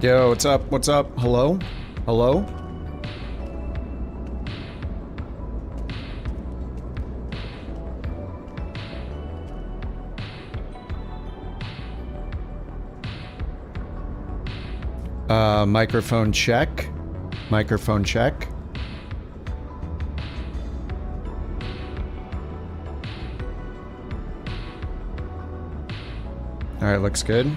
Yo, what's up? What's up? Hello? Hello? Microphone check. Microphone check. Alright, looks good.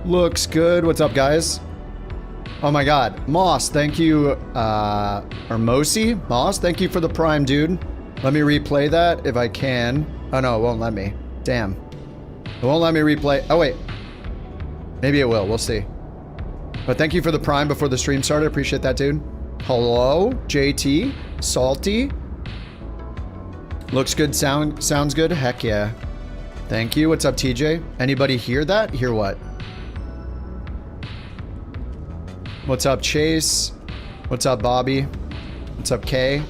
Looks good. What's up, guys? Oh my god. Moss, thank you, or Mosi? Moss, thank you for the prime, dude. Let me replay that if I can. Oh no, it won't let me. Damn. It won't let me replay. Oh wait. Maybe it will. We'll see. But thank you for the prime before the stream started. Appreciate that, dude. Hello, JT. Salty. Looks good. Sounds good. Heck yeah. Thank you. What's up, TJ? Anybody hear that? Hear what? What's up, Chase? What's up, Bobby? What's up, K?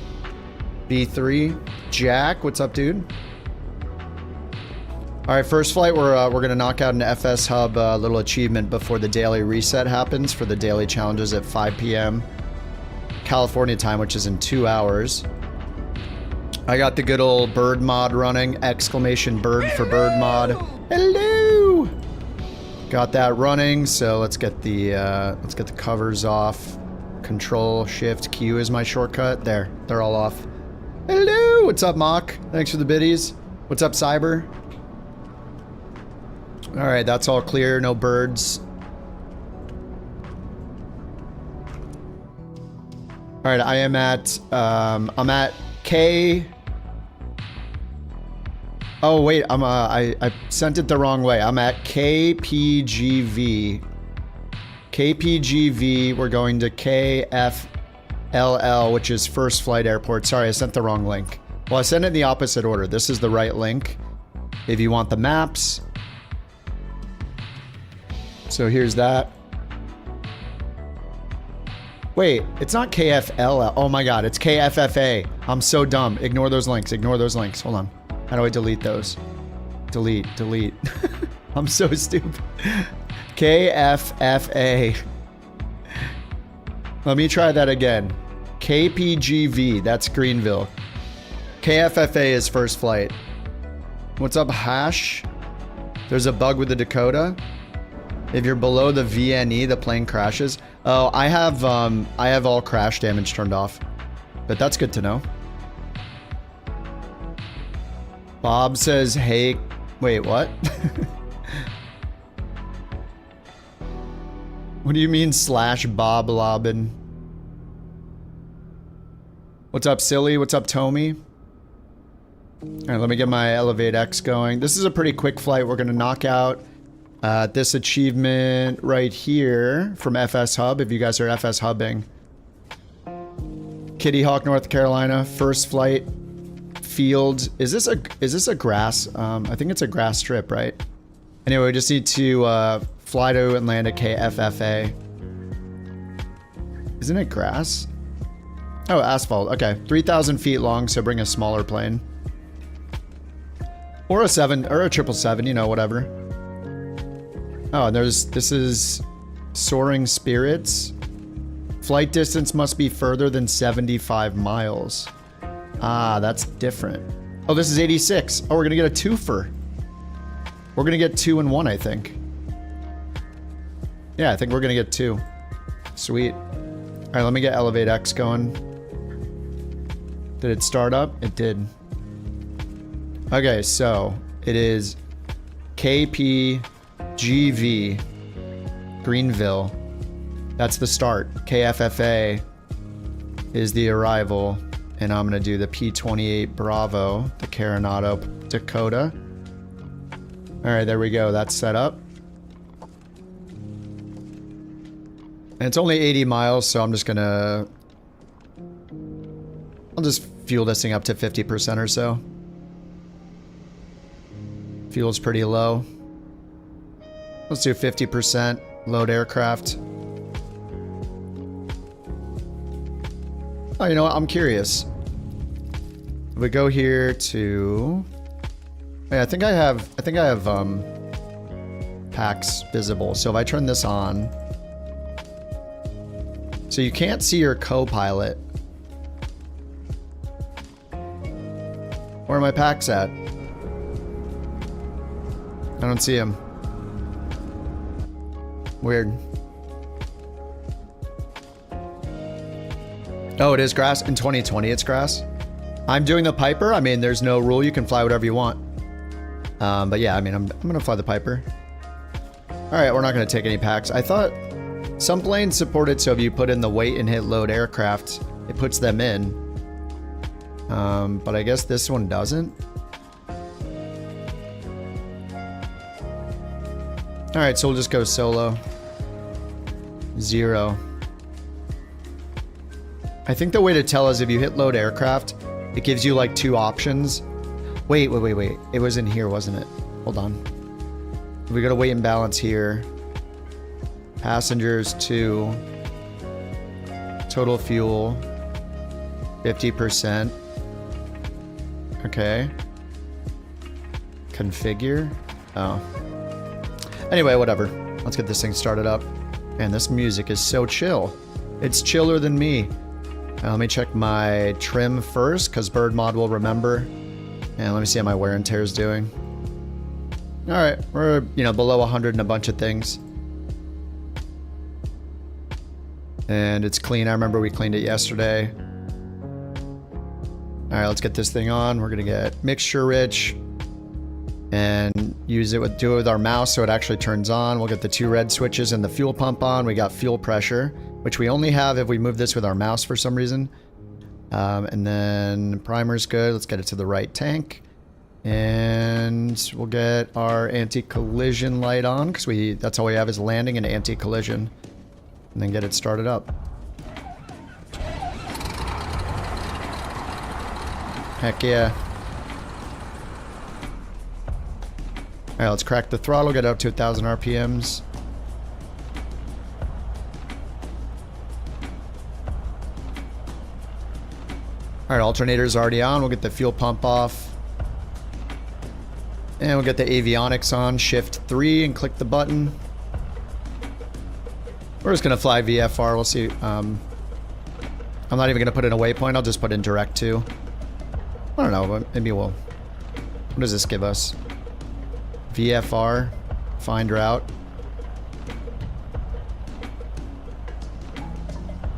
B3. Jack, what's up, dude? All right, first flight, we're gonna knock out an FsHub little achievement before the daily reset happens for the daily challenges at 5 p.m. California time, which is in 2 hours. I got the good old bird mod running, exclamation bird for bird mod. Hello! Got that running, so let's get the covers off. Control Shift Q is my shortcut. There, they're all off. Hello! What's up, Mock? Thanks for the biddies. What's up, Cyber? Alright, that's all clear, no birds. Alright, I am at, I'm at K... Oh wait, I sent it the wrong way. I'm at KPGV. KPGV, we're going to KFLL, which is First Flight Airport. Sorry, I sent the wrong link. Well, I sent it in the opposite order. This is the right link if you want the maps. So here's that. Wait, it's not KFLL. Oh my god, it's KFFA. I'm so dumb. Ignore those links. Ignore those links. Hold on. How do I delete those? Delete, delete. I'm so stupid. KFFA. Let me try that again. KPGV, that's Greenville. KFFA is First Flight. What's up, Hash? There's a bug with the Dakota. If you're below the VNE, the plane crashes. Oh, I have all crash damage turned off. But that's good to know. Bob says, hey, wait, what? What do you mean slash Bob Lobbin? What's up, Silly? What's up, Tommy? Alright, let me get my Elevate X going. This is a pretty quick flight. We're gonna knock out this achievement right here from FsHub, if you guys are FsHubbing. Kitty Hawk, North Carolina, first flight. Field. Is this a grass? I think it's a grass strip, right? Anyway, we just need to fly to and land at KFFA. Isn't it grass? Oh, asphalt. Okay, 3,000 feet long, so bring a smaller plane. Or a 777, you know, whatever. Oh, and this is Soaring Spirits. Flight distance must be further than 75 miles. Ah, that's different. Oh, this is 86. Oh, we're gonna get a twofer. We're gonna get 2 and 1, I think. Yeah, I think we're gonna get 2. Sweet. All right, let me get Elevate X going. Did it start up? It did. Okay, so it is KPGV Greenville. That's the start. KFFA is the arrival. And I'm gonna do the P38 Bravo, the Coronado Dakota. All right, there we go. That's set up. And it's only 80 miles, so I'm just gonna... I'll just fuel this thing up to 50% or so. Fuel's pretty low. Let's do 50%. Load aircraft. Oh, you know what? I'm curious. If we go here to... Yeah, I think I have packs visible. So if I turn this on, so you can't see your co-pilot. Where are my packs at? I don't see them. Weird. Oh, it is grass? In 2020 it's grass? I'm doing the Piper. I mean, there's no rule. You can fly whatever you want. But yeah, I mean, I'm gonna fly the Piper. Alright, we're not gonna take any packs. I thought some planes supported, so if you put in the weight and hit load aircraft, it puts them in. But I guess this one doesn't. Alright, so we'll just go solo. 0. I think the way to tell is if you hit load aircraft, it gives you like 2 options. Wait. It was in here, wasn't it? Hold on. We got a weight and balance here. Passengers 2. Total fuel 50%. Okay. Configure. Oh. Anyway, whatever. Let's get this thing started up. Man, this music is so chill. It's chiller than me. Let me check my trim first, because bird mod will remember. And let me see how my wear and tear is doing. Alright, we're, below 100 in a bunch of things. And it's clean. I remember we cleaned it yesterday. Alright, let's get this thing on. We're going to get mixture rich. And do it with our mouse so it actually turns on. We'll get the 2 red switches and the fuel pump on. We got fuel pressure, which we only have if we move this with our mouse for some reason. And then primer's good. Let's get it to the right tank. And we'll get our anti-collision light on, because that's all we have is landing and anti-collision. And then get it started up. Heck yeah. Alright, let's crack the throttle, get up to 1,000 RPMs. Alright, alternator's already on. We'll get the fuel pump off. And we'll get the avionics on. Shift 3 and click the button. We're just going to fly VFR. We'll see. I'm not even going to put in a waypoint. I'll just put in direct 2. I don't know, but maybe we'll... What does this give us? VFR. Find route.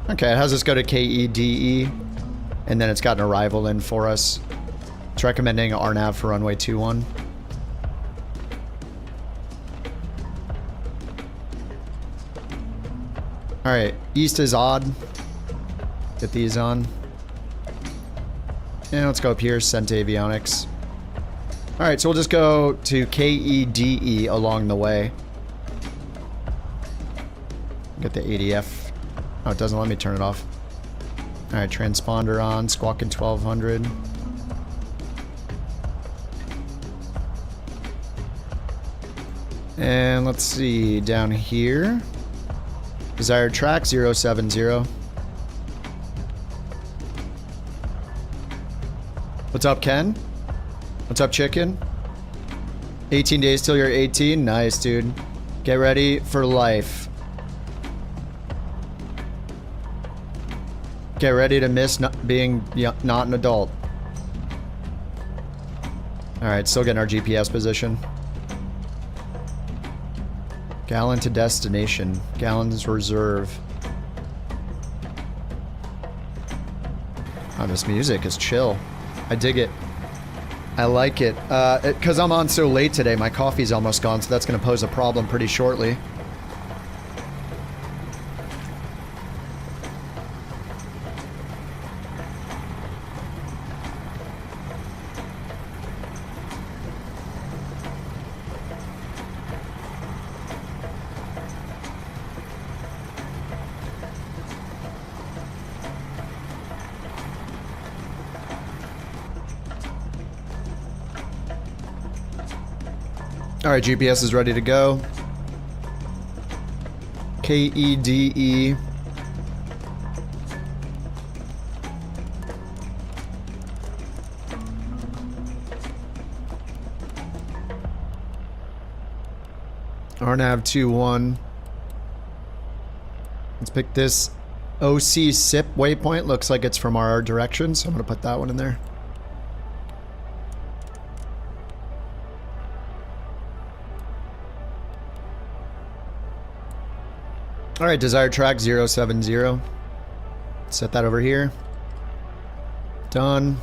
Okay, it has us go to KEDE. And then it's got an arrival in for us. It's recommending RNAV for runway 21. Alright, east is odd. Get these on. And let's go up here, send to avionics. Alright, so we'll just go to KEDE along the way. Get the ADF. Oh, it doesn't let me turn it off. Alright, transponder on, squawking 1200. And let's see, down here. Desired track 070. What's up, Ken? What's up, chicken? 18 days till you're 18? Nice, dude. Get ready for life. Get ready to miss being not an adult. Alright, still getting our GPS position. Gallon to destination. Gallons reserve. Oh, this music is chill. I dig it. I like it. Because I'm on so late today, my coffee's almost gone, so that's going to pose a problem pretty shortly. Alright, GPS is ready to go. KEDE. RNAV 2-1. Let's pick this OC SIP waypoint. Looks like it's from our direction, so I'm going to put that one in there. Alright, desired track 070. Set that over here. Done.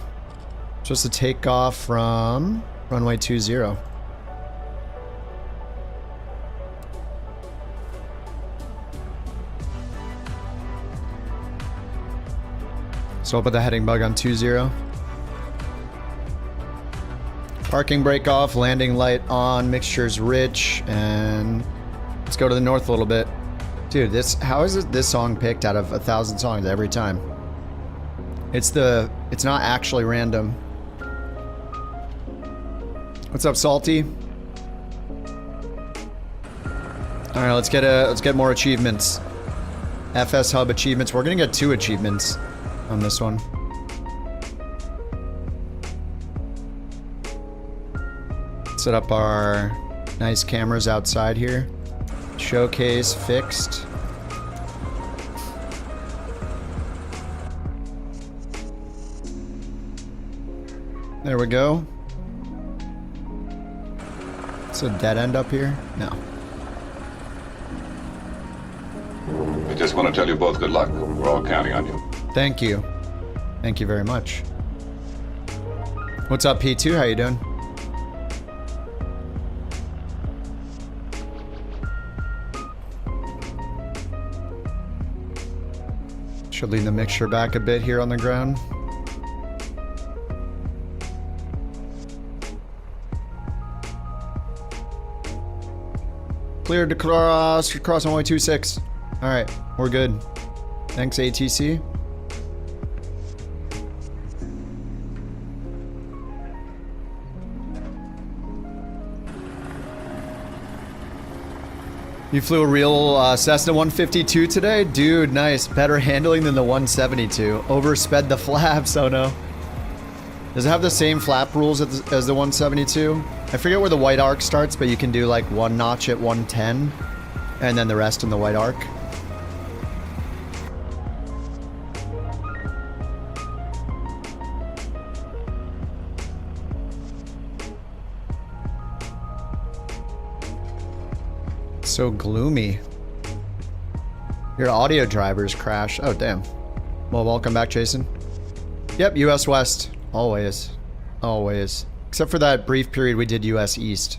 Supposed to take off from runway 20. So I'll put the heading bug on 20. Parking brake off, landing light on, mixture's rich, and let's go to the north a little bit. Dude, how is this song picked out of 1,000 songs every time? It's not actually random. What's up, Salty? All right, let's get more achievements. FsHub achievements. We're gonna get 2 achievements on this one. Set up our nice cameras outside here. Showcase fixed. There we go. It's a dead end up here? No. I just want to tell you both good luck. We're all counting on you. Thank you. Thank you very much. What's up, P2? How you doing? Should lean the mixture back a bit here on the ground. Cleared to cross runway 26. Alright, we're good. Thanks, ATC. You flew a real Cessna 152 today? Dude, nice. Better handling than the 172. Oversped the flaps, oh no. Does it have the same flap rules as the 172? I forget where the white arc starts, but you can do like 1 notch at 110, and then the rest in the white arc. So gloomy. Your audio drivers crash. Oh, damn. Well, welcome back, Jason. Yep, US West. Always. Always. Except for that brief period we did US East.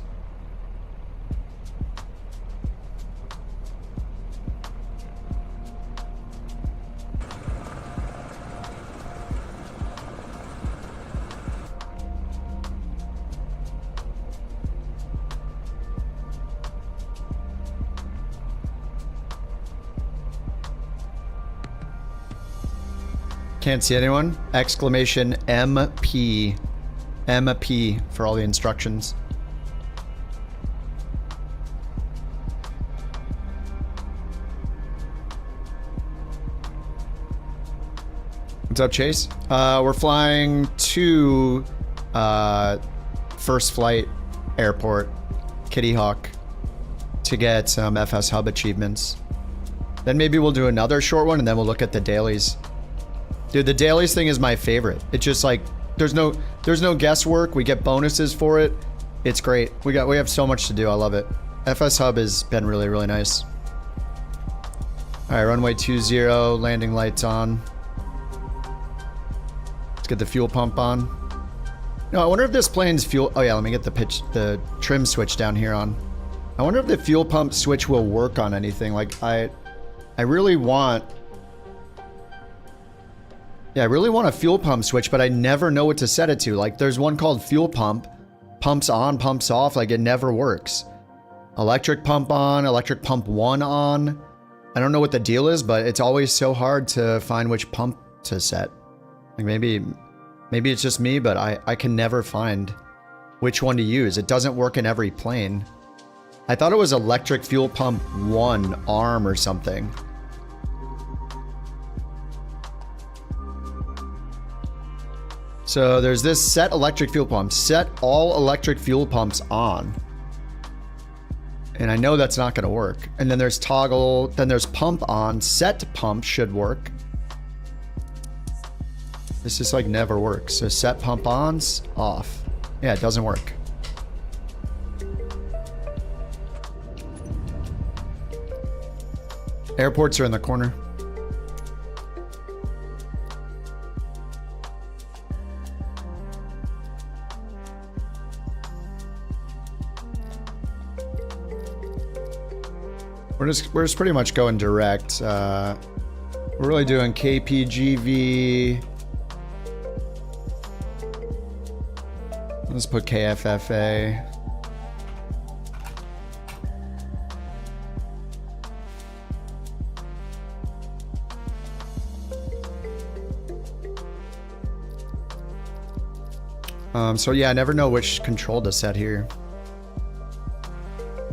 Can't see anyone. Exclamation MP. MP for all the instructions. What's up, Chase? We're flying to First Flight Airport, Kitty Hawk, to get some FsHub achievements. Then maybe we'll do another short one, and then we'll look at the dailies. Dude, the dailies thing is my favorite. It's just like there's no guesswork. We get bonuses for it. It's great. We have so much to do. I love it. FsHub has been really, really nice. All right, runway 20, landing lights on. Let's get the fuel pump on. No, I wonder if this plane's fuel. Oh yeah, let me get the trim switch down here on. I wonder if the fuel pump switch will work on anything. Like I really want. Yeah, I really want a fuel pump switch, but I never know what to set it to. Like, there's one called fuel pump. Pumps on, pumps off. Like, it never works. Electric pump on, electric pump 1 on. I don't know what the deal is, but it's always so hard to find which pump to set. Like, maybe it's just me, but I can never find which one to use. It doesn't work in every plane. I thought it was electric fuel pump 1 arm or something. So there's this set electric fuel pump. Set all electric fuel pumps on. And I know that's not going to work. And then there's toggle, then there's pump on. Set pump should work. This just like never works. So set pump ons, off. Yeah, it doesn't work. Airports are in the corner. We're just pretty much going direct. We're really doing KPGV. Let's put KFFA. So yeah, I never know which control to set here.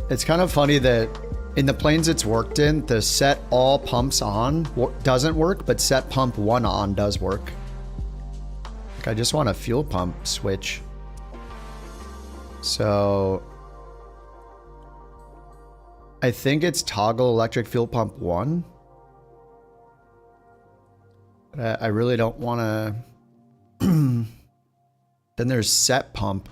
It's kind of funny that in the planes it's worked in, the set all pumps on doesn't work, but set pump 1 on does work. Like I just want a fuel pump switch. So I think it's toggle electric fuel pump 1. But I really don't want to. Then there's set pump.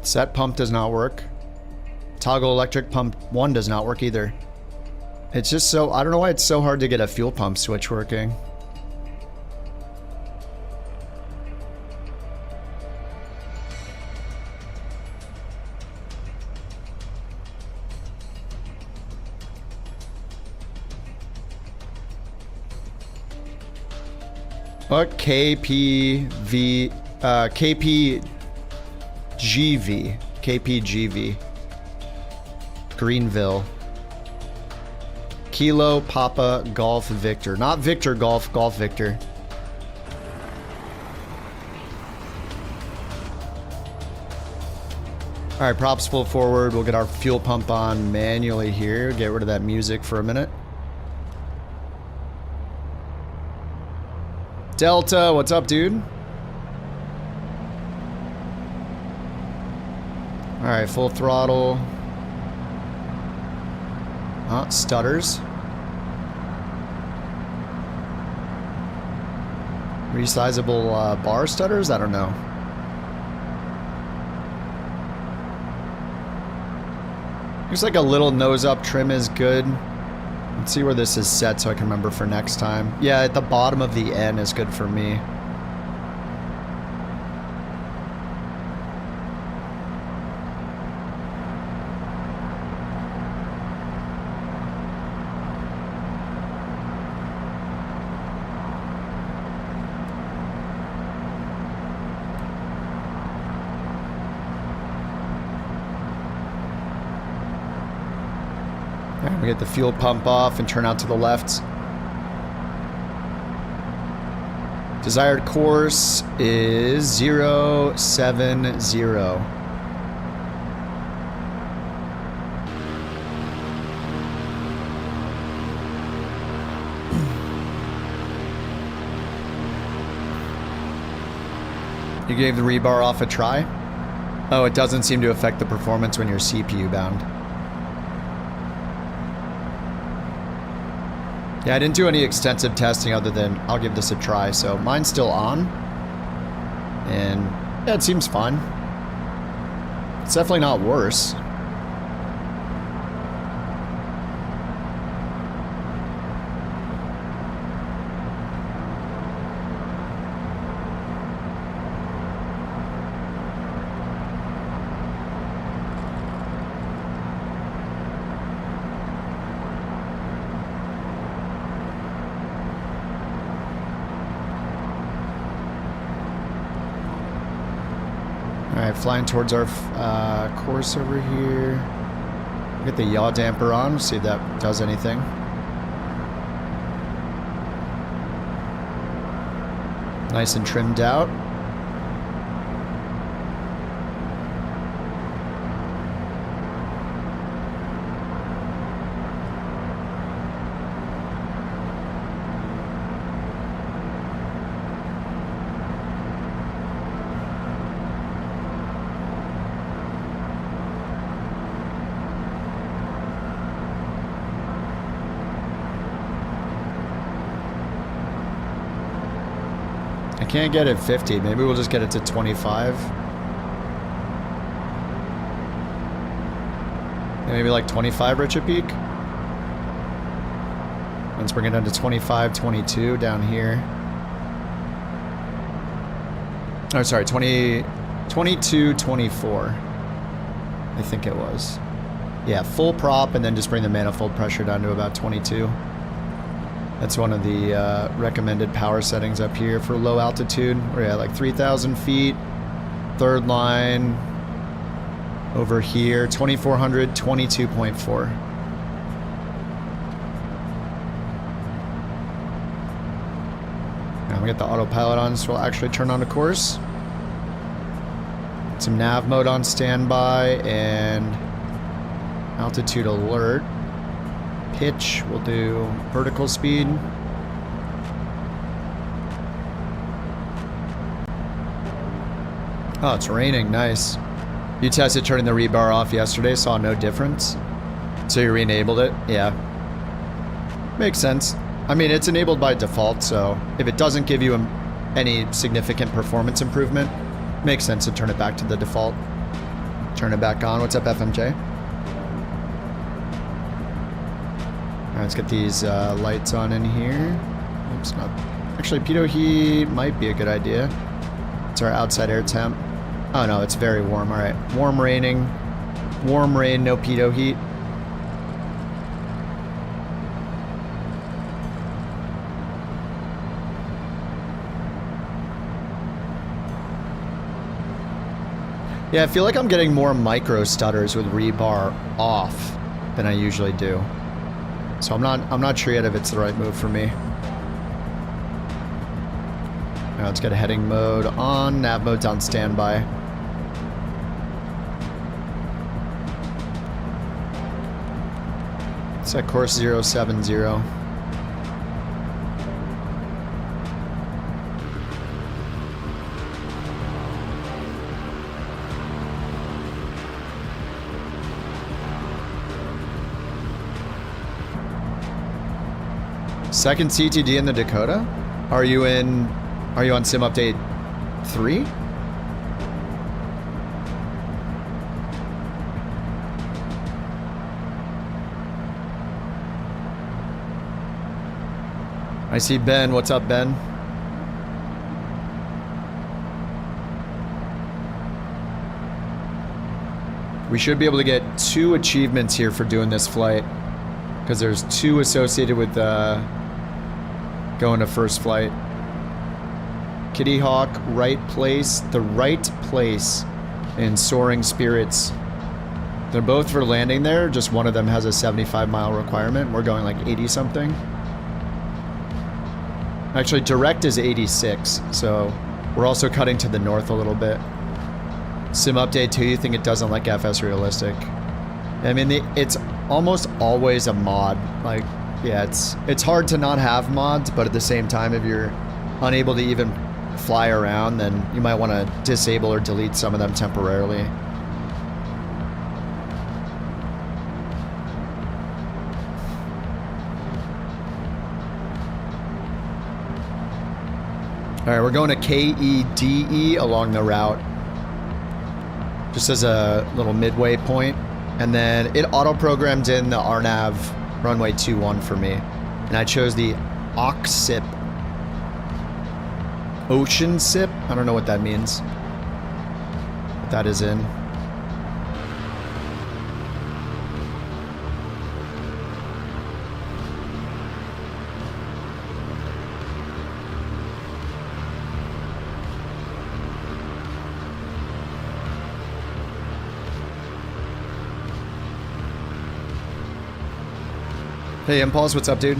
Set pump does not work. Toggle electric pump 1 does not work either. It's just so, I don't know why it's so hard to get a fuel pump switch working. What? KPGV. Greenville. Kilo Papa Golf Victor. Not Victor Golf, Golf Victor. Alright, props full forward. We'll get our fuel pump on manually here. Get rid of that music for a minute. Delta, what's up, dude? Alright, full throttle. Stutters. Resizable bar stutters? I don't know. Looks like a little nose up trim is good. Let's see where this is set so I can remember for next time. Yeah, at the bottom of the N is good for me. We get the fuel pump off and turn out to the left. Desired course is 070. You gave the rebar off a try? Oh, it doesn't seem to affect the performance when you're CPU bound. Yeah, I didn't do any extensive testing other than I'll give this a try, so mine's still on. And yeah, it seems fine. It's definitely not worse. Alright, flying towards our course over here. Get the yaw damper on, see if that does anything. Nice and trimmed out. Can't get it 50. Maybe we'll just get it to 25. Maybe like 25 rich at peak. Let's bring it down to 25, 22 down here. Oh, sorry, 22, 24. I think it was. Yeah, full prop and then just bring the manifold pressure down to about 22. That's one of the recommended power settings up here for low altitude. We're at like 3,000 feet. Third line over here, 2,400, 22.4. I'm gonna get the autopilot on so we'll actually turn on the course. Some nav mode on standby and altitude alert. Pitch, we'll do vertical speed. Oh, it's raining, nice. You tested turning the rebar off yesterday, saw no difference. So you re-enabled it? Yeah. Makes sense. I mean, it's enabled by default, so if it doesn't give you any significant performance improvement, makes sense to turn it back to the default. Turn it back on. What's up, FMJ? Alright, let's get these lights on in here. Oops, not. Actually, pitot heat might be a good idea. It's our outside air temp. Oh no, it's very warm. Alright. Warm raining. Warm rain, no pitot heat. Yeah, I feel like I'm getting more micro stutters with rebar off than I usually do. So I'm not sure yet if it's the right move for me. Now let's get a heading mode on, nav mode's on standby. Set course 070. Second CTD in the Dakota? Are you on sim update 3? I see Ben. What's up, Ben? We should be able to get 2 achievements here for doing this flight, because there's 2 associated with going to first flight. Kitty Hawk, right place, the right place in Soaring Spirits. They're both for landing there, just one of them has a 75-mile requirement. We're going like 80 something. Actually, direct is 86, so we're also cutting to the north a little bit. Sim update 2, you think it doesn't like FS Realistic? I mean, it's almost always a mod. Like, yeah, it's hard to not have mods, but at the same time, if you're unable to even fly around, then you might want to disable or delete some of them temporarily. Alright, we're going to KEDE along the route. Just as a little midway point. And then it auto-programmed in the RNAV runway 21 for me. And I chose the OXSIP. Ocean SIP? I don't know what that means. But that is in. Hey, Impulse, what's up, dude?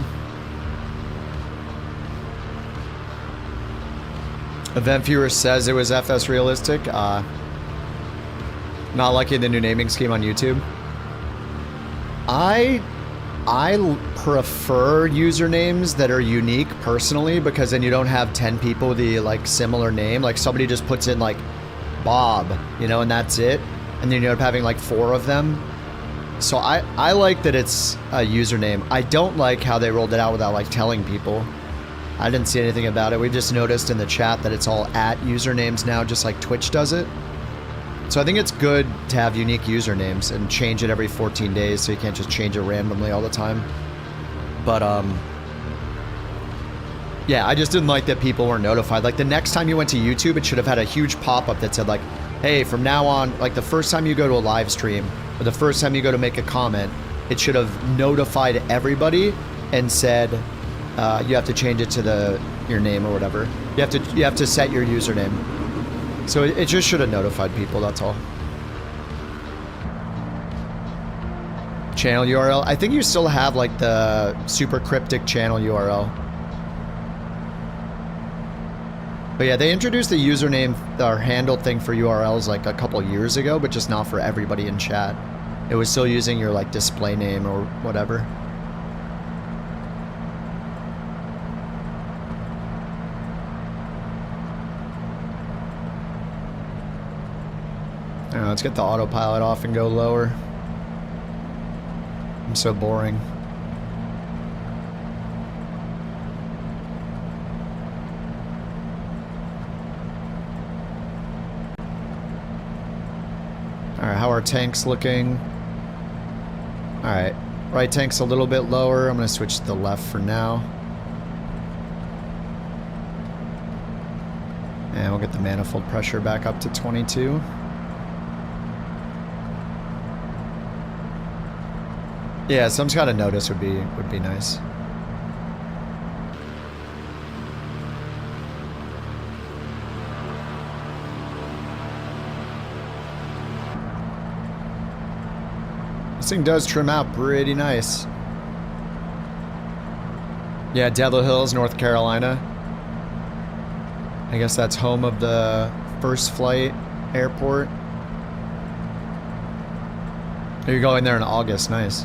Event viewer says it was FS Realistic. Not liking the new naming scheme on YouTube. I prefer usernames that are unique personally, because then you don't have 10 people with the like similar name. Like somebody just puts in like Bob, you know, and that's it. And then you end up having like 4 of them. So I like that it's a username. I don't like how they rolled it out without like telling people. I didn't see anything about it. We just noticed in the chat that it's all at usernames now, just like Twitch does it. So I think it's good to have unique usernames and change it every 14 days so you can't just change it randomly all the time. But, yeah, I just didn't like that people weren't notified. Like, the next time you went to YouTube, it should have had a huge pop-up that said, like, hey, from now on, like, the first time you go to a live stream, or the first time you go to make a comment, it should have notified everybody and said, you have to change it to your name or whatever. You have to set your username. So it just should have notified people, that's all. Channel URL. I think you still have like the super cryptic channel URL. But yeah, they introduced the username or handle thing for URLs like a couple years ago, but just not for everybody in chat. It was still using your like display name or whatever. Alright, let's get the autopilot off and go lower. I'm so boring. Alright, how are tanks looking? Alright, right tank's a little bit lower. I'm going to switch to the left for now. And we'll get the manifold pressure back up to 22. Yeah, some kind of notice would be nice. This thing does trim out pretty nice. Yeah, Devil Hills, North Carolina. I guess that's home of the First Flight Airport. You're going there in August, nice.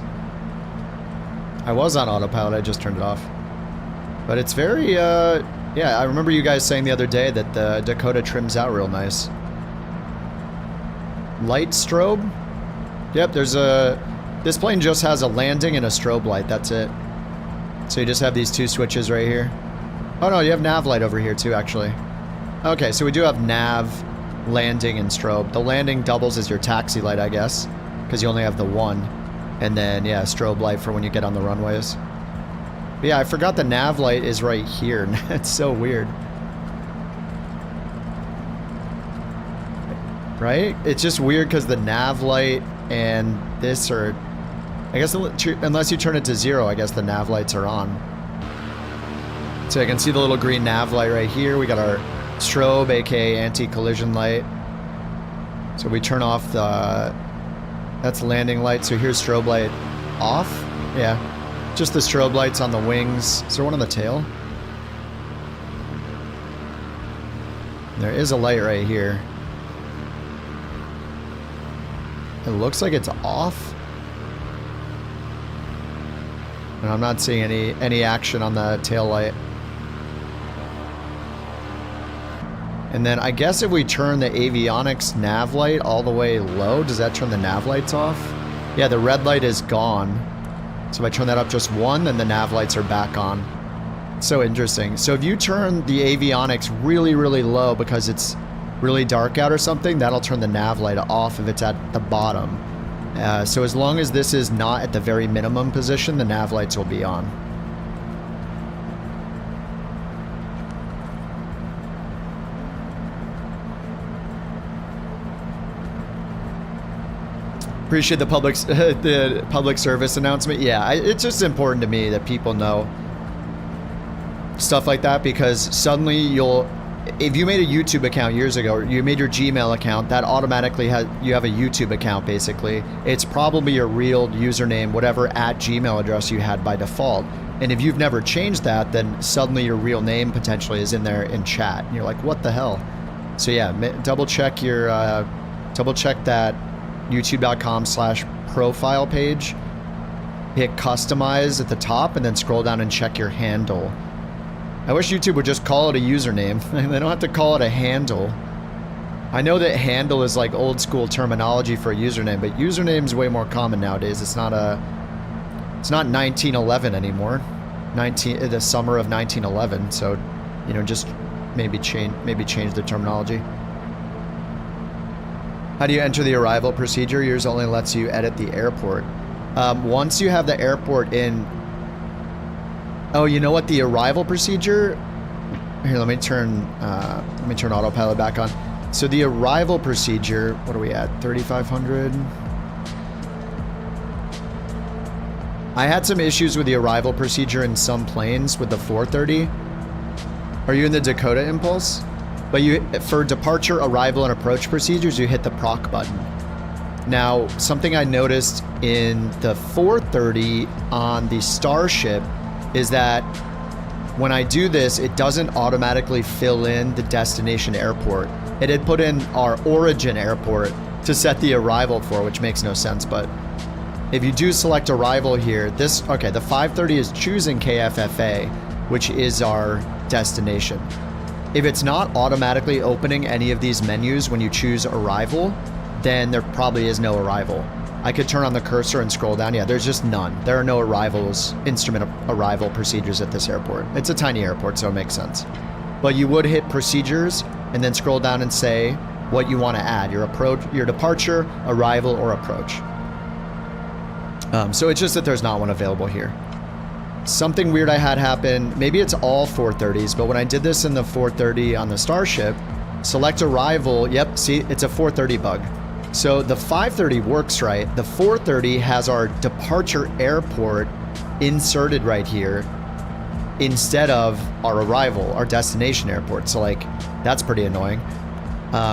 I was on autopilot, I just turned it off. But it's very, yeah, I remember you guys saying the other day that the Dakota trims out real nice. Light strobe? Yep, this plane just has a landing and a strobe light, that's it. So you just have these two switches right here. Oh no, you have nav light over here too, actually. Okay, so we do have nav, landing, and strobe. The landing doubles as your taxi light, I guess, because you only have the one. And then, yeah, strobe light for when you get on the runways. But yeah, I forgot the nav light is right here. It's so weird. Right? It's just weird because the nav light and this are... I guess unless you turn it to 0, I guess the nav lights are on. So I can see the little green nav light right here. We got our strobe, aka anti-collision light. So we turn off the... That's landing light, so here's strobe light off. Yeah, just the strobe lights on the wings. Is there one on the tail? There is a light right here. It looks like it's off. And I'm not seeing any action on the tail light. And then I guess if we turn the avionics nav light all the way low, does that turn the nav lights off? Yeah, the red light is gone. So if I turn that up just 1, then the nav lights are back on. So interesting. So if you turn the avionics really, really low because it's really dark out or something, that'll turn the nav light off if it's at the bottom. So as long as this is not at the very minimum position, the nav lights will be on. Appreciate the public service announcement. Yeah, it's just important to me that people know stuff like that, because suddenly if you made a YouTube account years ago, or you made your Gmail account, that automatically you have a YouTube account basically. It's probably your real username, whatever @Gmail address you had by default. And if you've never changed that, then suddenly your real name potentially is in there in chat. And you're like, what the hell? So yeah, double check that youtube.com/profile page, hit customize at the top, and then scroll down and check your handle. I wish YouTube would just call it a username. They don't have to call it a handle. I know that handle is like old school terminology for a username, but username's way more common nowadays. It's not 1911 anymore. the summer of 1911. So, you know, just maybe change the terminology. How do you enter the arrival procedure? Yours only lets you edit the airport. Once you have the airport in... Oh, you know what? The arrival procedure... Here, let me turn autopilot back on. So the arrival procedure... What are we at? 3,500? I had some issues with the arrival procedure in some planes with the 430. Are you in the Dakota Impulse? But for departure, arrival, and approach procedures, you hit the proc button. Now, something I noticed in the 430 on the Starship is that when I do this, it doesn't automatically fill in the destination airport. It had put in our origin airport to set the arrival for, which makes no sense, but if you do select arrival here, the 530 is choosing KFFA, which is our destination. If it's not automatically opening any of these menus when you choose arrival, then there probably is no arrival. I could turn on the cursor and scroll down. Yeah, there's just none. There are no instrument arrival procedures at this airport. It's a tiny airport, so it makes sense. But you would hit procedures and then scroll down and say what you want to add, your departure, arrival, or approach. So it's just that there's not one available here. Something weird I had happen, maybe it's all 430s, but when I did this in the 430 on the Starship, select arrival, yep, see, it's a 430 bug. So the 530 works right. The 430 has our departure airport inserted right here instead of our arrival, our destination airport. So like, that's pretty annoying.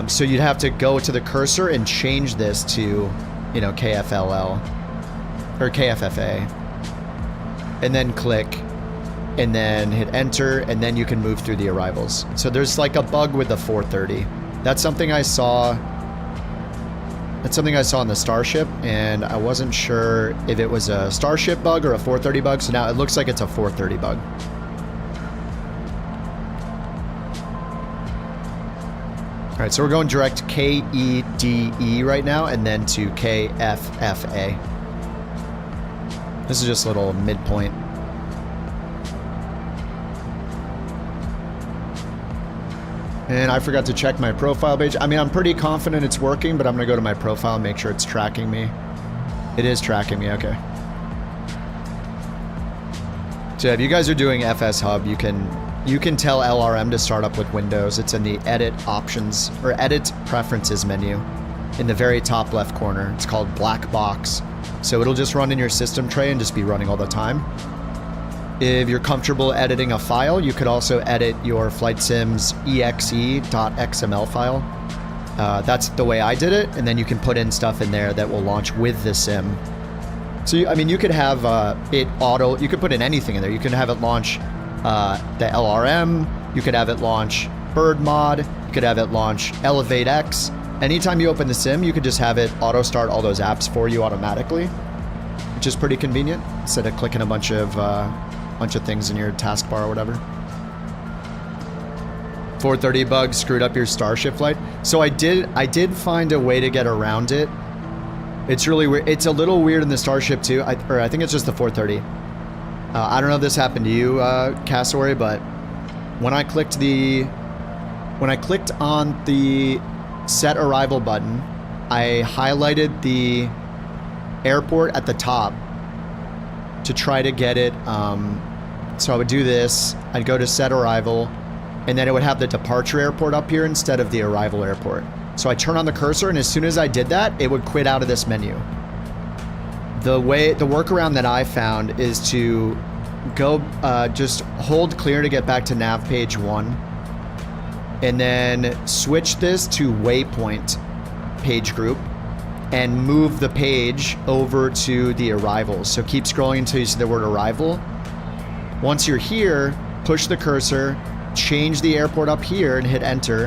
So you'd have to go to the cursor and change this to, you know, KFLL or KFFA. And then click, and then hit enter, and then you can move through the arrivals. So there's like a bug with the 430. That's something I saw. That's something I saw on the Starship, and I wasn't sure if it was a Starship bug or a 430 bug. So now it looks like it's a 430 bug. All right, so we're going direct KEDE right now, and then to KFFA. This is just a little midpoint. And I forgot to check my profile page. I mean, I'm pretty confident it's working, but I'm gonna go to my profile and make sure it's tracking me. It is tracking me, okay. So if you guys are doing FsHub, you can tell LRM to start up with Windows. It's in the edit options or edit preferences menu in the very top left corner. It's called black box. So it'll just run in your system tray and just be running all the time. If you're comfortable editing a file, you could also edit your FlightSim's exe.xml file. That's the way I did it, and then you can put in stuff in there that will launch with the sim. So, I mean, you could have you could put in anything in there. You can have it launch the LRM, you could have it launch Bird Mod, you could have it launch ElevateX. Anytime you open the sim, you could just have it auto start all those apps for you automatically, which is pretty convenient instead of clicking a bunch of things in your taskbar or whatever. 430 bug screwed up your Starship flight. So I did find a way to get around it. It's really weird. It's a little weird in the Starship too. I think it's just the 430. I don't know if this happened to you, Cassori, but when I clicked on the set arrival button, I highlighted the airport at the top to try to get it. So I would do this, I'd go to set arrival, and then it would have the departure airport up here instead of the arrival airport. So I turn on the cursor, and as soon as I did that, it would quit out of this menu. The workaround that I found is to go, just hold clear to get back to nav page 1, and then switch this to waypoint page group and move the page over to the arrivals. So keep scrolling until you see the word arrival. Once you're here, push the cursor, change the airport up here and hit enter.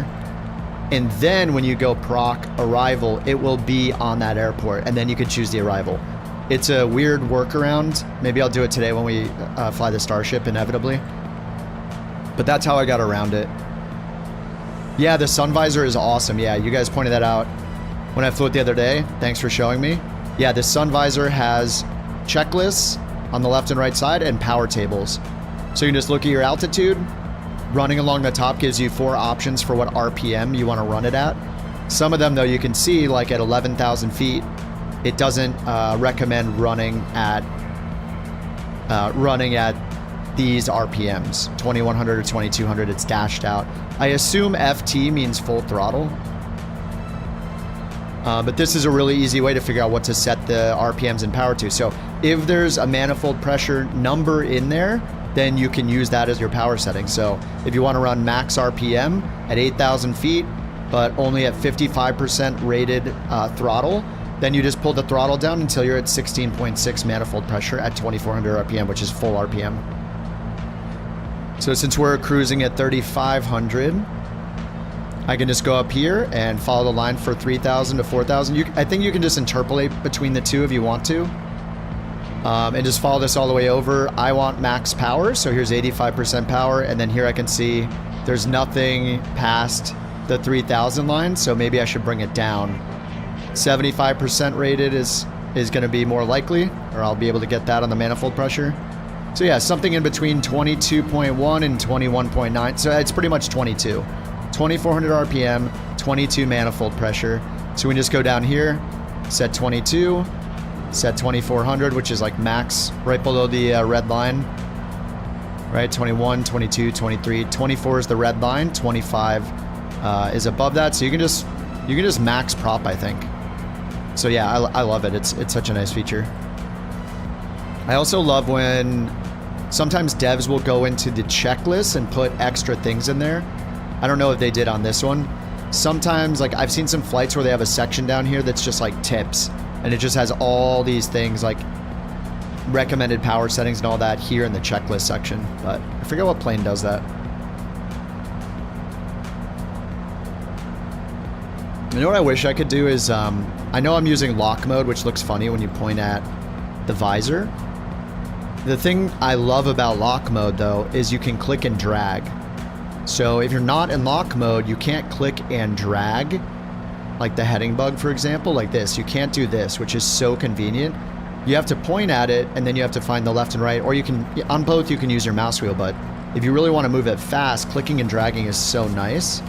And then when you go proc arrival, it will be on that airport, and then you can choose the arrival. It's a weird workaround. Maybe I'll do it today when we fly the Starship inevitably. But that's how I got around it. Yeah, the sun visor is awesome. Yeah, you guys pointed that out when I flew it the other day. Thanks for showing me. Yeah, the sun visor has checklists on the left and right side and power tables. So you can just look at your altitude. Running along the top gives you 4 options for what RPM you want to run it at. Some of them, though, you can see, like at 11,000 feet, it doesn't recommend running at these RPMs, 2100 or 2200. It's dashed out. I assume FT means full throttle. But this is a really easy way to figure out what to set the RPMs and power to. So if there's a manifold pressure number in there, then you can use that as your power setting. So if you want to run max RPM at 8,000 feet, but only at 55% rated throttle, then you just pull the throttle down until you're at 16.6 manifold pressure at 2400 RPM, which is full RPM. So since we're cruising at 3,500, I can just go up here and follow the line for 3,000 to 4,000. I think you can just interpolate between the two if you want to. And just follow this all the way over. I want max power, so here's 85% power, and then here I can see there's nothing past the 3,000 line, so maybe I should bring it down. 75% rated is going to be more likely, or I'll be able to get that on the manifold pressure. So yeah, something in between 22.1 and 21.9, so it's pretty much 22. 2,400 RPM, 22 manifold pressure. So we can just go down here, set 22, set 2,400, which is like max, right below the red line. Right, 21, 22, 23, 24 is the red line, 25 is above that. So you can just max prop, I think. So yeah, I love it. It's such a nice feature. I also love when sometimes devs will go into the checklist and put extra things in there. I don't know if they did on this one. Sometimes, like I've seen some flights where they have a section down here that's just like tips, and it just has all these things like recommended power settings and all that here in the checklist section. But I forget what plane does that. You know what I wish I could do is, I know I'm using lock mode, which looks funny when you point at the visor. The thing I love about lock mode though is you can click and drag. So if you're not in lock mode, you can't click and drag, like the heading bug, for example, like this. You can't do this, which is so convenient. You have to point at it, and then you have to find the left and right, or you can, on both, you can use your mouse wheel, but if you really want to move it fast, clicking and dragging is so nice.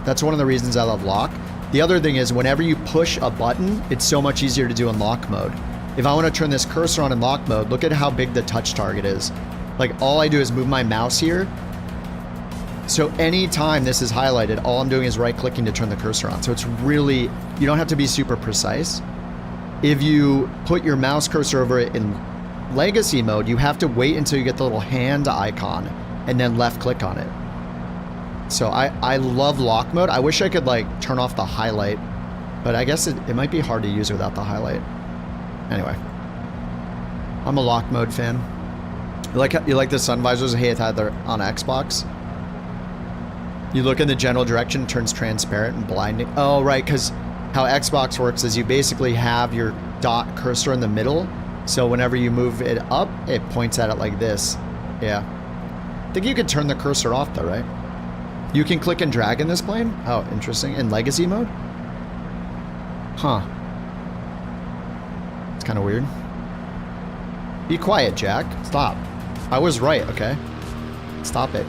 That's one of the reasons I love lock. The other thing is, whenever you push a button, it's so much easier to do in lock mode. If I want to turn this cursor on in lock mode, look at how big the touch target is. Like, all I do is move my mouse here. So anytime this is highlighted, all I'm doing is right-clicking to turn the cursor on. So it's really, you don't have to be super precise. If you put your mouse cursor over it in legacy mode, you have to wait until you get the little hand icon and then left-click on it. So I love lock mode. I wish I could like turn off the highlight, but I guess it might be hard to use without the highlight. Anyway, I'm a lock mode fan. You like the sun visors? Hey, it's either on Xbox. You look in the general direction, it turns transparent and blinding. Oh, right, because how Xbox works is you basically have your dot cursor in the middle. So whenever you move it up, it points at it like this. Yeah. I think you could turn the cursor off though, right? You can click and drag in this plane? Oh, interesting. In legacy mode? Huh. It's kind of weird. Be quiet, Jack. Stop. I was right, okay? Stop it.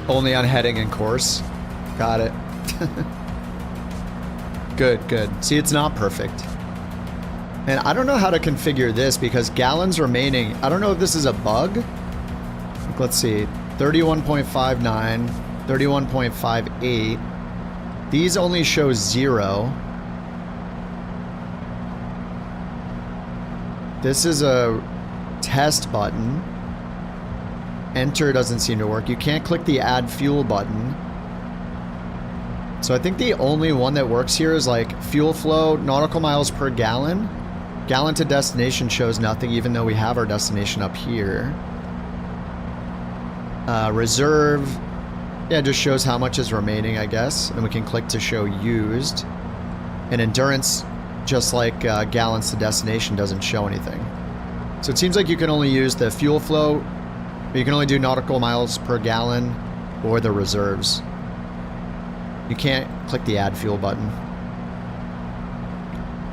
Only on heading and course. Got it. Good, good. See, it's not perfect. And I don't know how to configure this because gallons remaining. I don't know if this is a bug. Let's see. 31.59, 31.58. These only show 0. This is a test button. Enter doesn't seem to work. You can't click the add fuel button. So I think the only one that works here is like fuel flow, nautical miles per gallon. Gallon to destination shows nothing, even though we have our destination up here. Reserve, yeah, just shows how much is remaining, I guess. And we can click to show used. And endurance, just like gallons to destination, doesn't show anything. So it seems like you can only use the fuel flow. You can only do nautical miles per gallon or the reserves. You can't click the add fuel button.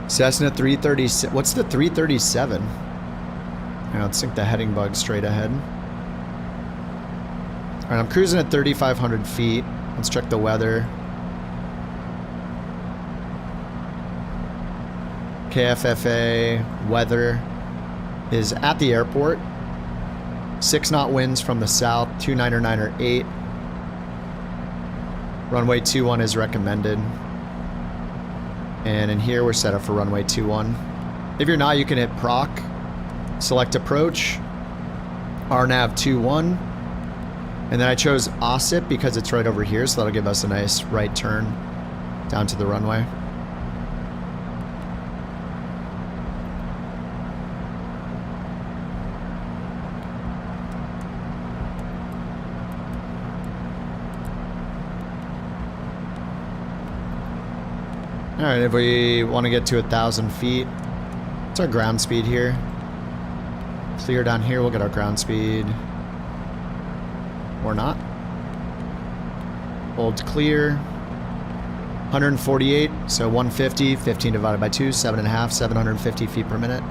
Cessna 337. What's the 337? Now let's sync the heading bug straight ahead. All right, I'm cruising at 3,500 feet. Let's check the weather. KFFA weather is at the airport. 6 knot winds from the south, 299er 8. Runway 21 is recommended. And in here we're set up for runway 21. If you're not, you can hit proc, select approach, RNAV 21. And then I chose OSIP because it's right over here, so that'll give us a nice right turn down to the runway. All right, if we want to get to 1,000 feet, what's our ground speed here? Clear down here, we'll get our ground speed. Or not. Hold clear. 148, so 150, 15 divided by 2, 7.5, 750 feet per minute.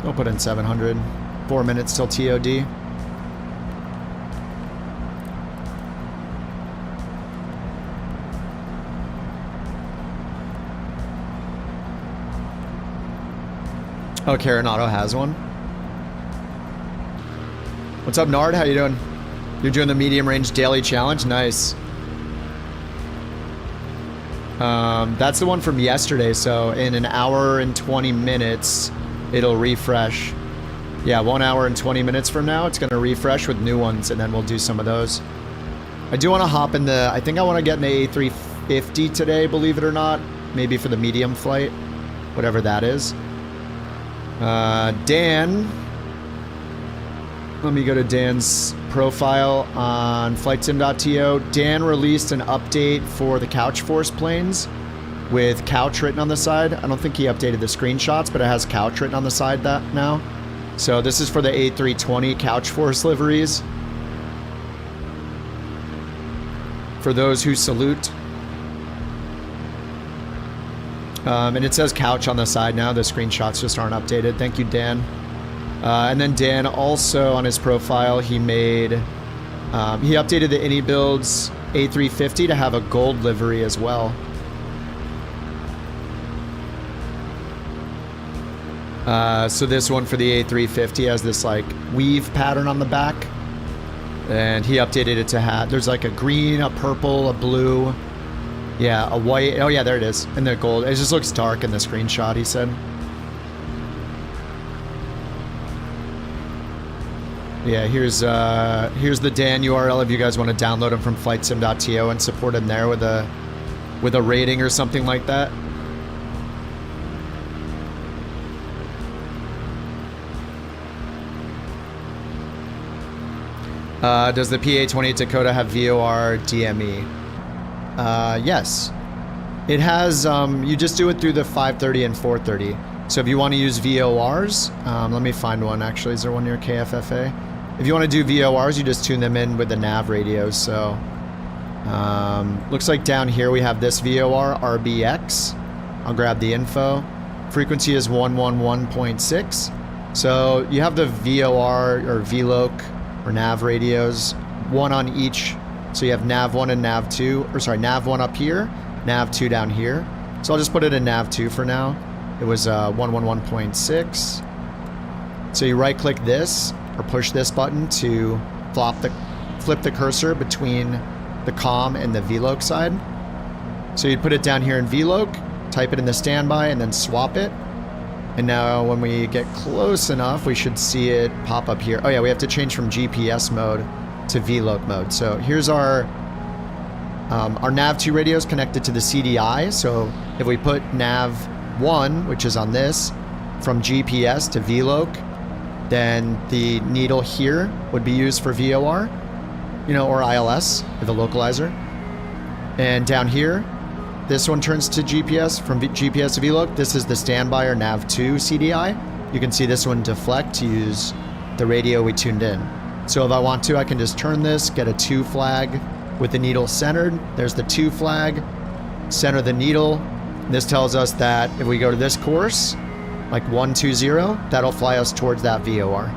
We'll put in 700. 4 minutes till TOD. Oh, Caronado has one. What's up, Nard? How you doing? You're doing the medium range daily challenge? Nice. That's the one from yesterday, so in an hour and 20 minutes, it'll refresh. Yeah, 1 hour and 20 minutes from now, it's gonna refresh with new ones, and then we'll do some of those. I do want to hop in the, I think I want to get in the A350 today, believe it or not. Maybe for the medium flight, whatever that is. Dan, let me go to Dan's profile on flightsim.to. Dan released an update for the Couch Force planes with Couch written on the side. I don't think he updated the screenshots, but it has Couch written on the side that now. So this is for the A320 Couch Force liveries. For those who salute. And it says Couch on the side now. The screenshots just aren't updated. Thank you, Dan. And then Dan also on his profile, he made, he updated the AnyBuilds A350 to have a gold livery as well. So this one for the A350 has this like weave pattern on the back. And he updated it to have, there's like a green, a purple, a blue. Yeah, a white. Oh yeah, there it is. And the gold. It just looks dark in the screenshot, he said. Yeah, here's the Dan URL if you guys want to download him from flightsim.to and support him there with a rating or something like that. Does the PA-28 Dakota have VOR DME? Yes. It has, you just do it through the 530 and 430. So if you want to use VORs, let me find one actually. Is there one near KFFA? If you want to do VORs, you just tune them in with the nav radios. So, looks like down here we have this VOR, RBX. I'll grab the info. Frequency is 111.6. So you have the VOR or VLOC or nav radios, one on each. So you have nav 1 and nav 2, or sorry, nav 1 up here, nav 2 down here. So I'll just put it in nav 2 for now. It was 111.6. So you right click this or push this button to flip the cursor between the COM and the VLOC side. So you'd put it down here in VLOC, type it in the standby, and then swap it. And now when we get close enough, we should see it pop up here. Oh yeah, we have to change from GPS mode to VLOC mode. So here's our nav2 radio is connected to the CDI. So if we put nav 1, which is on this, from GPS to VLOC, then the needle here would be used for VOR, you know, or ILS with a localizer. And down here, this one turns to GPS, from GPS to VLOC. This is the standby or nav2 CDI. You can see this one deflect to use the radio we tuned in. So if I want to, I can just turn this, get a 2 flag with the needle centered. There's the 2 flag, center the needle. This tells us that if we go to this course, like 120, that'll fly us towards that VOR.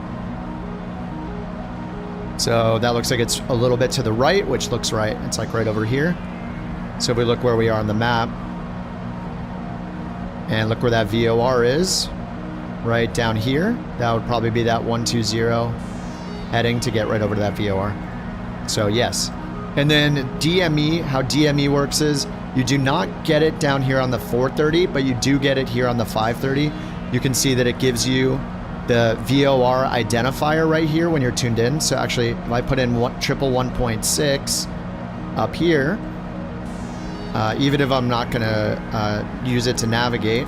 So that looks like it's a little bit to the right, which looks right. It's like right over here. So if we look where we are on the map, and look where that VOR is, right down here, that would probably be that 120 heading to get right over to that VOR. So yes. And then DME, how DME works is you do not get it down here on the 430, but you do get it here on the 530. You can see that it gives you the VOR identifier right here when you're tuned in. So actually, if I put in 111.6 up here, even if I'm not gonna use it to navigate,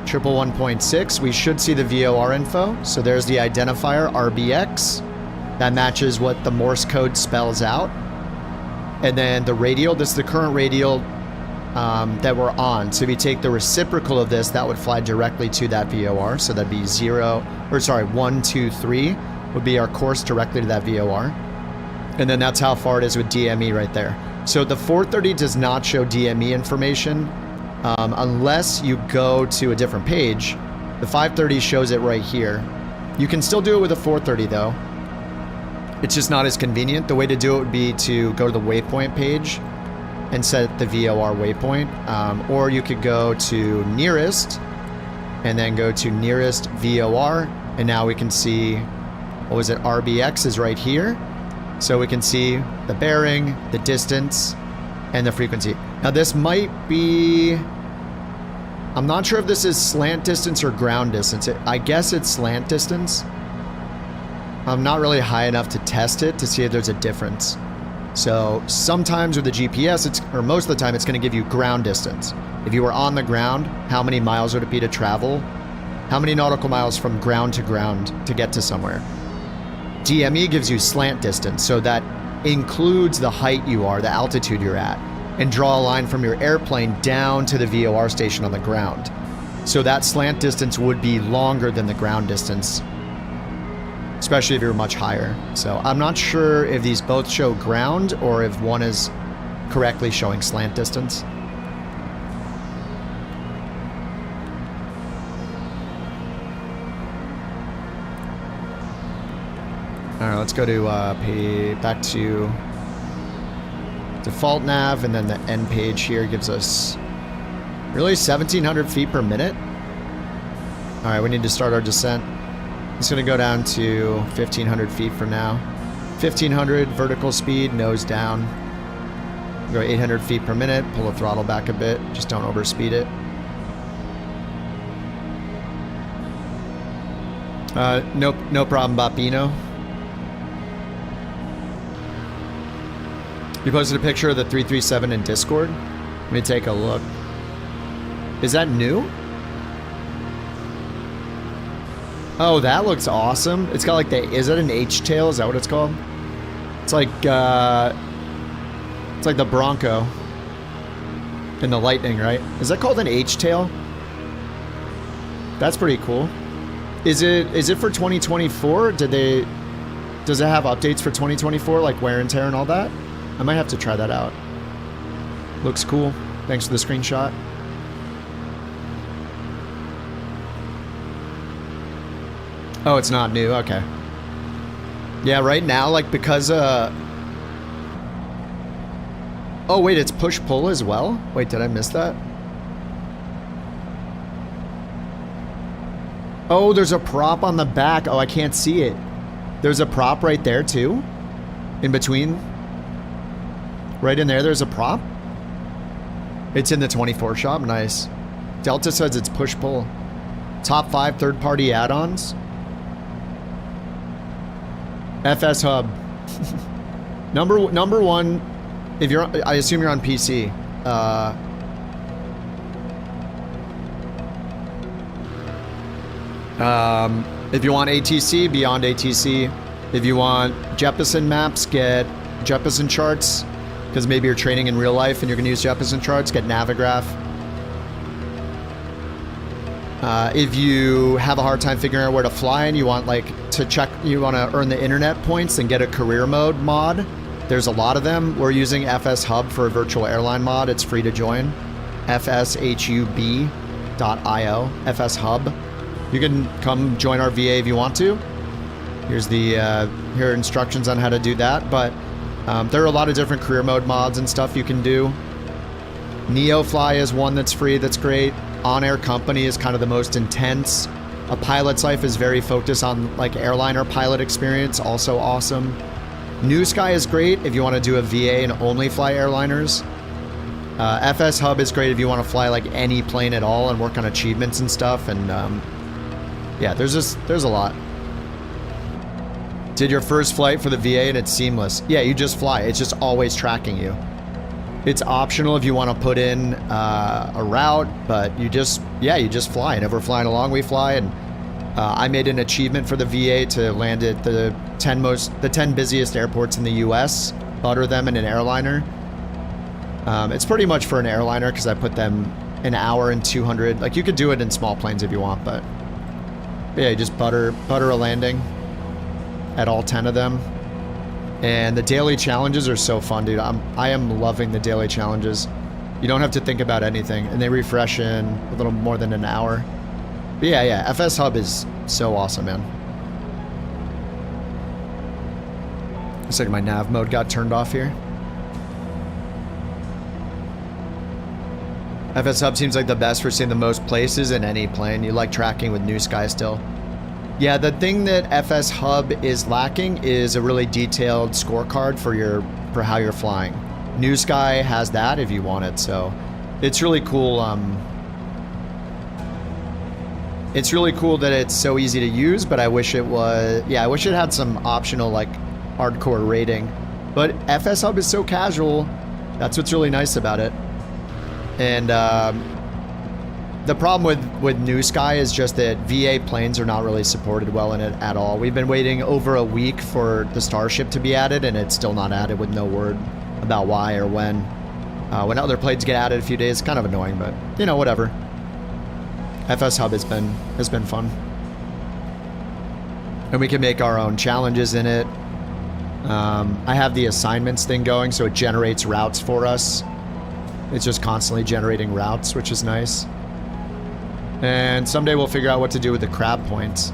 111.6, we should see the VOR info. So there's the identifier, RBX. That matches what the Morse code spells out. And then the radial, this is the current radial that we're on. So if you take the reciprocal of this, that would fly directly to that VOR. So that'd be 123 would be our course directly to that VOR. And then that's how far it is with DME right there. So the 430 does not show DME information unless you go to a different page. The 530 shows it right here. You can still do it with a 430 though. It's just not as convenient. The way to do it would be to go to the waypoint page and set the VOR waypoint. Or you could go to nearest and then go to nearest VOR. And now we can see, what was it? RBX is right here. So we can see the bearing, the distance, and the frequency. Now this might be, I'm not sure if this is slant distance or ground distance. I guess it's slant distance. I'm not really high enough to test it to see if there's a difference. So sometimes with the GPS, or most of the time, it's going to give you ground distance. If you were on the ground, how many miles would it be to travel? How many nautical miles from ground to get to somewhere? DME gives you slant distance, so that includes the height you are, the altitude you're at, and draw a line from your airplane down to the VOR station on the ground. So that slant distance would be longer than the ground distance, especially if you're much higher. So I'm not sure if these both show ground or if one is correctly showing slant distance. All right, let's go to back to default nav, and then the end page here gives us really 1,700 feet per minute. All right, we need to start our descent. It's going to go down to 1,500 feet for now. 1,500 vertical speed, nose down. Go 800 feet per minute, pull the throttle back a bit, just don't overspeed it. Nope, no problem, Bapino. You posted a picture of the 337 in Discord. Let me take a look. Is that new? Oh, that looks awesome. It's got like the, is that an H-tail? Is that what it's called? It's like the Bronco and the Lightning, right? Is that called an H-tail? That's pretty cool. Is it for 2024? Does it have updates for 2024, like wear and tear and all that? I might have to try that out. Looks cool. Thanks for the screenshot. Oh, it's not new. Okay. Yeah, right now, like, because oh wait, it's push-pull as well? Wait, did I miss that? Oh, there's a prop on the back. Oh, I can't see it. There's a prop right there too? In between? Right in there, there's a prop? It's in the 24 shop. Nice. Delta says it's push-pull. Top 5 third-party add-ons. FsHub. number one, if you're, I assume you're on PC. If you want ATC, beyond ATC. If you want Jeppesen maps, get Jeppesen charts, because maybe you're training in real life and you're going to use Jeppesen charts, get Navigraph. If you have a hard time figuring out where to fly and you want like to check, you want to earn the internet points and get a career mode mod, there's a lot of them. We're using FsHub for a virtual airline mod. It's free to join. FsHub.io, FsHub. You can come join our VA if you want to. Here's the here are instructions on how to do that. But there are a lot of different career mode mods and stuff you can do. NeoFly is one that's free, that's great. On-Air Company is kind of the most intense. A Pilot's Life is very focused on like airliner pilot experience, also awesome. New Sky is great if you want to do a VA and only fly airliners. FsHub is great if you want to fly like any plane at all and work on achievements and stuff. And yeah, there's a lot. Did your first flight for the VA and it's seamless. Yeah, you just fly. It's just always tracking you. It's optional if you want to put in a route, but you just fly. And if we're flying along, we fly. And I made an achievement for the VA to land at the 10 busiest airports in the US, butter them in an airliner. It's pretty much for an airliner because I put them an hour and 200. Like you could do it in small planes if you want, but yeah, you just butter a landing at all 10 of them. And the daily challenges are so fun, dude. I am loving the daily challenges. You don't have to think about anything, and they refresh in a little more than an hour. But yeah, FsHub is so awesome, man. Looks like my nav mode got turned off here. FsHub seems like the best for seeing the most places in any plane. You like tracking with New Sky still. Yeah, the thing that FsHub is lacking is a really detailed scorecard for how you're flying. New Sky has that if you want it, so it's really cool. It's really cool that it's so easy to use, but I wish it was. Yeah, I wish it had some optional like hardcore rating. But FsHub is so casual. That's what's really nice about it. And the problem with New Sky is just that VA planes are not really supported well in it at all. We've been waiting over a week for the Starship to be added, and it's still not added with no word about why or when. When other planes get added a few days, it's kind of annoying, but you know, whatever. FsHub has been fun. And we can make our own challenges in it. I have the assignments thing going, so it generates routes for us. It's just constantly generating routes, which is nice. And someday we'll figure out what to do with the crab points.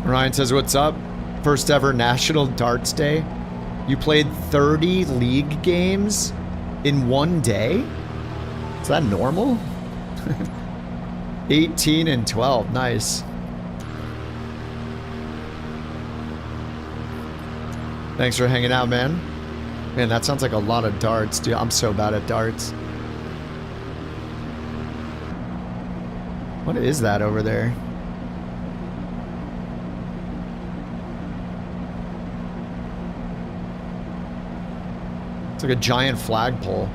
Ryan says, what's up? First ever National Darts Day. You played 30 league games in one day? Is that normal? 18 and 12, nice. Thanks for hanging out, man. Man, that sounds like a lot of darts, dude. I'm so bad at darts. What is that over there? It's like a giant flagpole.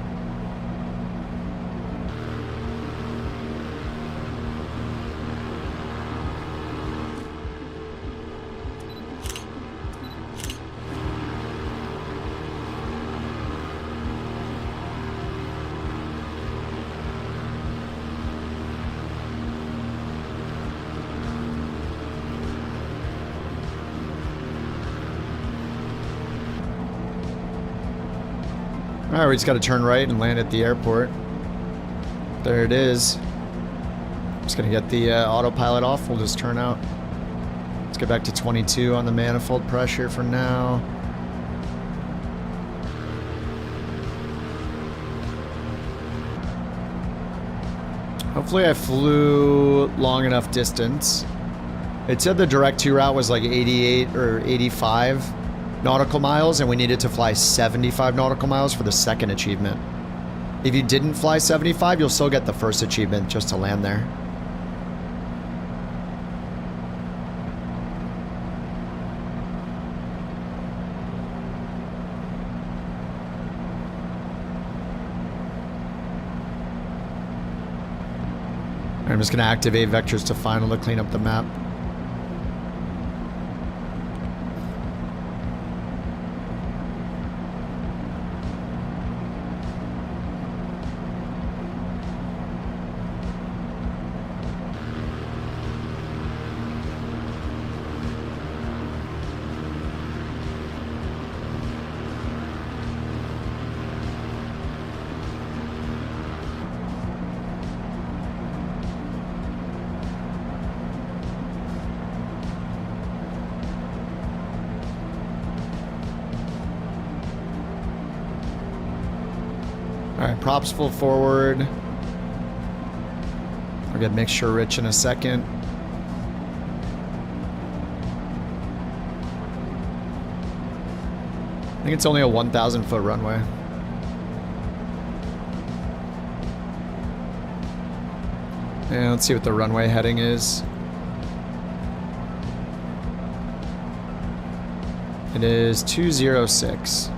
Alright, we just got to turn right and land at the airport. There it is. Just gonna get the autopilot off. We'll just turn out. Let's get back to 22 on the manifold pressure for now. Hopefully I flew long enough distance. It said the direct to route was like 88 or 85 nautical miles, and we needed to fly 75 nautical miles for the second achievement. If you didn't fly 75, you'll still get the first achievement just to land there. I'm just going to activate vectors to final to clean up the map. Alright, props full forward. I'll get mixture rich in a second. I think it's only a 1,000 foot runway. Yeah, let's see what the runway heading is. It is 206.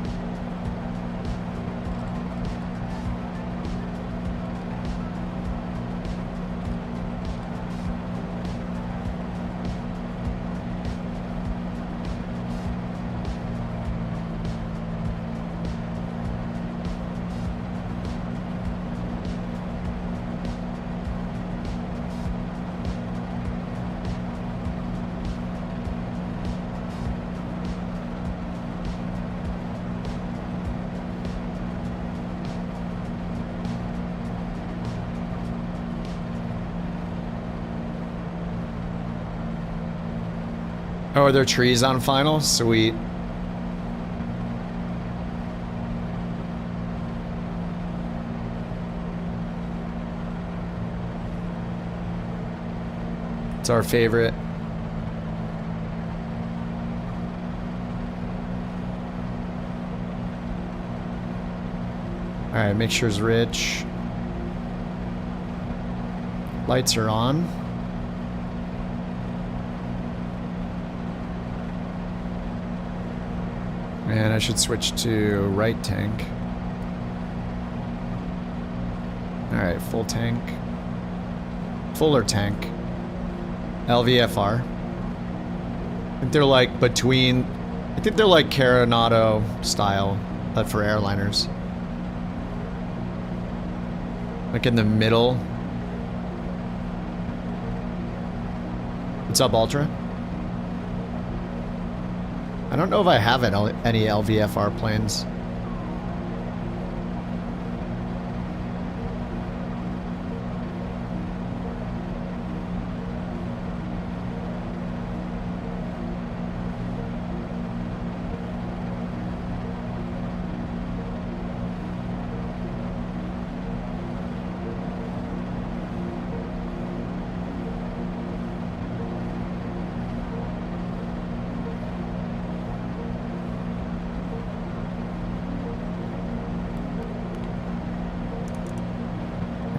Oh, are there trees on final? Sweet. It's our favorite. Alright, mixture's rich. Lights are on. And I should switch to right tank. Alright, full tank. Fuller tank. LVFR. I think they're like between... I think they're like Coronado style, but for airliners. Like in the middle. What's up, Ultra? I don't know if I have any LVFR planes.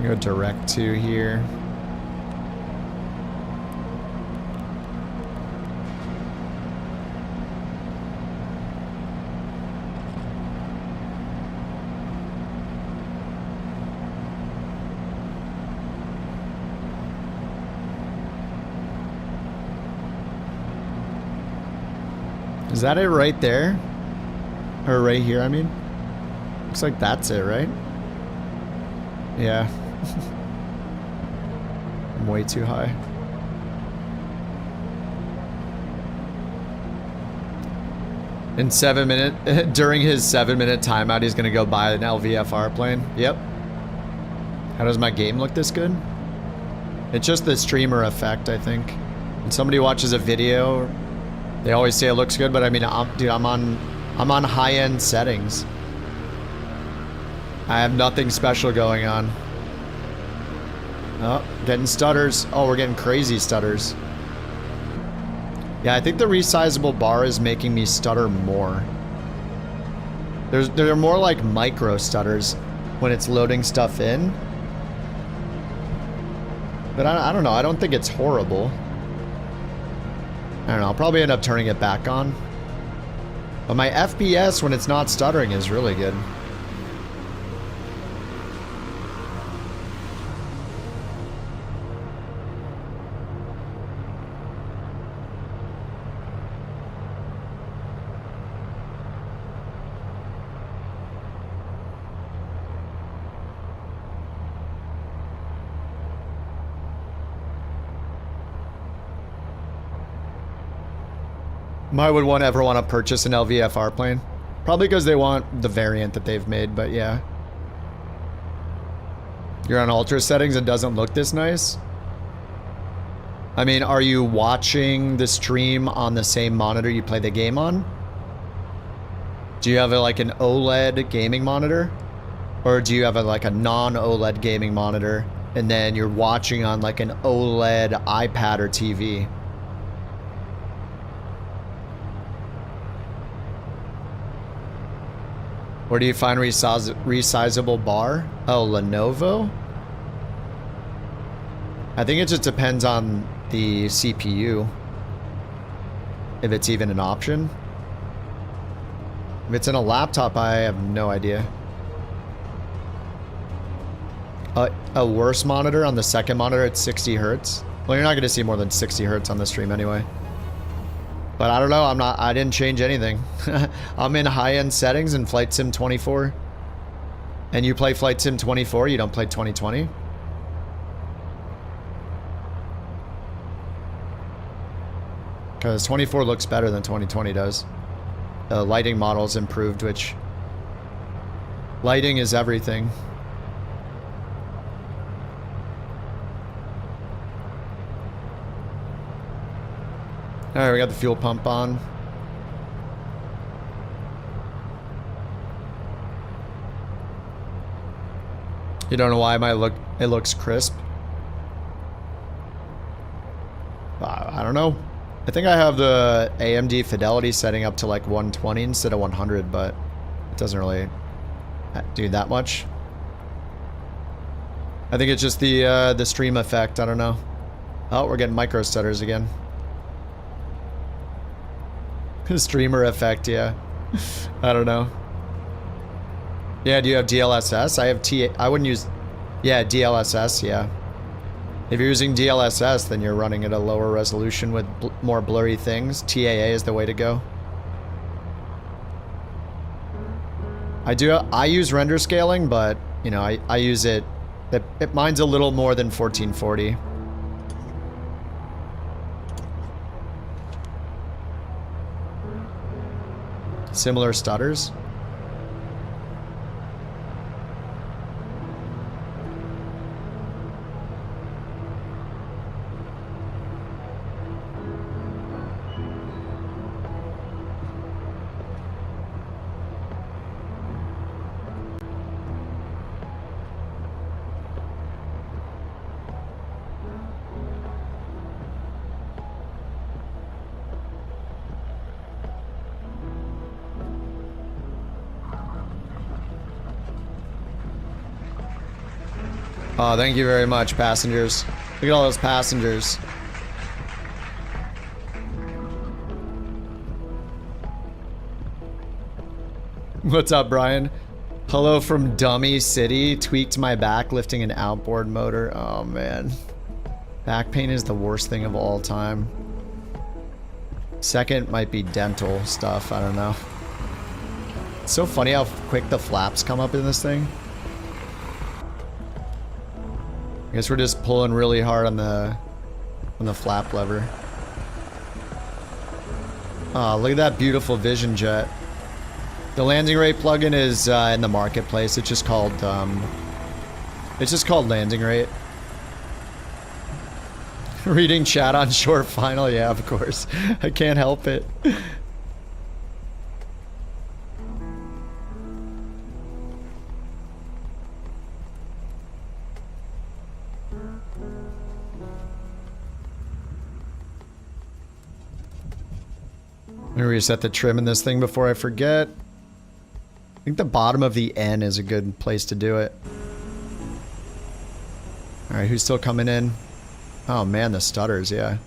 Go direct to here. Is that it right there? Or right here, I mean? Looks like that's it, right? Yeah. I'm way too high. In 7 minutes, during his 7-minute timeout, he's gonna go buy an LVFR plane. Yep. How does my game look this good? It's just the streamer effect, I think. When somebody watches a video, they always say it looks good, but I mean, dude, I'm on high-end settings. I have nothing special going on. Oh, getting stutters. Oh, we're getting crazy stutters. Yeah, I think the resizable bar is making me stutter more. There are more like micro stutters when it's loading stuff in. But I don't know. I don't think it's horrible. I don't know. I'll probably end up turning it back on. But my FPS when it's not stuttering is really good. Why would one ever want to purchase an LVFR plane? Probably because they want the variant that they've made, but yeah. You're on ultra settings and doesn't look this nice? I mean, are you watching the stream on the same monitor you play the game on? Do you have like an OLED gaming monitor? Or do you have like a non-OLED gaming monitor and then you're watching on like an OLED iPad or TV? Where do you find resizable bar? Oh, Lenovo? I think it just depends on the CPU. If it's even an option. If it's in a laptop, I have no idea. A worse monitor on the second monitor at 60 hertz. Well, you're not going to see more than 60 hertz on the stream anyway. But I don't know. I didn't change anything. I'm in high-end settings in Flight Sim 24. And you play Flight Sim 24, you don't play 2020? Because 24 looks better than 2020 does. The lighting model's improved, which... lighting is everything. Alright, we got the fuel pump on. You don't know why it looks crisp? I don't know. I think I have the AMD fidelity setting up to like 120 instead of 100, but it doesn't really do that much. I think it's just the stream effect, I don't know. Oh, we're getting micro stutters again. Streamer effect, yeah. I don't know. Yeah, do you have DLSS? I have I wouldn't use... yeah, DLSS, yeah. If you're using DLSS, then you're running at a lower resolution with more blurry things. TAA is the way to go. I use render scaling, but, you know, I use it... mine's a little more than 1440. Similar stutters. Oh, thank you very much, passengers. Look at all those passengers. What's up, Brian? Hello from Dummy City. Tweaked my back lifting an outboard motor. Oh, man. Back pain is the worst thing of all time. Second might be dental stuff. I don't know. It's so funny how quick the flaps come up in this thing. I guess we're just pulling really hard on the flap lever. Oh, look at that beautiful Vision Jet. The landing rate plugin is in the marketplace. It's just called landing rate. Reading chat on short final, yeah, of course. I can't help it. Let me reset the trim in this thing before I forget. I think the bottom of the N is a good place to do it. Alright, who's still coming in? Oh man, the stutters, yeah.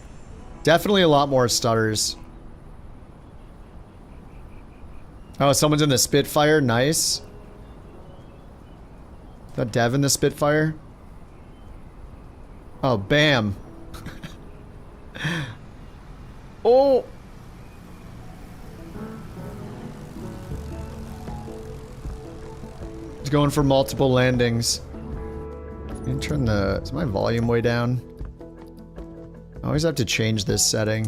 Definitely a lot more stutters. Oh, someone's in the Spitfire, nice. Is that Dev in the Spitfire? Oh, bam. Oh! It's going for multiple landings. Let me turn is my volume way down? I always have to change this setting.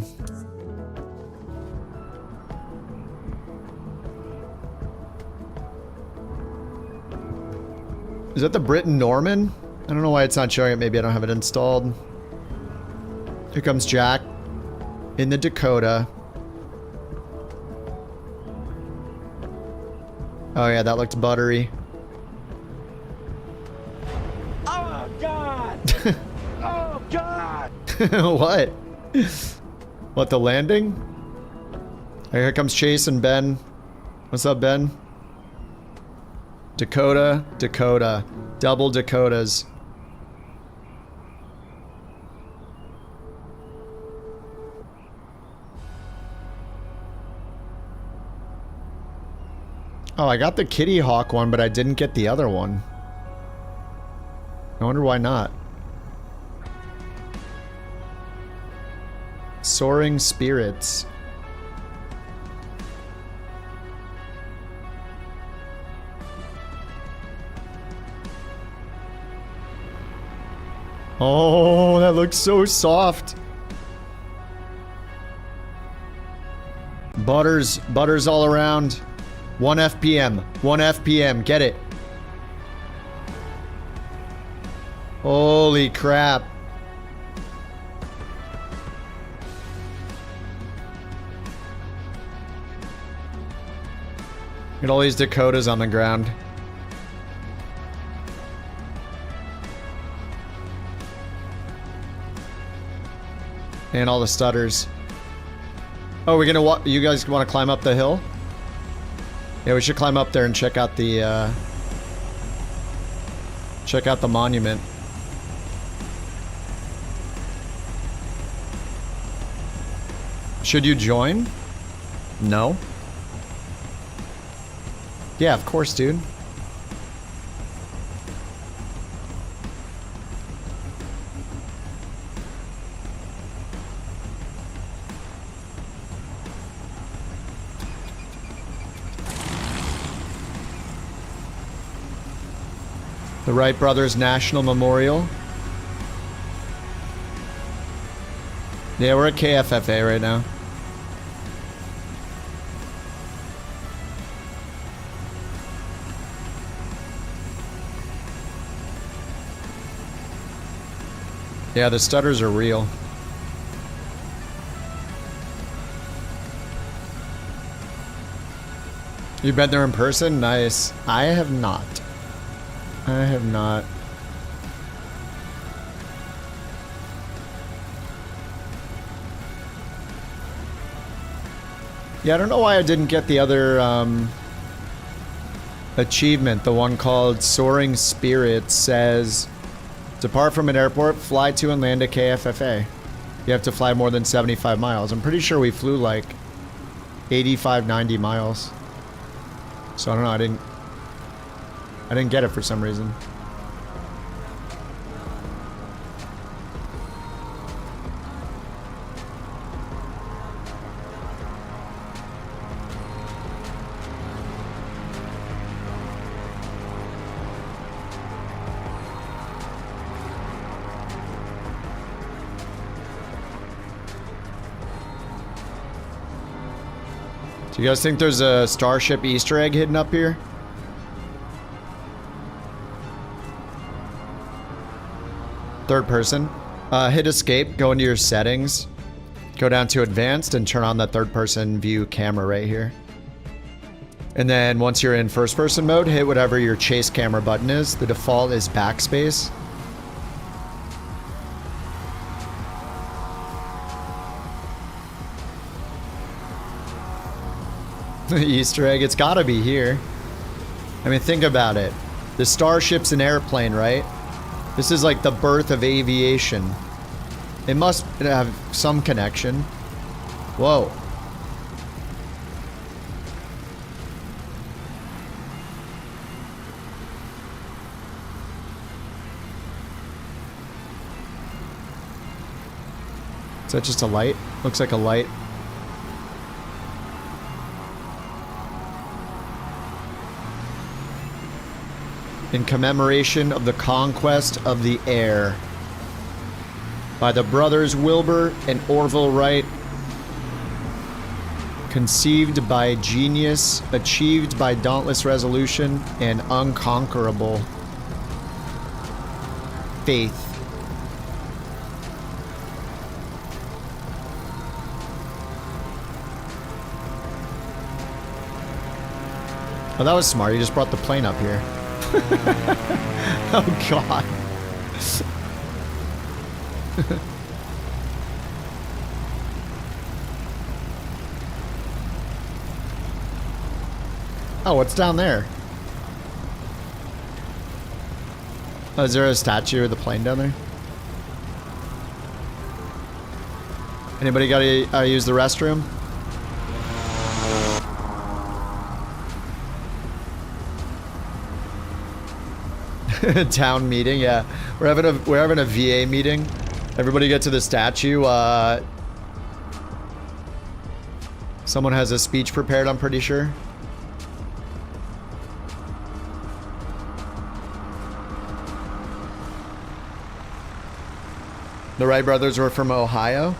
Is that the Britain Norman? I don't know why it's not showing it. Maybe I don't have it installed. Here comes Jack in the Dakota. Oh yeah, that looked buttery. Oh, God! What? What, the landing? Here comes Chase and Ben. What's up, Ben? Dakota, Dakota. Double Dakotas. Oh, I got the Kitty Hawk one, but I didn't get the other one. I wonder why not. Soaring Spirits. Oh, that looks so soft. Butters all around. 1 FPM. 1 FPM. Get it. Holy crap. Get all these Dakotas on the ground. And all the stutters. Oh, we're gonna you guys want to climb up the hill? Yeah, we should climb up there and check out the monument. Should you join? No. Yeah, of course, dude. The Wright Brothers National Memorial. Yeah, we're at KFFA right now. Yeah, the stutters are real. You've been there in person? Nice. I have not. I have not. Yeah, I don't know why I didn't get the other achievement. The one called Soaring Spirit says, depart from an airport, fly to and land at KFFA. You have to fly more than 75 miles. I'm pretty sure we flew like 85, 90 miles. So I don't know, I didn't get it for some reason. Do you guys think there's a Starship Easter egg hidden up here? Third person. Hit escape, go into your settings, go down to advanced and turn on the third person view camera right here. And then once you're in first person mode, hit whatever your chase camera button is. The default is backspace. Easter egg, it's gotta be here. I mean, think about it. The Starship's an airplane, right? This is like the birth of aviation. It must have some connection. Whoa. Is that just a light? Looks like a light. In commemoration of the conquest of the air by the brothers Wilbur and Orville Wright, conceived by genius, achieved by dauntless resolution, and unconquerable faith. Oh, that was smart. You just brought the plane up here. Oh, God. Oh, what's down there? Oh, is there a statue of the plane down there? Anybody gotta use the restroom? Town meeting, yeah. We're having a VA meeting. Everybody get to the statue. Someone has a speech prepared, I'm pretty sure. The Wright brothers were from Ohio.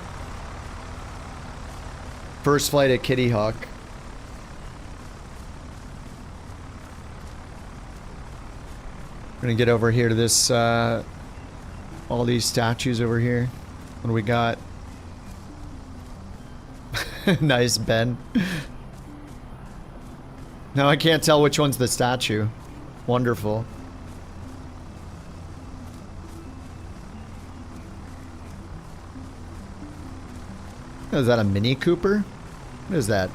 First flight at Kitty Hawk. We're gonna get over here to this, all these statues over here. What do we got? Nice, Ben. Now I can't tell which one's the statue. Wonderful. Is that a Mini Cooper? What is that?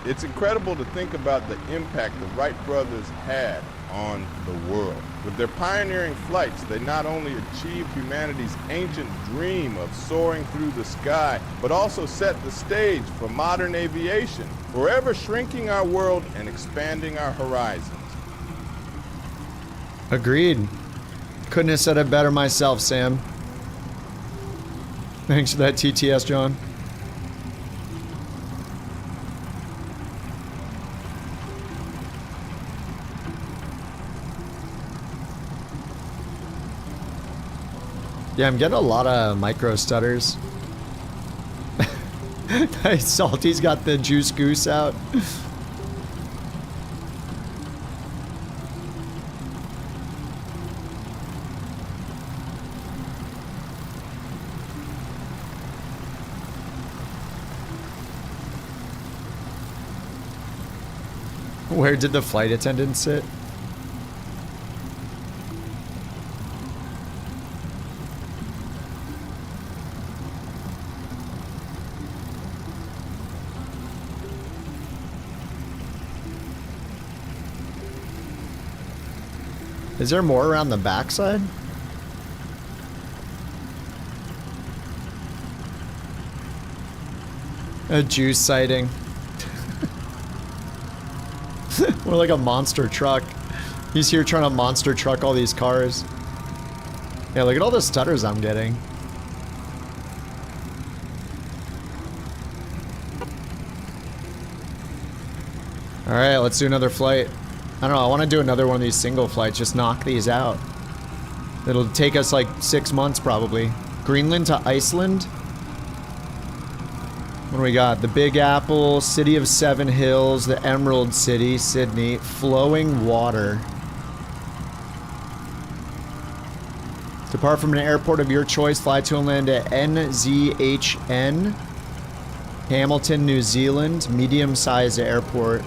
It's incredible to think about the impact the Wright brothers had on the world. With their pioneering flights, they not only achieved humanity's ancient dream of soaring through the sky, but also set the stage for modern aviation, forever shrinking our world and expanding our horizons. Agreed. Couldn't have said it better myself, Sam. Thanks for that TTS, John. Yeah, I'm getting a lot of micro stutters. Salty's got the juice goose out. Where did the flight attendant sit? Is there more around the backside? A juice sighting. More like a monster truck. He's here trying to monster truck all these cars. Yeah, look at all the stutters I'm getting. Alright, let's do another flight. I don't know, I want to do another one of these single flights, just knock these out. It'll take us like 6 months probably. Greenland to Iceland? What do we got? The Big Apple, City of Seven Hills, the Emerald City, Sydney, Flowing Water. Depart from an airport of your choice, fly to and land at NZHN, Hamilton, New Zealand, medium-sized airport.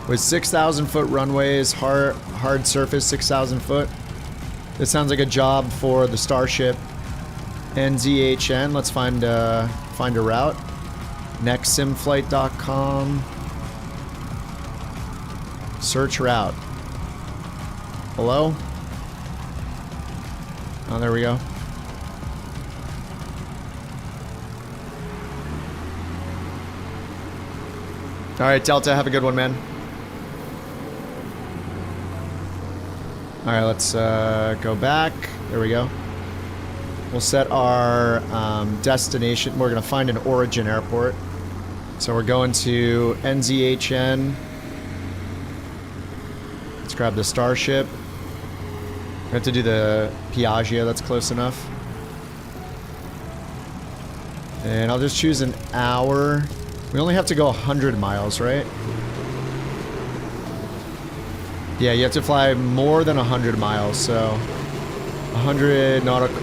With 6,000 foot runways, hard surface, 6,000 foot. This sounds like a job for the Starship. NZHN, let's find a route. Nextsimflight.com. Search route. Hello? Oh, there we go. Alright, Delta, have a good one, man. Alright, let's go back. There we go. We'll set our destination. We're going to find an origin airport. So we're going to NZHN. Let's grab the Starship. We have to do the Piaggio, that's close enough. And I'll just choose an hour. We only have to go 100 miles, right? Yeah, you have to fly more than 100 miles, so 100 nautical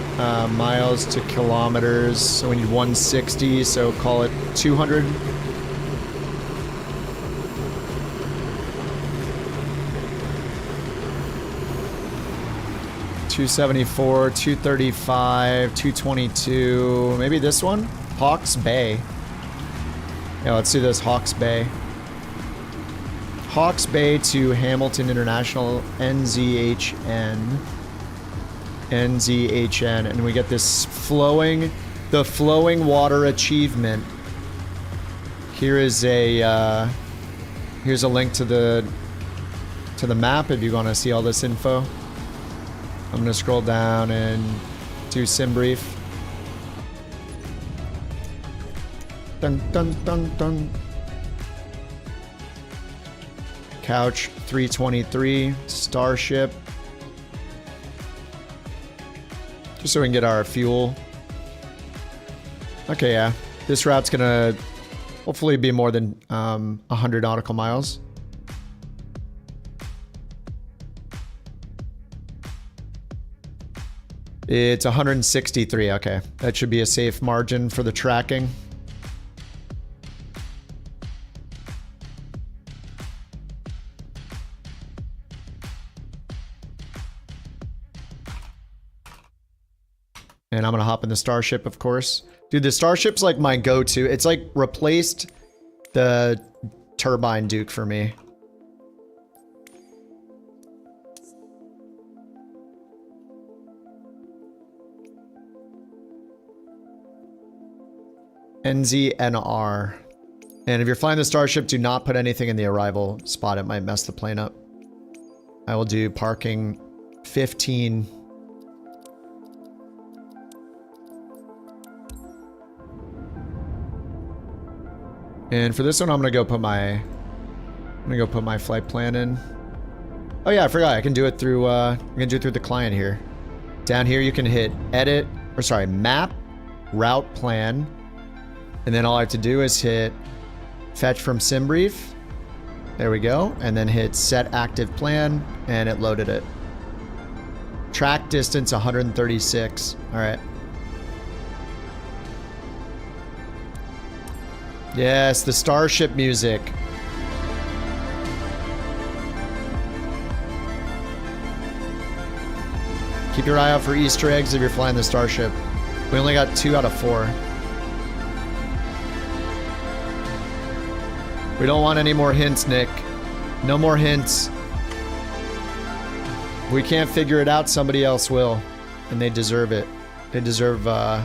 miles to kilometers, so we need 160, so call it 200. $274, $235, $222. Maybe this one? Hawke's Bay. Yeah, let's do this. Hawke's Bay. Hawke's Bay to Hamilton International, NZHN. NZHN. And we get this the flowing water achievement. Here is a, here's a link to the map if you want to see all this info. I'm gonna scroll down and do sim brief. Dun dun dun dun. Couch 323, Starship. Just so we can get our fuel. Okay, yeah. This route's gonna hopefully be more than 100 nautical miles. It's 163, okay. That should be a safe margin for the tracking. And I'm gonna hop in the Starship, of course. Dude, the Starship's like my go-to. It's like replaced the Turbine Duke for me. NZNR. And if you're flying the Starship, do not put anything in the arrival spot. It might mess the plane up. I will do parking 15. And for this one, I'm gonna go put my flight plan in. Oh yeah, I forgot. I can do it through the client here. Down here, you can hit edit, or sorry, map, route plan. And then all I have to do is hit fetch from SimBrief. There we go. And then hit set active plan, and it loaded it. Track distance 136. All right. Yes, the Starship music. Keep your eye out for Easter eggs if you're flying the Starship. We only got 2 out of 4. We don't want any more hints, Nick. No more hints. We can't figure it out, somebody else will. And they deserve it. They deserve the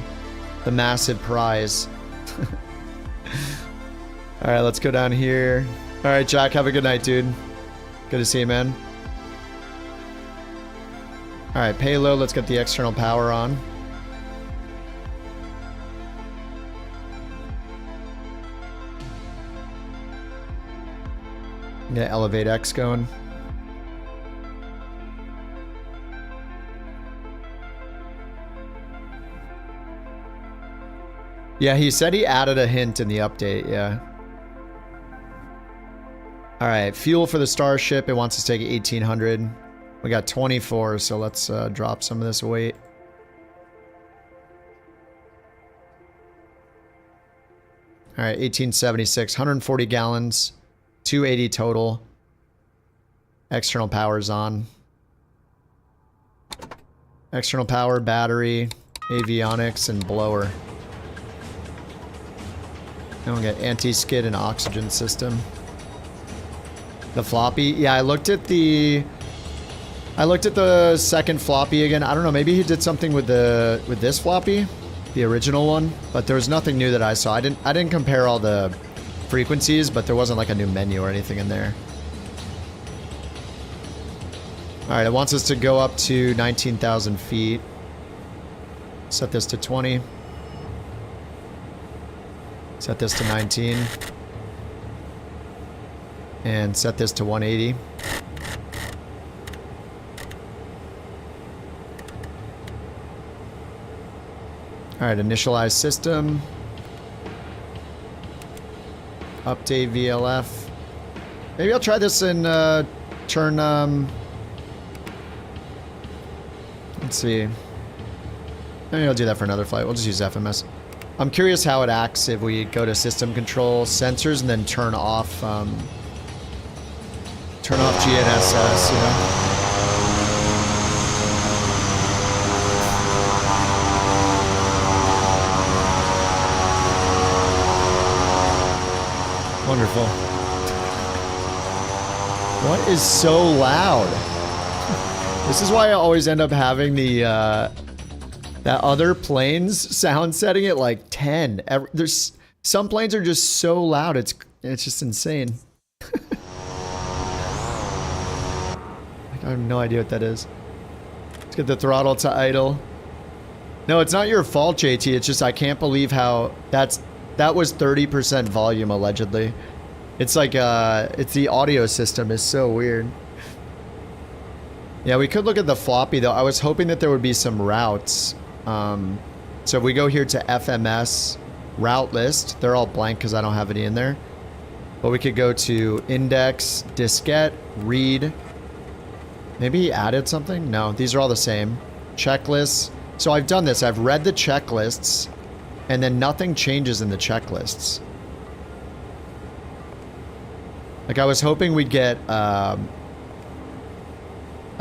massive prize. Alright, let's go down here. Alright, Jack, have a good night, dude. Good to see you, man. Alright, payload, let's get the external power on. Get Elevate X going. Yeah, he said he added a hint in the update, yeah. Alright, fuel for the Starship. It wants us to take 1,800. We got 24, so let's drop some of this weight. Alright, 1876, 140 gallons. 280 total. External power's on. External power, battery, avionics, and blower. Then we'll get anti-skid and oxygen system. The floppy. Yeah, I looked at the second floppy again. I don't know, maybe he did something with this floppy, the original one, but there was nothing new that I saw. I didn't compare all the frequencies, but there wasn't like a new menu or anything in there. Alright, it wants us to go up to 19,000 feet. Set this to 20. Set this to 19. And set this to 180. All right, initialize system. Update VLF. Maybe I'll try this in turn. Let's see. Maybe I'll do that for another flight. We'll just use FMS. I'm curious how it acts if we go to system control sensors and then turn off GNSS, you know? Wonderful. What is so loud? This is why I always end up having the that other plane's sound setting at like 10. There's some planes are just so loud. It's just insane. I have no idea what that is. Let's get the throttle to idle. No, it's not your fault, JT. It's just I can't believe how that was 30% volume allegedly. It's like it's the audio system is so weird. Yeah, we could look at the floppy though. I was hoping that there would be some routes. So if we go here to FMS route list, they're all blank because I don't have any in there. But we could go to index, diskette, read. Maybe he added something? No, these are all the same. Checklists. So I've done this. I've read the checklists and then nothing changes in the checklists. Like I was hoping we'd get a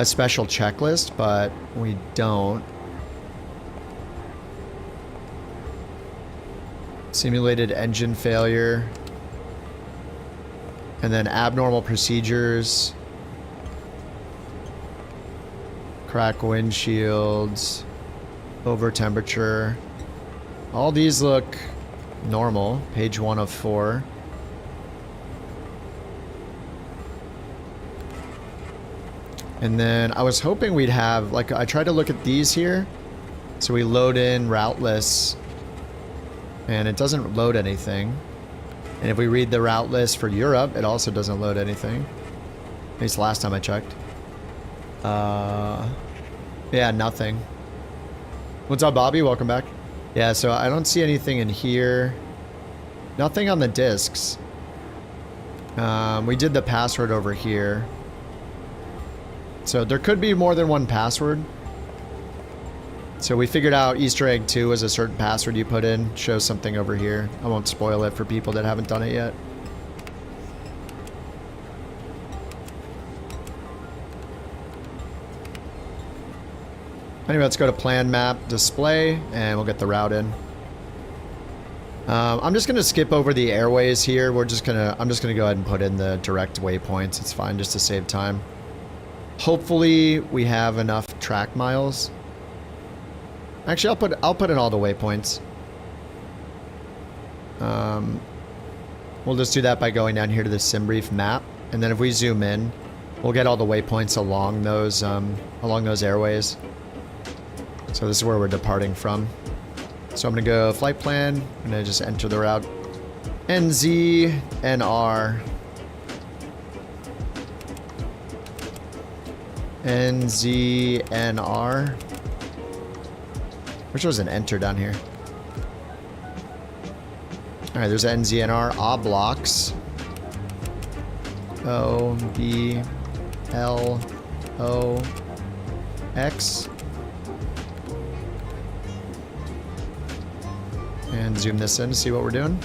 special checklist, but we don't. Simulated engine failure. And then abnormal procedures. Crack windshields. Over temperature. All these look normal. Page 1 of 4. And then I was hoping we'd have, like, I tried to look at these here. So we load in route lists. And it doesn't load anything. And if we read the route list for Europe, it also doesn't load anything. At least last time I checked. Yeah, nothing. What's up, Bobby? Welcome back. Yeah, so I don't see anything in here. Nothing on the discs. We did the password over here. So there could be more than one password. So we figured out Easter egg 2 is a certain password you put in. Shows something over here. I won't spoil it for people that haven't done it yet. Anyway, let's go to plan map display and we'll get the route in. I'm just gonna skip over the airways here. I'm just gonna go ahead and put in the direct waypoints. It's fine just to save time. Hopefully we have enough track miles. Actually, I'll put in all the waypoints. We'll just do that by going down here to the SimBrief map, and then if we zoom in, we'll get all the waypoints along those airways. So this is where we're departing from. So I'm gonna go flight plan. I'm gonna just enter the route. NZ NR. NZ NR. Which was an enter down here. Alright, there's NZNR, oblocks. O, B, L, O, X. And zoom this in to see what we're doing.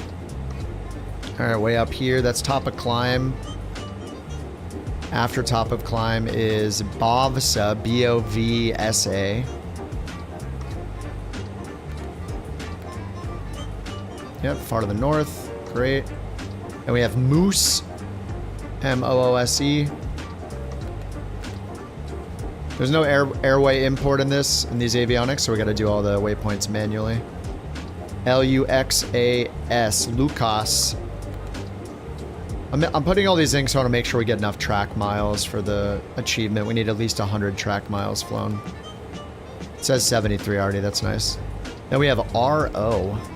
Alright, way up here, that's top of climb. After top of climb is BOVSA, B-O-V-S-A. Yep, far to the north. Great. And we have Moose. M-O-O-S-E. There's no airway import in these avionics, so we got to do all the waypoints manually. L-U-X-A-S. Lucas. I'm putting all these in so I want to make sure we get enough track miles for the achievement. We need at least 100 track miles flown. It says 73 already. That's nice. Then we have R-O.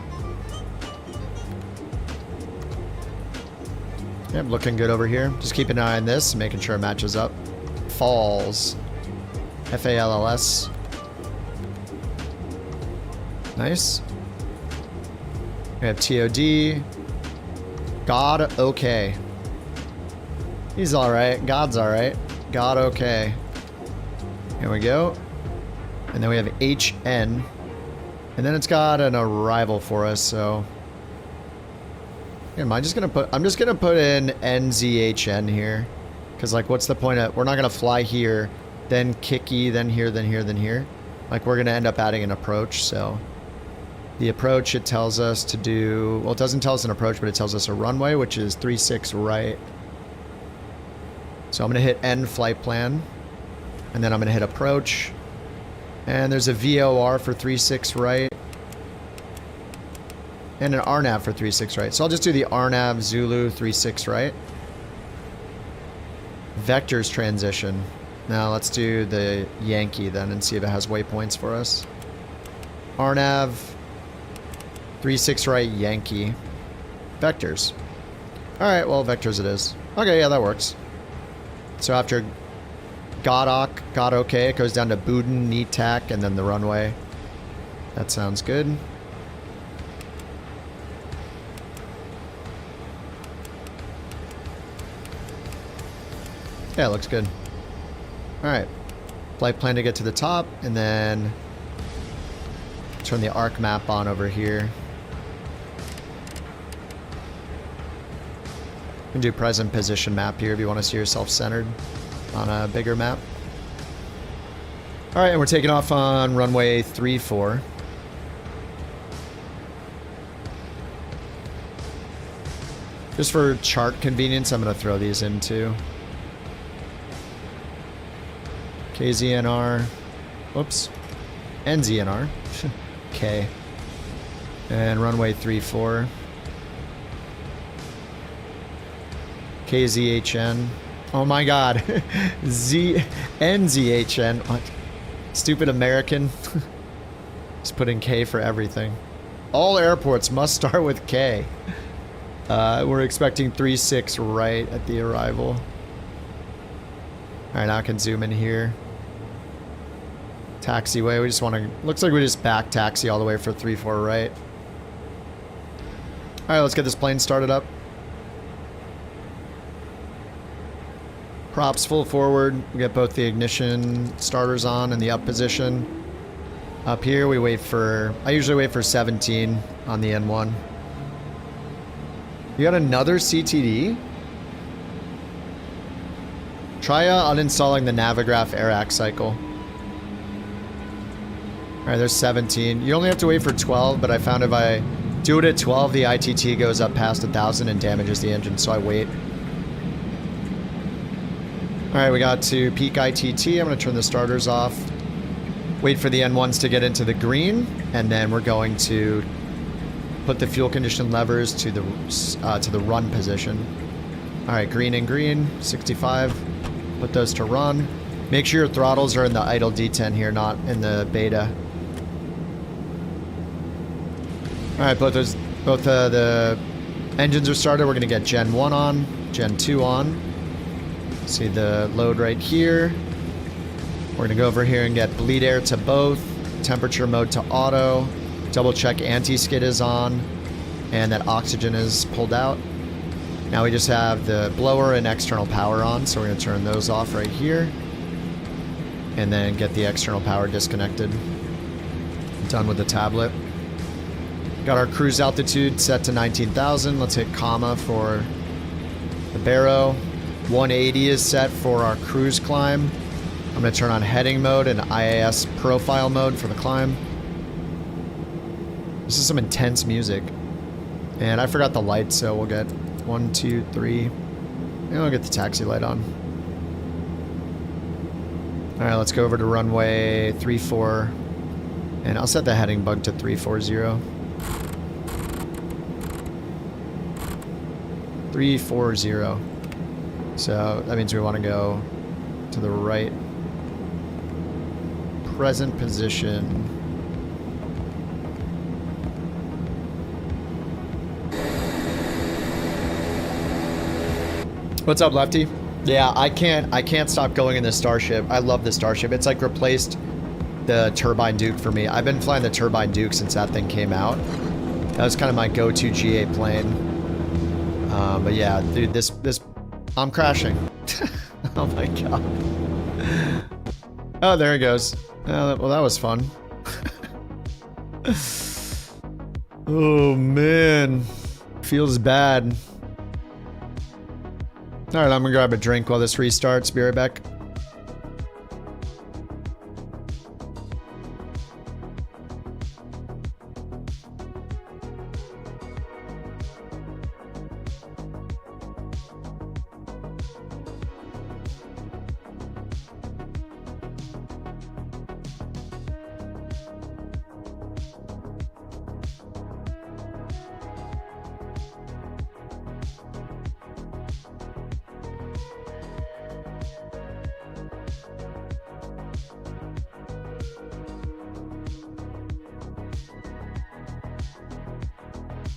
Yep, looking good over here. Just keep an eye on this, making sure it matches up. Falls. F-A-L-L-S. Nice. We have TOD. God, okay. He's alright. God's alright. God, okay. Here we go. And then we have HN. And then it's got an arrival for us, so... I'm just gonna put in NZHN here. Because, like, what's the point of... We're not gonna fly here, then Kiki, then here, then here, then here. Like, we're gonna end up adding an approach, so... The approach, it tells us to do... Well, it doesn't tell us an approach, but it tells us a runway, which is 36 right. So I'm gonna hit N flight plan. And then I'm gonna hit approach. And there's a VOR for 36 right. And an RNAV for 36 right. So I'll just do the RNAV Zulu 36 right. Vectors transition. Now let's do the Yankee then and see if it has waypoints for us. RNAV 36 right Yankee. Vectors. Alright, well, vectors it is. Okay, yeah, that works. So after got okay, it goes down to Buden, knee tack, and then the runway. That sounds good. Yeah, it looks good. Alright. Flight plan to get to the top, and then turn the arc map on over here. You can do present position map here if you want to see yourself centered on a bigger map. Alright, and we're taking off on runway 34. Just for chart convenience, I'm going to throw these in too. KZNR. Whoops. NZNR. K. And runway 34. KZHN. Oh my god. NZHN. What? Stupid American. Just put in K for everything. All airports must start with K. We're expecting 36 right at the arrival. Alright, now I can zoom in here. Taxiway, we just want to... Looks like we just back taxi all the way for 34 right. Alright, let's get this plane started up. Props full forward. We get both the ignition starters on and the up position. Up here, we wait for... I usually wait for 17 on the N1. You got another CTD? Try uninstalling the Navigraph AirAct cycle. Alright, there's 17. You only have to wait for 12, but I found if I do it at 12, the ITT goes up past 1,000 and damages the engine, so I wait. Alright, we got to peak ITT. I'm going to turn the starters off. Wait for the N1s to get into the green, and then we're going to put the fuel condition levers to the run position. Alright, green and green, 65. Put those to run. Make sure your throttles are in the idle D10 here, not in the beta. Alright, both the engines are started. We're going to get Gen 1 on, Gen 2 on. See the load right here. We're going to go over here and get bleed air to both, temperature mode to auto, double check anti-skid is on, and that oxygen is pulled out. Now we just have the blower and external power on, so we're going to turn those off right here. And then get the external power disconnected. Done with the tablet. Got our cruise altitude set to 19,000. Let's hit comma for the Barrow. 180 is set for our cruise climb. I'm going to turn on heading mode and IAS profile mode for the climb. This is some intense music. And I forgot the lights, so we'll get 1, 2, 3. And we'll get the taxi light on. Alright, let's go over to runway 34. And I'll set the heading bug to 340. 340. So that means we want to go to the right. Present position. What's up, Lefty? Yeah, I can't stop going in this Starship. I love this Starship. It's like replaced the Turbine Duke for me. I've been flying the Turbine Duke since that thing came out. That was kind of my go-to GA plane. But yeah, dude, this I'm crashing. Oh my god. Oh, there it goes. Well, that was fun. Oh man, feels bad. All right, I'm gonna grab a drink while this restarts. Be right back.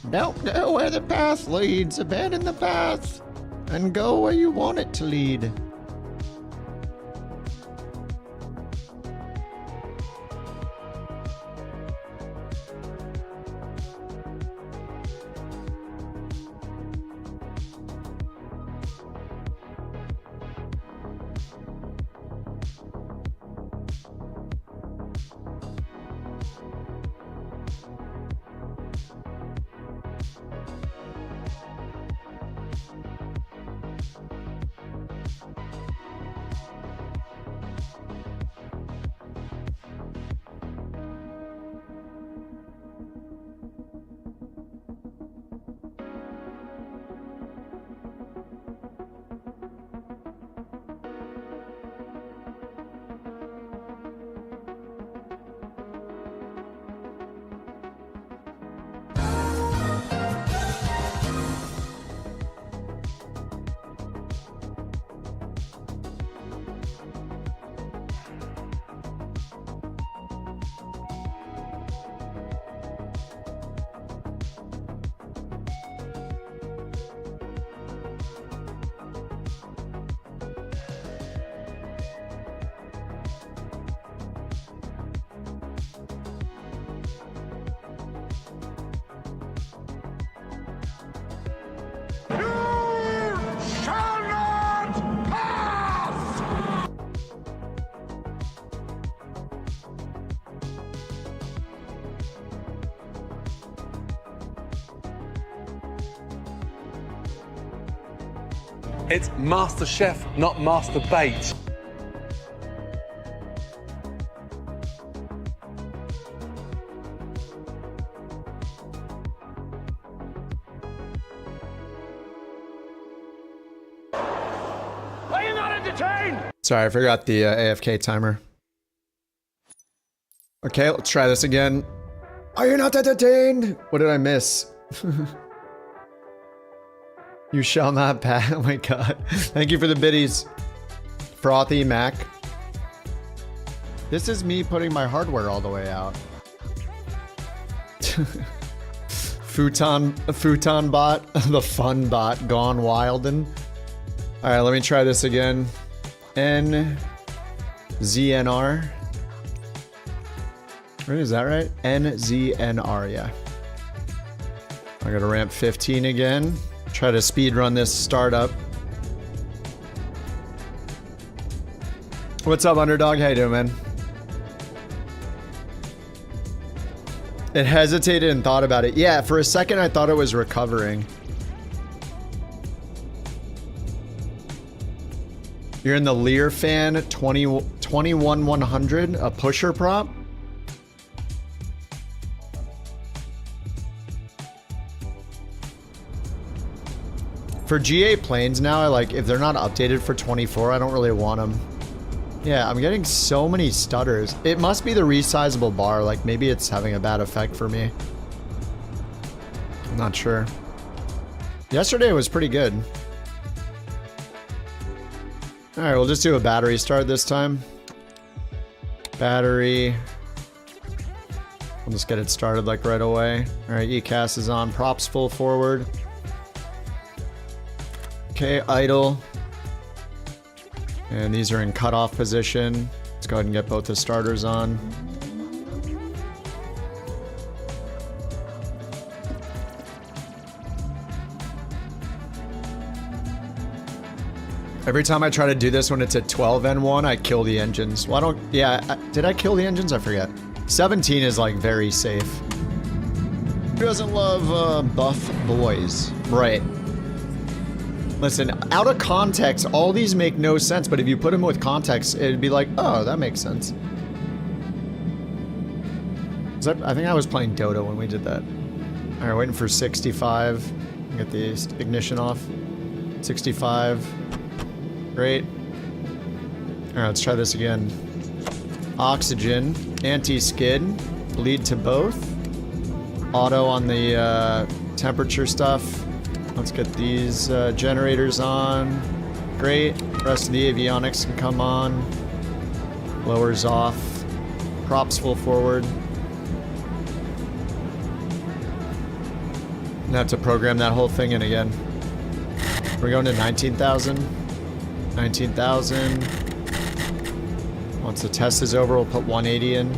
Don't go where the path leads. Abandon the path and go where you want it to lead. It's Master Chef, not Master Bait. Are you not entertained? Sorry, I forgot the AFK timer. Okay, let's try this again. Are you not entertained? What did I miss? You shall not pass. Oh my god. Thank you for the biddies. Frothy Mac. This is me putting my hardware all the way out. Futon bot. The fun bot gone wildin'. Alright, let me try this again. NZNR. Right, is that right? NZNR, yeah. I gotta ramp 15 again. Try to speed run this startup. What's up, Underdog? How you doing, man? It hesitated and thought about it. Yeah, for a second I thought it was recovering. You're in the Lear fan 21100, a pusher prop. For GA planes now, I like, if they're not updated for 24, I don't really want them. Yeah, I'm getting so many stutters. It must be the resizable bar, like maybe it's having a bad effect for me. I'm not sure. Yesterday was pretty good. Alright, we'll just do a battery start this time. Battery. We'll just get it started like right away. Alright, ECAS is on. Props full forward. Okay, idle. And these are in cutoff position. Let's go ahead and get both the starters on. Every time I try to do this when it's at 12N1, I kill the engines. Well, I don't... Yeah, did I kill the engines? I forget. 17 is, like, very safe. Who doesn't love, buff boys? Right. Listen, out of context, all these make no sense, but if you put them with context, it'd be like, oh, that makes sense. I think I was playing Dota when we did that. All right, waiting for 65. Get the ignition off. 65. Great. All right, let's try this again. Oxygen, anti-skid, lead to both. Auto on the temperature stuff. Let's get these generators on. Great. Rest of the avionics can come on. Lowers off. Props full forward. Now have to program that whole thing in again. We're going to 19,000. 19,000. Once the test is over, we'll put 180 in.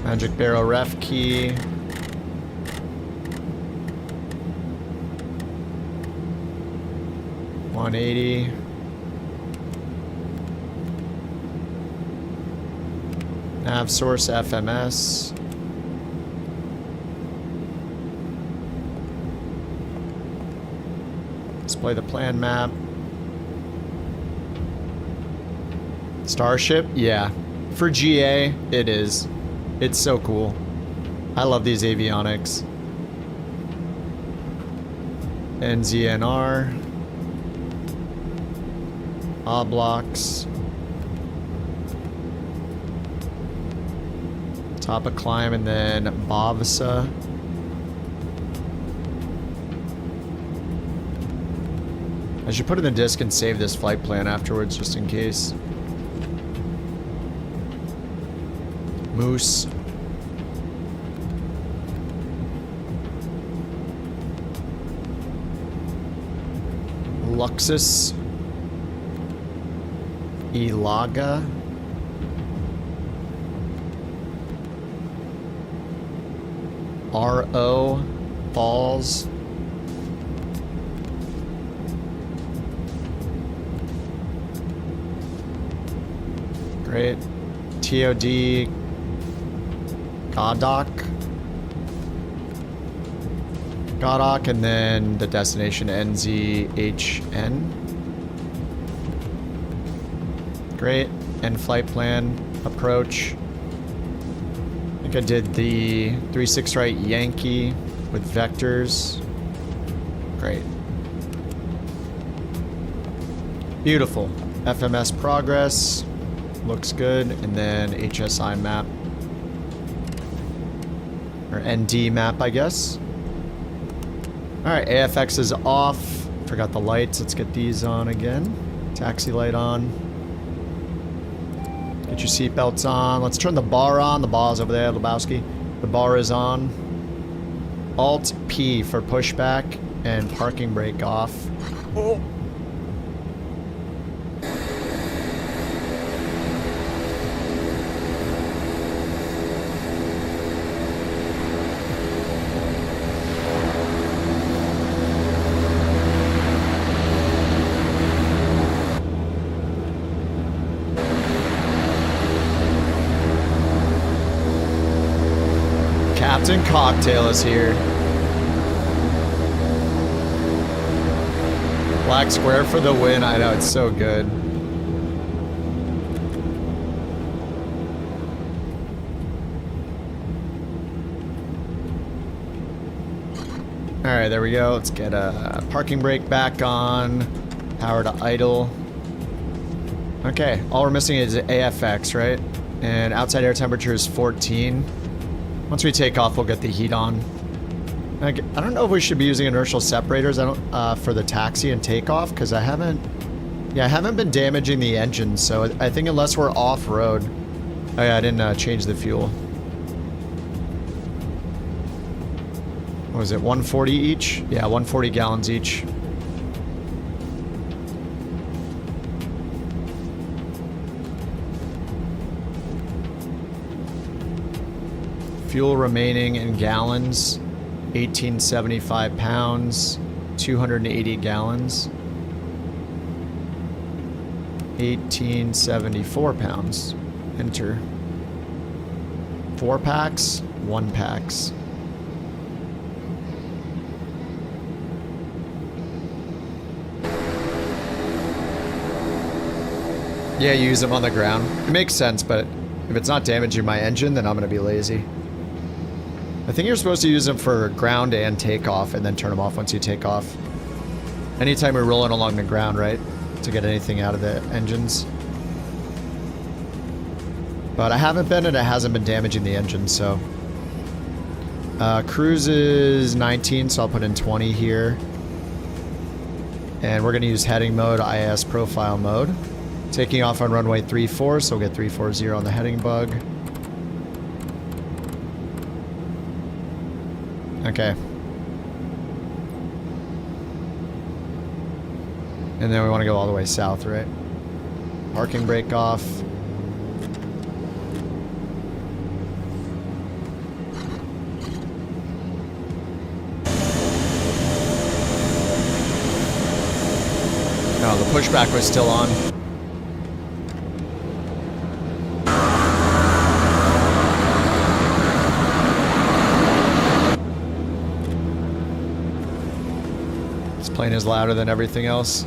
Magic barrel ref key. $180. Nav source FMS. Display the plan map. Starship? Yeah. For GA, it is. It's so cool. I love these avionics. NZNR. Oblocks. Top of climb and then Bavsa. I should put in the disk and save this flight plan afterwards just in case. Moose. Luxus. Ilaga. RO. Falls. Great. TOD. Godok, and then the destination NZHN. Great. End flight plan. Approach. I think I did the 36 right Yankee with vectors. Great. Beautiful. FMS progress. Looks good. And then HSI map. Or ND map, I guess. Alright, AFX is off. Forgot the lights. Let's get these on again. Taxi light on. Get your seatbelts on. Let's turn the bar on. The bar's over there, Lebowski. The bar is on. Alt P for pushback and parking brake off. Oh. Captain Cocktail is here. Black square for the win. I know, it's so good. Alright, there we go. Let's get a parking brake back on. Power to idle. Okay, all we're missing is AFX, right? And outside air temperature is 14. Once we take off, we'll get the heat on. I don't know if we should be using inertial separators. I don't for the taxi and takeoff because I haven't been damaging the engine. So I think unless we're off road, oh yeah, I didn't change the fuel. was it 140 each? Yeah, 140 gallons each. Fuel remaining in gallons, 1875 pounds, 280 gallons, 1874 pounds. Enter. 4 packs, 1 packs. Yeah, you use them on the ground. It makes sense, but if it's not damaging my engine, then I'm gonna be lazy. I think you're supposed to use them for ground and takeoff, and then turn them off once you take off. Anytime you're rolling along the ground, right? To get anything out of the engines. But I haven't been, and it hasn't been damaging the engine, so. Cruise is 19, so I'll put in 20 here. And we're gonna use heading mode, IS profile mode. Taking off on runway 34, so we'll get 340 on the heading bug. Okay. And then we want to go all the way south, right? Parking brake off. No, the pushback was still on. This plane is louder than everything else.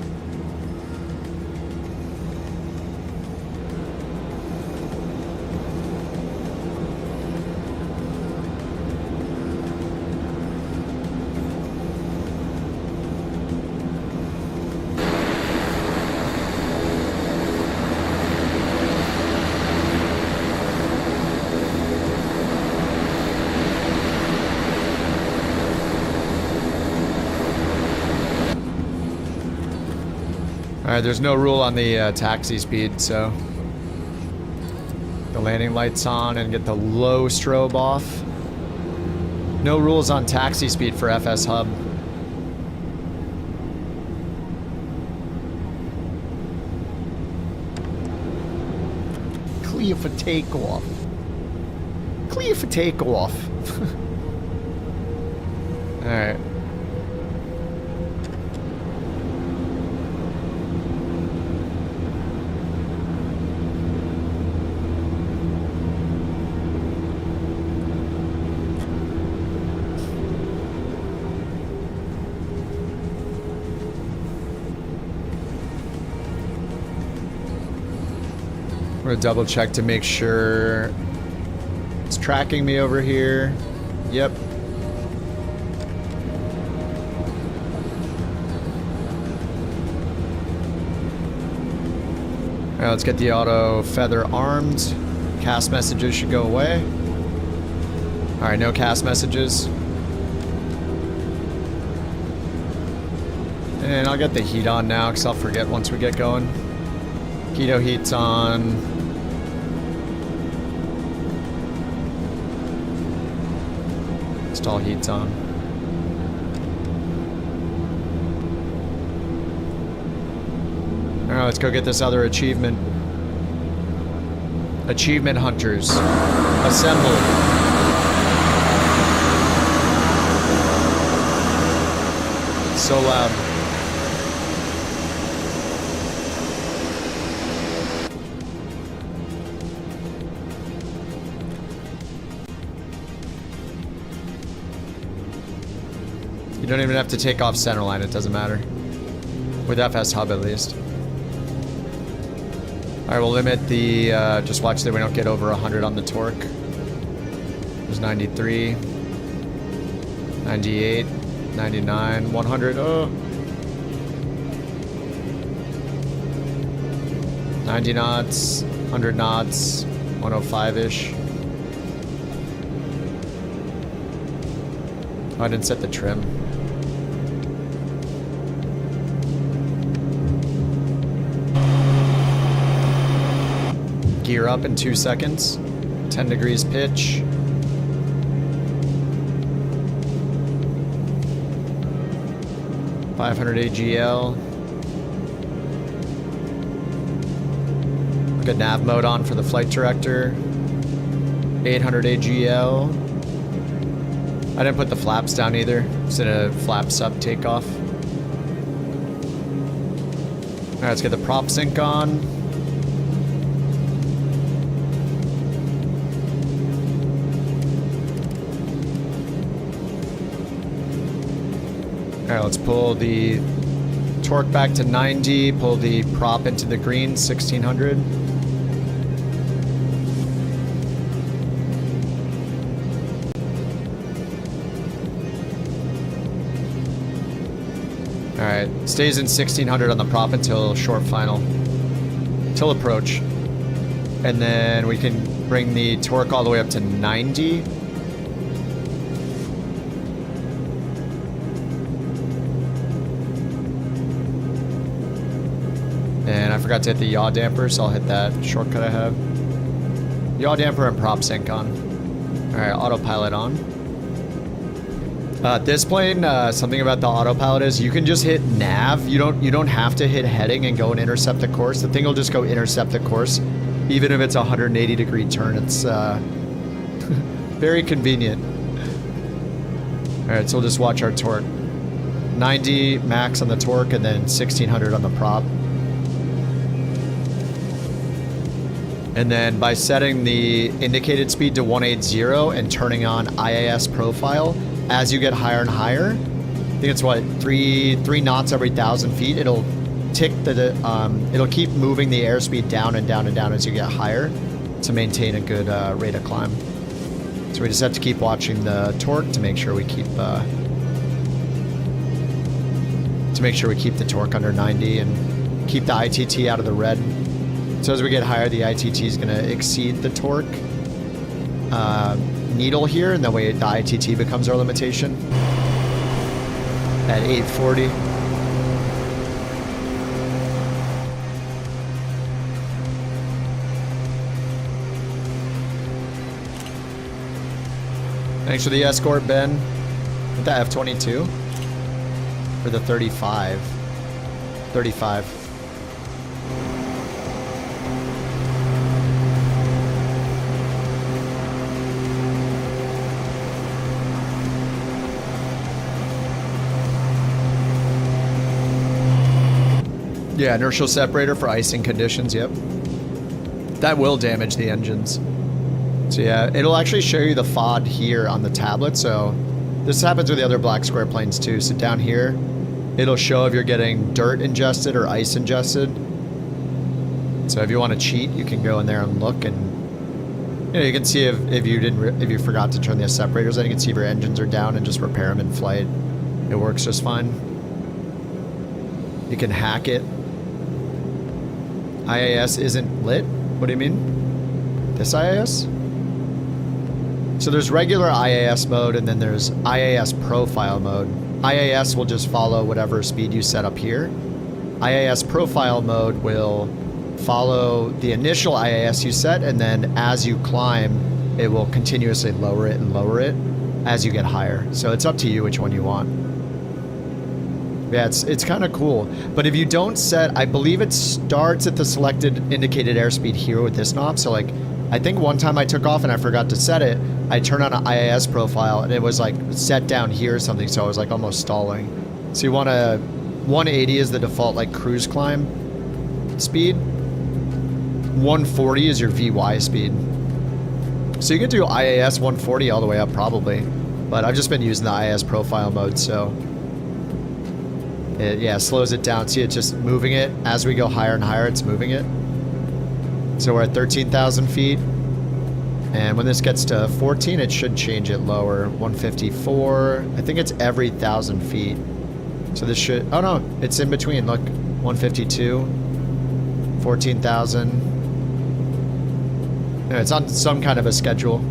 Alright, there's no rule on the taxi speed, so the landing lights on and get the low strobe off. No rules on taxi speed for FsHub. Clear for takeoff. Clear for takeoff. Alright. I'm gonna double check to make sure it's tracking me over here. Yep. Alright, let's get the auto feather armed. Cast messages should go away. Alright, no cast messages. And I'll get the heat on now because I'll forget once we get going. Keto heat's on. Stall heat's on. Alright, let's go get this other achievement. Achievement hunters. Assemble. So loud. You don't even have to take off centerline, it doesn't matter. With FsHub at least. Alright, we'll limit the, just watch that we don't get over 100 on the torque. There's 93. 98. 99. 100. Oh! 90 knots. 100 knots. 105-ish. Oh, I didn't set the trim. Gear up in 2 seconds. 10 degrees pitch. 500 AGL. Good nav mode on for the flight director. 800 AGL. I didn't put the flaps down either. It's in a flaps up takeoff. All right, let's get the prop sync on. All right, let's pull the torque back to 90, pull the prop into the green, 1600. All right, stays in 1600 on the prop until short final, till approach. And then we can bring the torque all the way up to 90. And I forgot to hit the yaw damper, so I'll hit that shortcut I have. Yaw damper and prop sync on. All right, autopilot on. This plane, something about the autopilot is you can just hit nav. You don't have to hit heading and go and intercept the course. The thing will just go intercept the course, even if it's a 180-degree turn. It's very convenient. All right, so we'll just watch our torque. 90 max on the torque, and then 1600 on the prop. And then by setting the indicated speed to 180 and turning on IAS profile, as you get higher and higher, I think it's what, three knots every 1,000 feet, it'll tick it'll keep moving the airspeed down and down and down as you get higher to maintain a good rate of climb. So we just have to keep watching the torque to make sure we keep the torque under 90 and keep the ITT out of the red. So as we get higher, the ITT is going to exceed the torque needle here, and that way the ITT becomes our limitation at 840. Thanks for the escort, Ben. With the F-22 or the 35. 35. Yeah, inertial separator for icing conditions, yep. That will damage the engines. So yeah, it'll actually show you the FOD here on the tablet, so this happens with the other black square planes too. So down here, it'll show if you're getting dirt ingested or ice ingested. So if you want to cheat, you can go in there and look, and you can see if you forgot to turn the separators on, you can see if your engines are down and just repair them in flight. It works just fine. You can hack it. IAS isn't lit? What do you mean? This IAS? So there's regular IAS mode, and then there's IAS profile mode. IAS will just follow whatever speed you set up here. IAS profile mode will follow the initial IAS you set, and then as you climb, it will continuously lower it and lower it as you get higher. So it's up to you which one you want. Yeah, it's kind of cool. But if you don't set, I believe it starts at the selected indicated airspeed here with this knob. So like, I think one time I took off and I forgot to set it. I turned on an IAS profile and it was like set down here or something. So I was like almost stalling. So you want 180 is the default like cruise climb speed. 140 is your VY speed. So you can do IAS 140 all the way up probably. But I've just been using the IAS profile mode, so it, yeah, slows it down. See, it's just moving it. As we go higher and higher, it's moving it. So we're at 13,000 feet. And when this gets to 14, it should change it lower. 154. I think it's every 1,000 feet. So this should... Oh, no. It's in between. Look. 152. 14,000. Yeah, it's on some kind of a schedule.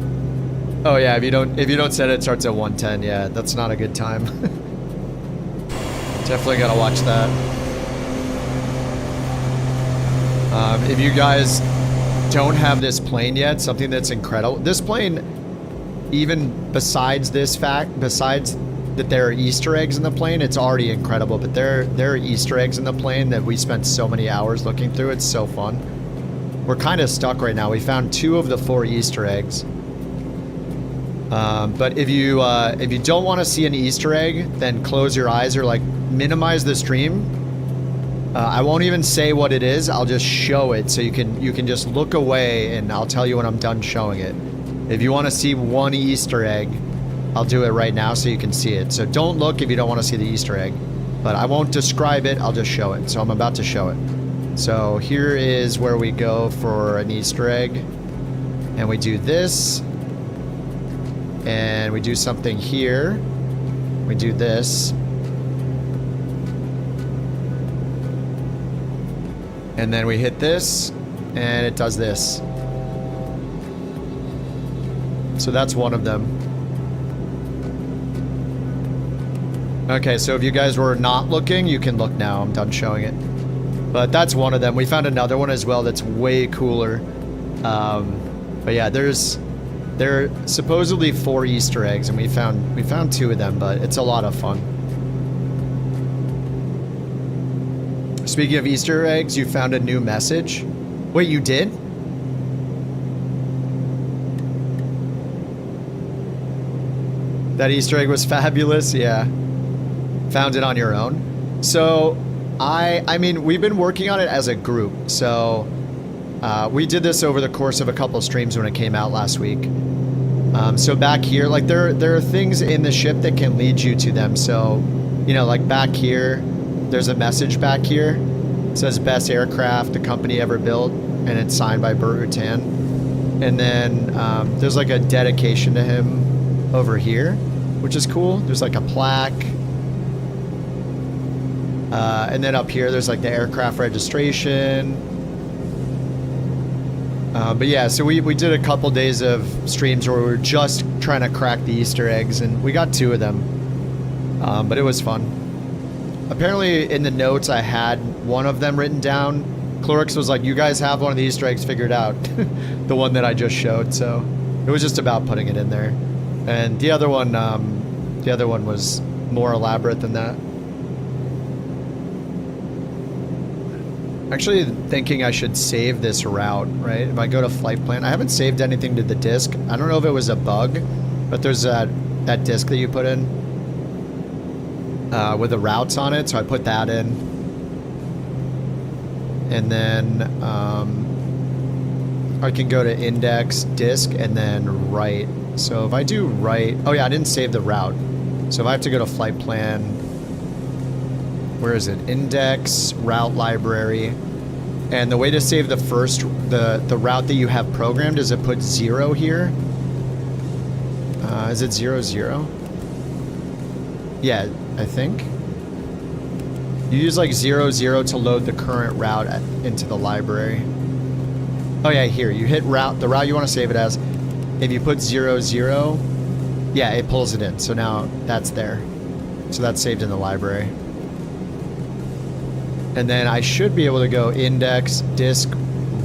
Oh, yeah. If you don't set it, it starts at 110. Yeah, that's not a good time. Definitely gotta watch that. If you guys don't have this plane yet, something that's incredible. This plane, even besides this fact, besides that there are Easter eggs in the plane, it's already incredible. But there are Easter eggs in the plane that we spent so many hours looking through. It's so fun. We're kind of stuck right now. We found 2 of the 4 Easter eggs. But if you don't want to see an Easter egg, then close your eyes or like minimize the stream. I won't even say what it is. I'll just show it so you can just look away and I'll tell you when I'm done showing it. If you want to see one Easter egg, I'll do it right now so you can see it. So don't look if you don't want to see the Easter egg. But I won't describe it, I'll just show it. So I'm about to show it. So here is where we go for an Easter egg. And we do this. And we do something here. We do this. And then we hit this, and it does this. So that's one of them. Okay, so if you guys were not looking, you can look now. I'm done showing it. But that's one of them. We found another one as well that's way cooler. But yeah, there are supposedly 4 Easter eggs, and we found 2 of them, but it's a lot of fun. Speaking of Easter eggs, you found a new message. Wait, you did? That Easter egg was fabulous, yeah. Found it on your own. So, I mean, we've been working on it as a group. So, we did this over the course of a couple streams when it came out last week. So back here, like there are things in the ship that can lead you to them. So, you know, like back here, there's a message back here. It says best aircraft the company ever built, and it's signed by Burt Rutan. And then there's like a dedication to him over here, which is cool. There's like a plaque. And then up here, there's like the aircraft registration. But yeah, so we did a couple days of streams where we were just trying to crack the Easter eggs, and we got 2 of them. But it was fun. Apparently in the notes I had one of them written down. Clorix was like, you guys have one of the Easter eggs figured out. The one that I just showed, so it was just about putting it in there. And the other one was more elaborate than that. Actually thinking I should save this route, right? If I go to flight plan, I haven't saved anything to the disk. I don't know if it was a bug, but there's that disk that you put in with the routes on it. So I put that in. And then I can go to index, disk, and then write. So if I do write, oh yeah, I didn't save the route. So if I have to go to flight plan, where is it? Index, route library. And the way to save the the route that you have programmed is to put 0 here. Is it 0, 0? Yeah, I think. You use like 0, 0 to load the current route into the library. Oh yeah, here, you hit route, the route you want to save it as. If you put 0, 0, yeah, it pulls it in. So now that's there. So that's saved in the library. And then I should be able to go index, disk,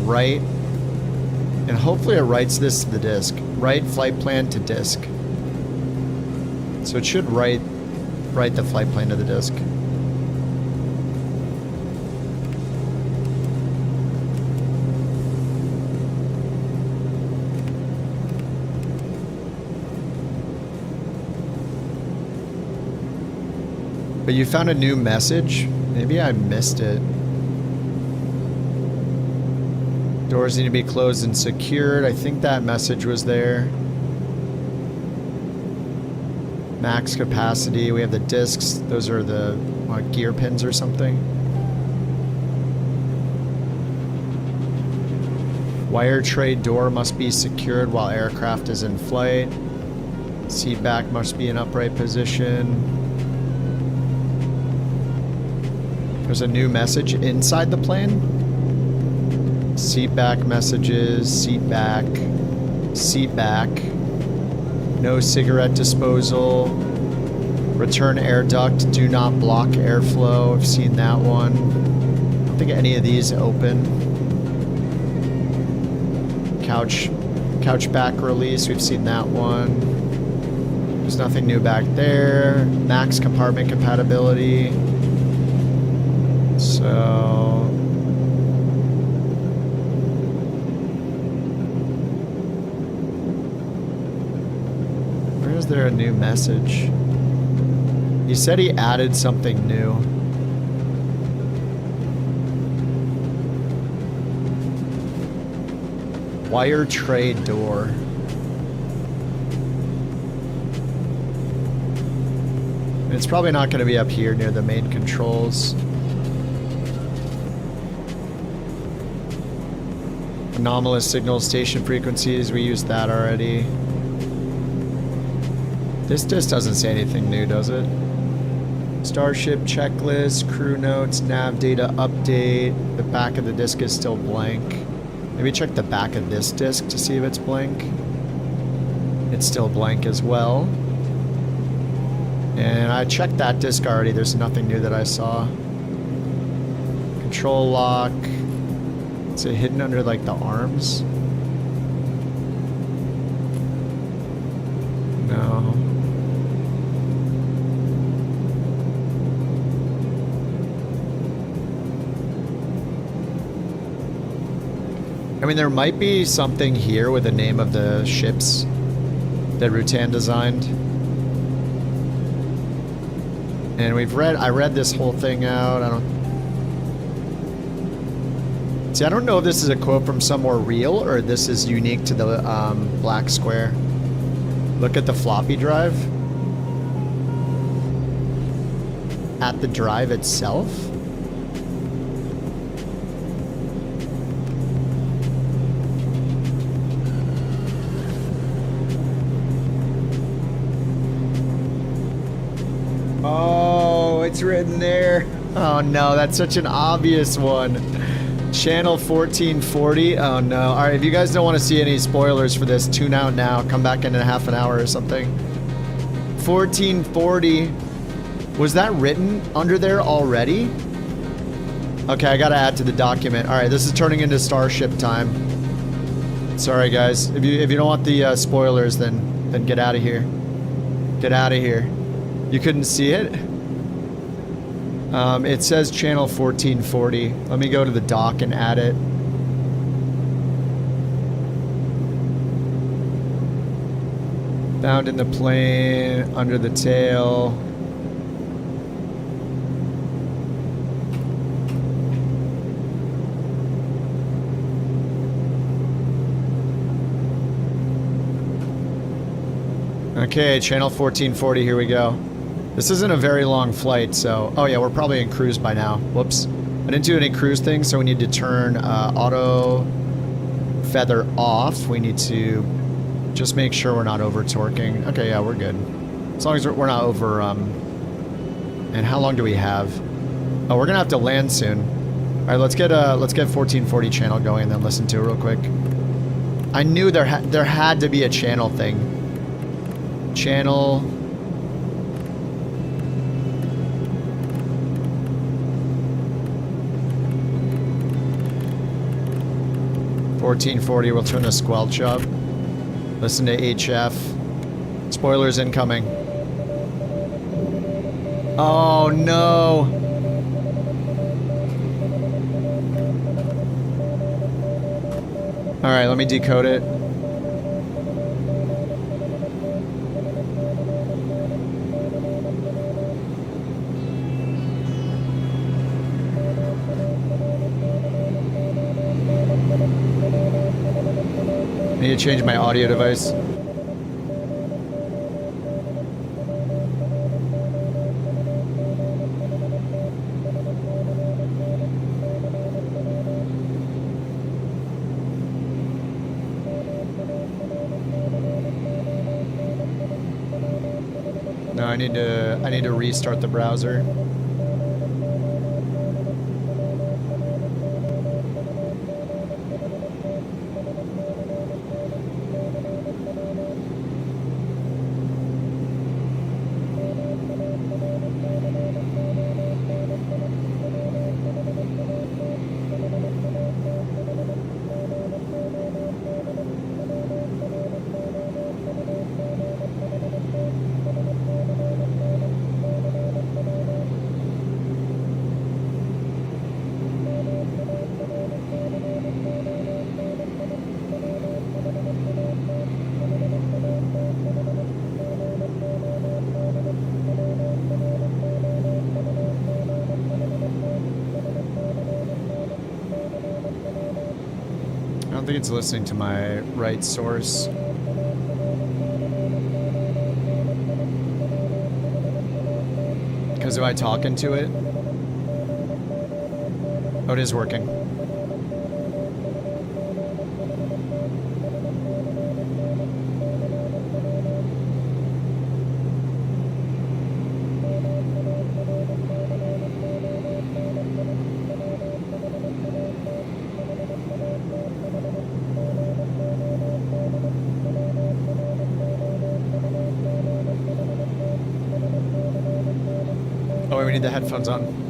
write, and hopefully it writes this to the disk. Write flight plan to disk. So it should write the flight plan to the disk. But you found a new message? Maybe I missed it. Doors need to be closed and secured. I think that message was there. Max capacity. We have the discs. Those are the what, gear pins or something. Wire tray door must be secured while aircraft is in flight. Seat back must be in upright position. There's a new message inside the plane. Seat back messages, seat back, seat back. No cigarette disposal. Return air duct, do not block airflow. I've seen that one. I don't think any of these open. Couch back release, we've seen that one. There's nothing new back there. Max compartment compatibility. So... where is there a new message? He said he added something new. Wire tray door. It's probably not going to be up here near the main controls. Anomalous signal station frequencies, we used that already. This disc doesn't say anything new, does it? Starship checklist, crew notes, nav data update. The back of the disc is still blank. Maybe check the back of this disc to see if it's blank. It's still blank as well. And I checked that disc already. There's nothing new that I saw. Control lock. Is it hidden under like the arms? No. I mean, there might be something here with the name of the ships that Rutan designed. And I read this whole thing out. I don't know if this is a quote from somewhere real or this is unique to the black square. Look at the floppy drive. At the drive itself. Oh, it's written there. Oh no, that's such an obvious one. Channel 1440. Oh no. Alright, if you guys don't want to see any spoilers for this, tune out now. Come back in half an hour or something. 1440. Was that written under there already? Okay, I gotta add to the document. Alright, this is turning into Starship time. Sorry guys. If you don't want the spoilers, then get out of here. Get out of here. You couldn't see it? It says channel 1440. Let me go to the dock and add it. Found in the plane, under the tail. Okay, channel 1440, here we go. This isn't a very long flight, so... oh yeah, we're probably in cruise by now. Whoops. I didn't do any cruise things, so we need to turn auto feather off. We need to just make sure we're not over torquing. Okay, yeah, we're good. As long as we're not over... and how long do we have? Oh, we're gonna have to land soon. Alright, let's get 1440 channel going and then listen to it real quick. I knew there had to be a channel thing. Channel... 1440, we'll turn the squelch up. Listen to HF. Spoilers incoming. Oh no! Alright, let me decode it. I need to change my audio device. No, I need to restart the browser. don't think it's listening to my right source. Because if I talk into it... Oh, it is working. Oh, wait, we need the headphones on.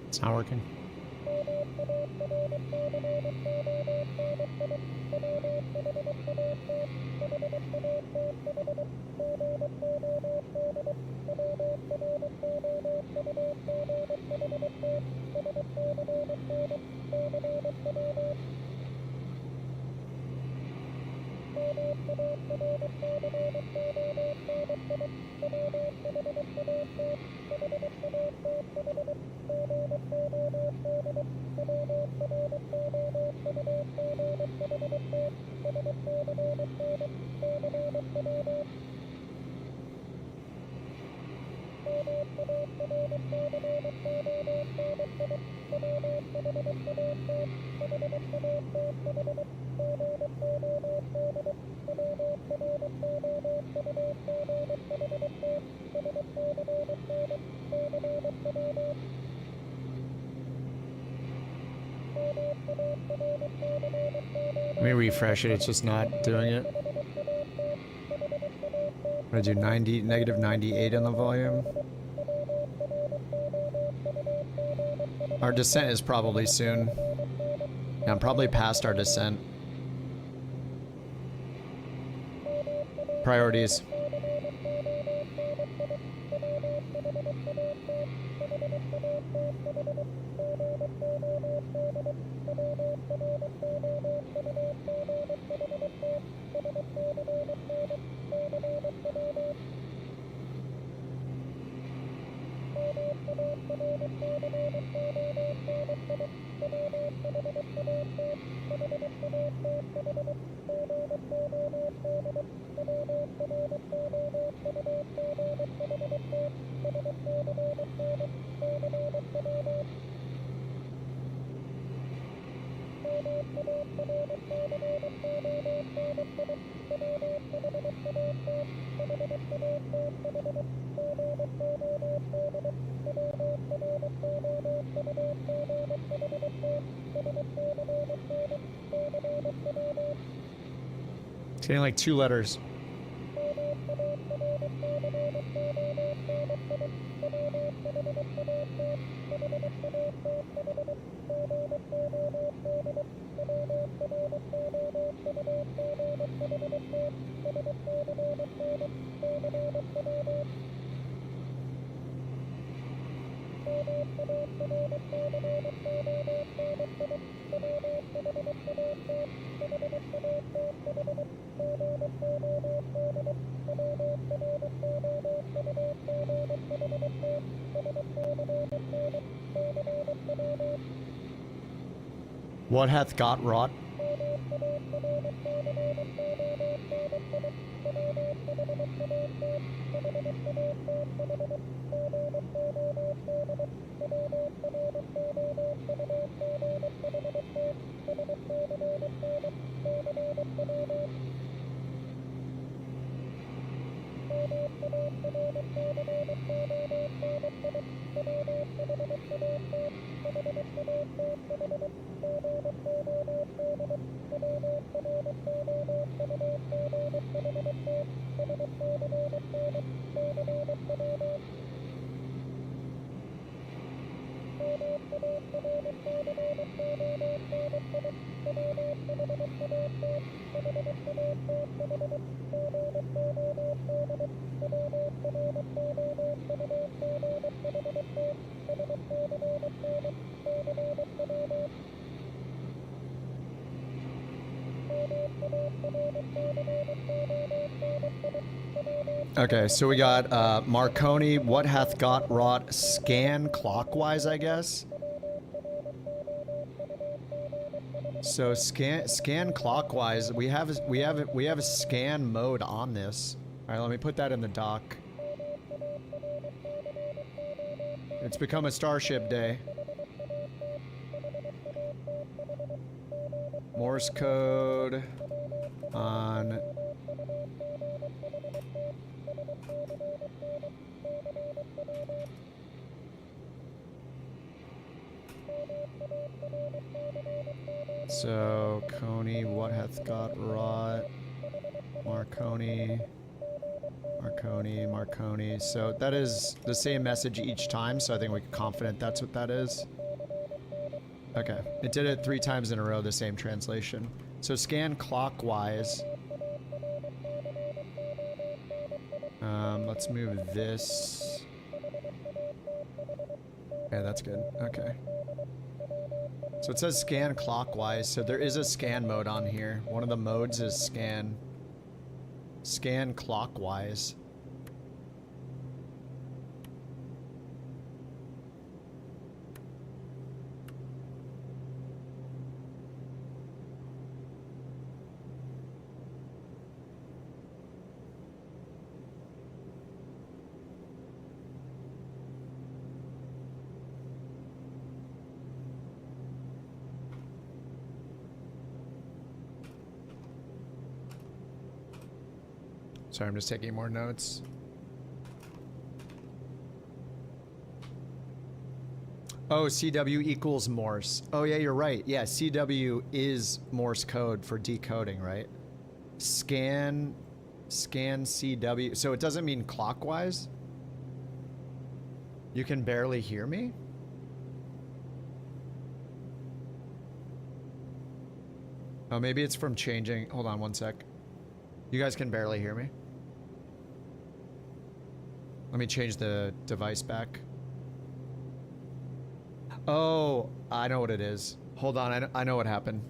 It's not working. Let me refresh it, it's just not doing it. I'm gonna do negative 98 on the volume. Our descent is probably soon. Yeah, I'm probably past our descent. Priorities. It's getting like 2 letters. What hath got wrought? Okay, so we got Marconi, what hath got wrought, scan clockwise, I guess. So scan clockwise. We have a scan mode on this. All right, let me put that in the dock. It's become a Starship day. Morse code on. So, Coney, what hath got wrought? Marconi. Marconi, Marconi. So that is the same message each time, so I think we're confident that's what that is. Okay, it did it 3 times in a row, the same translation. So scan clockwise. Let's move this. Yeah, that's good. Okay. So it says scan clockwise, so there is a scan mode on here. One of the modes is scan clockwise. Sorry, I'm just taking more notes. Oh, CW equals Morse. Oh yeah, you're right. Yeah, CW is Morse code for decoding, right? Scan CW. So it doesn't mean clockwise? You can barely hear me? Oh, maybe it's from changing. Hold on one sec. You guys can barely hear me? Let me change the device back. Oh, I know what it is. Hold on, I know what happened.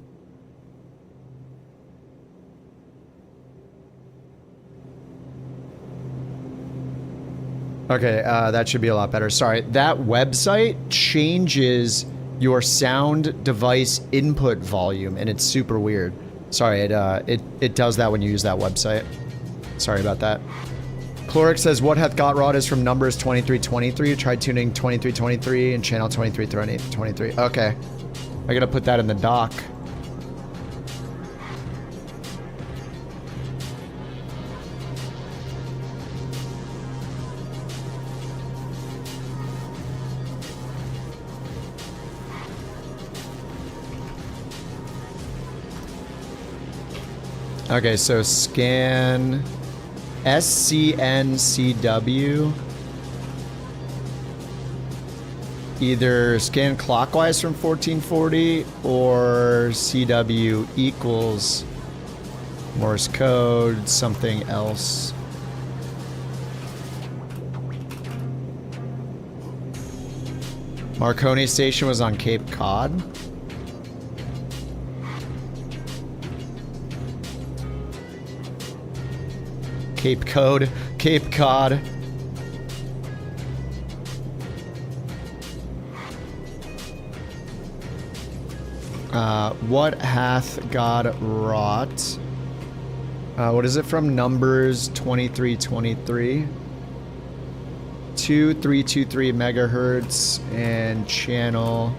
Okay, that should be a lot better. Sorry, that website changes your sound device input volume, and it's super weird. Sorry, it does that when you use that website. Sorry about that. Clorix says, what hath got wrought is from numbers 2323. Try tuning 2323 and channel 2323. Okay. I gotta put that in the dock. Okay, so scan SCNCW. Either scan clockwise from 1440 or CW equals Morse code, something else. Marconi Station was on Cape Cod. Cape Cod. Cape Cod. What hath God wrought? What is it from? Numbers 2323. 2323 megahertz and channel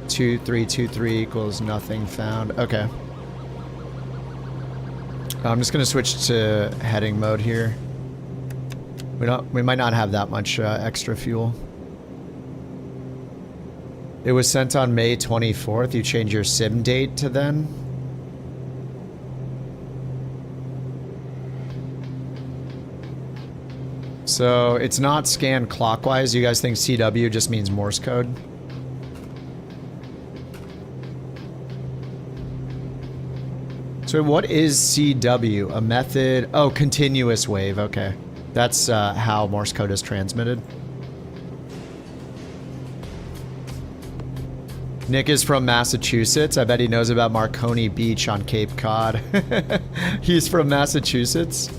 2323 equals nothing found. Okay. I'm just gonna switch to heading mode here. We might not have that much extra fuel. It was sent on May 24th. You change your sim date to then. So it's not scanned clockwise. You guys think CW just means Morse code? So what is CW? A method? Oh, continuous wave. Okay. That's how Morse code is transmitted. Nick is from Massachusetts. I bet he knows about Marconi Beach on Cape Cod. He's from Massachusetts.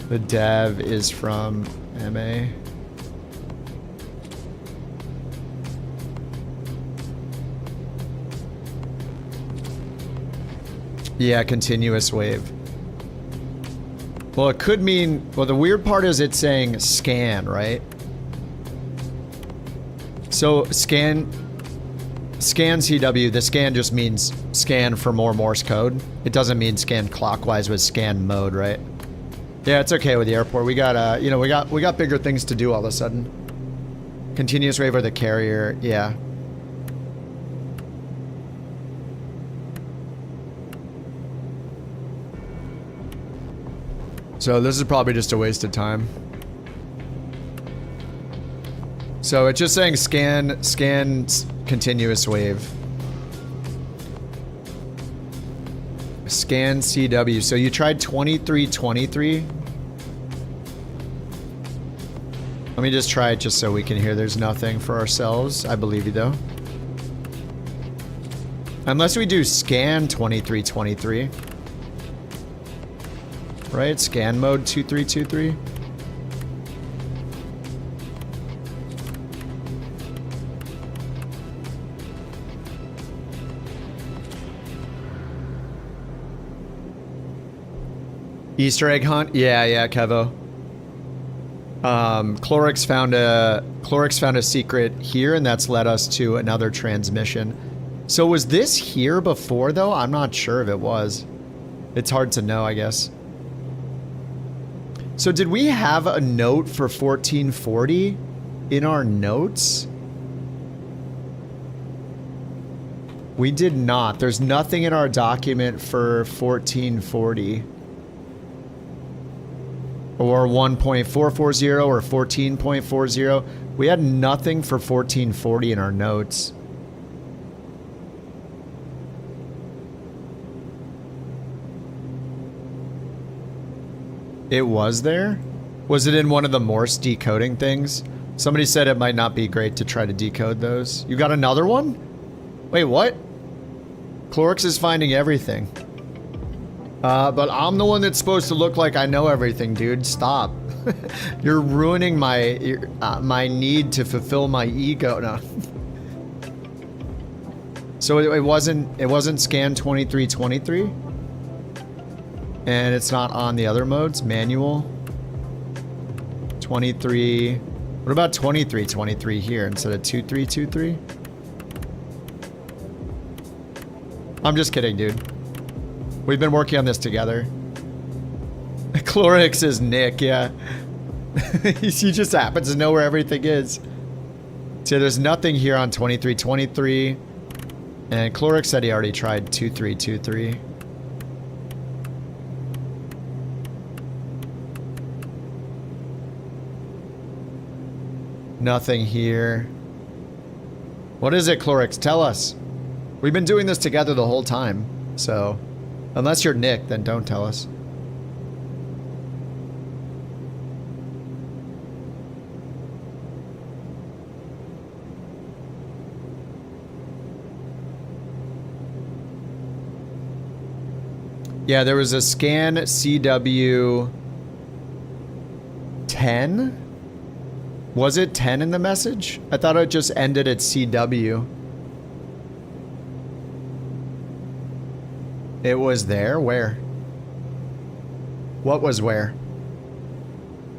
The dev is from MA. Yeah, continuous wave. Well, it could mean... Well, the weird part is it's saying scan, right? So, scan CW, the scan just means scan for more Morse code. It doesn't mean scan clockwise with scan mode, right? Yeah, it's okay with the airport. We got, you know, we got bigger things to do all of a sudden. Continuous wave or the carrier, yeah. So this is probably just a waste of time. So it's just saying scan continuous wave. Scan CW. So you tried 2323. Let me just try it just so we can hear there's nothing for ourselves. I believe you though. Unless we do scan 2323. Right? Scan mode 2323. Easter egg hunt? Yeah, Kevo. Clorix found a secret here, and that's led us to another transmission. So was this here before, though? I'm not sure if it was. It's hard to know, I guess. So did we have a note for 1440 in our notes? We did not. There's nothing in our document for 1440. Or 1.440 or 14.40. We had nothing for 1440 in our notes. It was there? Was it in one of the Morse decoding things? Somebody said it might not be great to try to decode those. You got another one? Wait, what? Clorix is finding everything. But I'm the one that's supposed to look like I know everything, dude. Stop. You're ruining my my need to fulfill my ego. No. So it wasn't scan 2323? And it's not on the other modes? Manual? 23... What about 2323 here instead of 2323? I'm just kidding, dude. We've been working on this together. Clorix is Nick, yeah. He just happens to know where everything is. So there's nothing here on 2323. And Clorix said he already tried 2323. Nothing here. What is it, Clorix? Tell us. We've been doing this together the whole time. So, unless you're Nick, then don't tell us. Yeah, there was a scan CW 10. Was it 10 in the message? I thought it just ended at CW. It was there? Where? What was where?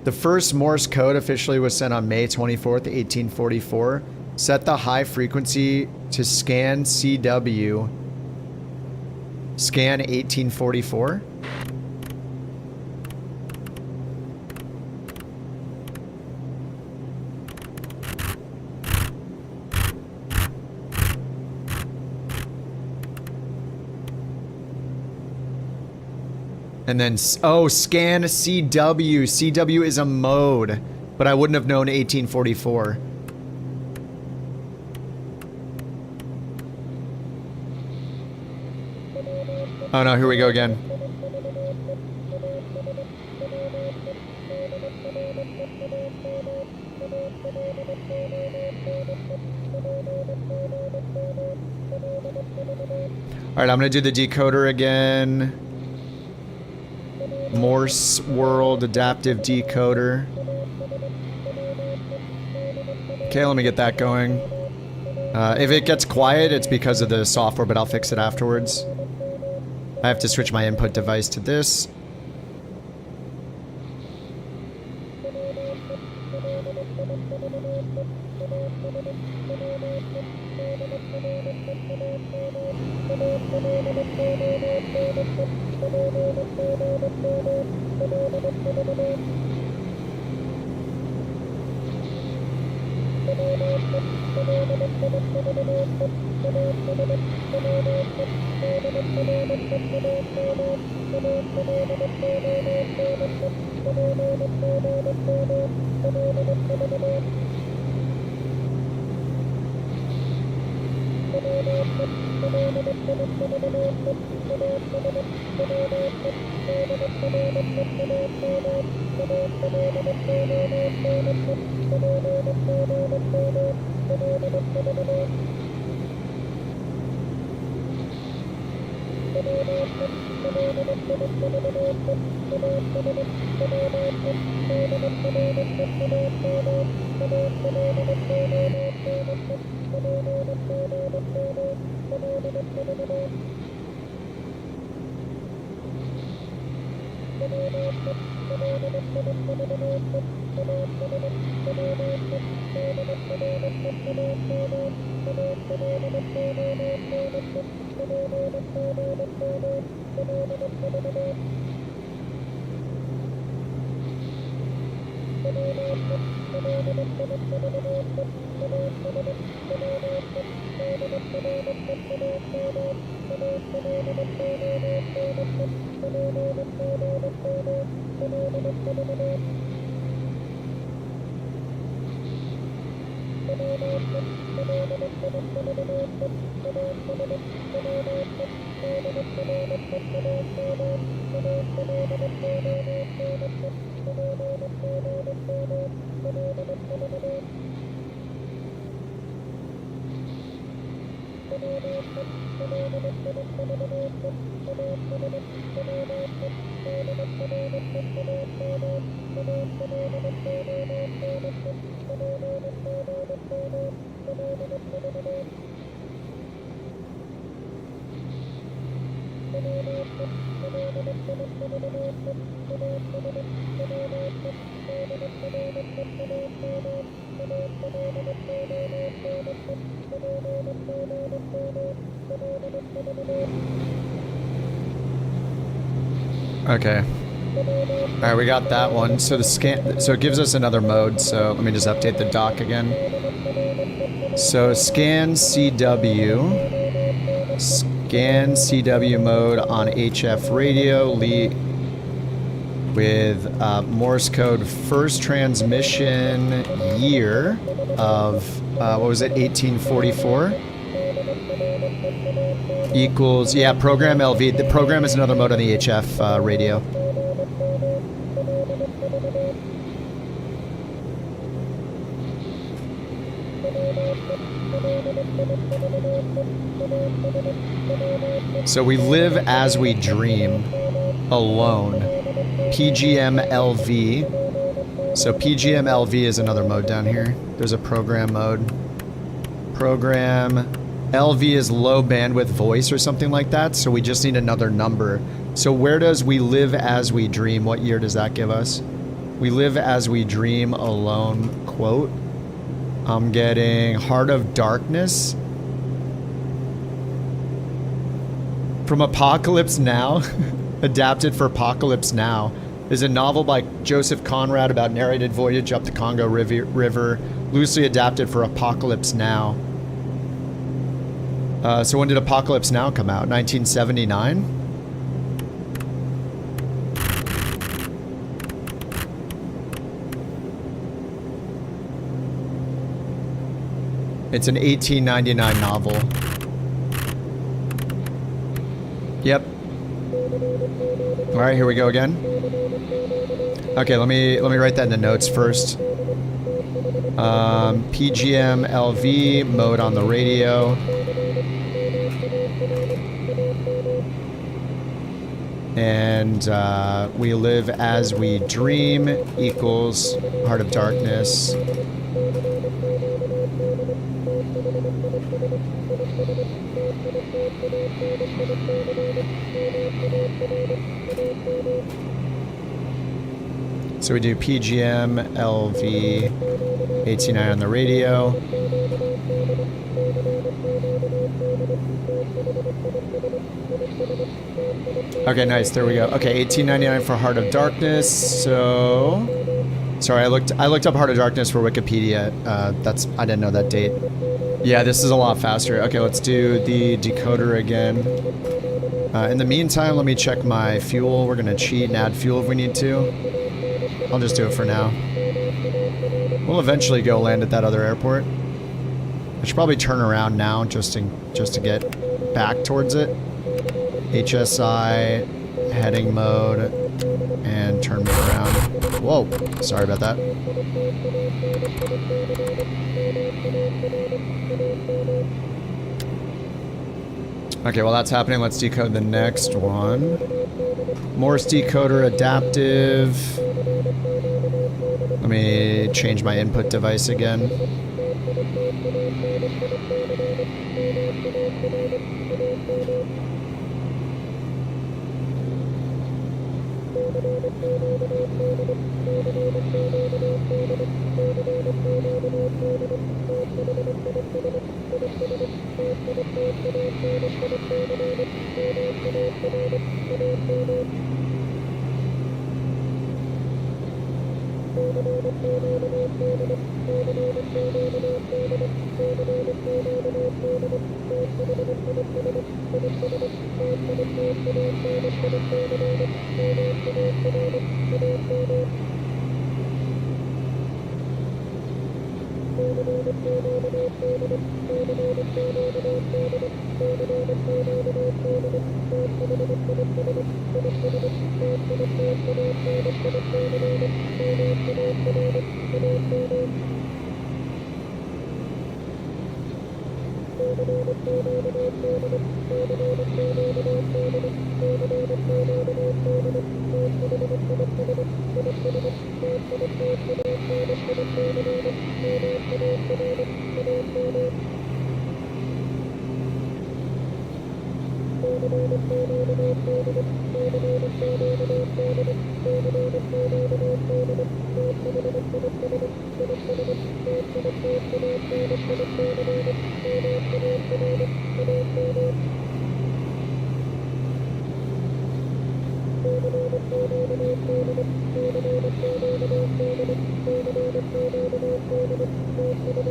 The first Morse code officially was sent on May 24th, 1844. Set the high frequency to scan CW. Scan 1844. And then, oh, scan CW. CW is a mode, but I wouldn't have known 1844. Oh no, here we go again. Alright, I'm gonna do the decoder again. Morse World Adaptive Decoder. Okay, let me get that going. If it gets quiet, it's because of the software, but I'll fix it afterwards. I have to switch my input device to this. Okay. Alright, we got that one. So the scan, so it gives us another mode, so let me just update the dock again. So scan CW. Scan CW mode on HF radio, with Morse code first transmission year of, what was it, 1844? equals, yeah, program LV. The program is another mode on the HF radio. So we live as we dream, alone. PGM LV. So PGM LV is another mode down here. There's a program mode. Program LV is low bandwidth voice or something like that. So we just need another number. So where does we live as we dream? What year does that give us? We live as we dream alone, quote. I'm getting Heart of Darkness. From Apocalypse Now, adapted for Apocalypse Now, is a novel by Joseph Conrad about narrated voyage up the Congo River, loosely adapted for Apocalypse Now. So when did Apocalypse Now come out? 1979? It's an 1899 novel. Yep. All right, here we go again. Okay, let me write that in the notes first. PGM LV mode on the radio. And we live as we dream equals Heart of Darkness. So we do PGM, LV, 89 on the radio. Okay, nice. There we go. Okay, 1899 for Heart of Darkness. So, sorry, I looked up Heart of Darkness for Wikipedia. I didn't know that date. Yeah, this is a lot faster. Okay, let's do the decoder again. In the meantime, let me check my fuel. We're gonna cheat and add fuel if we need to. I'll just do it for now. We'll eventually go land at that other airport. I should probably turn around now just to get back towards it. HSI, heading mode, and turn me around. Whoa, sorry about that. Okay, while that's happening, let's decode the next one. Morse decoder adaptive. Let me change my input device again.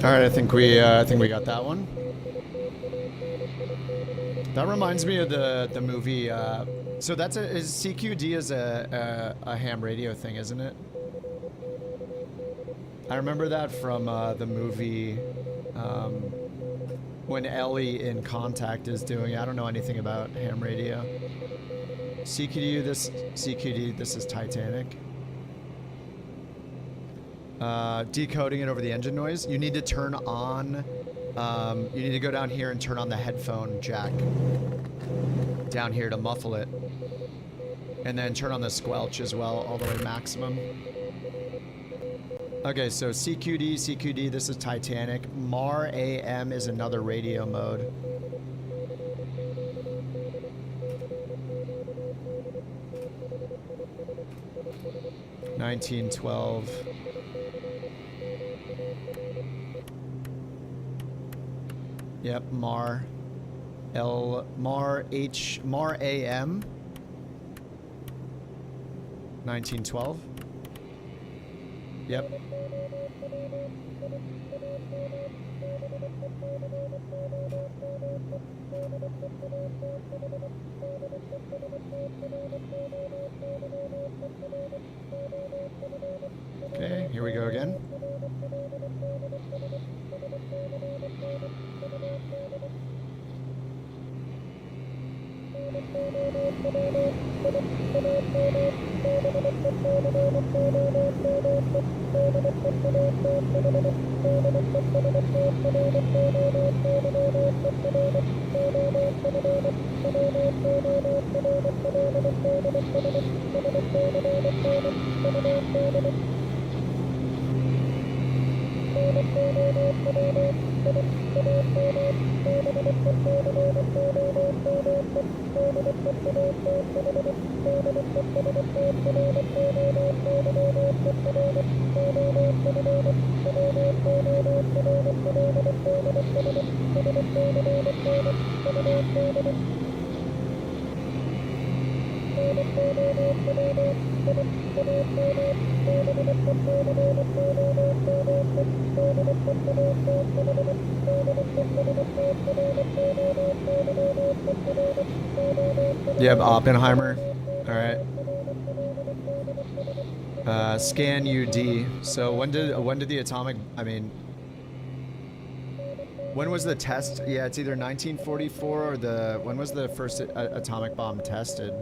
All right, I think we got that one. That reminds me of the movie. So that's is CQD is a ham radio thing, isn't it? I remember that from the movie. when Ellie in Contact is doing. I don't know anything about ham radio. CQD, this is Titanic. Decoding it over the engine noise. You need to turn on, you need to go down here and turn on the headphone jack. Down here to muffle it. And then turn on the squelch as well, all the way maximum. Okay, so CQD, this is Titanic. MAR AM is another radio mode. $19.12. Yep, MAR. MAR AM. 1912. Yep. Okay, here we go again. Yep, Oppenheimer. All right. Scan UD. So when did the atomic? I mean, when was the test? Yeah, it's either 1944 or when was the first atomic bomb tested?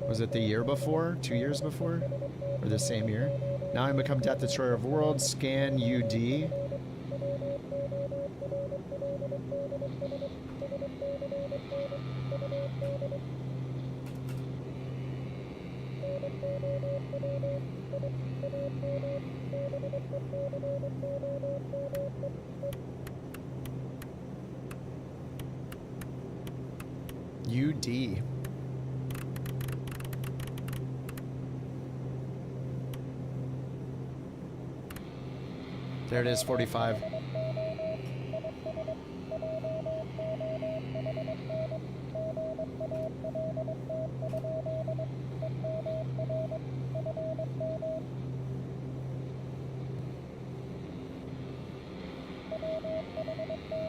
Was it the year before? 2 years before? Or the same year? Now I become Death Destroyer of Worlds. Scan UD. UD. There it is, 45.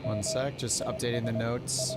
One sec, just updating the notes.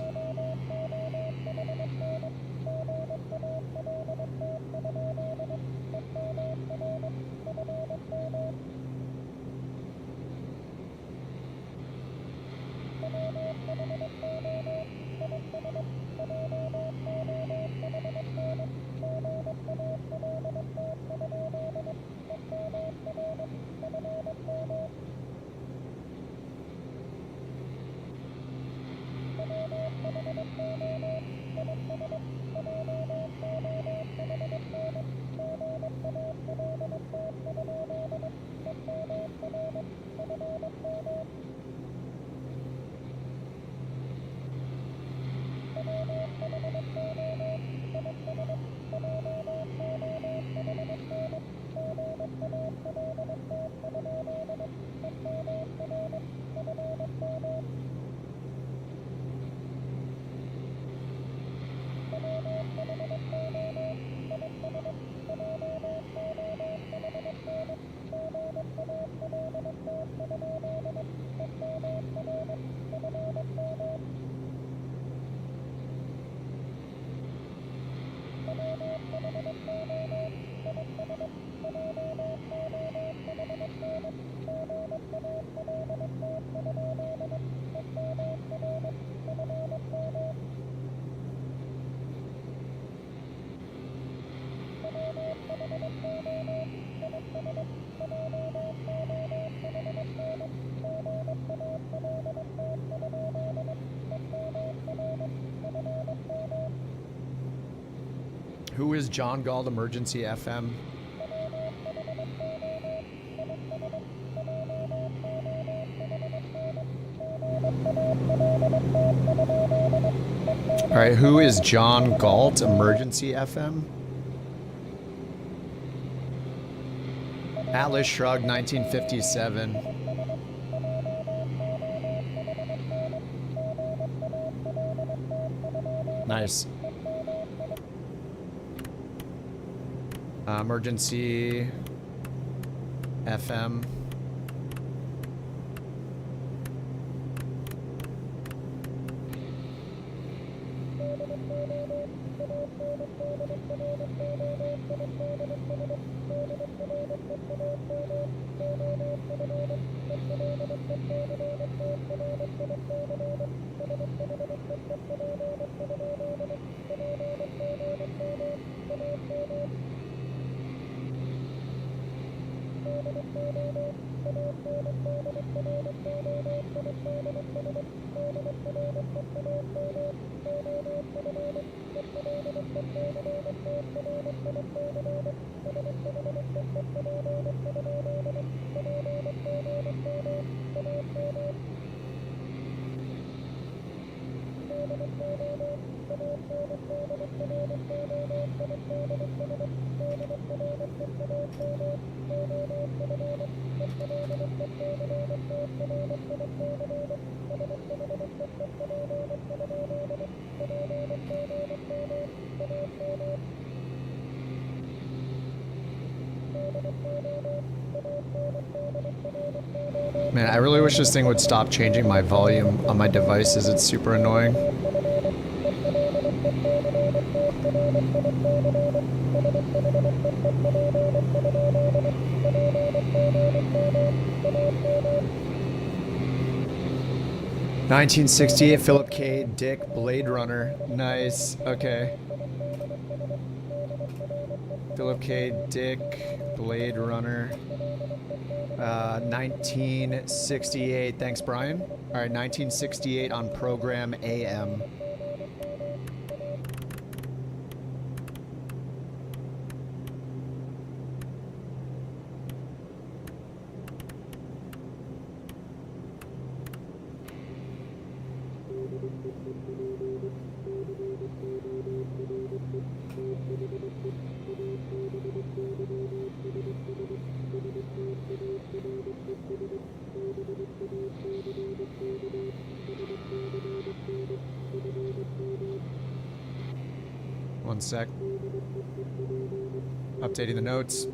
Who is John Galt Emergency FM? All right, who is John Galt Emergency FM? Atlas Shrugged 1957. Nice. Emergency FM. Man, I really wish this thing would stop changing my volume on my devices. It's super annoying. (1968) Philip K. Dick Blade Runner. Nice. Okay. Philip K. Dick Blade Runner. 1968. Thanks, Brian. All right, 1968 on program AM. One sec. Updating the notes.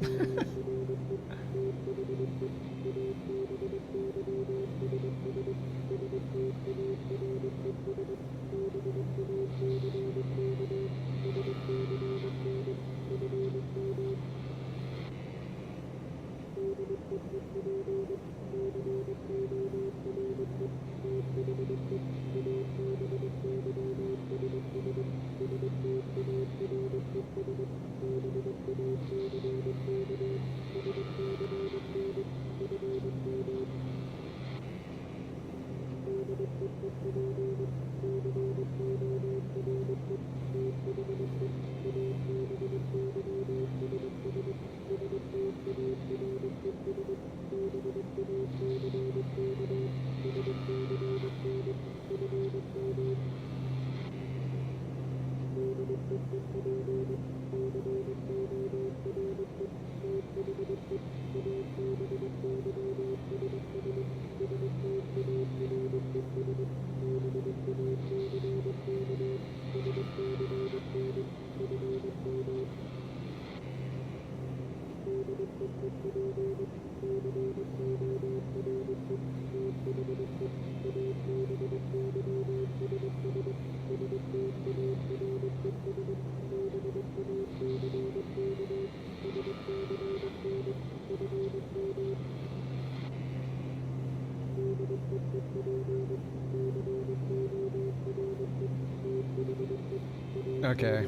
Okay.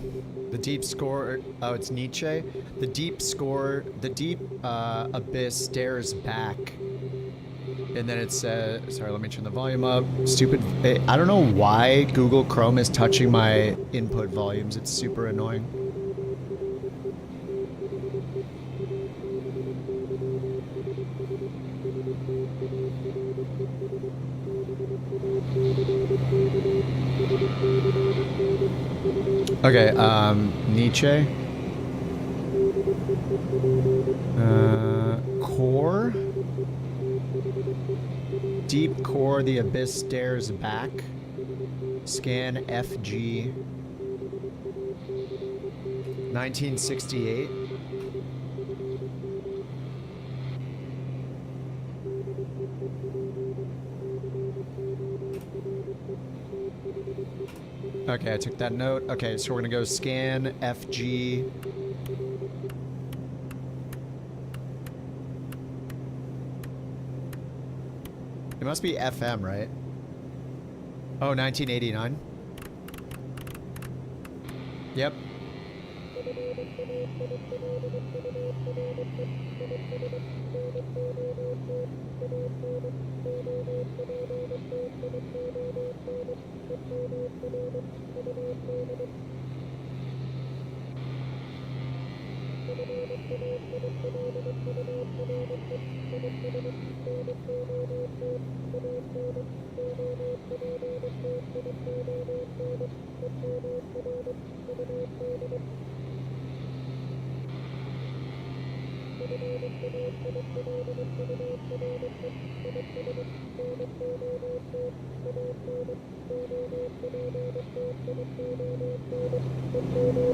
The deep score. Oh, it's Nietzsche. The deep score. The deep abyss stares back. And then it says, sorry, let me turn the volume up. Stupid. I don't know why Google Chrome is touching my input volumes. It's super annoying. Okay, Nietzsche. Core. Deep core, the abyss stares back. Scan FG. 1968. Okay, I took that note. Okay, so we're gonna go scan FG. It must be FM, right? Oh, 1989. Yep.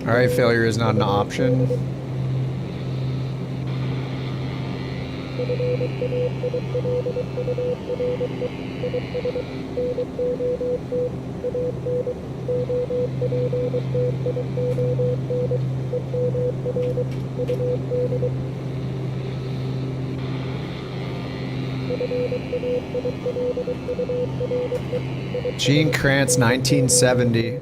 Alright, failure is not an option. Gene Kranz, 1970.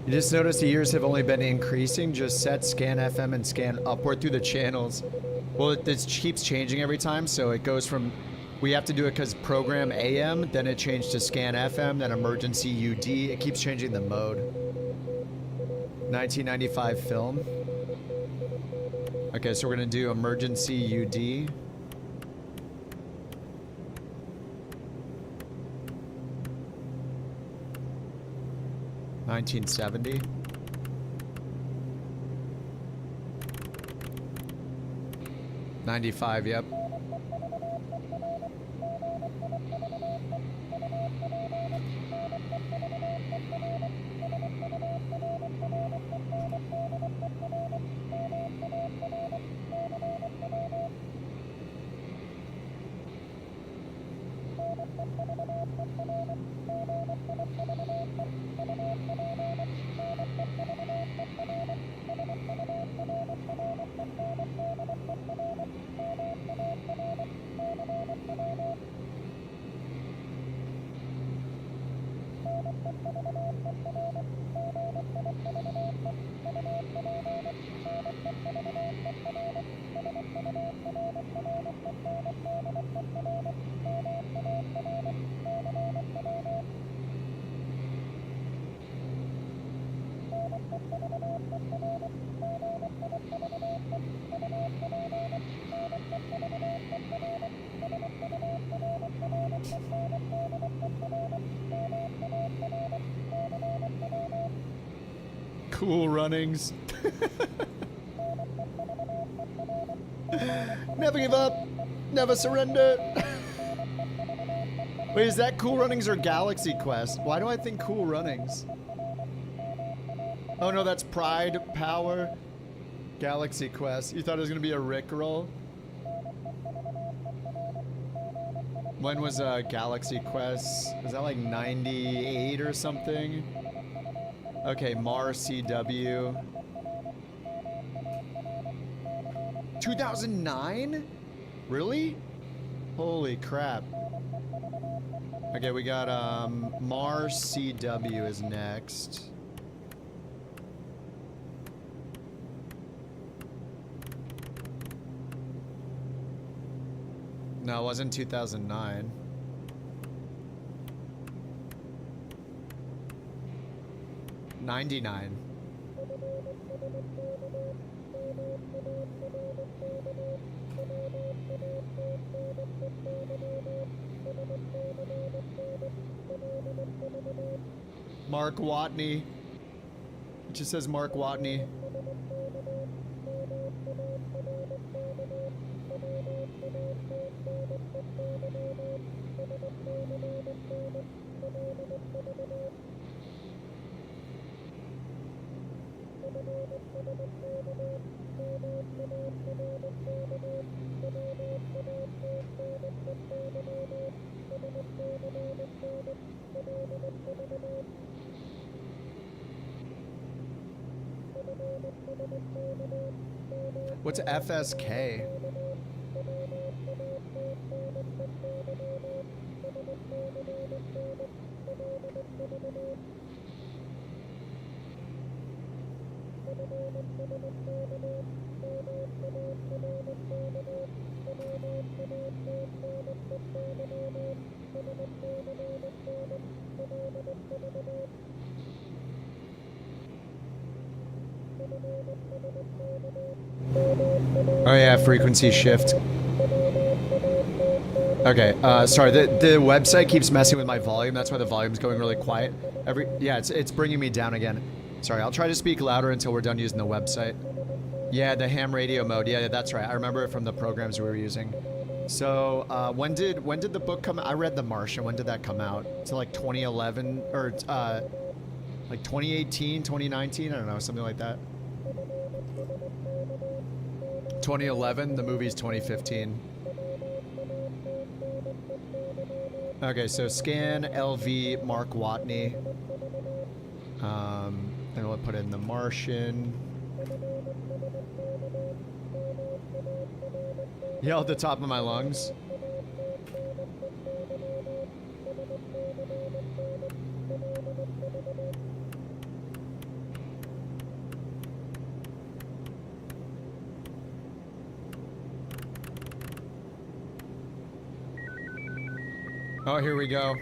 You just notice the years have only been increasing. Just set scan FM and scan upward through the channels. Well, this keeps changing every time, so it goes from, we have to do it because program AM, then it changed to scan FM, then emergency UD. It keeps changing the mode. 1995 film. Okay, so we're gonna do emergency UD. $1970. $95, yep. Cool runnings. Never give up. Never surrender. Wait, is that Cool Runnings or Galaxy Quest? Why do I think Cool Runnings? Oh no, that's Pride, Power, Galaxy Quest. You thought it was gonna be a Rickroll? When was Galaxy Quest? Was that like 98 or something? Okay, Mars CW. 2009? Really? Holy crap. Okay, we got Mars CW is next. No, it wasn't 2009. '99. Mark Watney. It just says Mark Watney. What's FSK? Oh yeah, frequency shift. Okay, sorry, the website keeps messing with my volume. That's why the volume's going really quiet. Yeah, it's bringing me down again. Sorry, I'll try to speak louder until we're done using the website. Yeah, the ham radio mode. Yeah, that's right. I remember it from the programs we were using. So, when did the book come out? I read The Martian. When did that come out? To like 2011 or like 2018, 2019? I don't know, something like that. 2011, the movie's 2015. Okay, so scan LV Mark Watney. And we'll put in The Martian. Yell at the top of my lungs. Oh, here we go.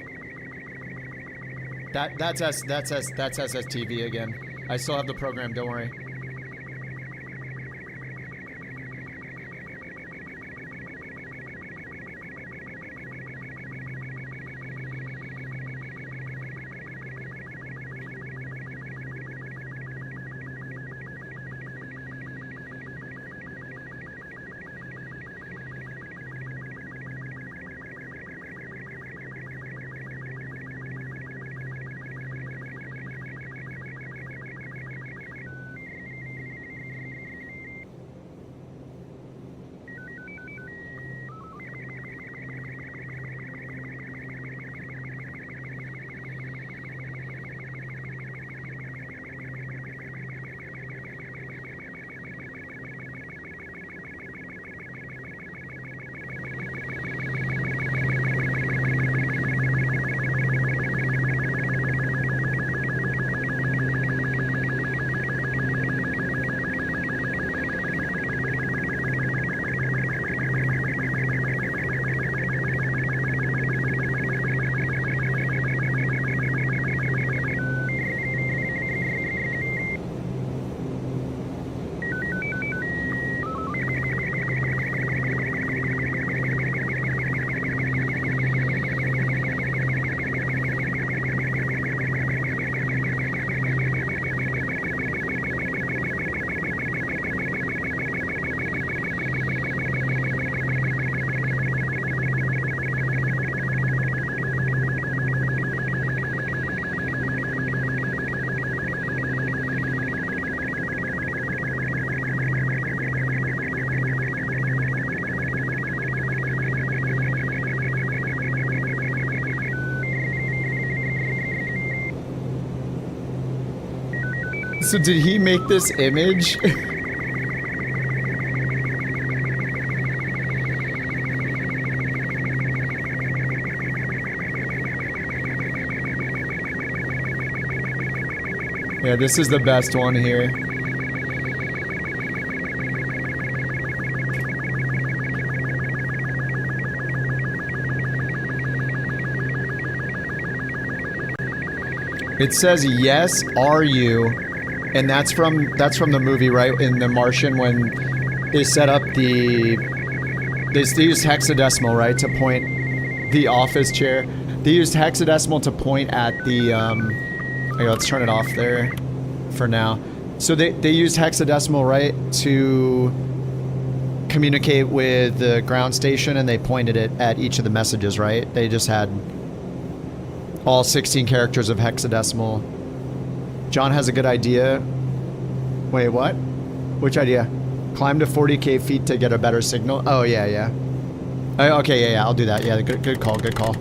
That's SSTV again. I still have the program, don't worry. So did he make this image? Yeah, this is the best one here. It says yes, are you? And that's from the movie, right? In The Martian, when they set up they used hexadecimal, right, to point the office chair. They used hexadecimal to point at the okay, let's turn it off there for now. So they used hexadecimal, right, to communicate with the ground station, and they pointed it at each of the messages, right? They just had all 16 characters of hexadecimal. John has a good idea. Wait, what? Which idea? Climb to 40k feet to get a better signal? Oh, yeah. Okay, yeah, I'll do that. Yeah, good call, good call.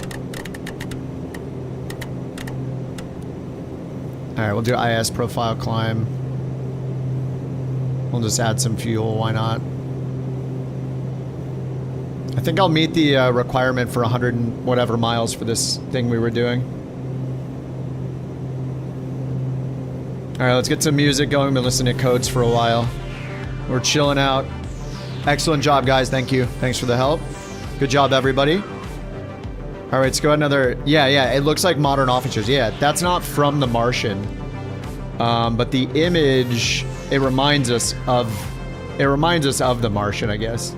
Alright, we'll do IS profile climb. We'll just add some fuel, why not? I think I'll meet the requirement for 100 and whatever miles for this thing we were doing. Alright, let's get some music going. We've been listening to codes for a while. We're chilling out. Excellent job, guys. Thank you. Thanks for the help. Good job, everybody. Alright, let's go another... Yeah, it looks like modern officers. Yeah, that's not from The Martian. But the image, it reminds us of The Martian, I guess.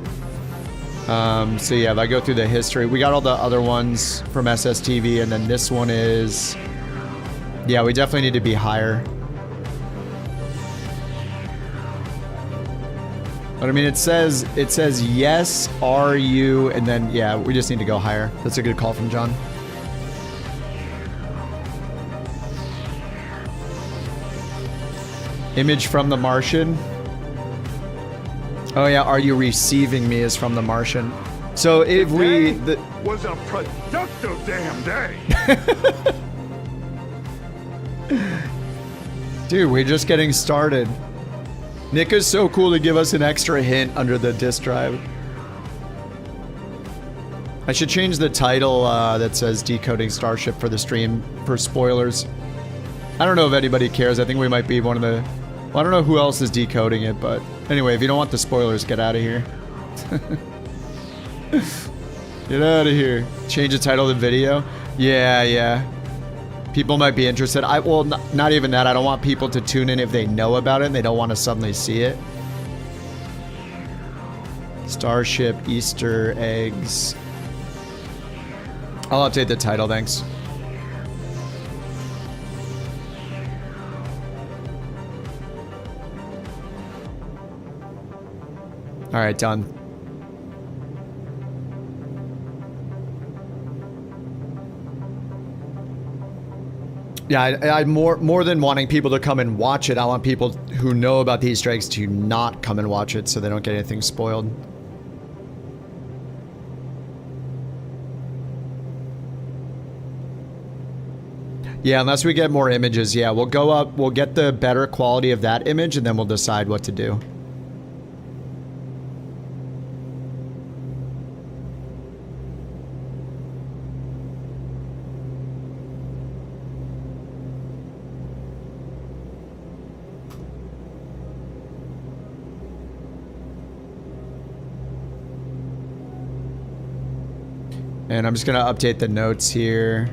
So yeah, if I go through the history, we got all the other ones from SSTV, and then this one is... Yeah, we definitely need to be higher. But I mean, it says yes, are you, and then, yeah, we just need to go higher. That's a good call from John. Image from The Martian. Oh yeah, are you receiving me is from The Martian. So if we... was a productive damn day. Dude, we're just getting started. Nick is so cool to give us an extra hint under the disk drive. I should change the title that says Decoding Starship for the stream for spoilers. I don't know if anybody cares. I think we might be one of the... Well, I don't know who else is decoding it, but... Anyway, if you don't want the spoilers, get out of here. Get out of here. Change the title of the video? Yeah. People might be interested. Well, not even that. I don't want people to tune in if they know about it and they don't want to suddenly see it. Starship, Easter eggs. I'll update the title, thanks. Alright, done. Yeah, I more than wanting people to come and watch it, I want people who know about the Easter eggs to not come and watch it so they don't get anything spoiled. Yeah, unless we get more images, yeah, we'll go up, we'll get the better quality of that image, and then we'll decide what to do. And I'm just gonna update the notes here.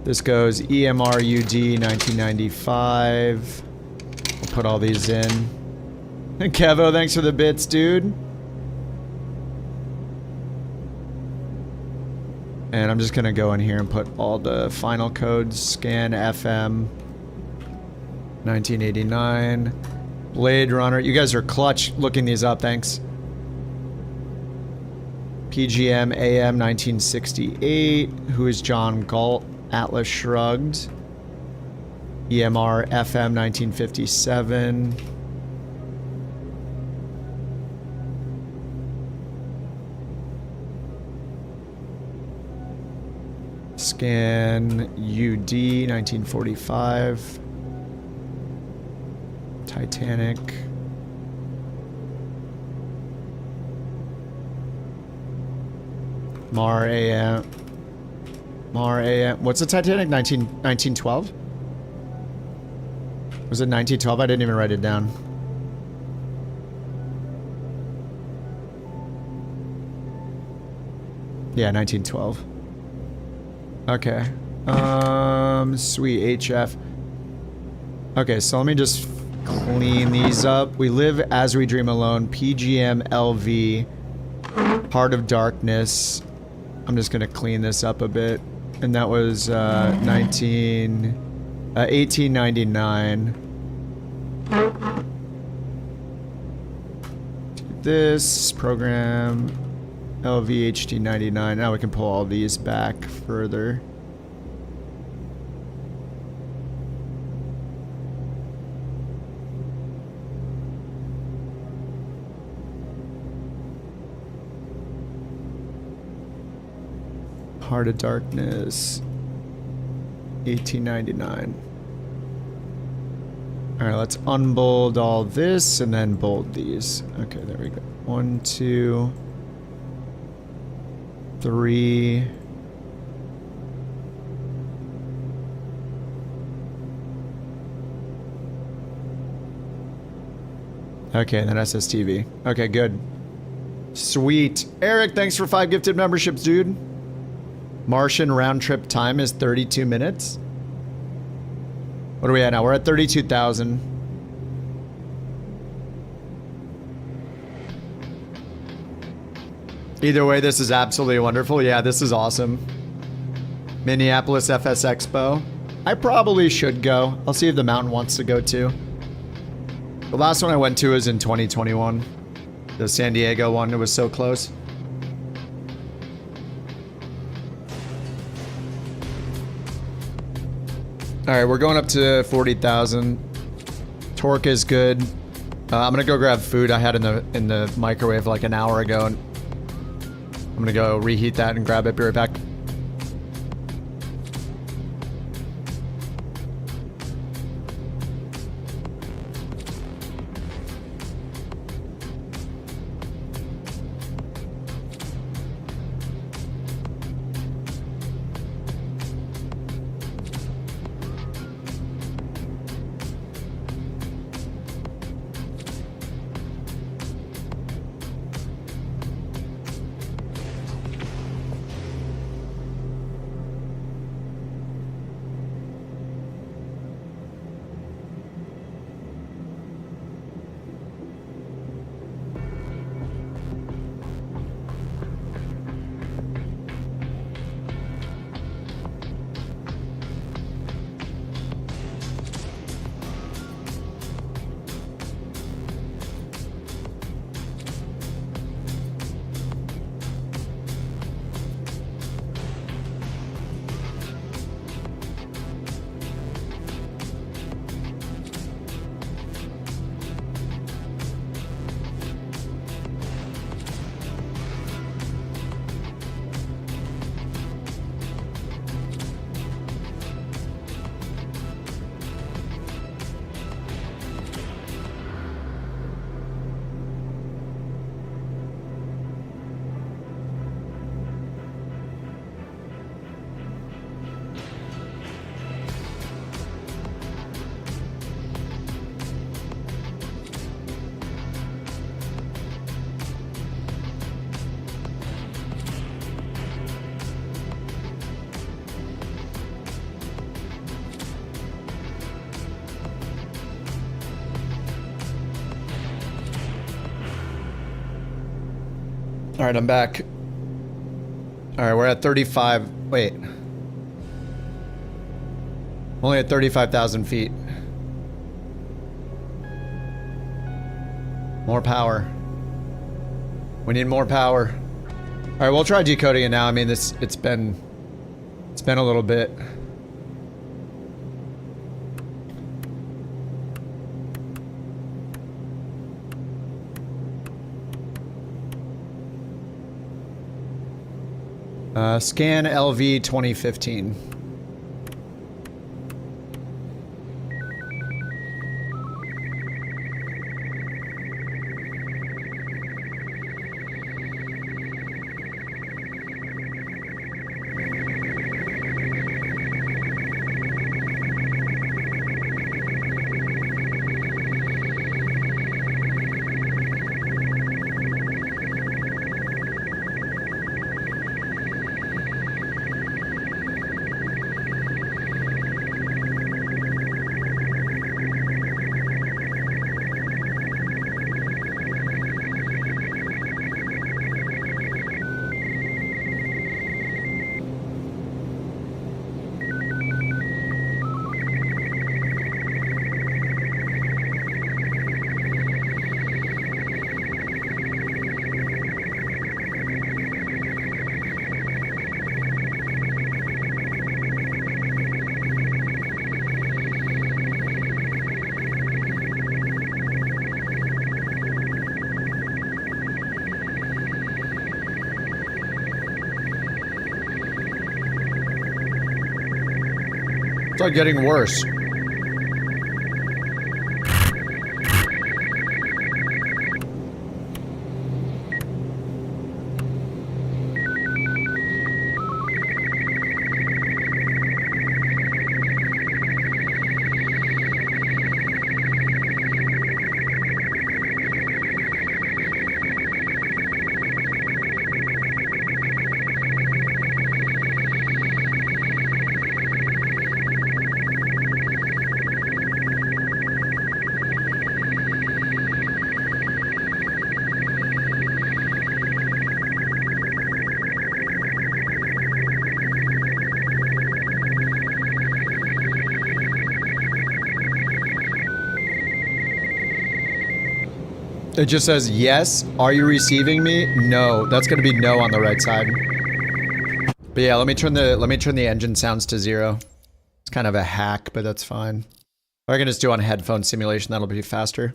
This goes EMRUD 1995. We'll put all these in. And Kevo, thanks for the bits, dude. And I'm just gonna go in here and put all the final codes. Scan FM 1989. Blade Runner. You guys are clutch looking these up, thanks. PGM AM 1968. Who is John Galt? Atlas Shrugged. EMR FM 1957. Scan UD 1945. Titanic. MAR AM. MAR AM. What's the Titanic? 1912? Was it 1912? I didn't even write it down. Yeah, 1912. Okay. Sweet HF. Okay, so let me just clean these up. We live as we dream alone. PGM LV. Heart of Darkness. I'm just gonna clean this up a bit. And that was 1899. This program LVHT99. Now we can pull all these back further. Heart of Darkness 1899. Alright, let's unbold all this and then bold these. Okay, there we go. 1, 2, 3. Okay, and then SSTV. Okay, good. Sweet. Eric, thanks for 5 gifted memberships, dude. Martian round trip time is 32 minutes. What are we at now? We're at 32,000. Either way, this is absolutely wonderful. Yeah, this is awesome. Minneapolis FS Expo. I probably should go. I'll see if the mountain wants to go too. The last one I went to was in 2021. The San Diego one, it was so close. Alright, we're going up to 40,000. Torque is good. I'm gonna go grab food I had in the microwave like an hour ago, and I'm gonna go reheat that and grab it. Be right back. All right, I'm back. All right, we're at 35. Wait. Only at 35,000 feet. More power. We need more power. All right, we'll try decoding it now. I mean, it's been a little bit. Scan LV 2015. like getting worse. It just says, yes, are you receiving me? No, that's gonna be no on the right side. But yeah, let me turn the engine sounds to 0. It's kind of a hack, but that's fine. Or I can just do on headphone simulation, that'll be faster.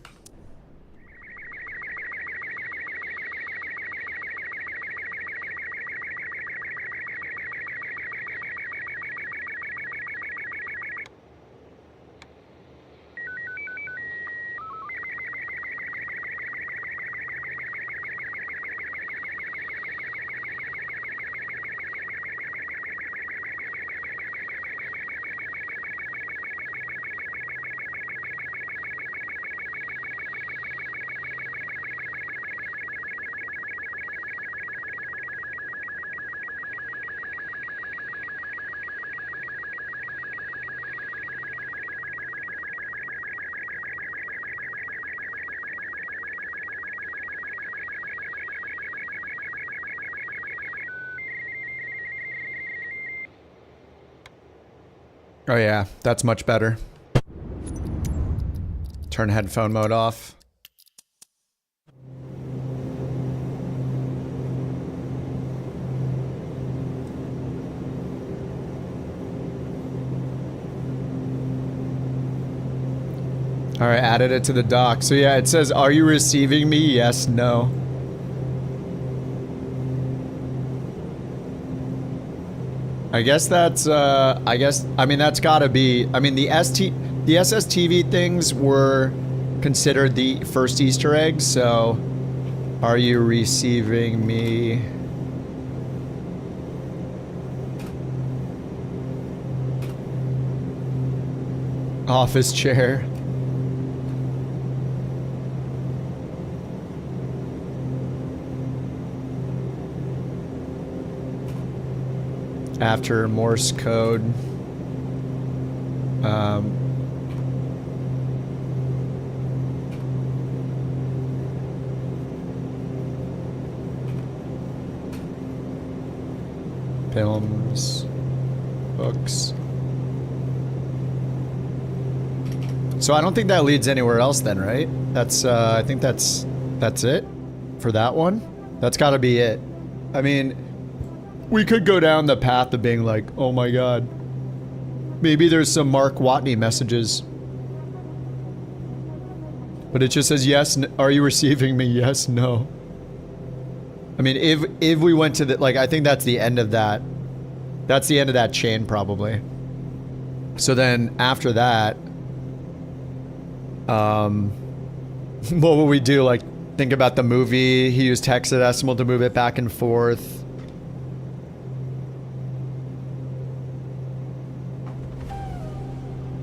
Oh yeah, that's much better. Turn headphone mode off. All right, added it to the dock. So yeah, it says, are you receiving me? Yes, no. I guess that's, I mean, that's gotta be, I mean, the SSTV things were considered the first Easter eggs, so are you receiving me? Office chair. After Morse code. Films. Books. So I don't think that leads anywhere else then, right? That's, I think that's it for that one. That's gotta be it. I mean, we could go down the path of being like, oh my god. Maybe there's some Mark Watney messages. But it just says, yes, are you receiving me? Yes, no. I mean, if we went to the, like, I think that's the end of that. That's the end of that chain, probably. So then, after that, what would we do? Like, think about the movie, he used hexadecimal to move it back and forth.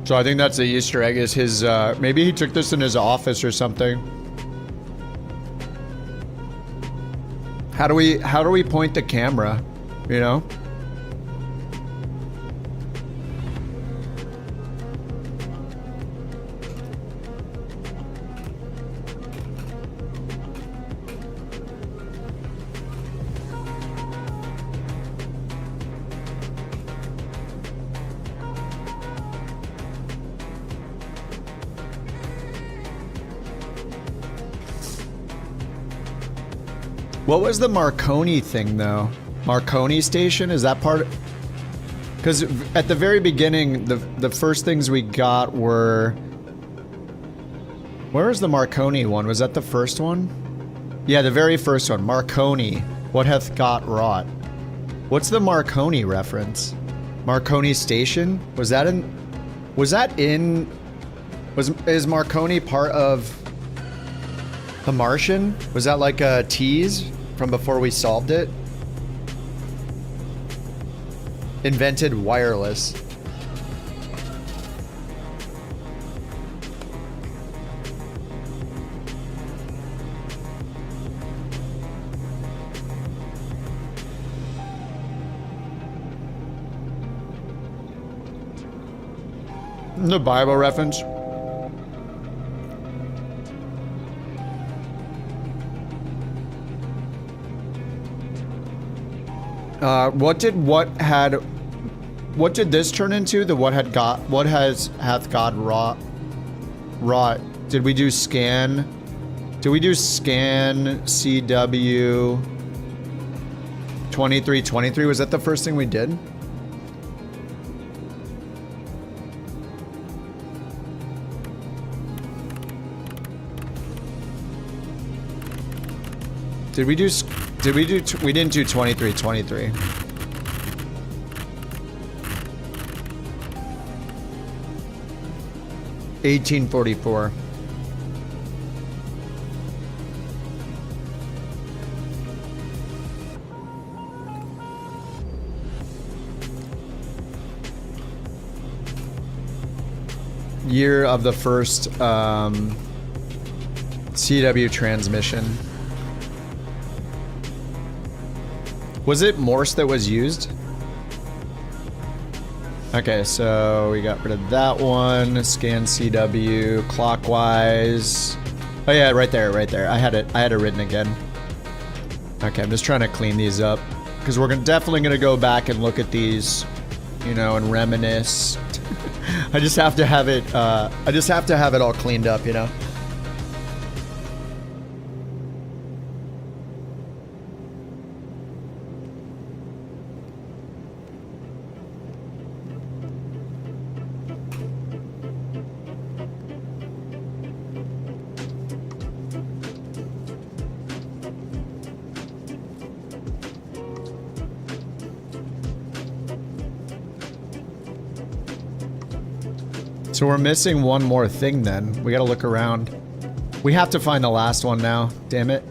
So I think that's the Easter egg, is his, maybe he took this in his office or something. How do we point the camera, you know? What was the Marconi thing, though? Marconi station? Is that part of... Because at the very beginning, the first things we got were... Where was the Marconi one? Was that the first one? Yeah, the very first one. Marconi. What hath got wrought? What's the Marconi reference? Marconi station? Was that in... Was that in... Is Marconi part of The Martian? Was that like a tease from before we solved it? Invented wireless. The Bible reference. What did this turn into? The hath God wrought? Did we do scan? Did we do scan CW 2323? Was that the first thing we did? We didn't do 2323. $18.44. Year of the first CW transmission. Was it Morse that was used? Okay, so we got rid of that one. Scan CW clockwise. Oh yeah, right there. I had it written again. Okay, I'm just trying to clean these up because we're definitely gonna go back and look at these, you know, and reminisce. I just have to have it. I just have to have it all cleaned up, you know. So we're missing one more thing then. We gotta look around. We have to find the last one now. Damn it.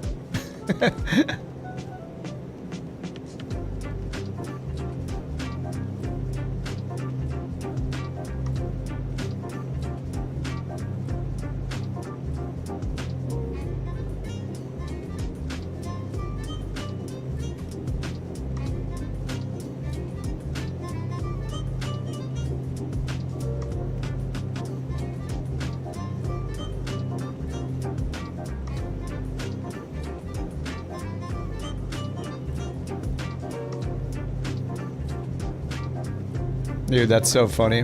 Dude, that's so funny.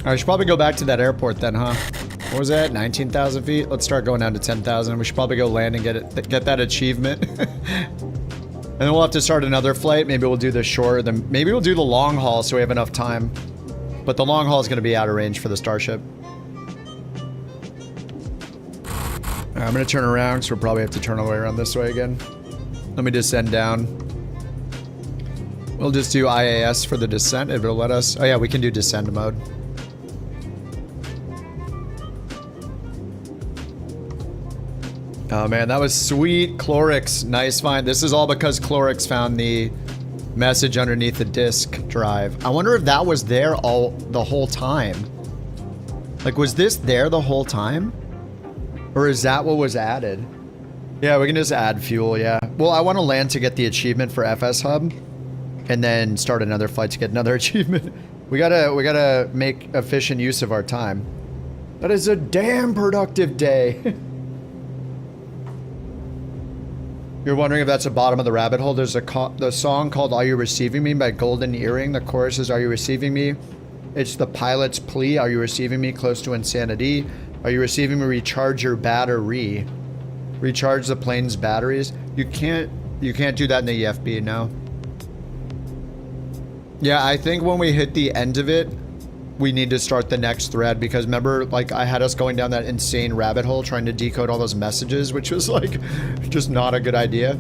I should probably go back to that airport then, huh? What was that? 19,000 feet? Let's start going down to 10,000. We should probably go land and get that achievement. And then we'll have to start another flight. Maybe we'll do the short, then maybe we'll do the long haul so we have enough time. But the long haul is going to be out of range for the Starship. I'm going to turn around, so we'll probably have to turn all the way around this way again. Let me descend down. We'll just do IAS for the descent. It'll let us... Oh yeah, we can do descend mode. Oh man, that was sweet. Clorix, nice find. This is all because Clorix found the message underneath the disk drive. I wonder if that was there the whole time. Like, was this there the whole time? Or is that what was added? Yeah, we can just add fuel, yeah. Well, I want to land to get the achievement for FsHub. And then start another flight to get another achievement. We gotta make efficient use of our time. That is a damn productive day. You're wondering if that's the bottom of the rabbit hole. There's the song called Are You Receiving Me by Golden Earring. The chorus is Are You Receiving Me? It's the pilot's plea. Are you receiving me? Close to insanity. Are you receiving me? Recharge your battery. Recharge the plane's batteries. You can't do that in the EFB, no. Yeah, I think when we hit the end of it, we need to start the next thread because remember, like, I had us going down that insane rabbit hole trying to decode all those messages, which was like just not a good idea.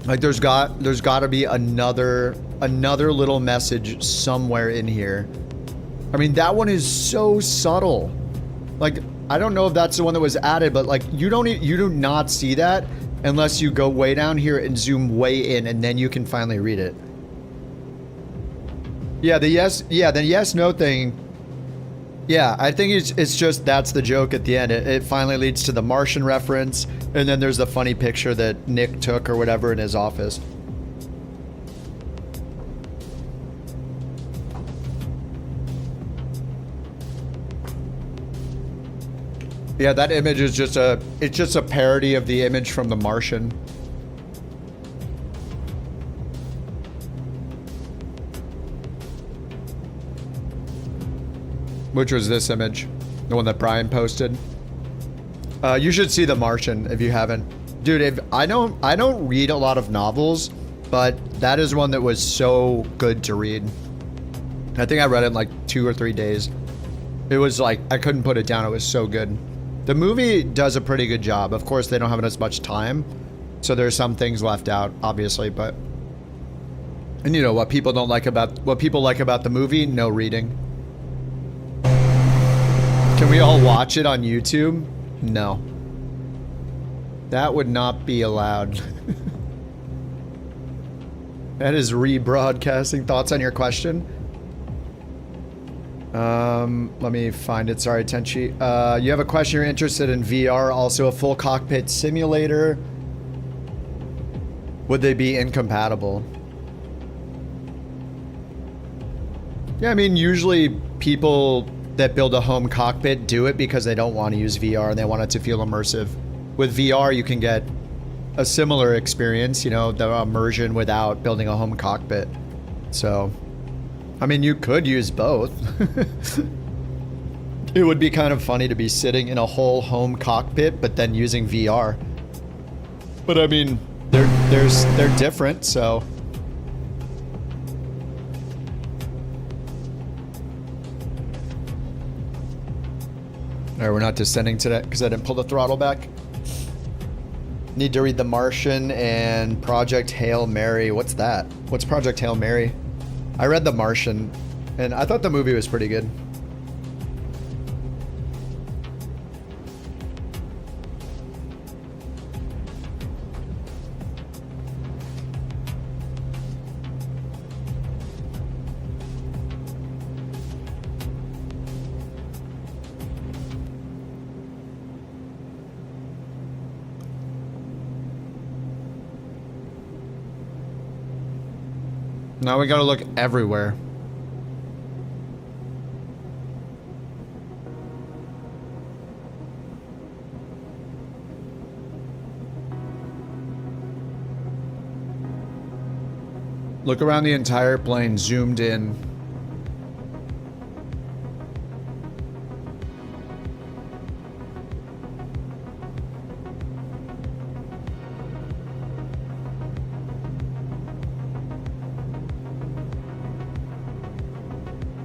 Like, there's got to be another another little message somewhere in here. I mean, that one is so subtle. Like, I don't know if that's the one that was added, but like, you do not see that unless you go way down here and zoom way in, and then you can finally read it. Yeah, the yes, no thing. Yeah, I think it's just, that's the joke at the end. It finally leads to the Martian reference, and then there's the funny picture that Nick took or whatever in his office. Yeah, that image is just it's just a parody of the image from The Martian. Which was this image, the one that Brian posted. You should see The Martian if you haven't. Dude, I don't read a lot of novels, but that is one that was so good to read. I think I read it in like 2 or 3 days. It was like, I couldn't put it down. It was so good. The movie does a pretty good job. Of course, they don't have as much time, so there's some things left out, obviously, but... And you know, what people like about the movie, no reading. Can we all watch it on YouTube? No. That would not be allowed. That is rebroadcasting. Thoughts on your question? Let me find it. Sorry, Tenchi. You have a question, you're interested in VR, also a full cockpit simulator. Would they be incompatible? Yeah, I mean, usually people that build a home cockpit do it because they don't want to use VR and they want it to feel immersive. With VR, you can get a similar experience, you know, the immersion without building a home cockpit. So, I mean, you could use both. It would be kind of funny to be sitting in a whole home cockpit, but then using VR. But I mean, they're different, so... Alright, we're not descending today because I didn't pull the throttle back. Need to read The Martian and Project Hail Mary. What's that? What's Project Hail Mary? I read The Martian, and I thought the movie was pretty good. Now we gotta look everywhere. Look around the entire plane, zoomed in.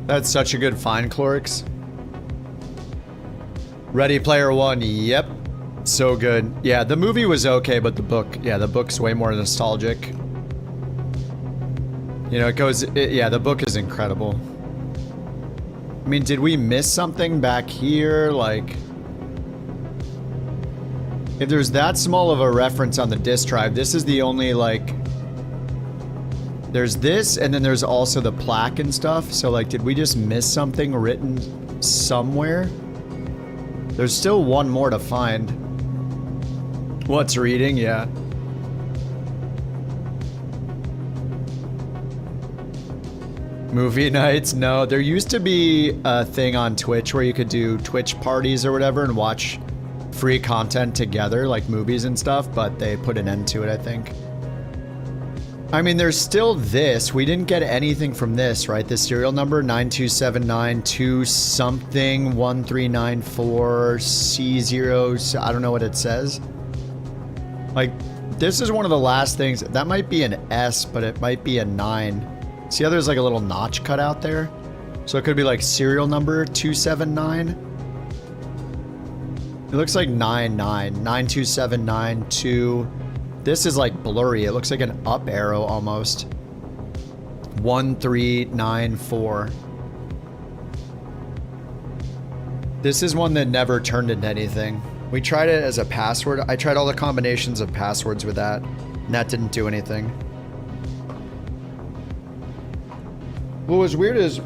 That's such a good find, Clorix. Ready Player One, yep. So good. Yeah, the movie was okay, but the book, yeah, the book's way more nostalgic. You know, yeah, the book is incredible. I mean, did we miss something back here? Like, if there's that small of a reference on the disk drive, this is the only, like... There's this, and then there's also the plaque and stuff. So, like, did we just miss something written somewhere? There's still one more to find. What's reading? Yeah. Movie nights? No. There used to be a thing on Twitch where you could do Twitch parties or whatever and watch free content together, like movies and stuff, but they put an end to it, I think. I mean, there's still this. We didn't get anything from this, right? The serial number, 92792 something 1394 C0. I don't know what it says. Like, this is one of the last things. That might be an S, but it might be a 9. See how there's like a little notch cut out there? So it could be like serial number 279. It looks like 92792. This is like blurry. It looks like an up arrow almost. 1394. This is one that never turned into anything. We tried it as a password. I tried all the combinations of passwords with that, and that didn't do anything. What was weird is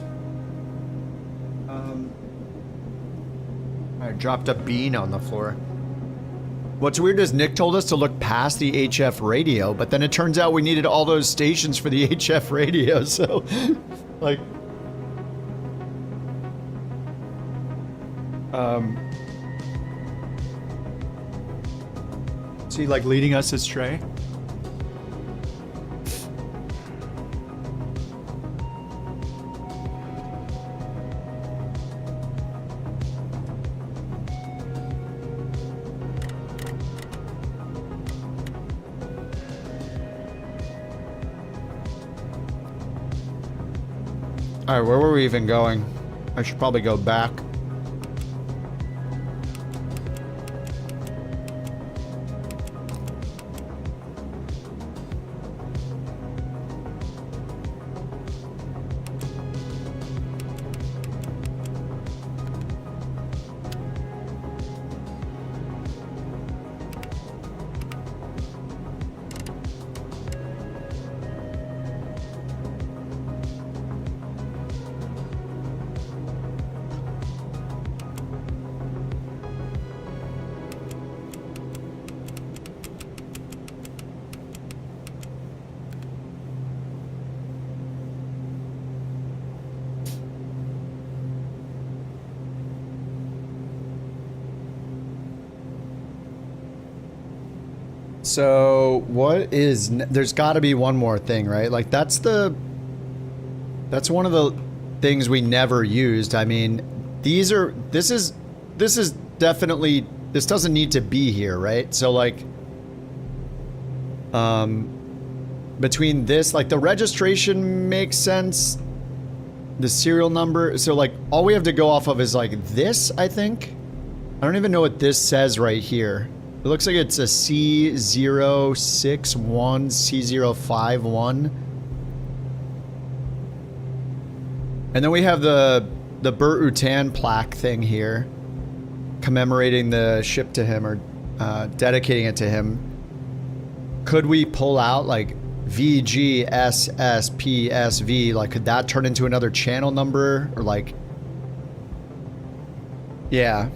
I dropped a bean on the floor. What's weird is Nick told us to look past the HF radio, but then it turns out we needed all those stations for the HF radio, so like is he like leading us astray? All right, where were we even going? I should probably go back. So what is, there's got to be one more thing, right? Like that's one of the things we never used. I mean, this is definitely, this doesn't need to be here, right? So like, between this, like the registration makes sense, the serial number. So like all we have to go off of is like this, I think. I don't even know what this says right here. It looks like it's a C061, C051. And then we have the Burt Rutan plaque thing here, commemorating the ship to him, or dedicating it to him. Could we pull out like VGSSPSV? Like, could that turn into another channel number? Or like, yeah.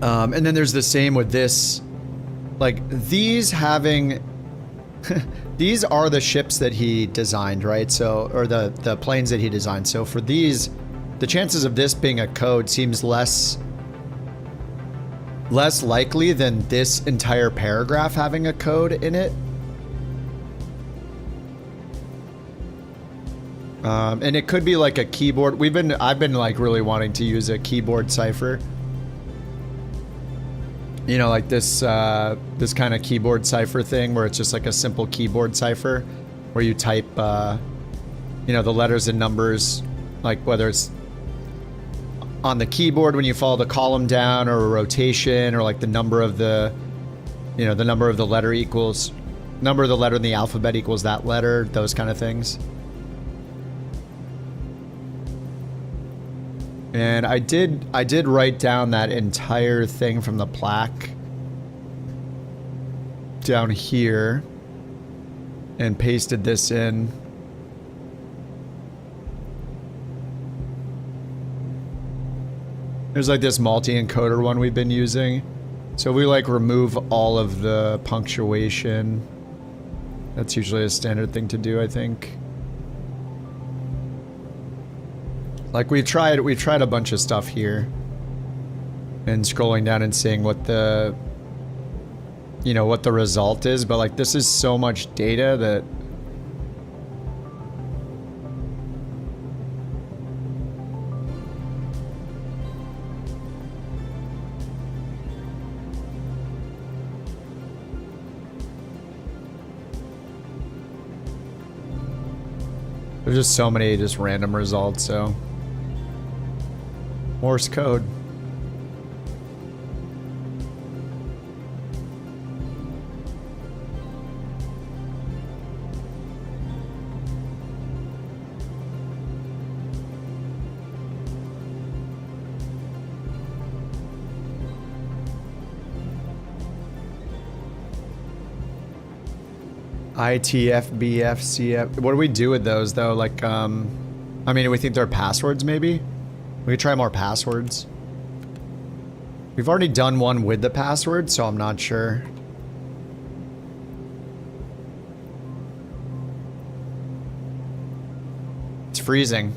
And then there's the same with this, like these having, these are the ships that he designed, right? So, or the planes that he designed. So for these, the chances of this being a code seems less likely than this entire paragraph having a code in it. And it could be like a keyboard. I've been like really wanting to use a keyboard cipher. You know, like this this kind of keyboard cipher thing where it's just like a simple keyboard cipher where you type, you know, the letters and numbers, like whether it's on the keyboard when you follow the column down, or a rotation, or like the number of the, you know, the number of the letter equals, number of the letter in the alphabet equals that letter, those kind of things. And I did write down that entire thing from the plaque down here and pasted this in. There's like this multi-encoder one we've been using. So we like remove all of the punctuation. That's usually a standard thing to do, I think. Like we've tried a bunch of stuff here, and scrolling down and seeing what the, you know, what the result is, but like this is so much data that there's just so many just random results, so Morse code. ITFBFCF. What do we do with those though? Like, I mean, we think they're passwords maybe? We could try more passwords. We've already done one with the password, so I'm not sure. It's freezing.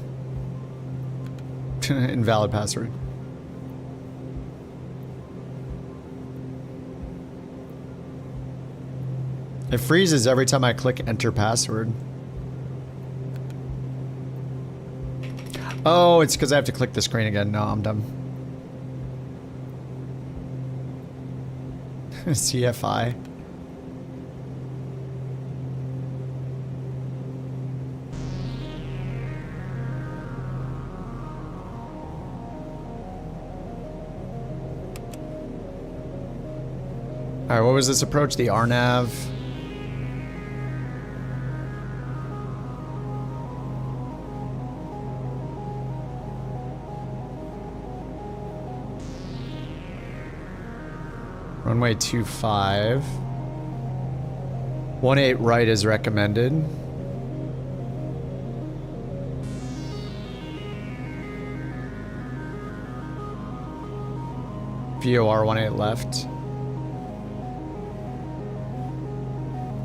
Invalid password. It freezes every time I click enter password. Oh, it's because I have to click the screen again. No, I'm dumb. CFI. Alright, what was this approach? The Annnnnd. Runway 25. 18 right is recommended. VOR 18 left.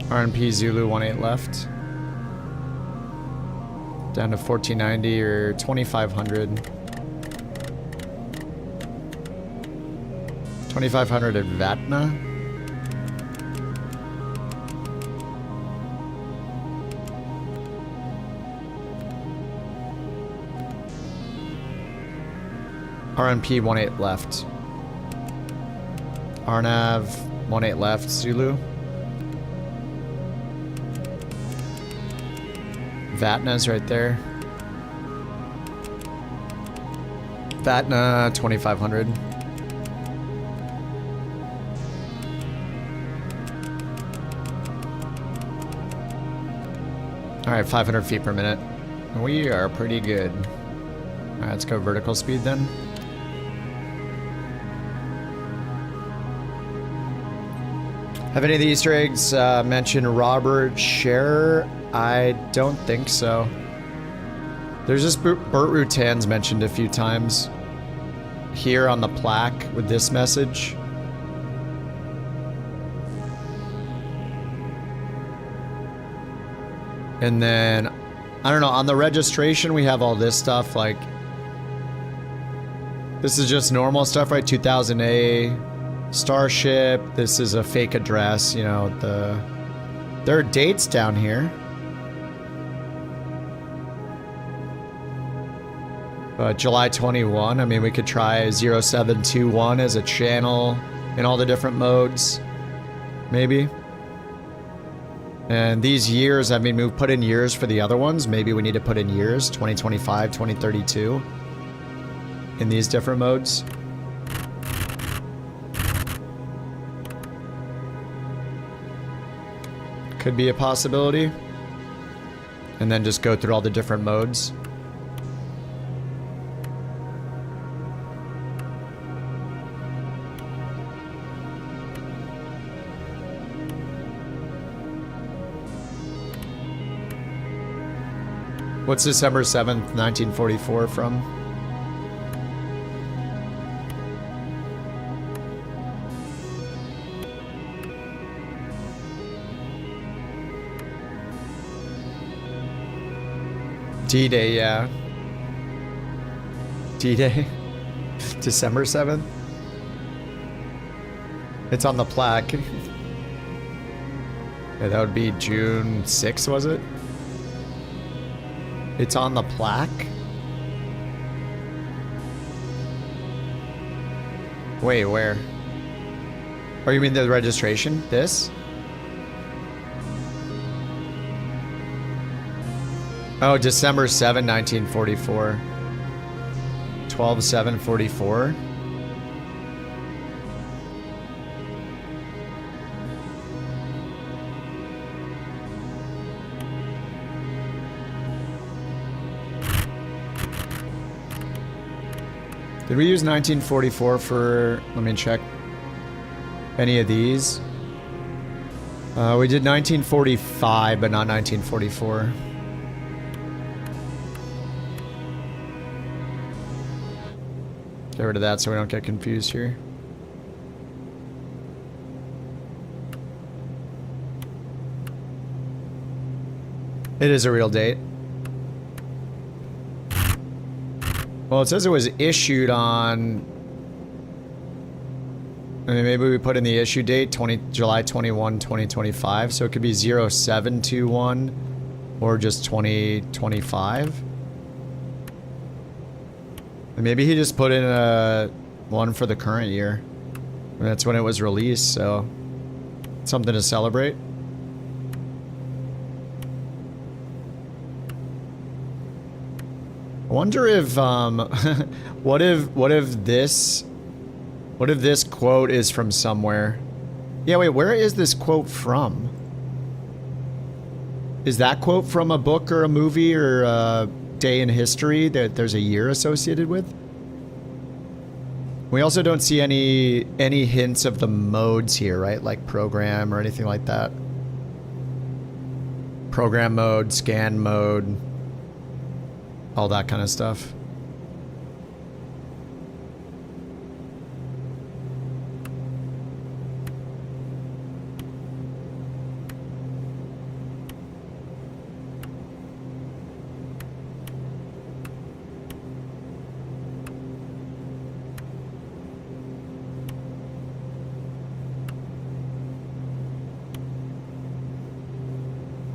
RNP Zulu 18 left. Down to 1490 or 2500. 2500 at Vatna. RNP 18 left. Annnnnd 18 left. Zulu. Vatna's right there. Vatna 2500. Alright, 500 feet per minute. We are pretty good. Alright, let's go vertical speed then. Have any of the Easter eggs mentioned Robert Scherer? I don't think so. There's just Burt Rutan's mentioned a few times here on the plaque with this message. And then, I don't know, on the registration we have all this stuff, like, this is just normal stuff, right? 2000A, Starship, this is a fake address, you know, there are dates down here. July 21, I mean, we could try 0721 as a channel in all the different modes, maybe. And these years, I mean, we've put in years for the other ones. Maybe we need to put in years, 2025, 2032, in these different modes. Could be a possibility. And then just go through all the different modes. What's December 7th, 1944 from? D-Day, yeah. D-Day? December 7th? It's on the plaque. Yeah, that would be June 6th, was it? It's on the plaque? Wait, where? Oh, you mean the registration? This? Oh, December 7, 1944. 12/7/44. Did we use 1944 for, let me check, any of these? We did 1945, but not 1944. Get rid of that so we don't get confused here. It is a real date. Well, it says it was issued on... I mean, maybe we put in the issue date, July 21, 2025, so it could be 0721 or just 2025. And maybe he just put in a one for the current year. And that's when it was released, so something to celebrate. I wonder if what if this quote is from somewhere? Yeah, wait, where is this quote from? Is that quote from a book or a movie or a day in history that there's a year associated with? We also don't see any hints of the modes here, right? Like program or anything like that. Program mode, scan mode, all that kind of stuff.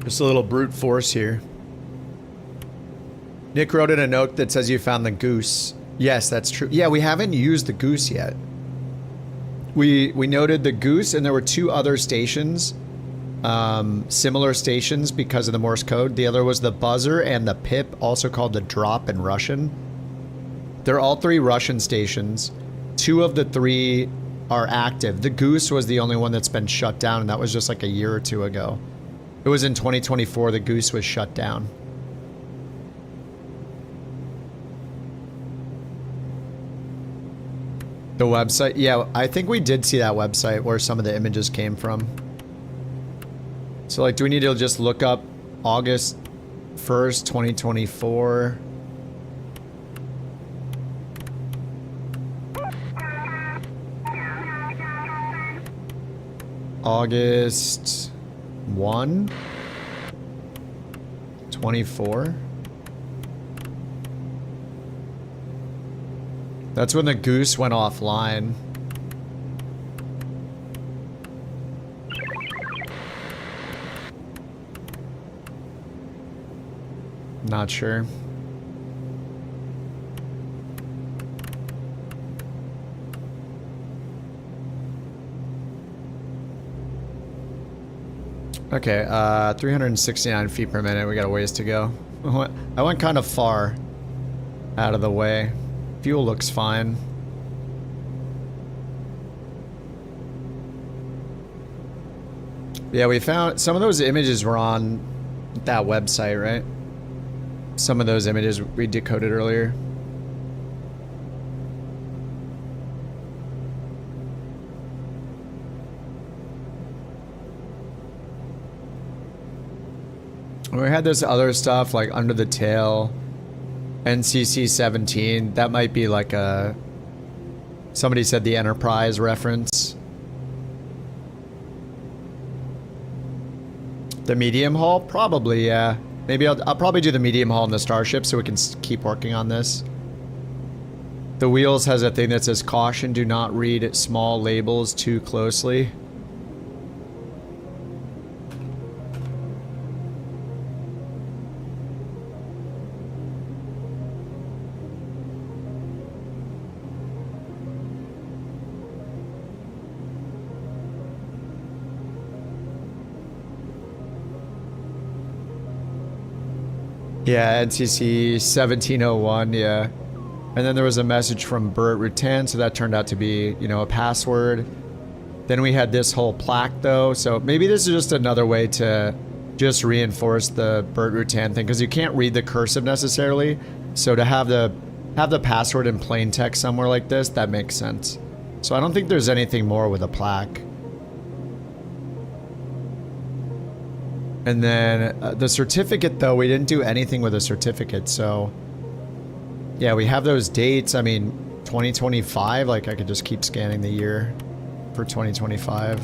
Just a little brute force here. Nick wrote in a note that says you found the goose. Yes, that's true. Yeah, we haven't used the goose yet. We noted the goose, and there were two other stations, similar stations because of the Morse code. The other was the buzzer and the pip, also called the drop in Russian. They're all three Russian stations. Two of the three are active. The goose was the only one that's been shut down, and that was just like a year or two ago. It was in 2024 the goose was shut down. The website, yeah, I think we did see that website where some of the images came from. So like, do we need to just look up August 1st, 2024? August 1, 24. That's when the goose went offline. Not sure. Okay, 369 feet per minute. We got a ways to go. I went kind of far out of the way. Fuel looks fine. Yeah, we found some of those images were on that website, right? Some of those images we decoded earlier. We had this other stuff like under the tail, NCC 17. That might be like a, somebody said the Enterprise reference. The medium hull? Probably, yeah. Maybe I'll probably do the medium hull in the Starship so we can keep working on this. The wheels has a thing that says caution, do not read small labels too closely. Yeah, NCC 1701, yeah. And then there was a message from Burt Rutan, so that turned out to be, you know, a password. Then we had this whole plaque, though, so maybe this is just another way to just reinforce the Burt Rutan thing, because you can't read the cursive necessarily, so to have the password in plain text somewhere like this, that makes sense. So I don't think there's anything more with a plaque. And then the certificate, though, we didn't do anything with a certificate, so... Yeah, we have those dates. I mean, 2025, like, I could just keep scanning the year for 2025.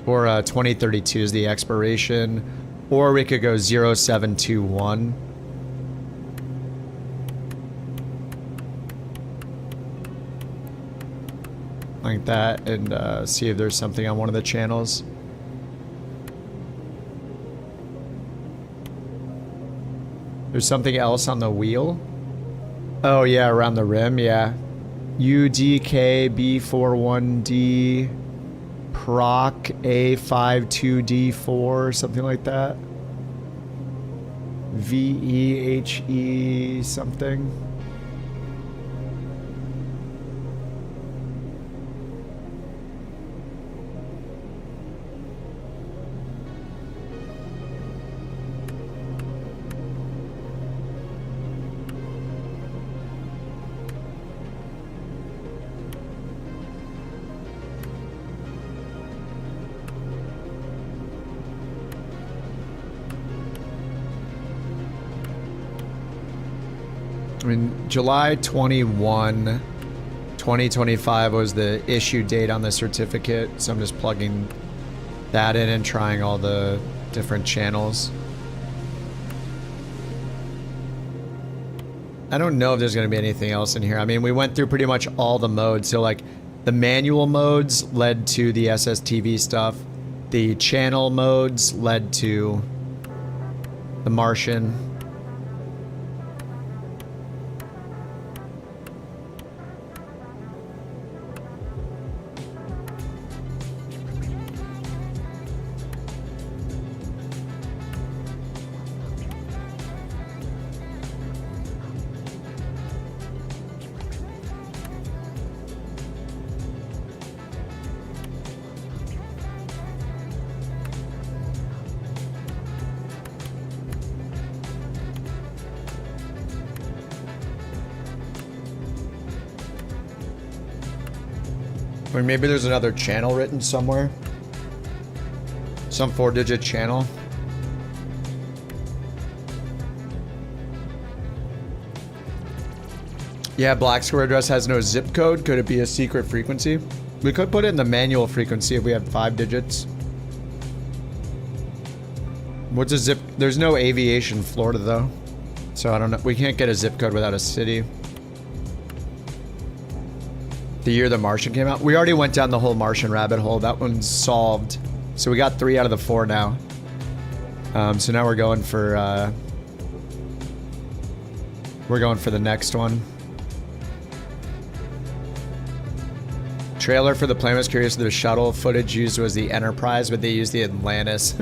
Or 2032 is the expiration. Or we could go 0721. Like that, and see if there's something on one of the channels. There's something else on the wheel. Oh yeah, around the rim, yeah. UDK B41D Proc A52D4, something like that. VEHE something. I mean, July 21, 2025 was the issue date on the certificate, so I'm just plugging that in and trying all the different channels. I don't know if there's going to be anything else in here. I mean, we went through pretty much all the modes, so like the manual modes led to the SSTV stuff. The channel modes led to the Martian. Or maybe there's another channel written somewhere. Some 4-digit channel. Yeah, black square address has no zip code. Could it be a secret frequency? We could put it in the manual frequency if we had 5 digits. What's a zip? There's no aviation Florida though. So I don't know. We can't get a zip code without a city. The year The Martian came out. We already went down the whole Martian rabbit hole. That one's solved. So we got 3 out of the 4 now. So now we're going for the next one. Trailer for the plane was curious. The shuttle footage used was the Enterprise, but they used the Atlantis.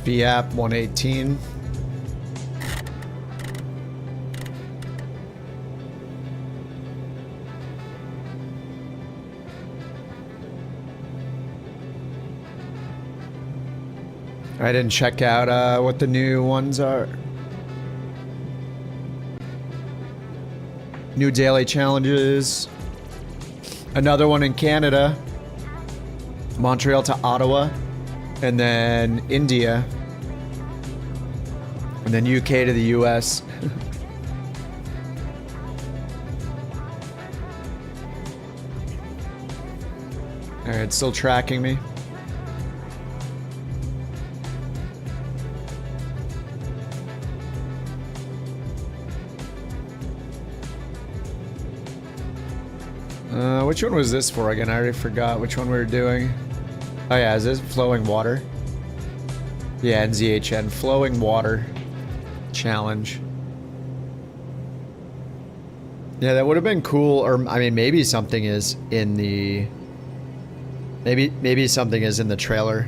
VAP 118. I didn't check out what the new ones are. New daily challenges. Another one in Canada. Montreal to Ottawa. And then India. And then UK to the US. Alright, still tracking me. Which one was this for again? I already forgot which one we were doing. Oh yeah, is this flowing water? Yeah, NZHN, flowing water challenge. Yeah, that would have been cool, or I mean, maybe something is in the... Maybe something is in the trailer.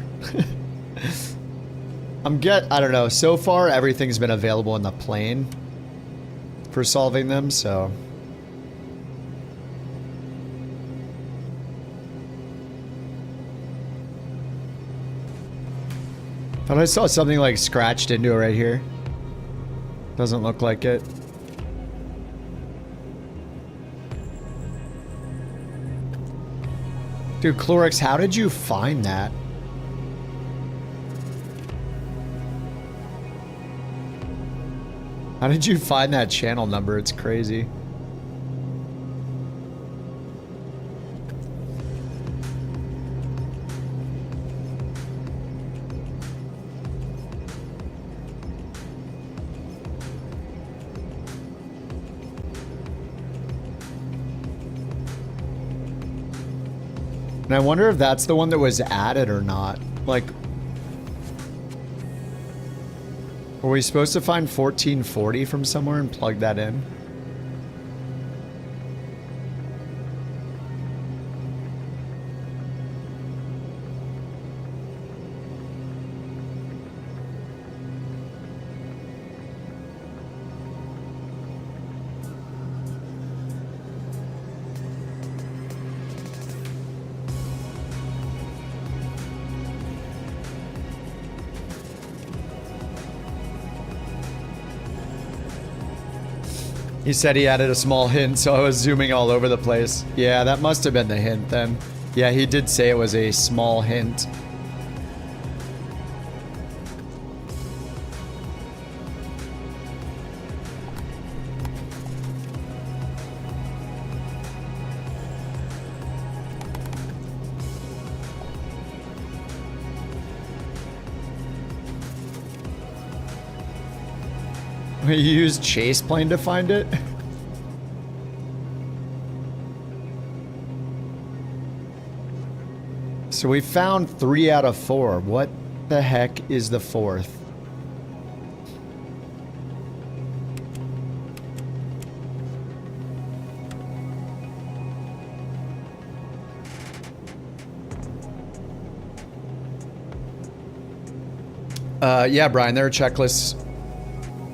I don't know. So far, everything's been available in the plane for solving them, so... Thought I saw something like scratched into it right here. Doesn't look like it. Dude, Clorix, how did you find that? How did you find that channel number? It's crazy. And I wonder if that's the one that was added or not. Like, were we supposed to find 1440 from somewhere and plug that in? He said he added a small hint, so I was zooming all over the place. Yeah, that must have been the hint then. Yeah, he did say it was a small hint. You used Chase Plane to find it? So we found 3 out of 4. What the heck is the 4th? Yeah, Brian, there are checklists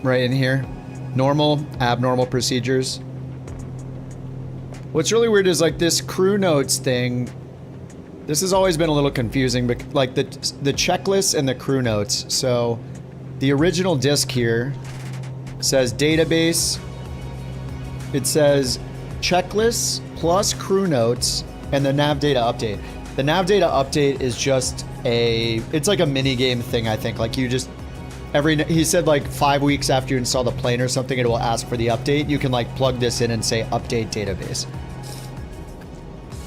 right in here. Normal, abnormal procedures. What's really weird is like this crew notes thing. This has always been a little confusing, but like the checklist and the crew notes. So the original disk here says database. It says checklists plus crew notes and the nav data update. The nav data update is just it's like a mini game thing, I think. Like you just he said like 5 weeks after you install the plane or something, it will ask for the update. You can like plug this in and say update database.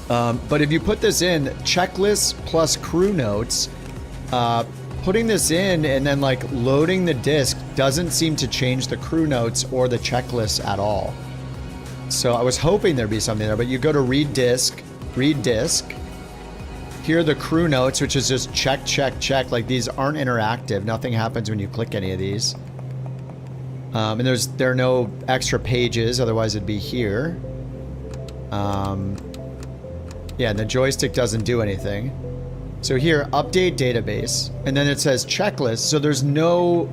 But if you put this in, checklists plus crew notes, putting this in and then like loading the disk doesn't seem to change the crew notes or the checklists at all. So I was hoping there'd be something there, but you go to read disk. Here are the crew notes, which is just check, check, check. Like these aren't interactive. Nothing happens when you click any of these. And there are no extra pages, otherwise it'd be here. Yeah, and the joystick doesn't do anything. So here, update database, and then it says checklist. So there's no,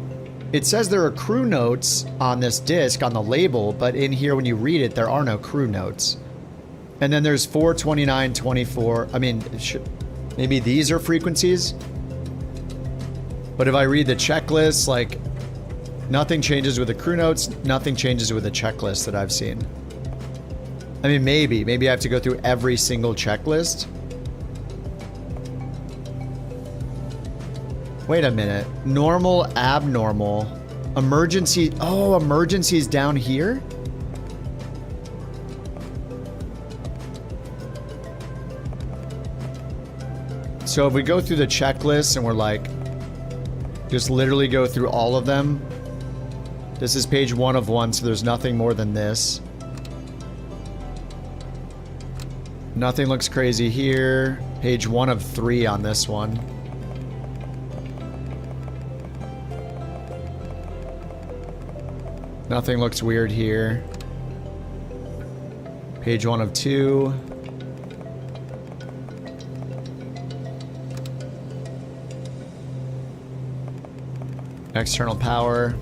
it says there are crew notes on this disk on the label, but in here when you read it, there are no crew notes. And then there's 429, 24. I mean, maybe these are frequencies. But if I read the checklist, like nothing changes with the crew notes, nothing changes with the checklist that I've seen. I mean, maybe I have to go through every single checklist. Wait a minute. Normal, abnormal, emergency. Oh, emergency's down here? So if we go through the checklist and we're like, just literally go through all of them. This is page 1 of 1, so there's nothing more than this. Nothing looks crazy here. Page 1 of 3 on this one. Nothing looks weird here. Page 1 of 2. External power.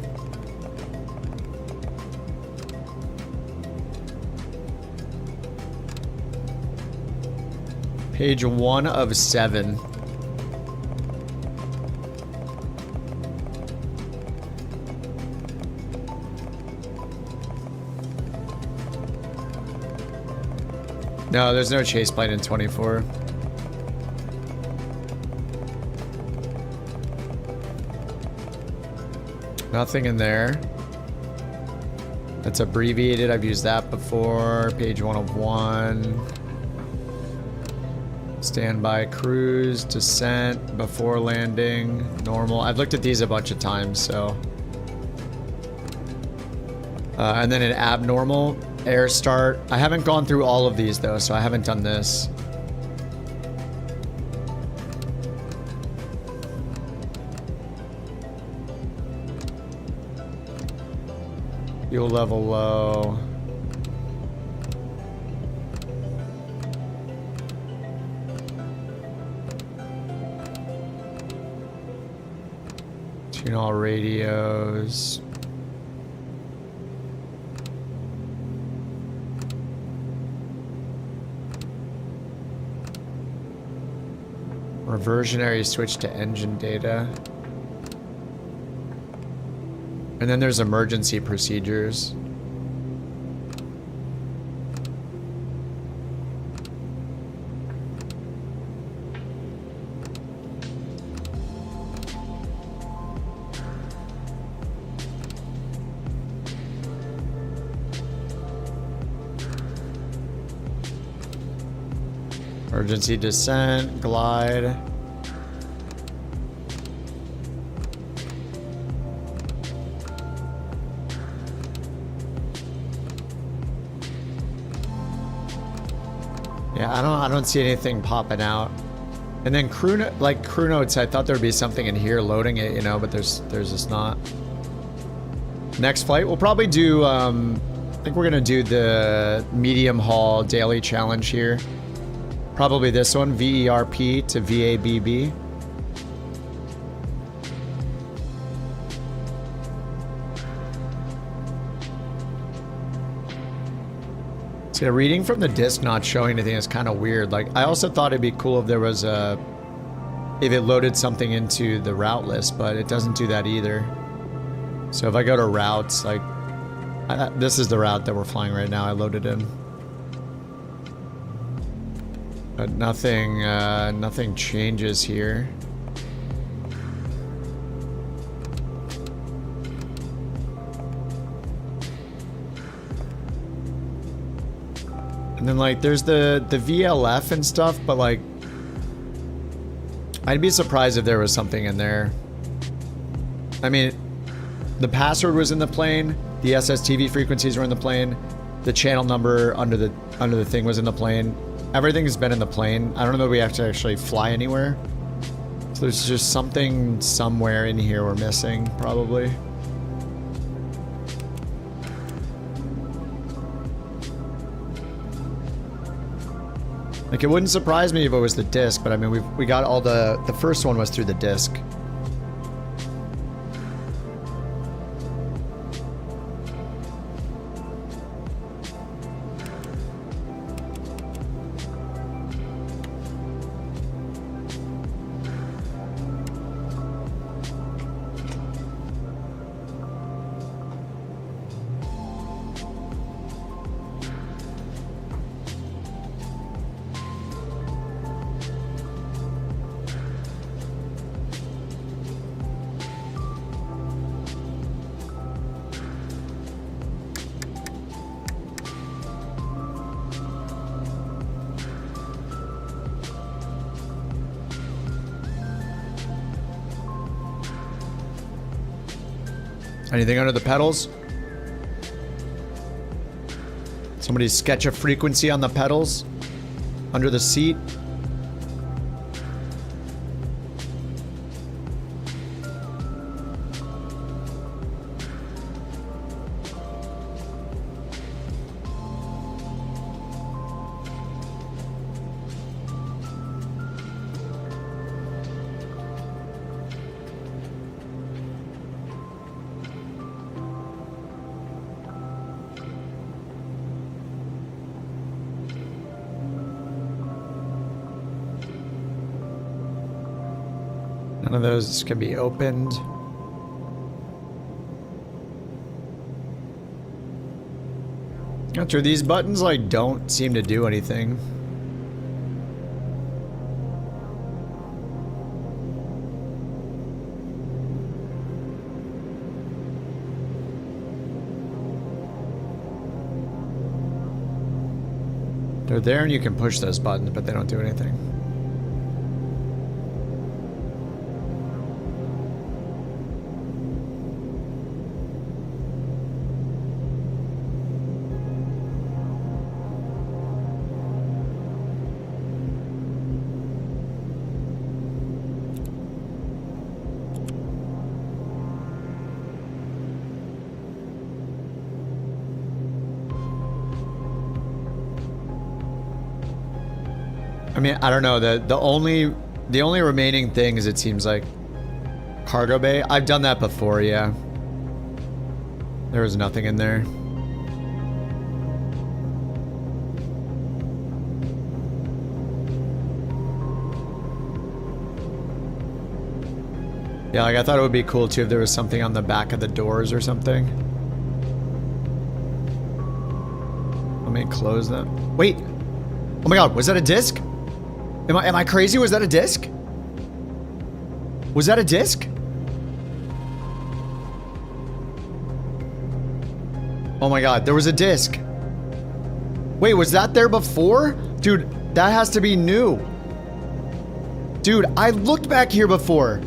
Page 1 of 7. No, there's no chase plane in 24. Nothing in there. That's abbreviated. I've used that before. Page 1 of 1. Standby cruise, descent, before landing, normal. I've looked at these a bunch of times, so. And then an abnormal, air start. I haven't gone through all of these though, so I haven't done this. Fuel level low. Tune all radios. Reversionary switch to engine data. And then there's emergency procedures. Emergency descent, glide. Yeah, I don't see anything popping out. And then crew notes, I thought there'd be something in here loading it, you know, but there's just not. Next flight, we'll probably do, I think we're gonna do the medium haul daily challenge here. Probably this one, VERP to VABB. See, the reading from the disk not showing anything is kind of weird. Like, I also thought it'd be cool if there was a... if it loaded something into the route list, but it doesn't do that either. So if I go to routes, like... this is the route that we're flying right now. I loaded in. But nothing, nothing changes here. And then like there's the VLF and stuff, but like I'd be surprised if there was something in there. I mean, the password was in the plane, the SSTV frequencies were in the plane, the channel number under the thing was in the plane. Everything's been in the plane. I don't know if we have to actually fly anywhere. So there's just something somewhere in here we're missing, probably. Like, it wouldn't surprise me if it was the disk, but I mean, we got all the first one was through the disk. Anything under the pedals? Somebody sketch a frequency on the pedals? Under the seat? None of those can be opened. After these buttons, like, don't seem to do anything. They're there and you can push those buttons, but they don't do anything. I mean, I don't know. The only remaining thing is, it seems like, cargo bay. I've done that before, yeah. There was nothing in there. Yeah, like I thought it would be cool too if there was something on the back of the doors or something. Let me close them. Wait. Oh my god, was that a disc? Am I crazy? Was that a disc? Was that a disc? Oh my god, there was a disc. Wait, was that there before? Dude, that has to be new. Dude, I looked back here before.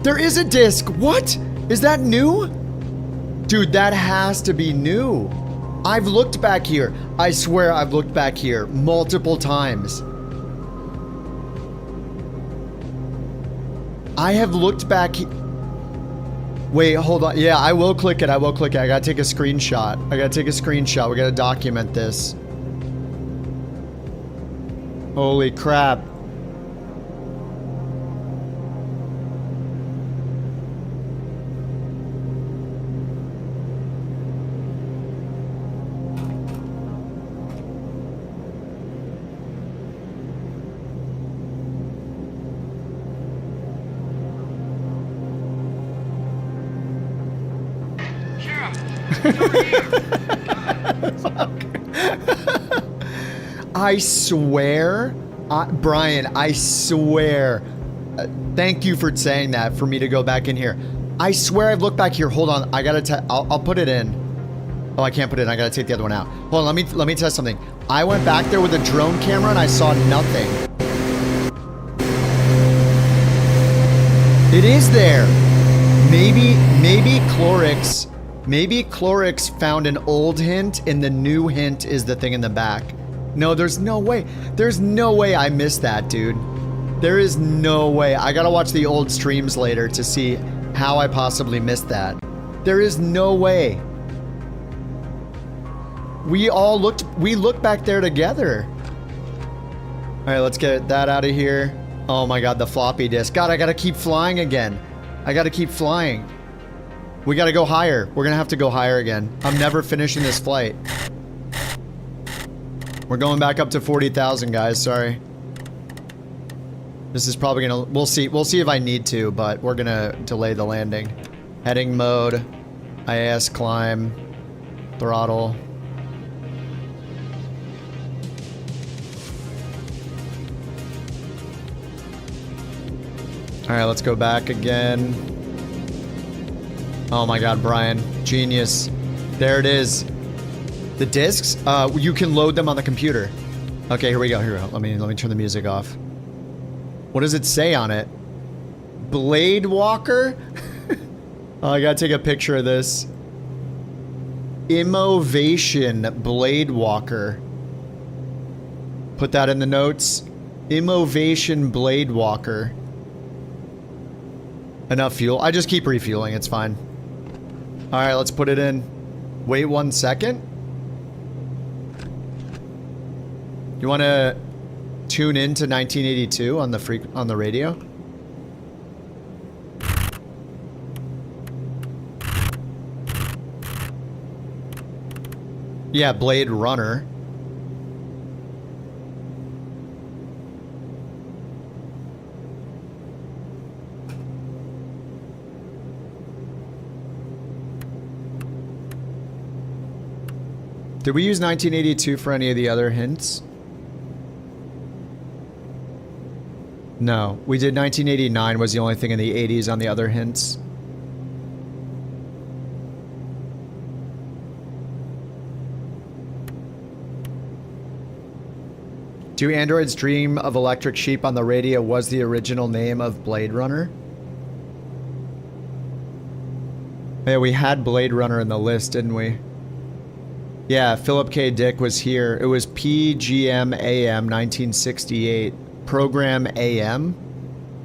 There is a disc. What? Is that new? Dude, that has to be new. I've looked back here. I swear I've looked back here multiple times. I have looked back. Wait, hold on. Yeah, I will click it. I will click it. I gotta take a screenshot. I gotta take a screenshot. We gotta document this. Holy crap. I swear, Brian, I swear. Thank you for saying that for me to go back in here. I swear I've looked back here. Hold on, I gotta. I'll put it in. Oh, I can't put it in. I gotta take the other one out. Hold on, let me test something. I went back there with a drone camera and I saw nothing. It is there. Maybe Clorix. Maybe Clorix found an old hint and the new hint is the thing in the back. No, there's no way. There's no way I missed that, dude. There is no way. I gotta watch the old streams later to see how I possibly missed that. There is no way. We looked back there together. All right, let's get that out of here. Oh my God, the floppy disk. God, I gotta keep flying again. I gotta keep flying. We gotta go higher. We're gonna have to go higher again. I'm never finishing this flight. We're going back up to 40,000, guys. Sorry. This is probably gonna... We'll see. We'll see if I need to, but we're gonna delay the landing. Heading mode. IAS climb. Throttle. Alright, let's go back again. Oh my God, Brian. Genius. There it is. The discs? You can load them on the computer. Okay, here we go. Here we go. Let me turn the music off. What does it say on it? Blade Walker? Oh, I gotta take a picture of this. Immovation Blade Walker. Put that in the notes. Immovation Blade Walker. Enough fuel. I just keep refueling. It's fine. Alright, let's put it in. Wait 1 second. You want to tune in to 1982 on the radio? Yeah, Blade Runner. Did we use 1982 for any of the other hints? No, we did 1989 was the only thing in the 80s on the other hints. Do androids dream of electric sheep on the radio was the original name of Blade Runner? Yeah, we had Blade Runner in the list, didn't we? Yeah, Philip K. Dick was here. It was PGM AM 1968. Program AM?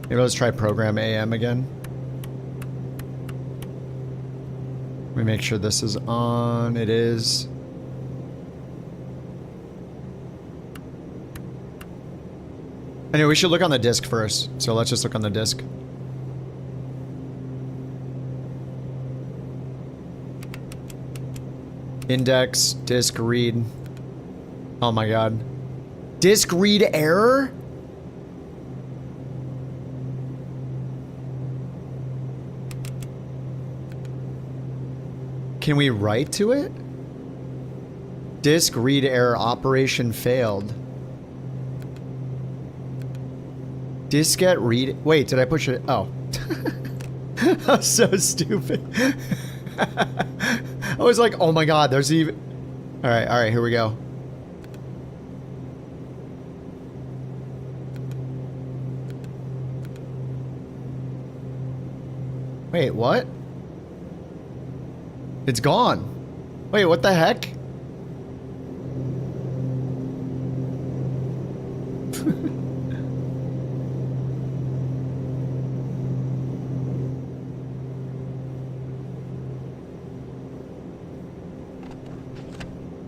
Maybe let's try Program AM again. Let me make sure this is on. It is. Anyway, we should look on the disk first. So let's just look on the disk. Index, disk read. Oh my god. Disk read error? Can we write to it? Disk read error, operation failed. Diskette read. Wait, did I push it? Oh. I'm so stupid. I was like, oh my god, there's even. Alright, here we go. Wait, what? It's gone. Wait, what the heck?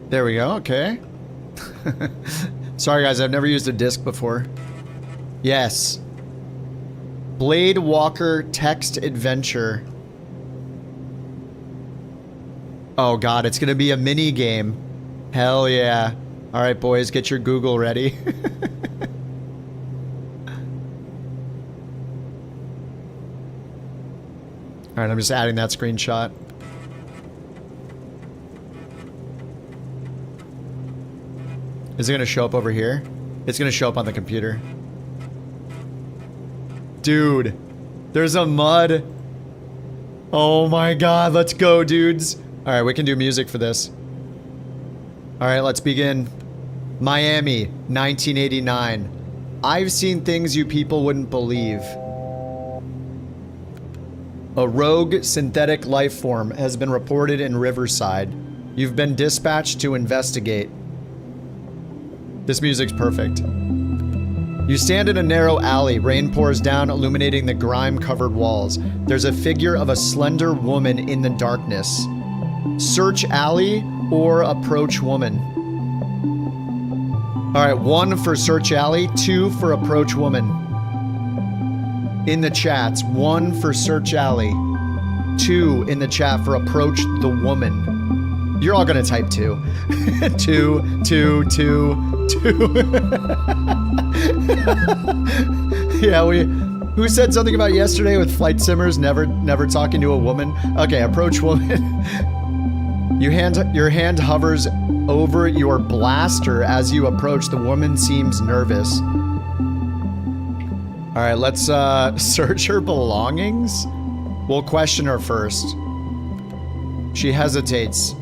There we go, okay. Sorry guys, I've never used a disk before. Yes. Blade Walker Text Adventure. Oh god, it's gonna be a mini game. Hell yeah. Alright boys, get your Google ready. Alright, I'm just adding that screenshot. Is it gonna show up over here? It's gonna show up on the computer. Dude, there's a mud. Oh my god, let's go, dudes. Alright, we can do music for this. Alright, let's begin. Miami, 1989. I've seen things you people wouldn't believe. A rogue synthetic life form has been reported in Riverside. You've been dispatched to investigate. This music's perfect. You stand in a narrow alley. Rain pours down, illuminating the grime-covered walls. There's a figure of a slender woman in the darkness. Search alley or approach woman. Alright, 1 for search alley, 2 for approach woman. In the chats, 1 for search alley, 2 in the chat for approach the woman. You're all gonna type 2. 2, 2, 2, 2. Yeah, who said something about yesterday with flight simmers never talking to a woman? Okay, approach woman. Your hand hovers over your blaster as you approach. The woman seems nervous. Alright, let's search her belongings. We'll question her first. She hesitates.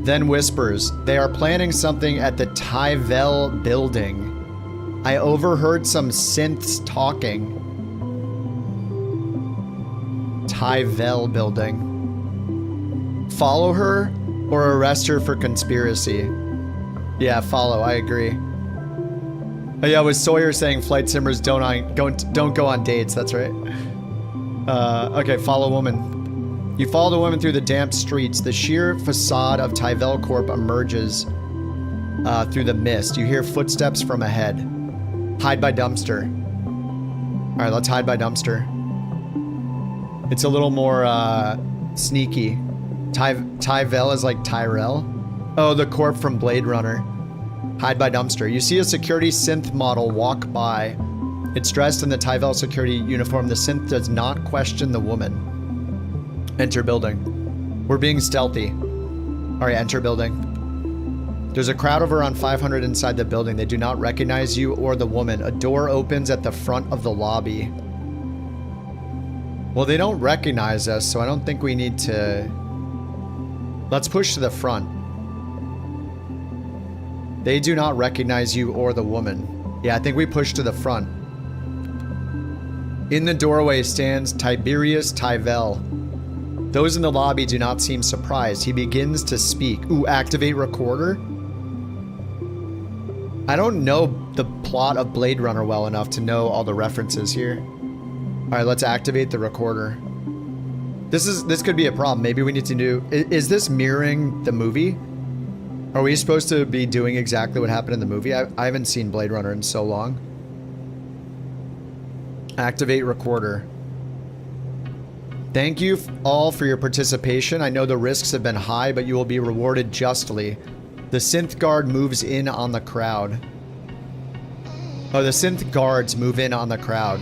Then whispers, they are planning something at the Tyvel building. I overheard some synths talking. Tyvel building. Follow her or arrest her for conspiracy? Yeah, follow, I agree. Oh yeah, was Sawyer saying flight simmers don't go on dates, that's right. Okay, follow woman. You follow the woman through the damp streets. The sheer facade of Tyvel Corp emerges through the mist. You hear footsteps from ahead. Hide by dumpster. Alright, let's hide by dumpster. It's a little more sneaky. Tyvel is like Tyrell. Oh, the corp from Blade Runner. Hide by dumpster. You see a security synth model walk by. It's dressed in the Tyvel security uniform. The synth does not question the woman. Enter building. We're being stealthy. Alright, enter building. There's a crowd of around 500 inside the building. They do not recognize you or the woman. A door opens at the front of the lobby. Well, they don't recognize us, so I don't think we need to... Let's push to the front. They do not recognize you or the woman. Yeah, I think we push to the front. In the doorway stands Tiberius Tyvel. Those in the lobby do not seem surprised. He begins to speak. Ooh, activate recorder? I don't know the plot of Blade Runner well enough to know all the references here. Alright, let's activate the recorder. This could be a problem. Maybe we need to do... Is this mirroring the movie? Are we supposed to be doing exactly what happened in the movie? I haven't seen Blade Runner in so long. Activate recorder. Thank you all for your participation. I know the risks have been high, but you will be rewarded justly. The synth guard moves in on the crowd. Oh, the synth guards move in on the crowd.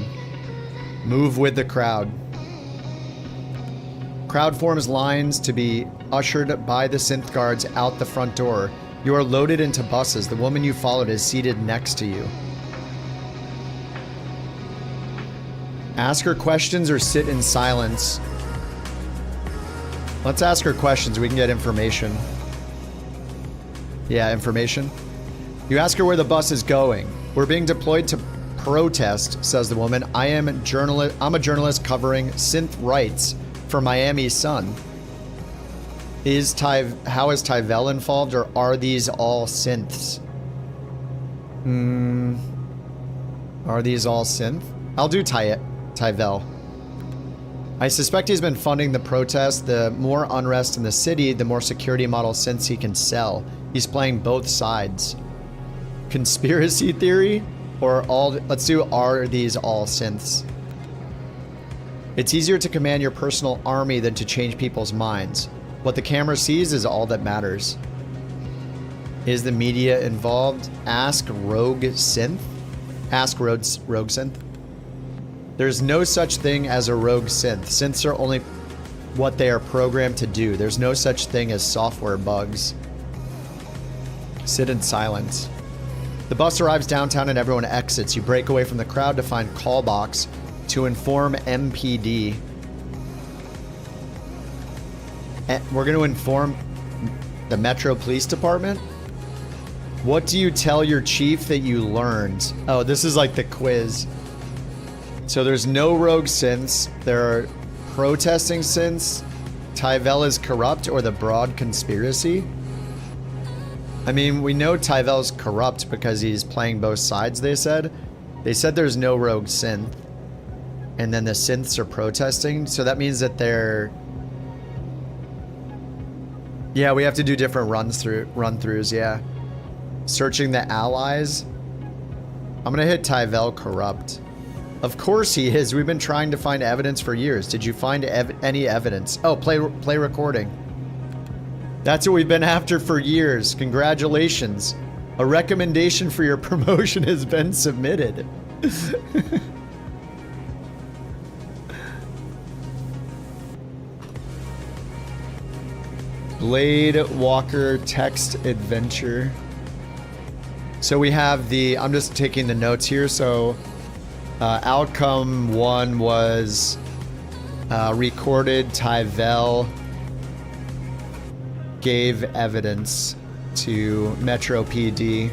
Move with the crowd. Crowd forms lines to be ushered by the synth guards out the front door. You are loaded into buses. The woman you followed is seated next to you. Ask her questions or sit in silence. Let's ask her questions. We can get information. Yeah, information. You ask her where the bus is going. We're being deployed to protest, says the woman. I'm a journalist covering synth rights for Miami Sun. How is Tyvel involved, or are these all synths? Are these all synth? I'll do Tyvel. I suspect he's been funding the protest. The more unrest in the city, the more security model synths he can sell. He's playing both sides. Conspiracy theory? Or all... Let's do, are these all synths? It's easier to command your personal army than to change people's minds. What the camera sees is all that matters. Is the media involved? Ask Rogue Synth? Ask Rogue Synth? There's no such thing as a rogue synth. Synths are only what they are programmed to do. There's no such thing as software bugs. Sit in silence. The bus arrives downtown and everyone exits. You break away from the crowd to find call box to inform MPD. We're going to inform the Metro Police Department. What do you tell your chief that you learned? Oh, this is like the quiz. So there's no rogue synths. There are protesting synths. Tyvel is corrupt, or the broad conspiracy. I mean, we know Tyvel's corrupt because he's playing both sides, they said. They said there's no rogue synth. And then the synths are protesting. So that means that they're... Yeah, we have to do different run-throughs, yeah. Searching the allies. I'm gonna hit Tyvel corrupt. Of course he is. We've been trying to find evidence for years. Did you find any evidence? Oh, play recording. That's what we've been after for years. Congratulations. A recommendation for your promotion has been submitted. Blade Walker text adventure. So we have the... I'm just taking the notes here. So outcome 1 was recorded Tyvel gave evidence to Metro PD.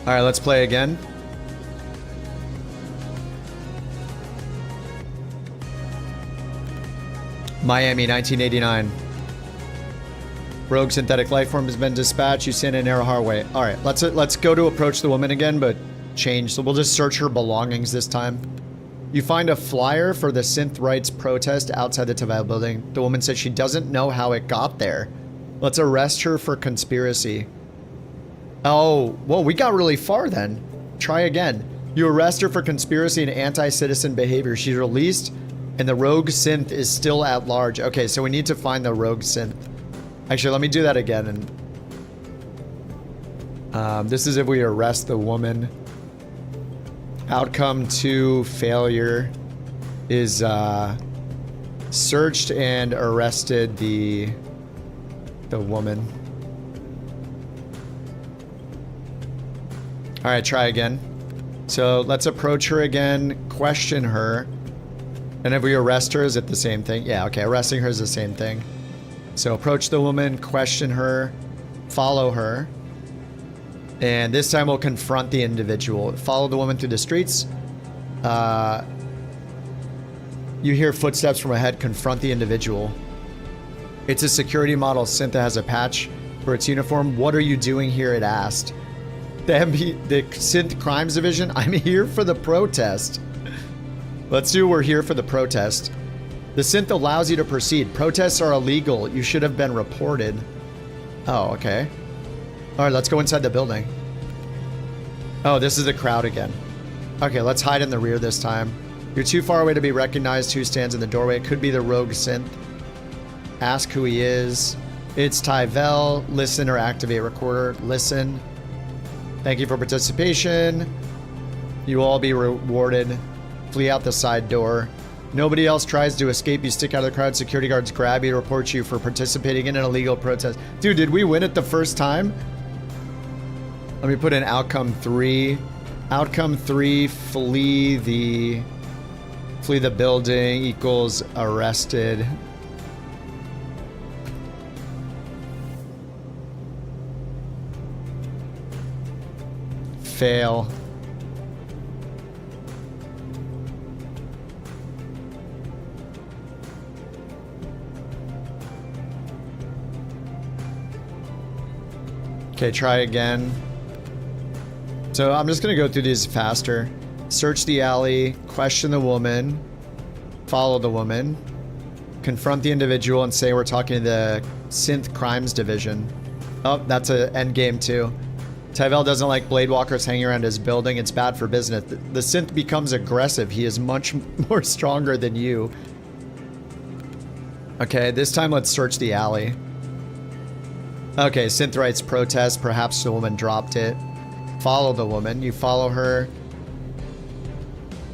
All right, let's play again. Miami, 1989. Rogue synthetic life form has been dispatched. You send an arrow our way. All right, let's go to approach the woman again, but change. So we'll just search her belongings this time. You find a flyer for the synth rights protest outside the Tyvel building. The woman says she doesn't know how it got there. Let's arrest her for conspiracy. Oh, well, we got really far then. Try again. You arrest her for conspiracy and anti-citizen behavior. She's released, and the rogue synth is still at large. Okay, so we need to find the rogue synth. Actually, let me do that again. And this is if we arrest the woman. Outcome 2 failure is searched and arrested the The woman. All right, try again. So let's approach her again, question her. And if we arrest her, is it the same thing? Yeah, okay, arresting her is the same thing. So approach the woman, question her, follow her. And this time we'll confront the individual. Follow the woman through the streets. You hear footsteps from ahead, confront the individual. It's a security model synth that has a patch for its uniform. What are you doing here? It asked. The synth crimes division, I'm here for the protest. Let's do we're here for the protest. The synth allows you to proceed. Protests are illegal. You should have been reported. Oh, okay. All right, let's go inside the building. Oh, this is the crowd again. Okay, let's hide in the rear this time. You're too far away to be recognized. Who stands in the doorway? It could be the rogue synth. Ask who he is. It's Tyvel. Listen or activate recorder. Listen. Thank you for participation. You will all be rewarded. Flee out the side door. Nobody else tries to escape. You stick out of the crowd. Security guards grab you to report you for participating in an illegal protest. Dude, did we win it the first time? Let me put in outcome 3. Outcome 3, flee the building equals arrested. Fail. Okay, try again. So I'm just gonna go through these faster. Search the alley, question the woman, follow the woman, confront the individual and say we're talking to the synth crimes division. Oh, that's an end game too. Tyvel doesn't like blade walkers hanging around his building. It's bad for business. The synth becomes aggressive. He is much more stronger than you. Okay, this time let's search the alley. Okay, synth writes protest. Perhaps the woman dropped it. Follow the woman. You follow her.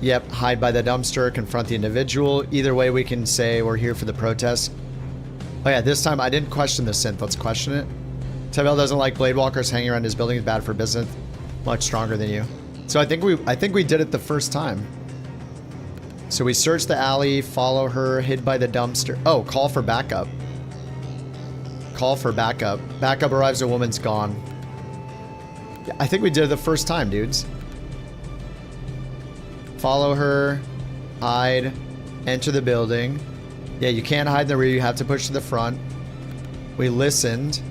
Yep, hide by the dumpster, confront the individual. Either way, we can say we're here for the protest. Oh yeah, this time I didn't question the synth. Let's question it. Tyvel doesn't like blade walkers hanging around his building. It's bad for business. Much stronger than you. So I think we did it the first time. So we search the alley, follow her, hid by the dumpster. Oh, call for backup. Call for backup. Backup arrives, the woman's gone. Yeah, I think we did it the first time, dudes. Follow her, hide, enter the building. Yeah, you can't hide in the rear, you have to push to the front. We listened.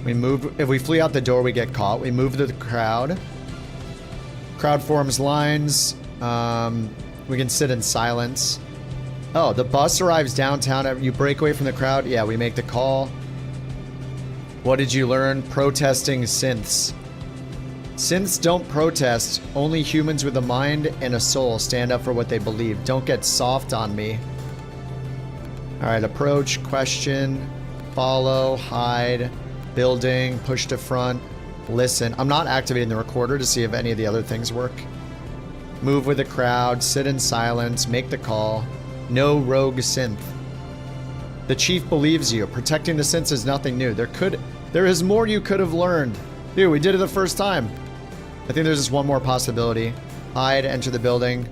We moved. If we flee out the door, we get caught. We move to the crowd. Crowd forms lines. We can sit in silence. Oh, the bus arrives downtown. You break away from the crowd. Yeah, we make the call. What did you learn? Protesting synths. Synths don't protest. Only humans with a mind and a soul stand up for what they believe. Don't get soft on me. All right, approach, question, follow, hide, building, push to front, listen. I'm not activating the recorder to see if any of the other things work. Move with the crowd, sit in silence, make the call. No rogue synth. The chief believes you. Protecting the synths is nothing new. There is more you could have learned. Dude, we did it the first time. I think there's just one more possibility. Hide, enter the building.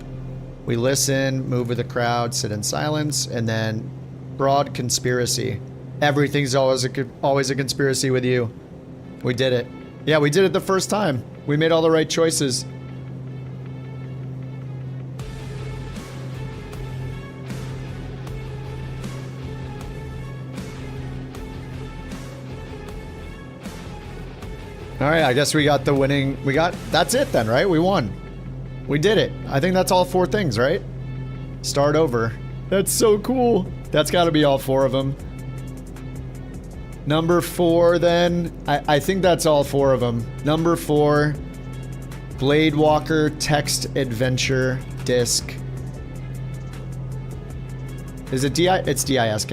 We listen, move with the crowd, sit in silence, and then broad conspiracy. Everything's always a conspiracy with you. We did it. Yeah, we did it the first time. We made all the right choices. All right, I guess we got the winning. That's it then, right? We won. We did it. I think that's all 4 things, right? Start over. That's so cool. That's got to be all 4 of them. Number 4 then. I think that's all 4 of them. Number 4. Blade Walker Text Adventure Disc. Is it DI? It's DISK.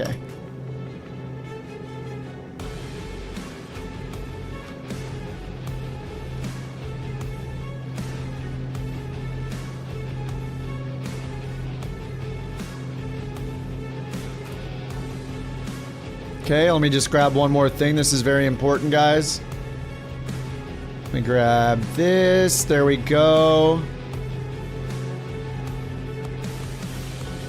Okay, let me just grab one more thing. This is very important, guys. Let me grab this. There we go.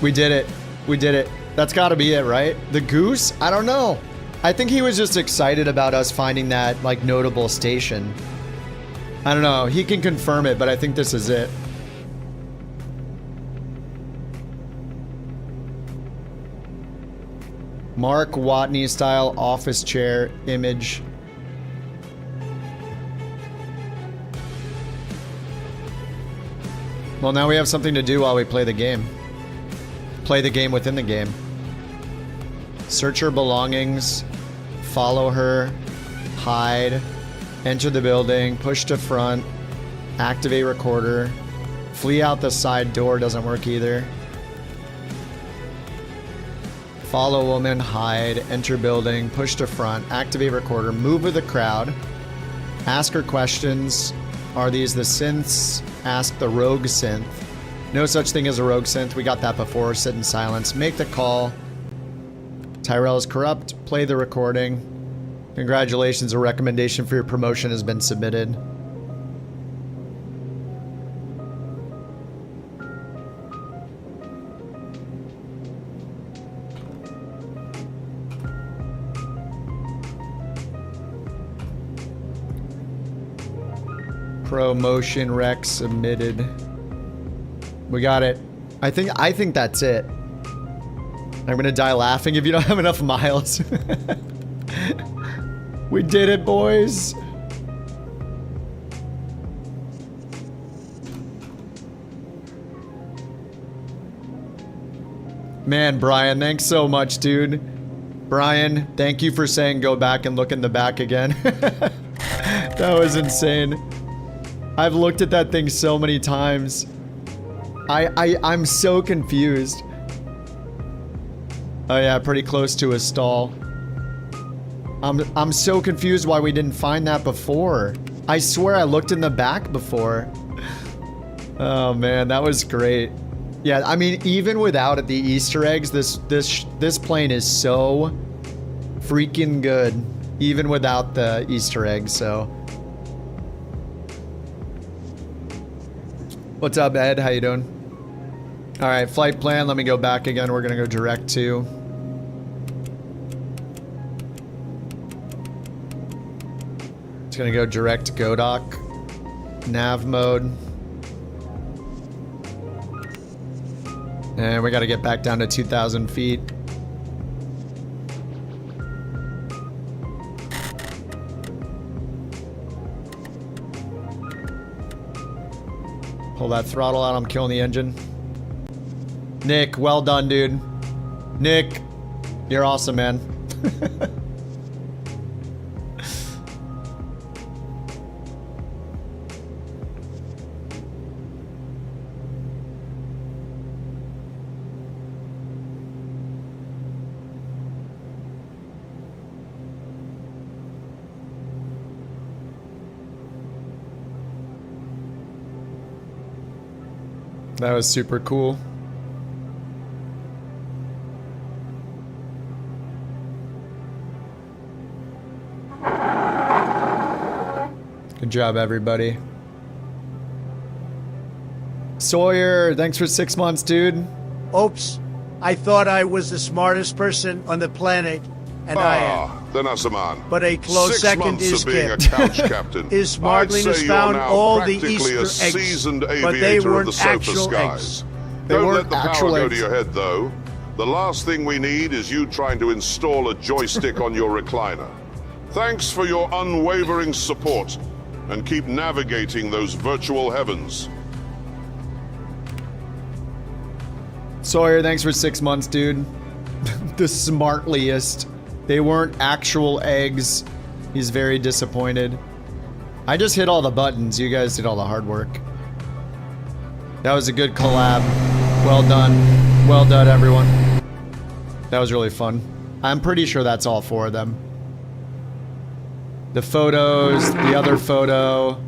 We did it. We did it. That's got to be it, right? The goose? I don't know. I think he was just excited about us finding that, like, notable station. I don't know. He can confirm it, but I think this is it. Mark Watney style office chair image. Well, now we have something to do while we play the game. Play the game within the game. Search her belongings. Follow her. Hide. Enter the building. Push to front. Activate recorder. Flee out the side door. Doesn't work either. Follow woman, hide, enter building, push to front, activate recorder, move with the crowd, ask her questions. Are these the synths? Ask the rogue synth. No such thing as a rogue synth. We got that before. Sit in silence. Make the call. Tyrell is corrupt. Play the recording. Congratulations, a recommendation for your promotion has been submitted. Promotion rec submitted. We got it. I think that's it. I'm gonna die laughing if you don't have enough miles. We did it, boys. Man, Brian, thanks so much, dude. Brian, thank you for saying go back and look in the back again. That was insane. I've looked at that thing so many times. I'm so confused. Oh yeah, pretty close to a stall. I'm so confused why we didn't find that before. I swear I looked in the back before. Oh man, that was great. Yeah, I mean, even without the Easter eggs, this plane is so freaking good. Even without the Easter eggs, so. What's up, Ed? How you doing? All right, flight plan. Let me go back again. We're gonna go direct to. It's gonna go direct to Godoc. Nav mode. And we gotta get back down to 2,000 feet. Pull that throttle out, I'm killing the engine. Nick, well done, dude. Nick, you're awesome, man. That was super cool. Good job, everybody. Sawyer, thanks for 6 months, dude. Oops. I thought I was the smartest person on the planet, and I am. Then that's a man. But a close 6 second months is of being a Kip. couch captain. His smartling has I'd say found you're now all the practically Easter a eggs, seasoned but they aviator of weren't the sofa actual skies. eggs. They Don't weren't let the power actual go eggs. to your head, though. The last thing we need is you trying to install a joystick on your recliner. Thanks for your unwavering support, and keep navigating those virtual heavens. Sawyer, thanks for 6 months, dude. The smartliest. They weren't actual eggs. He's very disappointed. I just hit all the buttons. You guys did all the hard work. That was a good collab. Well done. Well done, everyone. That was really fun. I'm pretty sure that's all 4 of them. The photos, the other photo,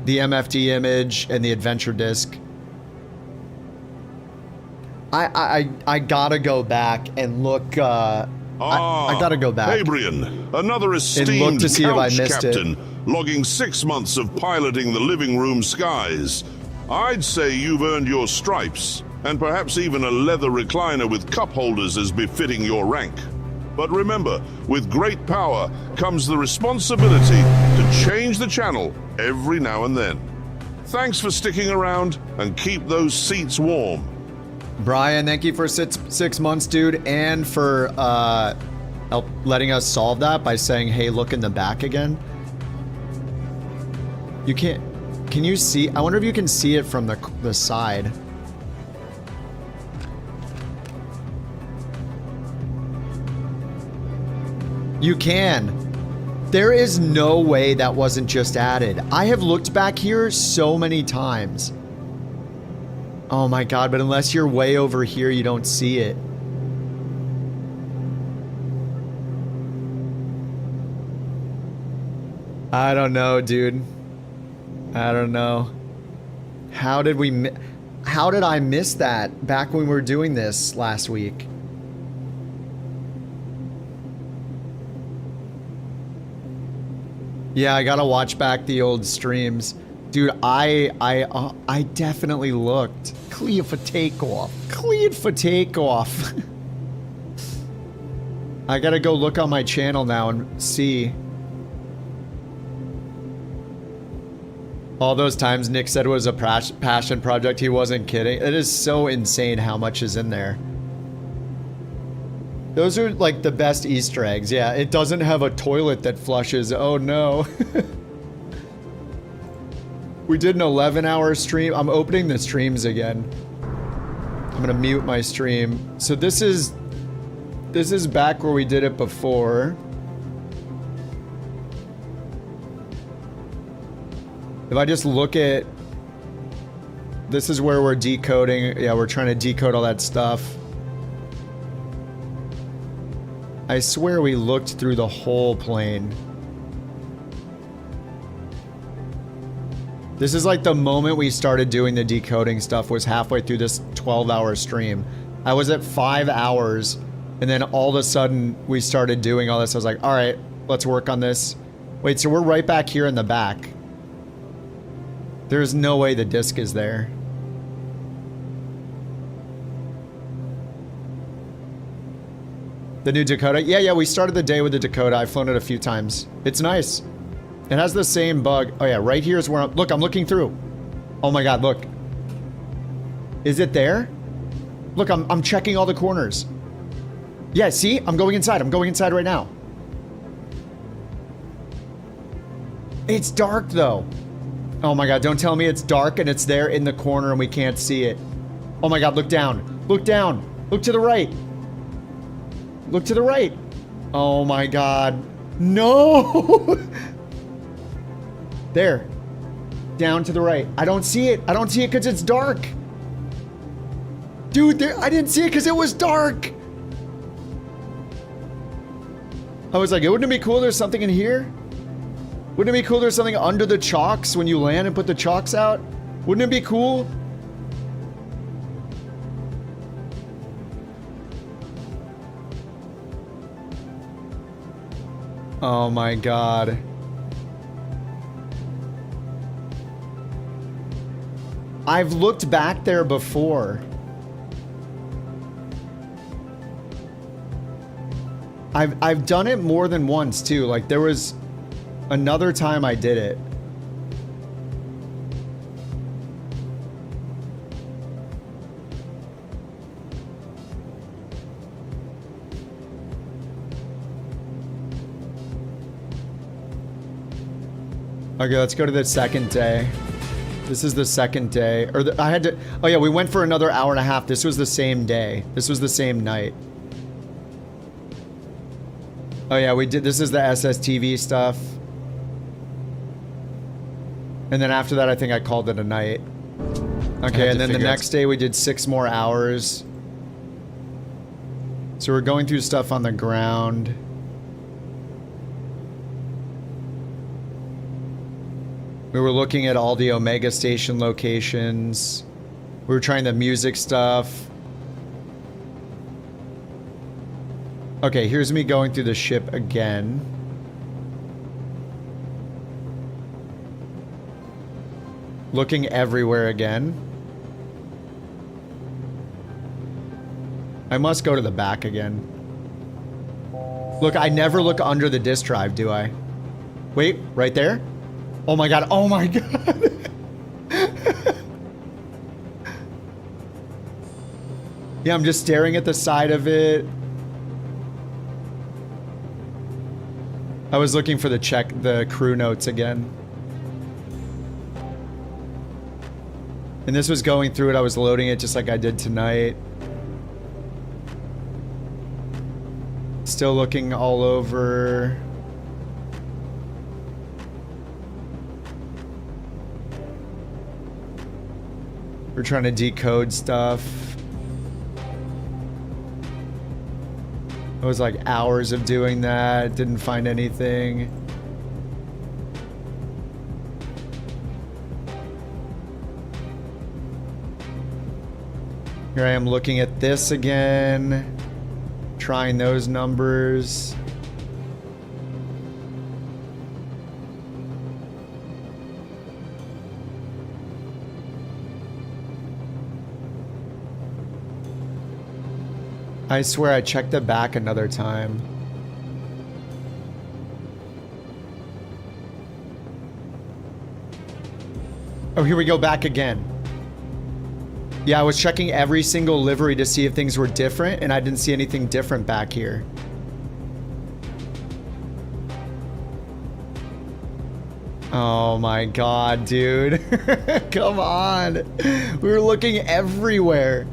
the MFD image, and the adventure disc. I gotta go back and look I gotta go back. Hadrian, another look esteemed to see if I couch missed it. captain, logging 6 months of piloting the living room skies. I'd say you've earned your stripes, and perhaps even a leather recliner with cup holders as befitting your rank. But remember, with great power comes the responsibility to change the channel every now and then. Thanks for sticking around, and keep those seats warm. Brian, thank you for 6 months, dude, and for letting us solve that by saying, hey, look in the back again. You can't... Can you see? I wonder if you can see it from the side. You can. There is no way that wasn't just added. I have looked back here so many times. Oh my god, but unless you're way over here, you don't see it. I don't know, dude. I don't know. How did I miss that back when we were doing this last week? Yeah, I gotta watch back the old streams. Dude, I definitely looked. Clear for takeoff. Cleared for takeoff. I gotta go look on my channel now and see. All those times Nick said it was a passion project, he wasn't kidding. It is so insane how much is in there. Those are like the best Easter eggs. Yeah, it doesn't have a toilet that flushes. Oh no. We did an 11-hour stream. I'm opening the streams again. I'm gonna mute my stream. So this is back where we did it before. If I just look at... This is where we're decoding. Yeah, we're trying to decode all that stuff. I swear we looked through the whole plane. This is like the moment we started doing the decoding stuff was halfway through this 12-hour stream. I was at 5 hours, and then all of a sudden we started doing all this. I was like, all right, let's work on this. Wait, so we're right back here in the back. There's no way the disc is there. The new Dakota? Yeah, we started the day with the Dakota. I've flown it a few times. It's nice. It has the same bug. Oh yeah, right here is where I'm looking through. Oh my god, look. Is it there? Look, I'm checking all the corners. Yeah, see? I'm going inside. I'm going inside right now. It's dark though. Oh my god, don't tell me it's dark and it's there in the corner and we can't see it. Oh my god, look down. Look down. Look to the right. Look to the right. Oh my god. No! There. Down to the right. I don't see it. I don't see it because it's dark. Dude, there, I didn't see it because it was dark. I was like, wouldn't it be cool there's something in here? Wouldn't it be cool there's something under the chocks when you land and put the chocks out? Wouldn't it be cool? Oh my god. I've looked back there before. I've done it more than once too. Like there was another time I did it. Okay, let's go to the second day. This is the second day. Or I had to... Oh yeah, we went for another hour and a half. This was the same day. This was the same night. Oh yeah, we did... This is the SSTV stuff. And then after that, I think I called it a night. Okay, and then the next day we did 6 more hours. So we're going through stuff on the ground. We were looking at all the Omega Station locations. We were trying the music stuff. Okay, here's me going through the ship again. Looking everywhere again. I must go to the back again. Look, I never look under the disk drive, do I? Wait, right there? Oh my god, oh my god. Yeah, I'm just staring at the side of it. I was looking for the crew notes again. And this was going through it, I was loading it just like I did tonight. Still looking all over. We're trying to decode stuff. It was like hours of doing that. Didn't find anything. Here I am looking at this again. Trying those numbers. I swear I checked it back another time. Oh, here we go back again. Yeah, I was checking every single livery to see if things were different, and I didn't see anything different back here. Oh my god, dude. Come on. We were looking everywhere.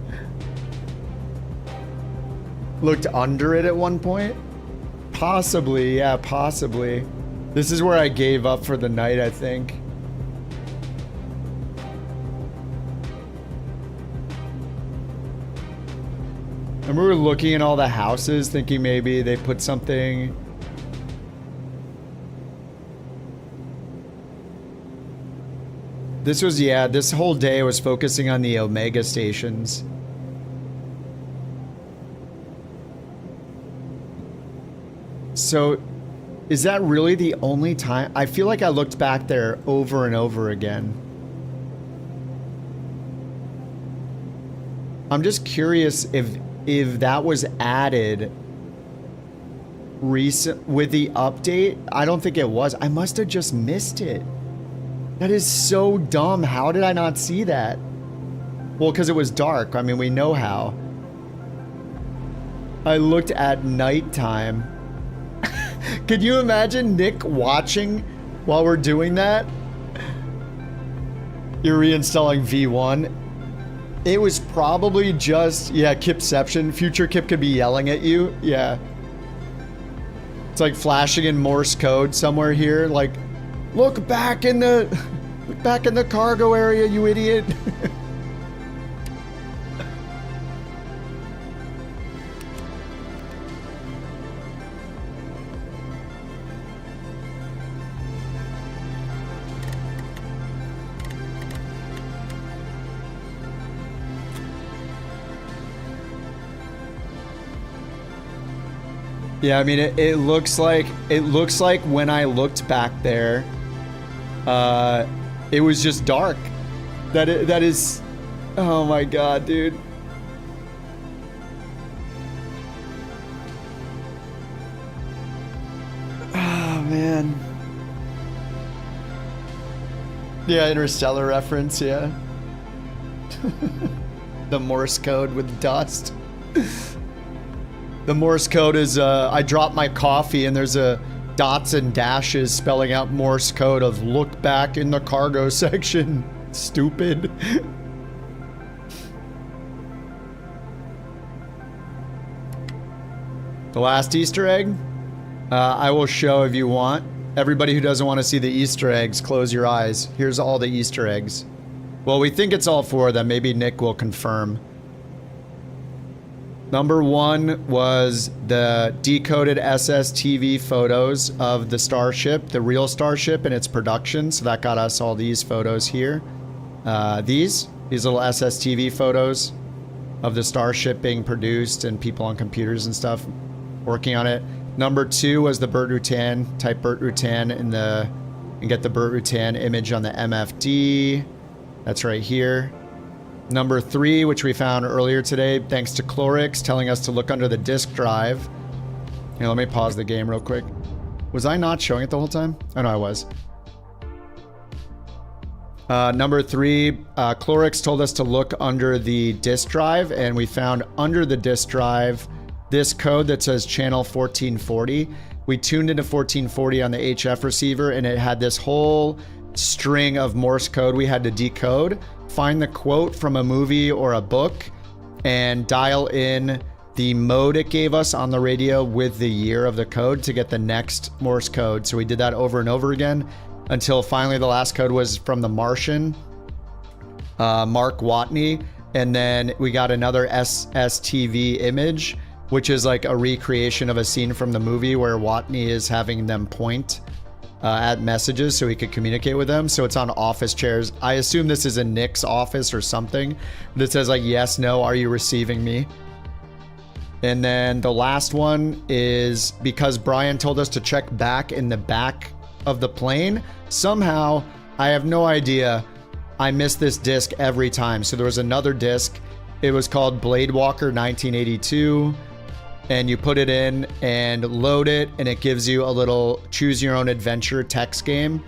Looked under it at one point? Possibly, yeah, possibly. This is where I gave up for the night, I think. I remember looking at all the houses, thinking maybe they put something. This was, yeah, this whole day was focusing on the Omega stations. So, is that really the only time? I feel like I looked back there over and over again. I'm just curious if that was added recent with the update. I don't think it was. I must have just missed it. That is so dumb. How did I not see that? Well, because it was dark. I mean, we know how. I looked at nighttime. Could you imagine Nick watching while we're doing that? You're reinstalling V1. It was probably just, yeah, Kipception. Future Kip could be yelling at you. Yeah. It's like flashing in Morse code somewhere here. Like, look back in the cargo area, you idiot. Yeah, I mean, it looks like when I looked back there, it was just dark. That is, oh my god, dude. Oh man. Yeah, Interstellar reference, yeah. The Morse code with dust. The Morse code is, I dropped my coffee and there's a dots and dashes spelling out Morse code of look back in the cargo section. Stupid. The last Easter egg? I will show if you want. Everybody who doesn't want to see the Easter eggs, close your eyes. Here's all the Easter eggs. Well, we think it's all 4 of them. Maybe Nick will confirm. Number 1 was the decoded SSTV photos of the Starship, the real Starship and its production. So that got us all these photos here. These little SSTV photos of the Starship being produced and people on computers and stuff. working on it. Number 2 was the Burt Rutan. Type Burt Rutan in the, and get the Burt Rutan image on the MFD. That's right here. Number 3, which we found earlier today, thanks to Clorix, telling us to look under the disk drive. Here, let me pause the game real quick. Was I not showing it the whole time? Oh, no, I was. Number 3, Clorix told us to look under the disk drive, and we found under the disk drive this code that says channel 1440. We tuned into 1440 on the HF receiver, and it had this whole string of Morse code we had to decode, find the quote from a movie or a book, and dial in the mode it gave us on the radio with the year of the code to get the next Morse code. So we did that over and over again until finally the last code was from the Martian, Mark Watney, and then we got another SSTV image, which is like a recreation of a scene from the movie where Watney is having them point at messages so he could communicate with them. So it's on office chairs. I assume this is in Nick's office or something that says like, yes, no, are you receiving me? And then the last one is because Brian told us to check back in the back of the plane. Somehow, I have no idea, I miss this disc every time. So there was another disc. It was called Blade Walker 1982. And you put it in and load it, and it gives you a little choose your own adventure text game.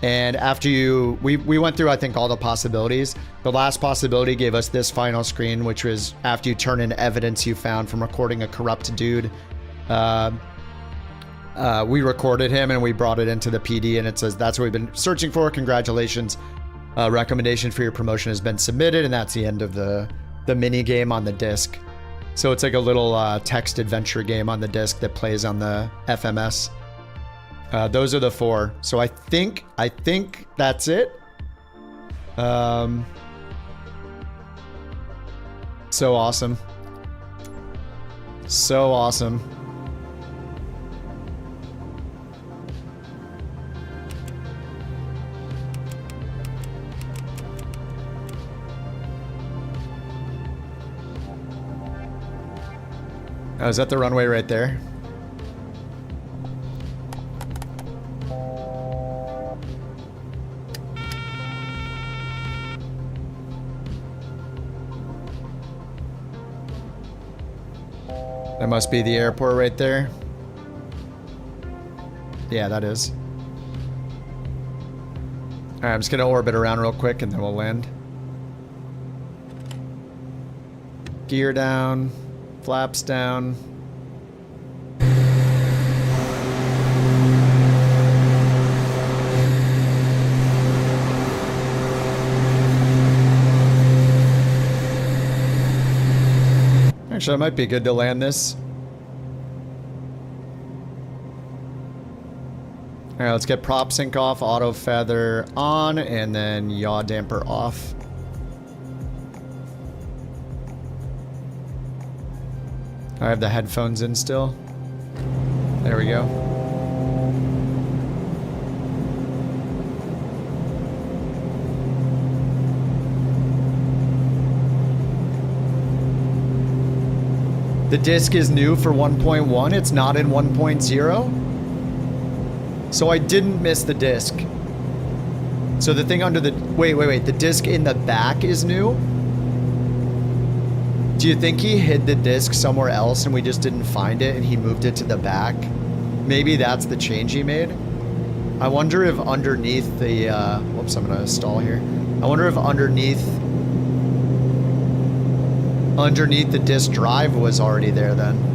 And after we went through, I think, all the possibilities. The last possibility gave us this final screen, which was after you turn in evidence you found from recording a corrupt dude. We recorded him and we brought it into the PD, and it says that's what we've been searching for. Congratulations. Recommendation for your promotion has been submitted, and that's the end of the mini game on the disc. So it's like a little text adventure game on the disc that plays on the FMS. Those are the 4. So I think that's it. So awesome. So awesome. Oh, is that the runway right there? That must be the airport right there. Yeah, that is. All right, I'm just gonna orbit around real quick and then we'll land. Gear down. Flaps down. Actually, it might be good to land this. All right, let's get prop sync off, auto feather on, and then yaw damper off. I have the headphones in still. There we go. The disc is new for 1.1. It's not in 1.0. So I didn't miss the disc. So the thing under the... Wait. The disc in the back is new? Do you think he hid the disc somewhere else and we just didn't find it and he moved it to the back? Maybe that's the change he made. I wonder if underneath the, whoops, I'm gonna stall here. I wonder if underneath the disk drive was already there then.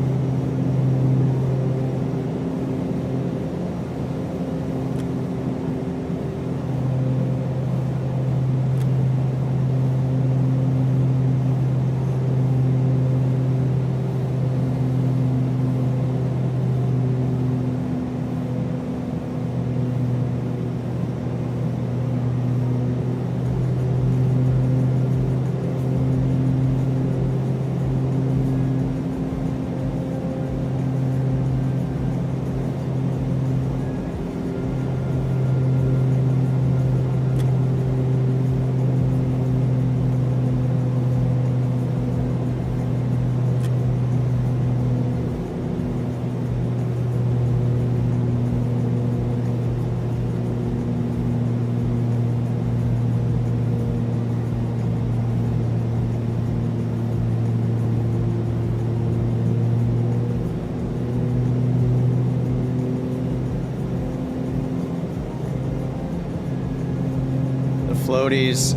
floaties.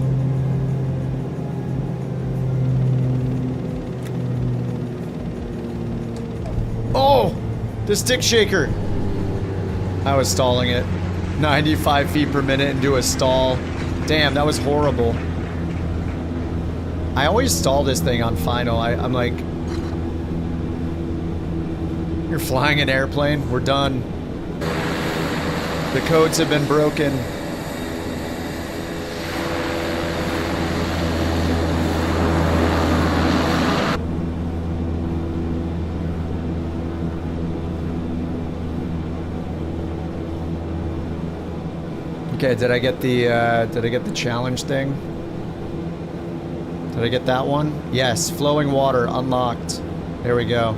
Oh! The stick shaker! I was stalling it. 95 feet per minute into a stall. Damn, that was horrible. I always stall this thing on final. I'm like... You're flying an airplane? We're done. The codes have been broken. Okay, did I get the challenge thing? Did I get that one? Yes, flowing water unlocked. There we go.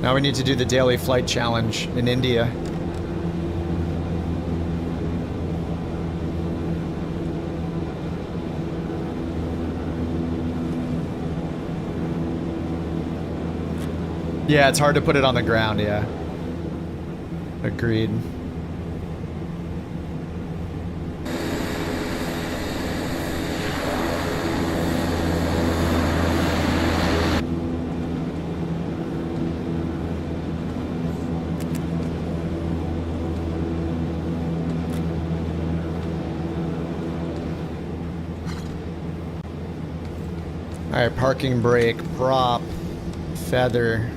Now we need to do the daily flight challenge in India. Yeah, it's hard to put it on the ground, yeah. Agreed. Alright, parking brake, prop, feather.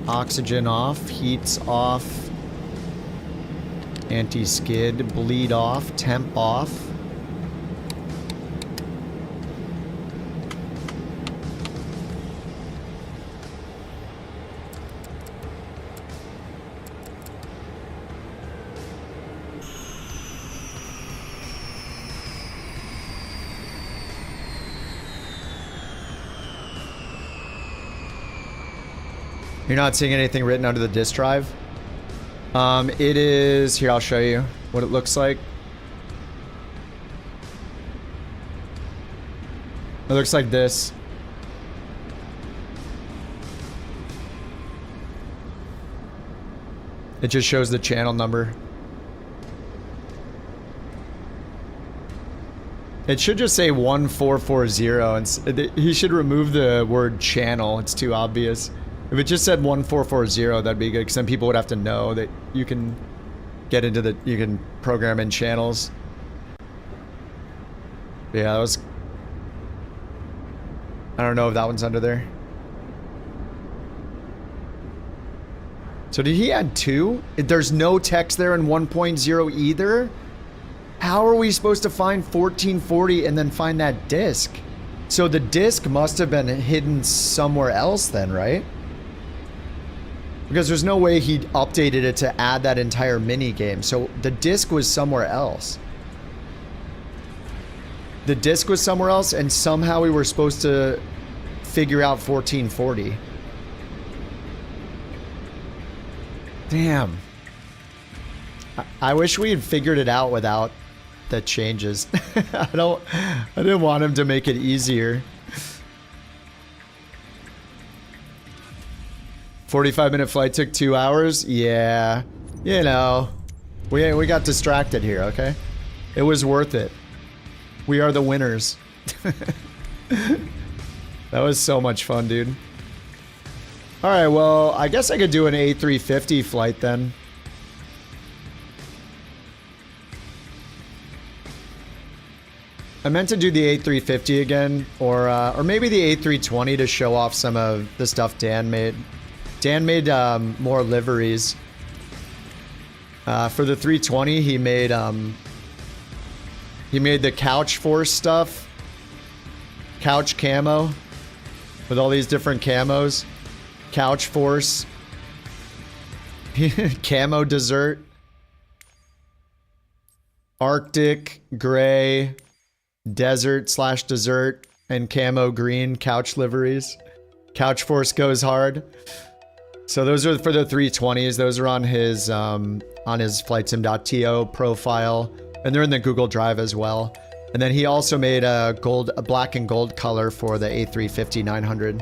Oxygen off, heats off. Anti-skid, bleed off, temp off. You're not seeing anything written under the disk drive? It is... Here, I'll show you what it looks like. It looks like this. It just shows the channel number. It should just say 1440, and he should remove the word channel. It's too obvious. If it just said 1440, that'd be good, because then people would have to know that you can get into the... You can program in channels. Yeah, that was... I don't know if that one's under there. So did he add 2? There's no text there in 1.0 either? How are we supposed to find 1440 and then find that disk? So the disk must have been hidden somewhere else then, right? Because there's no way he updated it to add that entire mini game. So the disk was somewhere else. The disk was somewhere else, and somehow we were supposed to figure out 1440. Damn. I wish we had figured it out without the changes. I didn't want him to make it easier. 45-minute flight took 2 hours? Yeah. You know. We got distracted here, okay? It was worth it. We are the winners. That was so much fun, dude. Alright, well, I guess I could do an A350 flight then. I meant to do the A350 again, or maybe the A320 to show off some of the stuff Dan made. Dan made more liveries. For the 320, he made the couch force stuff. Couch camo. With all these different camos. Couch force. Camo dessert. Arctic, gray, desert/dessert, and camo green couch liveries. Couch force goes hard. So those are for the 320s. Those are on his flightsim.to profile, and they're in the Google Drive as well. And then he also made a black and gold color for the A350-900.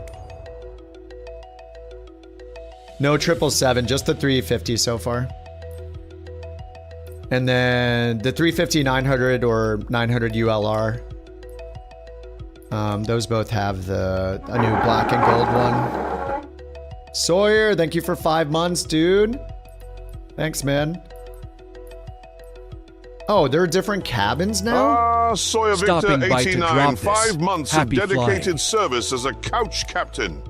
No 777, just the 350 so far. And then the 350 900 or 900 ULR. Those both have a new black and gold one. Sawyer, thank you for 5 months, dude. Thanks, man. Oh, there are different cabins now? Sawyer Stopping Victor by to 89, drop 5 this. months Happy of dedicated flying. service as a couch captain.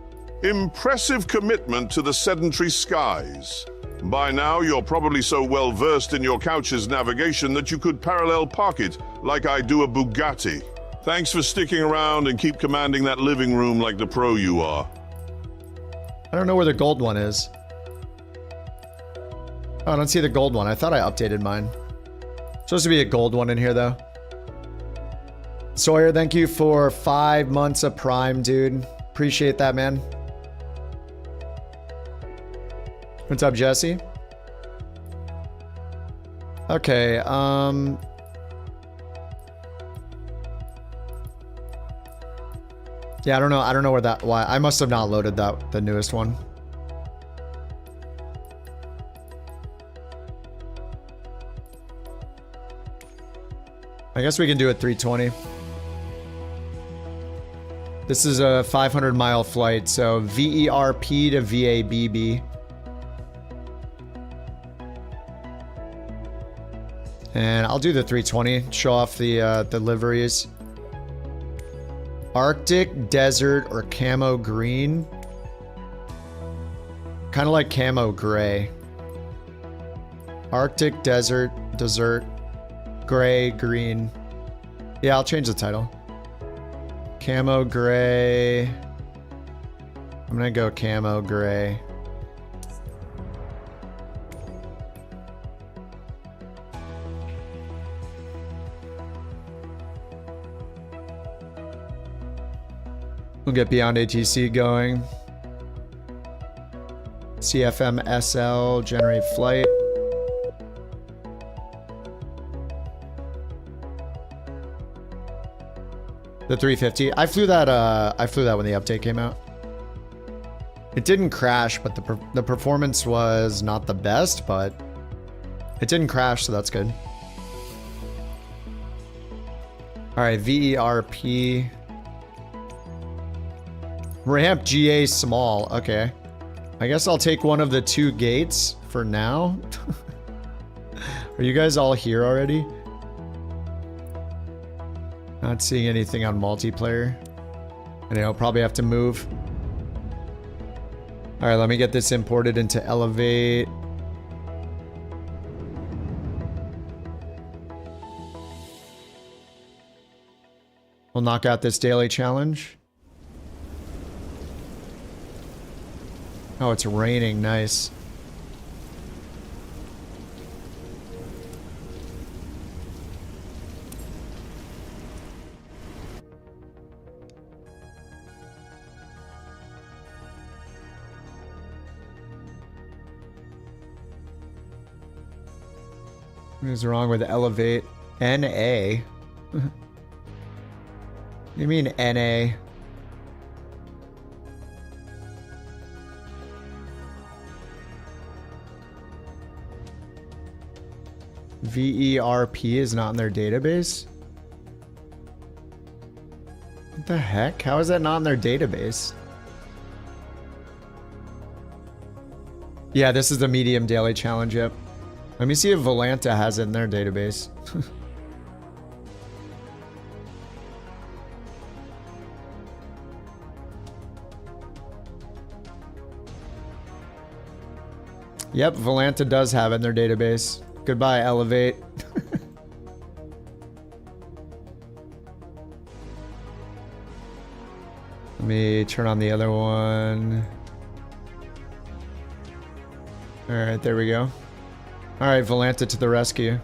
Impressive commitment to the sedentary skies. By now, you're probably so well versed in your couch's navigation that you could parallel park it like I do a Bugatti. Thanks for sticking around and keep commanding that living room like the pro you are. I don't know where the gold one is. Oh, I don't see the gold one. I thought I updated mine. Supposed to be a gold one in here, though. Sawyer, thank you for 5 months of Prime, dude. Appreciate that, man. What's up, Jesse? Okay, yeah, I don't know where that, why, I must have not loaded that, the newest one. I guess we can do it 320. This is a 500-mile flight, so VERP to VABB. And I'll do the 320, show off the liveries. Arctic, desert, or camo green. Kind of like camo gray. Arctic, desert, gray, green. Yeah, I'll change the title. Camo gray. I'm gonna go camo gray. We'll get Beyond ATC going. CFM SL, generate flight. The 350. I flew that when the update came out. It didn't crash, but the performance was not the best, but it didn't crash, so that's good. All right, VERP. Ramp GA small. Okay. I guess I'll take one of the 2 gates for now. Are you guys all here already? Not seeing anything on multiplayer. And I'll probably have to move. Alright, let me get this imported into Elevate. We'll knock out this daily challenge. Oh, it's raining. Nice. What is wrong with Elevate? NA? What do you mean NA? VERP is not in their database? What the heck? How is that not in their database? Yeah, this is the medium daily challenge, yep. Let me see if Volanta has it in their database. Yep, Volanta does have it in their database. Goodbye, Elevate. Let me turn on the other one. Alright, there we go. Alright, Volanta to the rescue.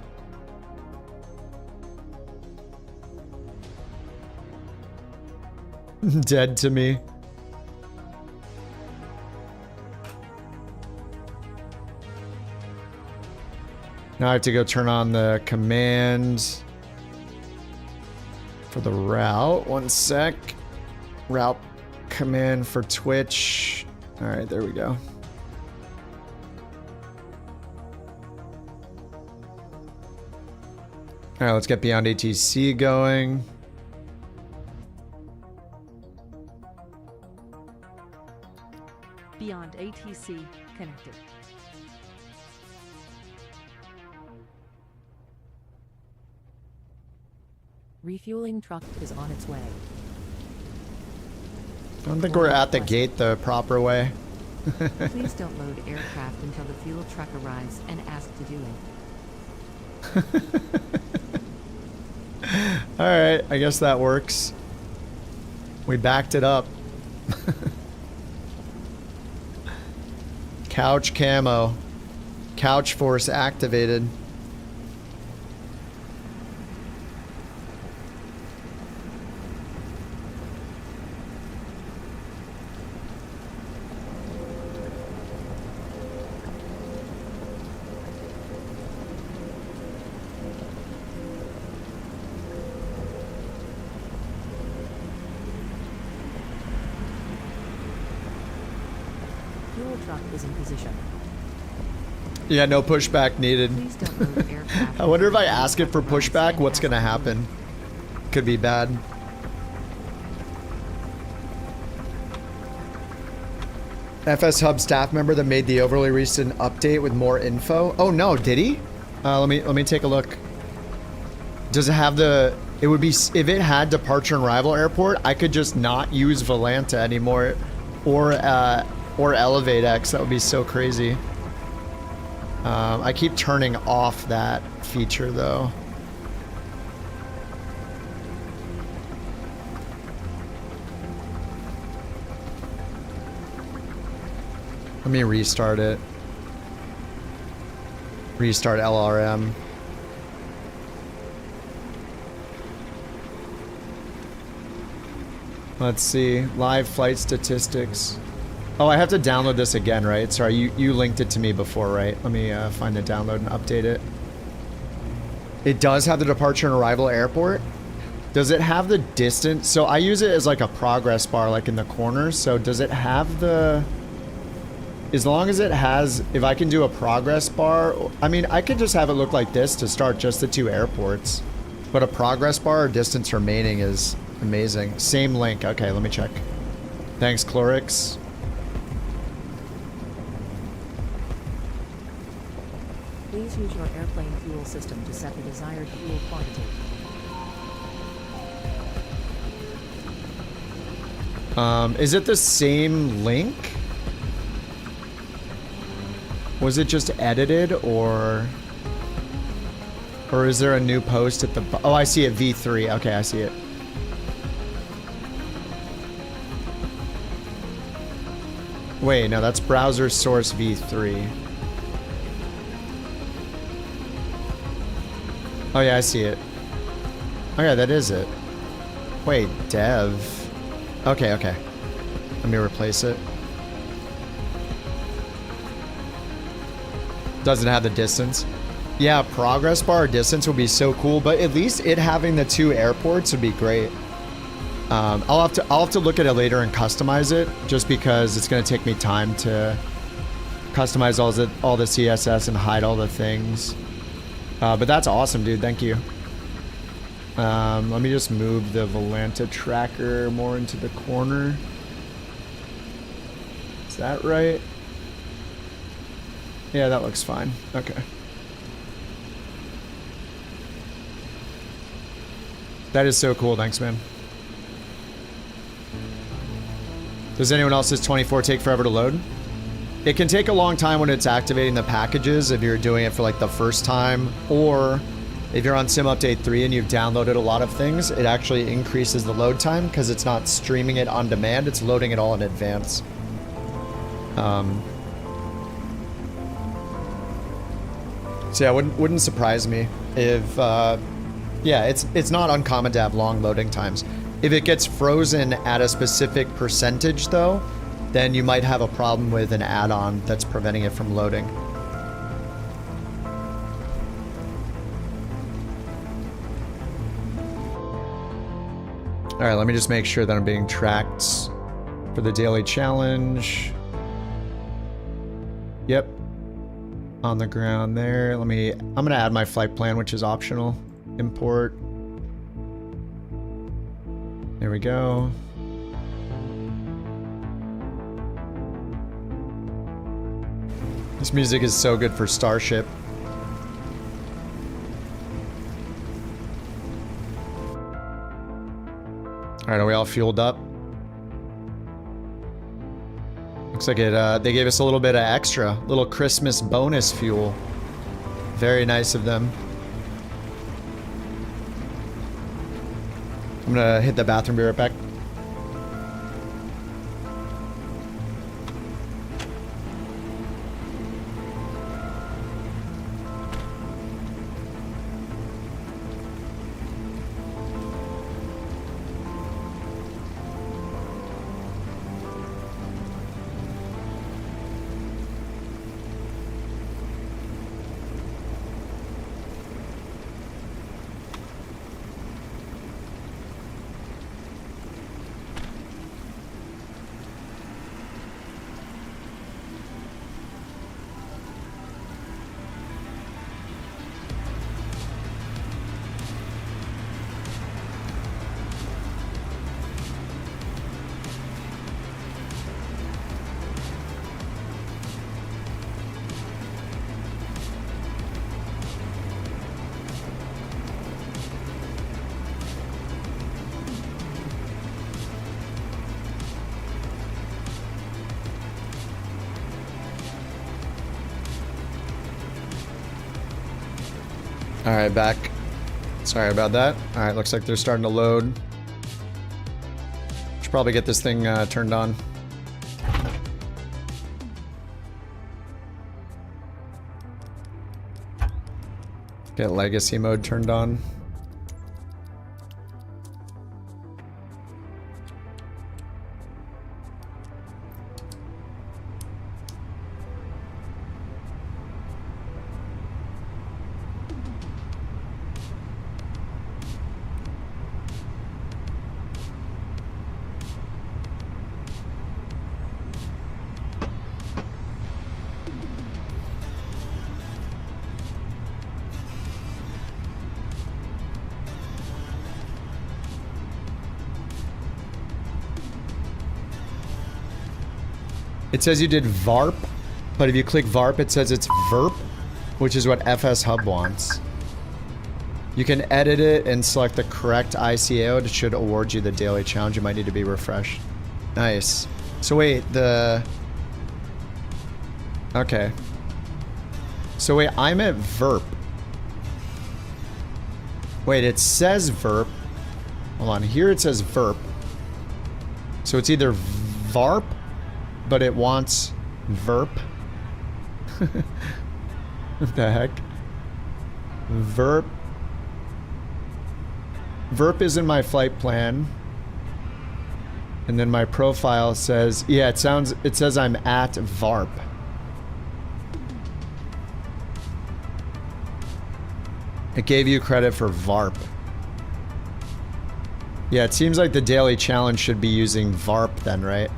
Dead to me. Now I have to go turn on the command for the route. One sec. Route command for Twitch. All right, there we go. All right, let's get beyond ATC going. Beyond ATC connected. Refueling truck is on its way. I don't think we're at the gate the proper way. Please don't load aircraft until the fuel truck arrives and ask to do it. Alright, I guess that works. We backed it up. Couch camo. Couch force activated. Fuel truck is in position. Yeah, no pushback needed. Please don't load aircraft. I wonder if I ask it for pushback, what's gonna happen? Could be bad. FsHub staff member that made the overly recent update with more info. Oh no, did he? Let me take a look. Does it have the? It would be if it had departure and arrival airport. I could just not use Volanta anymore, or Elevate X. That would be so crazy. I keep turning off that feature though. Let me restart it. Restart LRM. Let's see. Live flight statistics. Oh, I have to download this again, right? Sorry, you linked it to me before, right? Let me find the download and update it. It does have the departure and arrival airport. Does it have the distance? So I use it as like a progress bar, like in the corners. So does it have the... As long as it has... If I can do a progress bar... I mean, I could just have it look like this to start just the two airports. But a progress bar or distance remaining is amazing. Same link. Okay, let me check. Thanks, Clorix. Please use your airplane fuel system to set the desired fuel quantity. Is it the same link? Was it just edited, or is there a new post at the... Oh, I see it, V3. Okay, I see it. Wait, no, that's browser source V3. Oh yeah, I see it. Okay, that is it. Wait, dev. Okay, okay. Let me replace it. Doesn't have the distance. Yeah, progress bar or distance would be so cool, but at least it having the two airports would be great. I'll have to look at it later and customize it, just because it's gonna take me time to customize all the CSS and hide all the things. But that's awesome, dude. Thank you. Let me just move the Volanta tracker more into the corner. Is that right? Yeah, that looks fine. Okay. That is so cool. Thanks, man. Does anyone else's 24 take forever to load? It can take a long time when it's activating the packages if you're doing it for like the first time, or if you're on Sim Update 3 and you've downloaded a lot of things, it actually increases the load time because it's not streaming it on demand, it's loading it all in advance. So yeah, wouldn't surprise me if, yeah, it's not uncommon to have long loading times. If it gets frozen at a specific percentage though, then you might have a problem with an add-on that's preventing it from loading. All right, let me just make sure that I'm being tracked for the daily challenge. Yep. On the ground there. I'm gonna add my flight plan, which is optional. Import. There we go. This music is so good for Starship. Alright, are we all fueled up? Looks like it, they gave us a little bit of extra. Little Christmas bonus fuel. Very nice of them. I'm gonna hit the bathroom, be right back. Alright, back. Sorry about that. Alright, looks like they're starting to load. Should probably get this thing turned on. Get legacy mode turned on. It says you did VARP, but if you click VARP, it says it's VERP, which is what FsHub wants. You can edit it and select the correct ICAO. It should award you the daily challenge. You might need to be refreshed. Nice. So wait, okay. So wait, I'm at VERP. Wait, it says VERP. Hold on, here it says VERP. So it's either VARP, but it wants VERP. What the heck? VERP. VERP is in my flight plan. And then my profile says, yeah, it says I'm at VARP. It gave you credit for VARP. Yeah, it seems like the daily challenge should be using VARP then, right?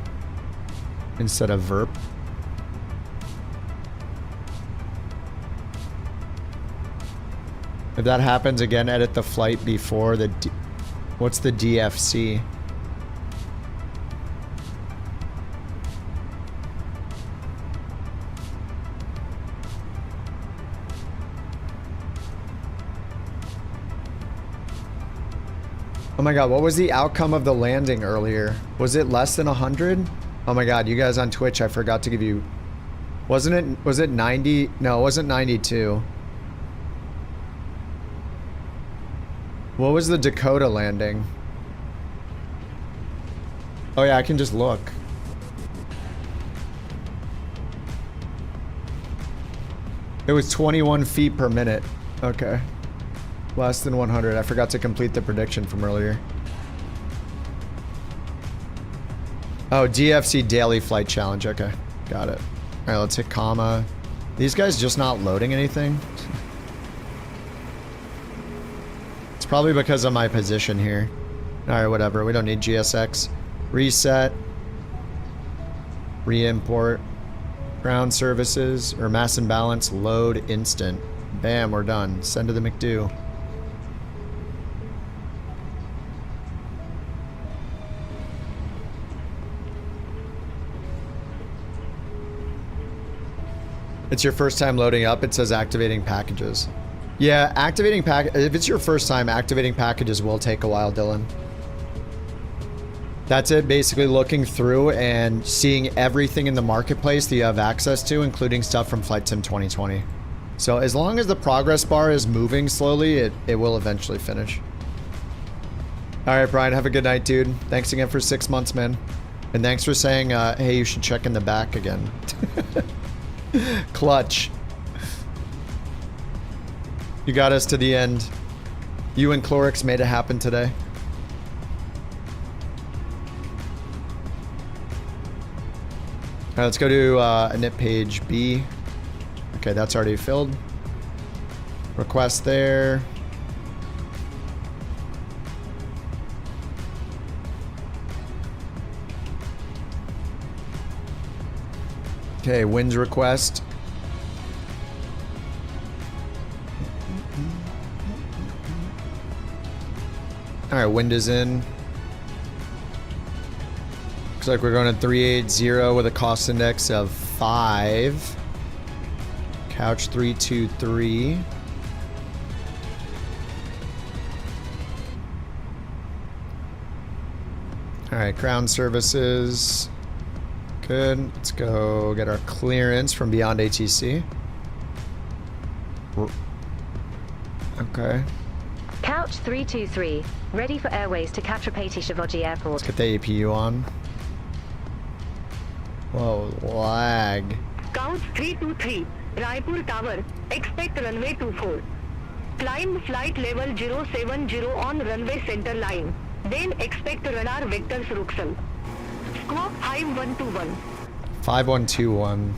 Instead of VERP. If that happens again, edit the flight before the what's the DFC? Oh my god, what was the outcome of the landing earlier? Was it less than 100? Oh my god, you guys on Twitch, I forgot to give you... was it 90? No, it wasn't 92. What was the Dakota landing? Oh yeah, I can just look. It was 21 feet per minute. Okay. Less than 100. I forgot to complete the prediction from earlier. Oh, DFC daily flight challenge. Okay, got it. All right, let's hit comma. These guys just not loading anything? It's probably because of my position here. All right, whatever. We don't need GSX. Reset. Re-import. Ground services or mass imbalance. Load instant. Bam, we're done. Send to the McDo. It's your first time loading up. It says activating packages. Yeah, activating if it's your first time, activating packages will take a while, Dylan. That's it, basically looking through and seeing everything in the marketplace that you have access to, including stuff from Flight Sim 2020. So as long as the progress bar is moving slowly, it will eventually finish. All right, Brian, have a good night, dude. Thanks again for 6 months, man. And thanks for saying, hey, you should check in the back again. Clutch. You got us to the end. You and Clorix made it happen today. All right, let's go to init page B. Okay, that's already filled. Request there. Okay, winds request. All right, wind is in. Looks like we're going to 380 with a cost index of 5. Couch 323. All right, ground services. Good. Let's go get our clearance from beyond ATC. Okay. Couch 323, ready for airways to Chhatrapati Shivaji Airport. Let's get the APU on. Whoa, lag. Couch 323, Raipur Tower, expect runway 24. Climb flight level 070 on runway center line. Then expect radar vectors Ruxel. Squawk 5121. 5121.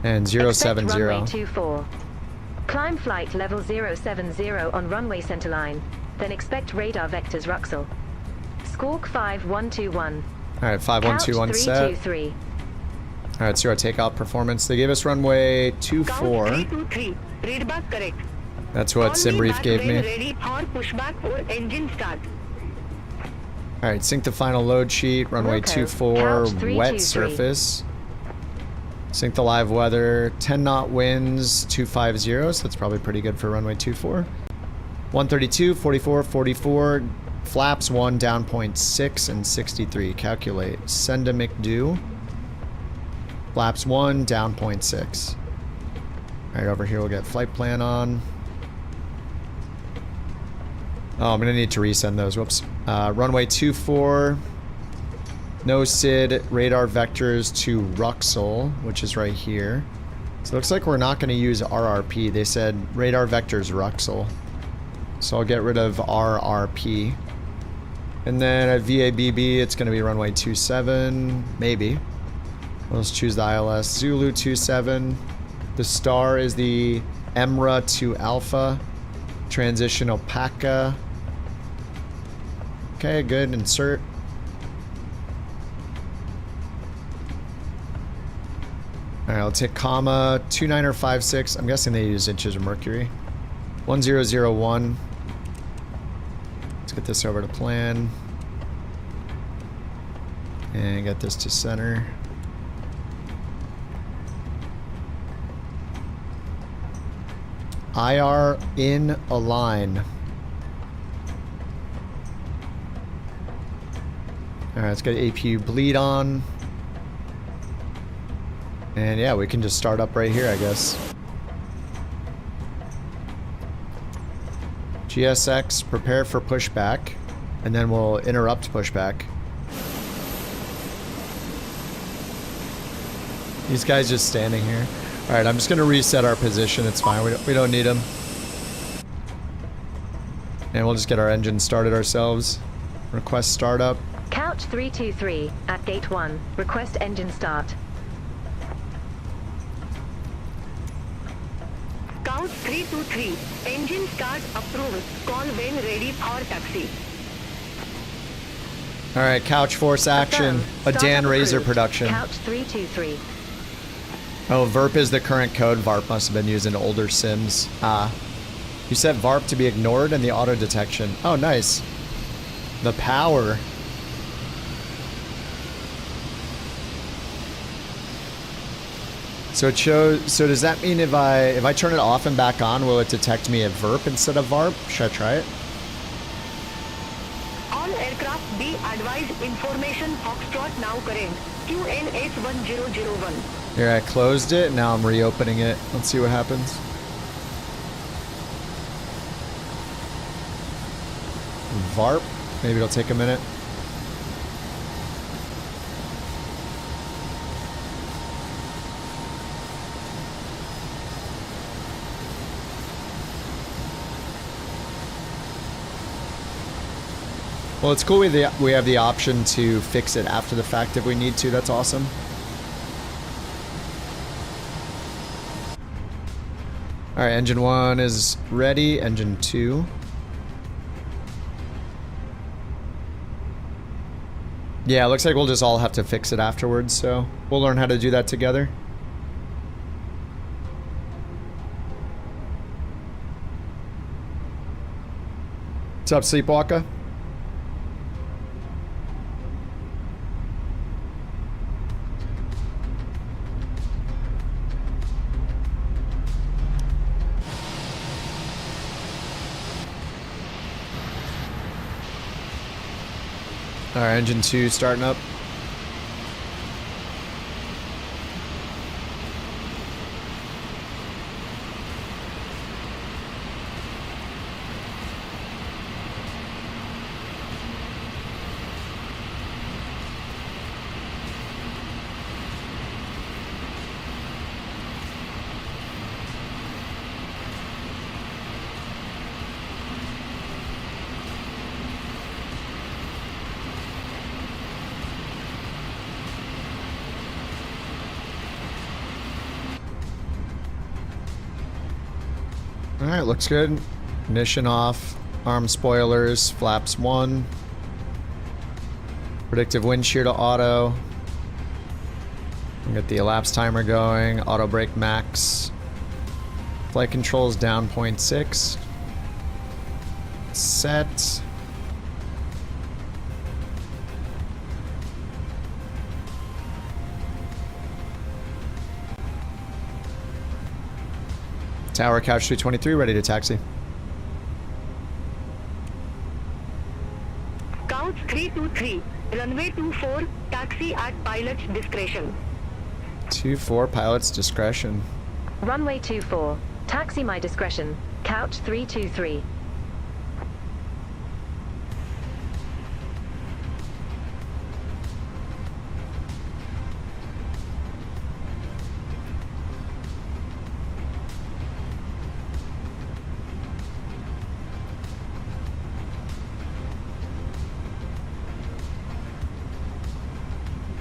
And 070. Expect runway 24. Climb flight level 070 on runway center line. Then expect radar vectors Ruxel. Squawk 5121. Alright, 5121 set. Alright, let's see our takeoff performance. They gave us runway 24. 323. Read back correct. That's what SimBrief gave me. Ready for pushback or engine start. Alright, sync the final load sheet. Runway 24, wet surface. Sync the live weather. 10 knot winds, 250, so that's probably pretty good for runway 24. 132, 44, 44. Flaps 1, down 0.6 and 63. Calculate. Send to McDo. Flaps 1, down 0.6. Alright, over here we'll get flight plan on. Oh, I'm gonna need to resend those. Whoops. Runway 24. No SID. Radar vectors to Ruxel, which is right here. So it looks like we're not gonna use RRP. They said radar vectors Ruxel. So I'll get rid of RRP. And then at VABB, it's gonna be runway 27, maybe. Let's choose the ILS. Zulu 27. The star is the Emra to Alpha. Transition Opaca. Okay, good. Insert. Alright, let's hit comma. 2956. I'm guessing they use inches of mercury. 1001. Let's get this over to plan. And get this to center. IR in align. Alright, let's get APU bleed on. And yeah, we can just start up right here, I guess. GSX, prepare for pushback. And then we'll interrupt pushback. These guys just standing here. Alright, I'm just going to reset our position. It's fine. We don't need them. And we'll just get our engine started ourselves. Request startup. Couch 323 at gate 1. Request engine start. Couch 323. Engine start approved. Call when ready for taxi. Alright, Couch Force action. A Dan Razor production. Couch 323. Oh, VERP is the current code. VARP must have been used in older sims. Ah. You set VARP to be ignored and the auto detection. Oh, nice. The power. So it shows. So does that mean if I turn it off and back on, will it detect me at VERP instead of VARP? Should I try it? All aircraft be advised information Foxtrot now current QNH 1001. Here, I closed it. Now I'm reopening it. Let's see what happens. VARP. Maybe it'll take a minute. Well, it's cool we have the option to fix it after the fact if we need to. That's awesome. All right, engine 1 is ready. Engine 2. Yeah, it looks like we'll just all have to fix it afterwards, so we'll learn how to do that together. What's up, Sleepwalker? All right, engine 2 starting up. Alright, looks good. Ignition off. Arm spoilers. Flaps 1. Predictive wind shear to auto. Get the elapsed timer going. Auto brake max. Flight controls down 0.6. Set. Tower Couch 323, ready to taxi. Couch 323, runway 24, taxi at pilot's discretion. 24, pilot's discretion. Runway 24, taxi my discretion. Couch 323.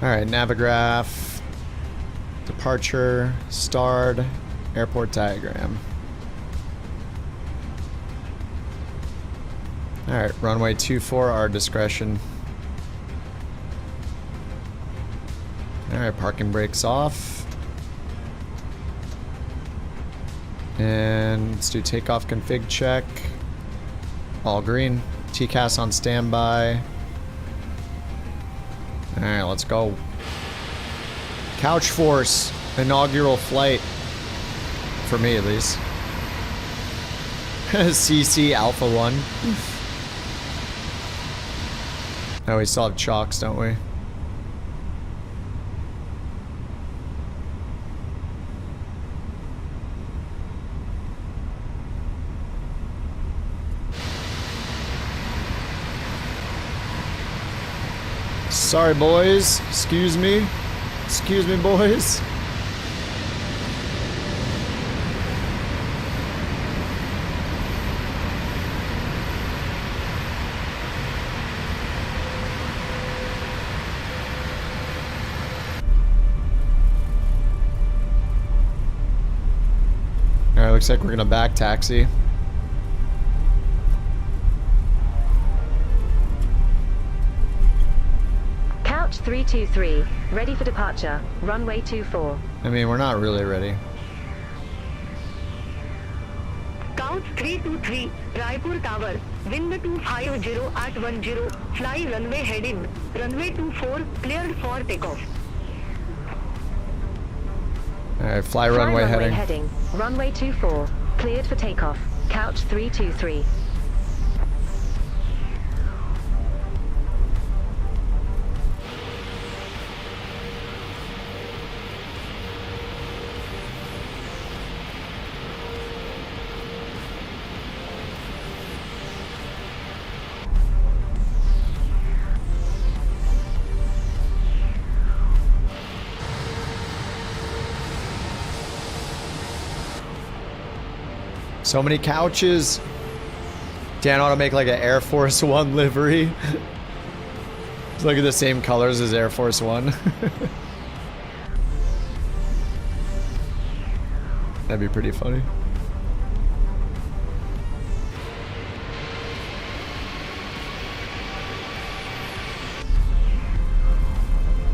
Alright, Navigraph, departure, starred, airport diagram. Alright, runway 24, our discretion. Alright, parking brakes off. And let's do takeoff config check. All green. TCAS on standby. Alright, let's go. Couch Force, inaugural flight. For me, at least. CC Alpha 1. Oh, we still have chocks, don't we? Sorry, boys. Excuse me. Excuse me, boys. Alright, looks like we're gonna back taxi. Couch 323, ready for departure. Runway 24. I mean, we're not really ready. Couch 323, Raipur Tower, wind 250 at 10, fly runway heading, runway 24, cleared for takeoff. Alright, fly runway heading. heading. Runway 24. Cleared for takeoff. Couch 323. So many couches. Dan ought to make like an Air Force One livery. Just look at the same colors as Air Force One. That'd be pretty funny.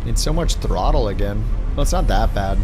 Need so much throttle again. Well, it's not that bad.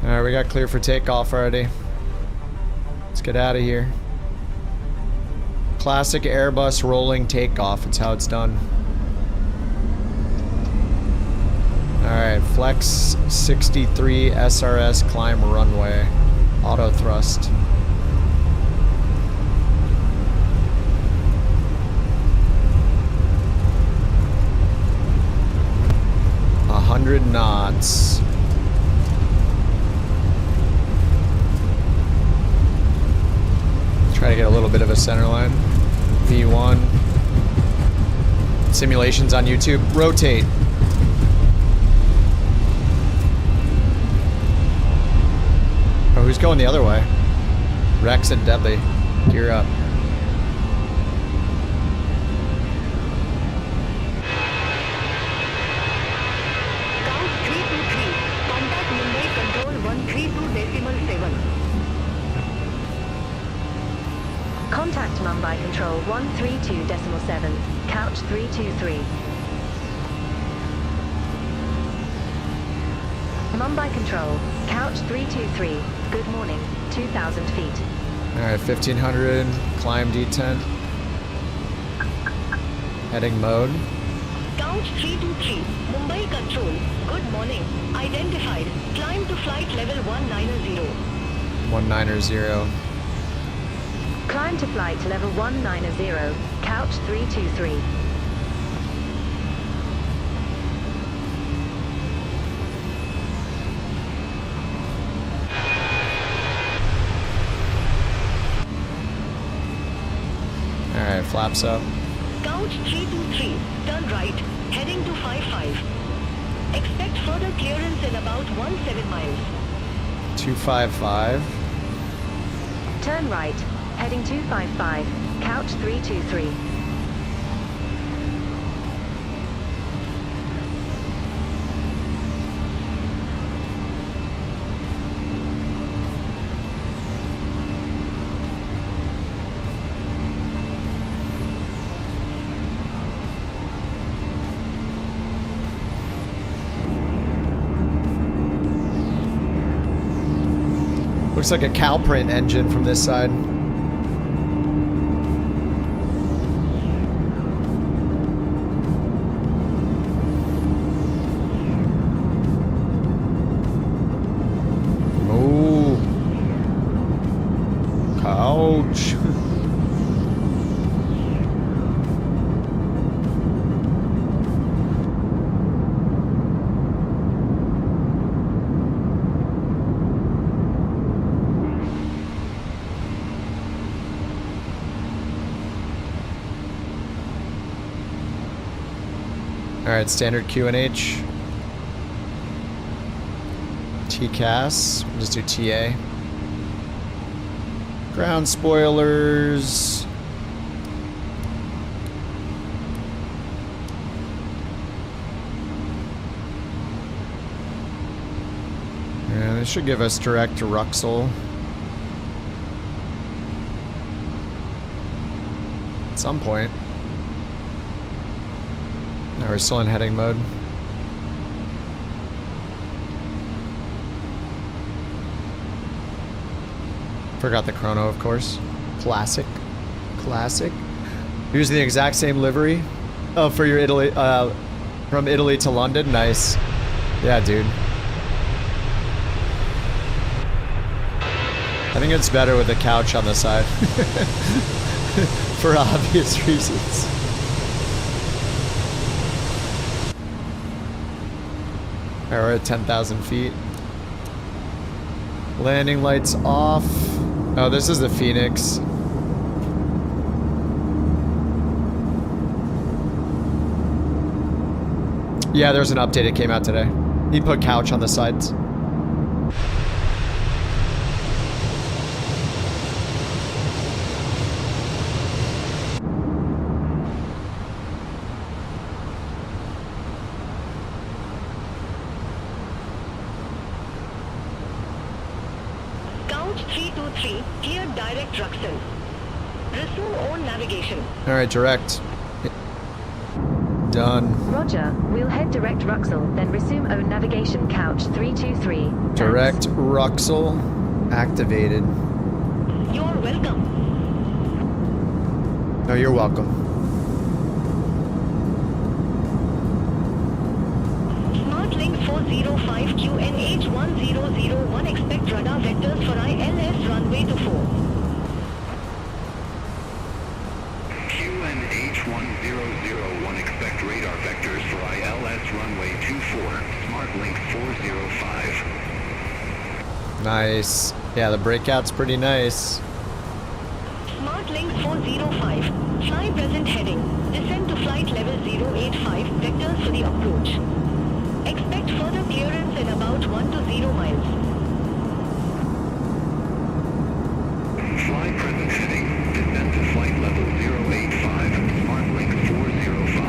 Alright, we got clear for takeoff already. Let's get out of here. Classic Airbus rolling takeoff. It's how it's done. Alright, Flex 63 SRS climb runway. Auto thrust. A 100 knots. Try to get a little bit of a center line. V1. Simulations on YouTube. Rotate. Oh, who's going the other way? Rex and Deadly. Gear up. Count 323. Contact Mumbai Control 132.7. Contact Mumbai Control 132.7. Couch 323. Mumbai Control, Couch 323. Good morning, 2,000 feet. Alright, 1500. Climb D10. Heading mode. Couch 323. Mumbai Control. Good morning. Identified. Climb to flight level 190. 190. Climb to flight level 190. Couch 323. Alright, flaps up. Couch 323. Turn right. Heading to 55. Expect further clearance in about 17 miles. 255. Turn right. Heading 255. Couch 323. Looks like a cow print engine from this side. Oh, couch. Alright, standard QNH. TCAS. We'll just do TA. Ground spoilers. Yeah, this should give us direct to Ruxel. At some point. Now we're still in heading mode. Forgot the chrono, of course. Classic. Classic. Using the exact same livery. Oh, for your Italy, from Italy to London? Nice. Yeah, dude. I think it's better with a couch on the side. For obvious reasons. Alright, we're at 10,000 feet. Landing lights off. Oh, this is the Phoenix. Yeah, there's an update. It came out today. He put couch on the sides. Couch 323, clear direct Ruxel. Resume own navigation. Alright, direct. Done. Roger. We'll head direct Ruxel, then resume own navigation. Couch 323. Thanks. Direct Ruxel activated. You're welcome. No, you're welcome. SmartLink 405 QNH 1001. Expect radar vectors for ILS runway 24. QNH 1001. Expect radar vectors for ILS runway 24. SmartLink 405. Nice. Yeah, the breakout's pretty nice. SmartLink 405. Fly present heading. Descend to flight level 085. Vectors for the approach. Expect further clearance in about 1 to 0 miles. Fly present heading. Descend to flight level 085. SmartLink 405.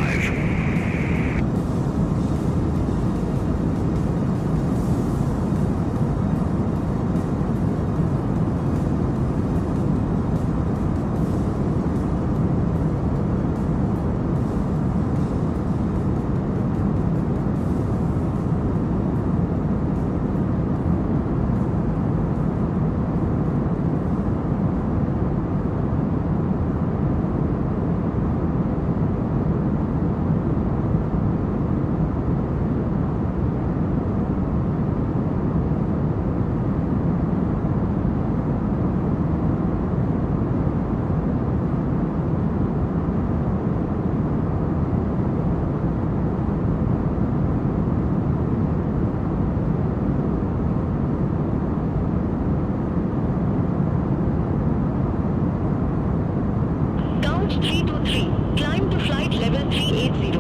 Couch 323. Climb to flight level 380.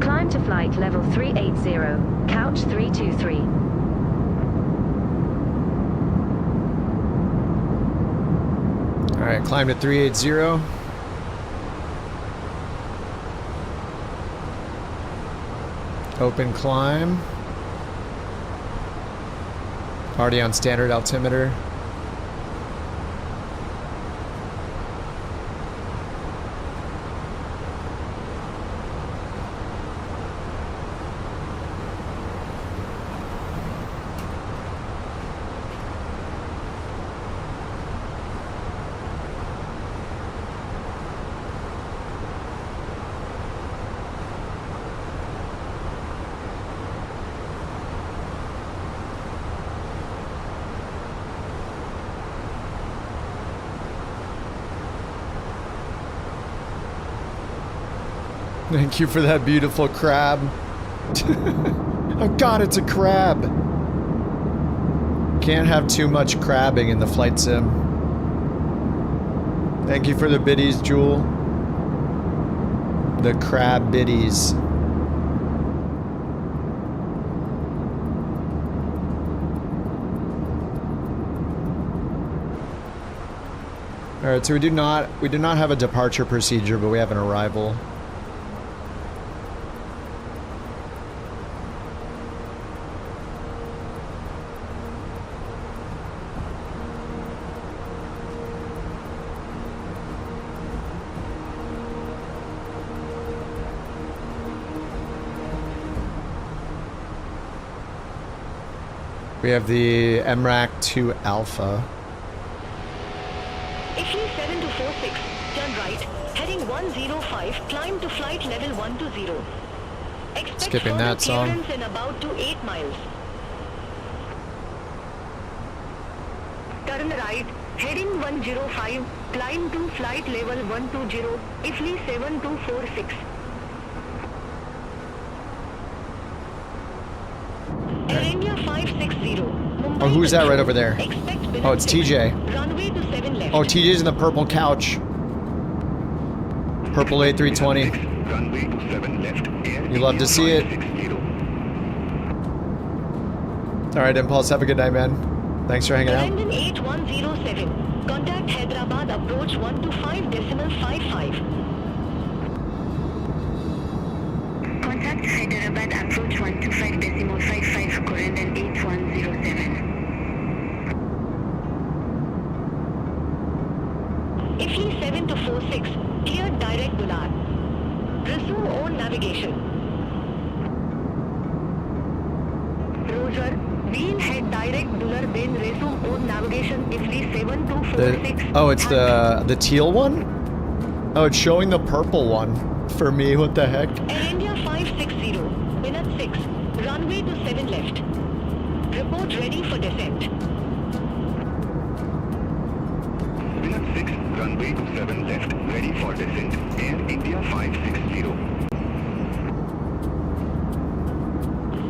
Climb to flight level 380. Couch 323. Alright, climb to 380. Open climb. Already on standard altimeter. Thank you for that beautiful crab. Oh god, it's a crab. Can't have too much crabbing in the flight sim. Thank you for the biddies, Jewel. The crab biddies. All right, so we do not have a departure procedure, but we have an arrival. We have the MRAC 2 Alpha. Ifly 7246, turn right, heading 105, climb to flight level 120. Expect Skipping that song. clearance in about to 8 miles. Turn right, heading 105, climb to flight level 120, Ifly 7246. Air India 560. Mumbai Oh, who's that right over there? Expect Oh, it's TJ. Runway to 7 left. Oh, TJ's in the purple couch. Purple A320. Runway to 7 left. Air You love to see it. 560. All right, Impulse, have a good night, man. Thanks for hanging out. London 8107. Contact Hyderabad approach 125.55. Contact Hyderabad approach 125.55, Corendon 8107. Ifly 7246, cleared direct Bullard. Resume own navigation. Roger, we'll head direct Bullard, then resume own navigation, Ifly 7246. Oh, it's the teal one? Oh, it's showing the purple one for me. What the heck? Air India 560, minute 6, runway to 7 left. Report ready for descent. Minute 6, runway to 7 left, ready for descent. Air India 560.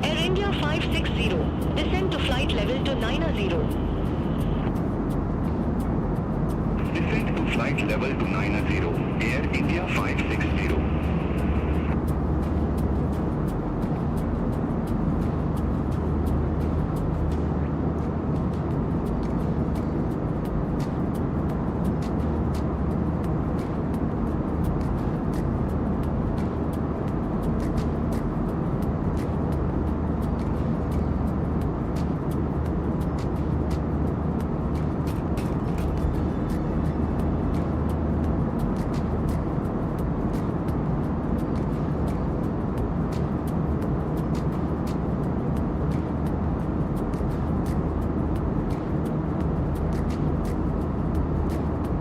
Air India 560, descend to flight level to 90. Descent to flight level to 90. Air India 560.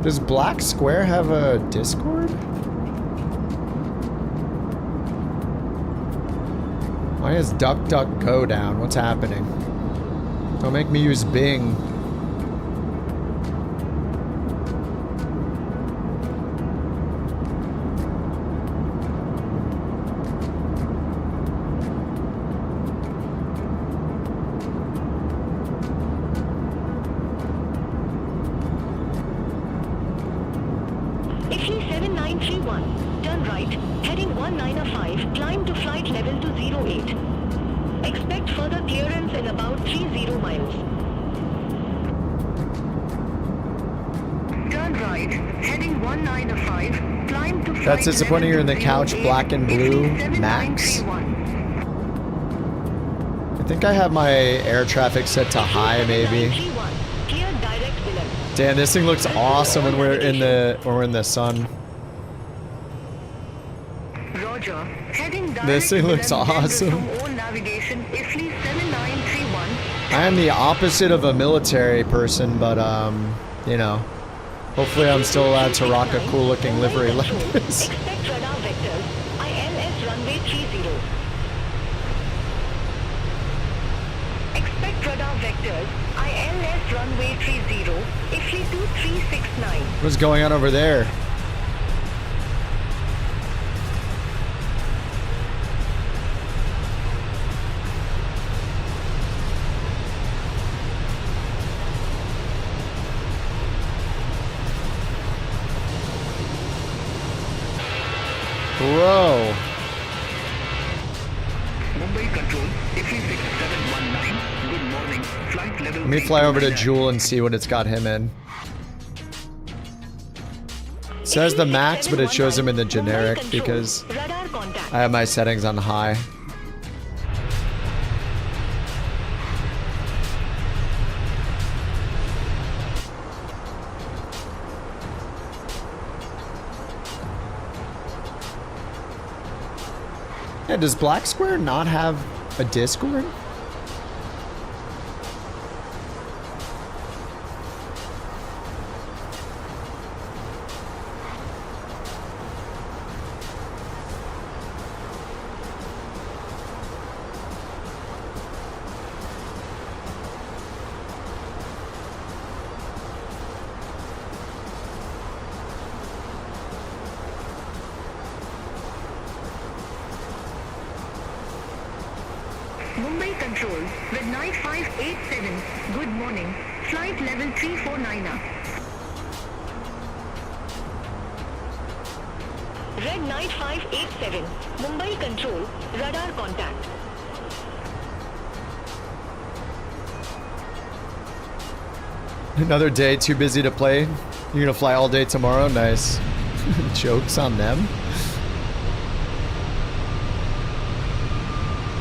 Does Black Square have a Discord? Why is DuckDuckGo down? What's happening? Don't make me use Bing. Ifly 7931, turn right, heading 195, climb to flight level to 08. Expect further clearance in about 30 miles. Turn right, heading 195, climb to flight That's disappointing. You're in the level couch, to 08, black and blue, Ifly max. 7931. I think I have my air traffic set to high, maybe. 7931, clear direct Willem. Damn, this thing looks awesome when we're in the sun. Roger. Heading direct This thing looks Willem, then awesome. resume own navigation, Ifly 7931. I am the opposite of a military person, but you know, hopefully I'm still allowed to rock a cool looking livery like this. Expect radar vectors, ILS runway 30. Expect radar vectors, ILS runway 30, Ifly 2369. What's going on over there? Bro. Mumbai Control, F6719, good morning. Flight level. Let me fly over to Jewel and see what it's got him in. It says the max, but it shows him in the generic because I have my settings on high. Yeah, does Black Square not have a Discord? Mumbai Control, with night 587, good morning, flight level 349er. Red Knight 587, Mumbai Control, radar contact. Another day too busy to play. You're gonna fly all day tomorrow? Nice. Jokes on them.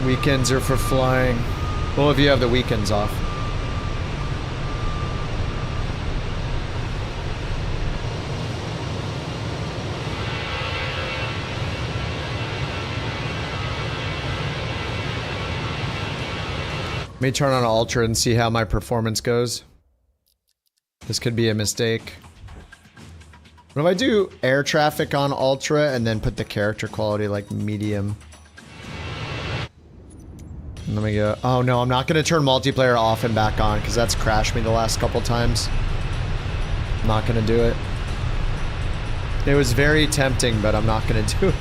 Weekends are for flying. Well, if you have the weekends off. Let me turn on Ultra and see how my performance goes. This could be a mistake. What if I do air traffic on Ultra and then put the character quality like medium? Let me go. Oh no, I'm not gonna turn multiplayer off and back on because that's crashed me the last couple times. I'm not gonna do it. It was very tempting, but I'm not gonna do it.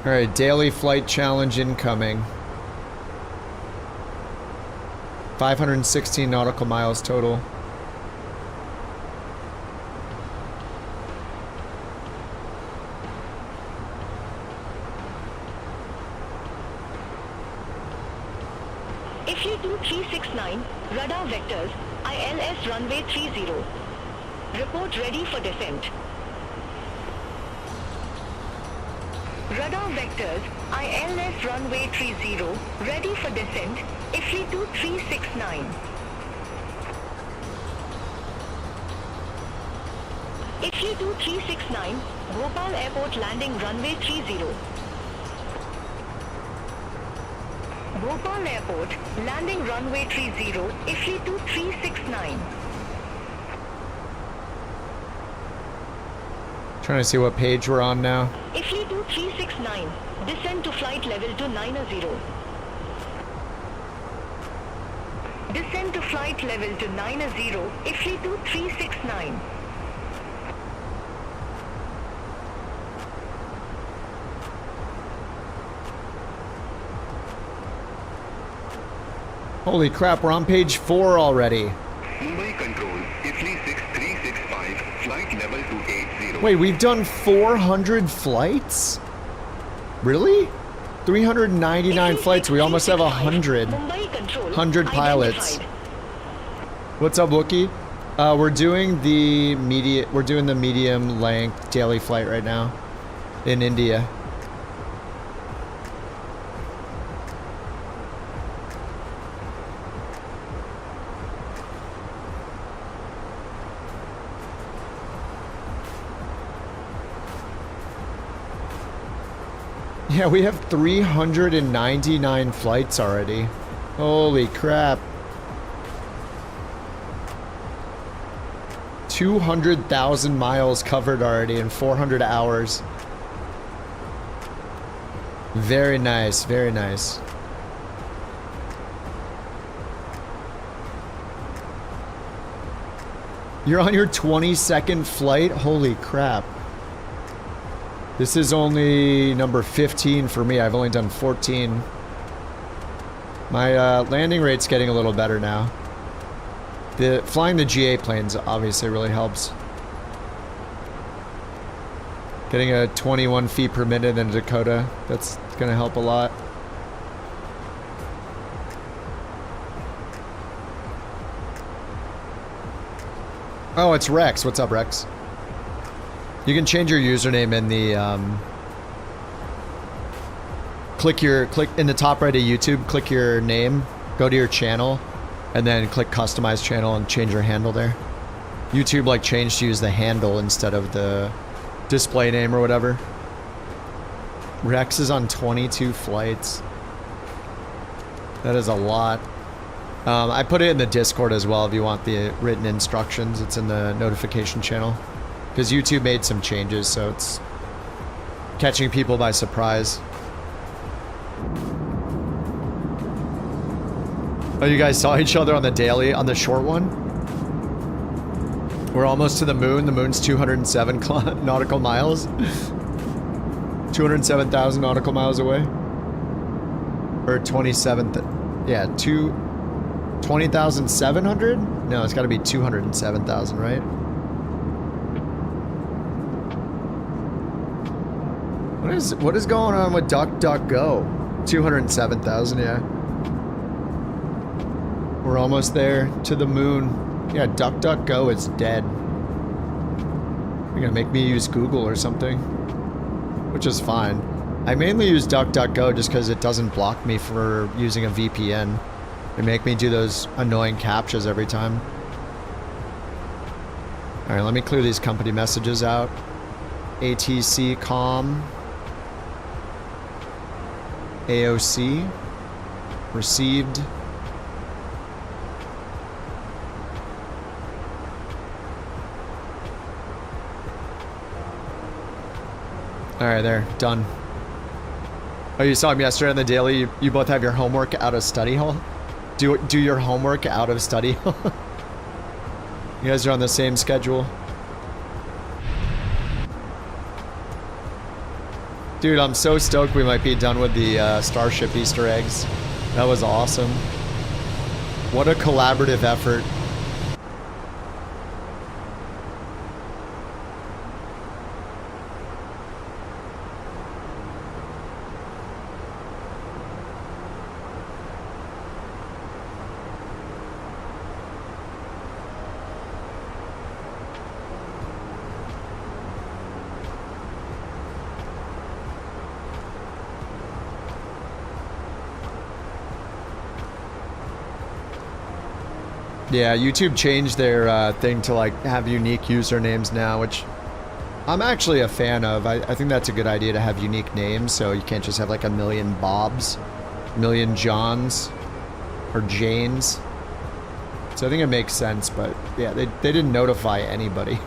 Alright, daily flight challenge incoming. 516 nautical miles total. FU2 369, radar vectors, ILS runway 30. Report ready for descent. Radar vectors, ILS runway 30, ready for descent, FU2 369. FU2 369, Bhopal Airport landing runway 30. Bhopal Airport, landing runway 30, FU2 369. Trying to see what page we're on now. FU2 369, descend to flight level 290. Descend to flight level 290, FU2 369. Holy crap, we're on page 4 already. Mumbai Control, F36365, flight level 280. Wait, we've done 400 flights? Really? 399 flights, we almost have 100. 100 pilots. What's up, Wookie? We're doing the medium length daily flight right now in India. Yeah, we have 399 flights already. Holy crap. 200,000 miles covered already in 400 hours. Very nice, very nice. You're on your 22nd flight? Holy crap. This is only number 15 for me. I've only done 14. My landing rate's getting a little better now. Flying the GA planes obviously really helps. Getting a 21 feet per minute in Dakota, that's going to help a lot. Oh, it's Rex. What's up, Rex? You can change your username in the click in the top right of YouTube, click your name, go to your channel, and then click customize channel and change your handle there. YouTube like changed to use the handle instead of the display name or whatever. Rex is on 22 flights. That is a lot. I put it in the Discord as well if you want the written instructions. It's in the notification channel. Because YouTube made some changes, so it's catching people by surprise. Oh, you guys saw each other on the daily, on the short one? We're almost to the moon. The moon's 207 nautical miles. 207,000 nautical miles away. Or 27th. Yeah, 20,700? No, it's got to be 207,000, right? What is going on with DuckDuckGo? 207,000, yeah. We're almost there to the moon. Yeah, DuckDuckGo is dead. You're gonna make me use Google or something, which is fine. I mainly use DuckDuckGo just because it doesn't block me for using a VPN. They make me do those annoying captchas every time. All right, let me clear these company messages out. ATC com. AOC. Received. Alright, there. Done. Oh, you saw him yesterday on the daily? You both have your homework out of study hall? Do your homework out of study hall? You guys are on the same schedule? Dude, I'm so stoked we might be done with the Starship Easter eggs. That was awesome. What a collaborative effort. Yeah, YouTube changed their thing to like have unique usernames now, which I'm actually a fan of. I think that's a good idea to have unique names, so you can't just have like a million Bobs, a million Johns, or Janes. So I think it makes sense, but yeah, they didn't notify anybody.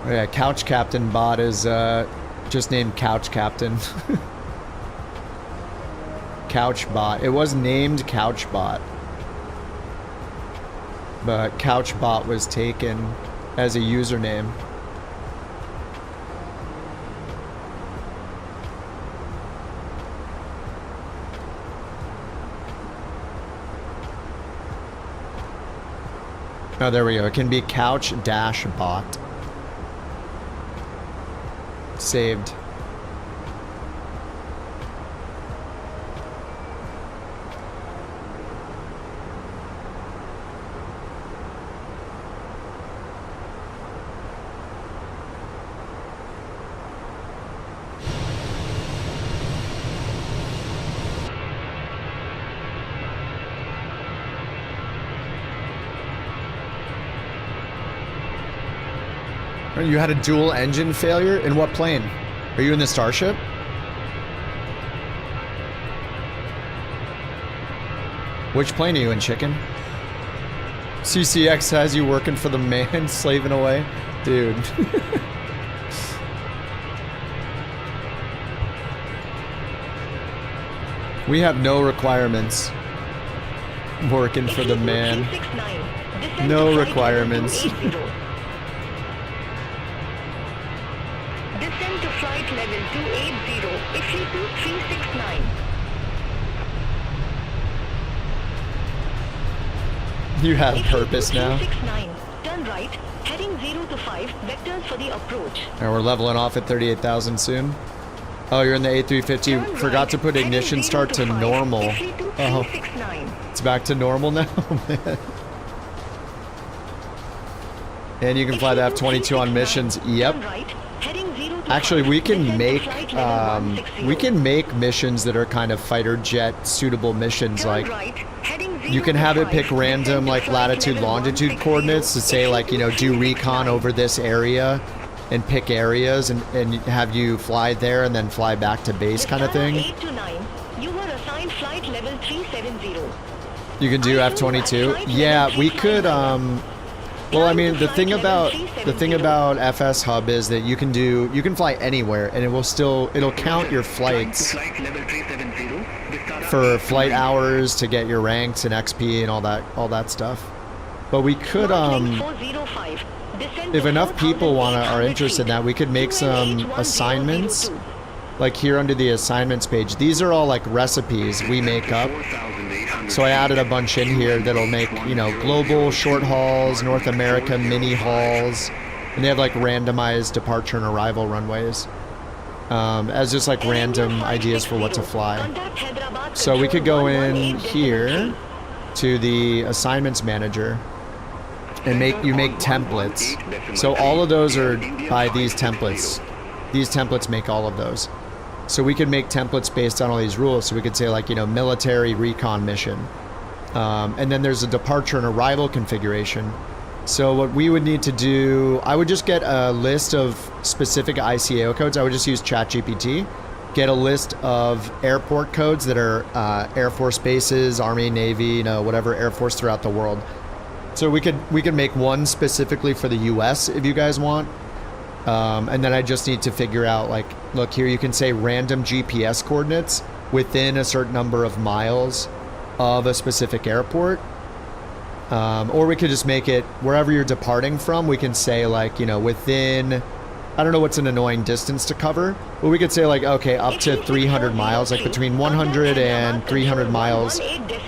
Oh yeah, Couch Captain bot is just named Couch Captain. Couch bot. It was named Couch bot, but Couch bot was taken as a username. Oh, there we go. It can be Couch-bot. Saved. You had a dual engine failure? In what plane? Are you in the Starship? Which plane are you in, chicken? CCX has you working for the man, slaving away? Dude. We have no requirements. Working for the man. No requirements. Descend to flight level 280, FsHub 369. You have purpose now. 369. Turn right, heading 0 to 5, vectors for the approach. And we're leveling off at 38,000 soon. Oh, you're in the A350. Forgot to put ignition start to normal. Oh, it's back to normal now, man. And you can fly the F-22 on missions. Yep. Actually, we can make missions that are kind of fighter jet suitable missions. Like, you can have it pick random like latitude, longitude coordinates to say like, you know, do recon over this area and pick areas and have you fly there and then fly back to base kind of thing. You were assigned flight level 370. You can do F-22. Yeah, we could. Well, I mean, the thing about FsHub is that you can fly anywhere and it'll count your flights for flight hours to get your ranks and XP and all that stuff. But we could if enough people are interested in that, we could make some assignments. Like here under the assignments page, these are all like recipes we make up. So I added a bunch in here that'll make, you know, global short hauls, North America mini hauls, and they have like randomized departure and arrival runways as just like random ideas for what to fly. So we could go in here to the assignments manager and make templates. So all of those are by these templates. These templates make all of those. So we could make templates based on all these rules. So we could say like, you know, military recon mission. And then there's a departure and arrival configuration. So what we would need to do, I would just get a list of specific ICAO codes. I would just use ChatGPT. Get a list of airport codes that are Air Force bases, Army, Navy, you know, whatever Air Force throughout the world. So we could make one specifically for the US if you guys want. And then I just need to figure out, like, look here, you can say random GPS coordinates within a certain number of miles of a specific airport. Or we could just make it wherever you're departing from, we can say like, you know, within, I don't know what's an annoying distance to cover, but we could say like, okay, up to 300 miles, like between 100 and 300 miles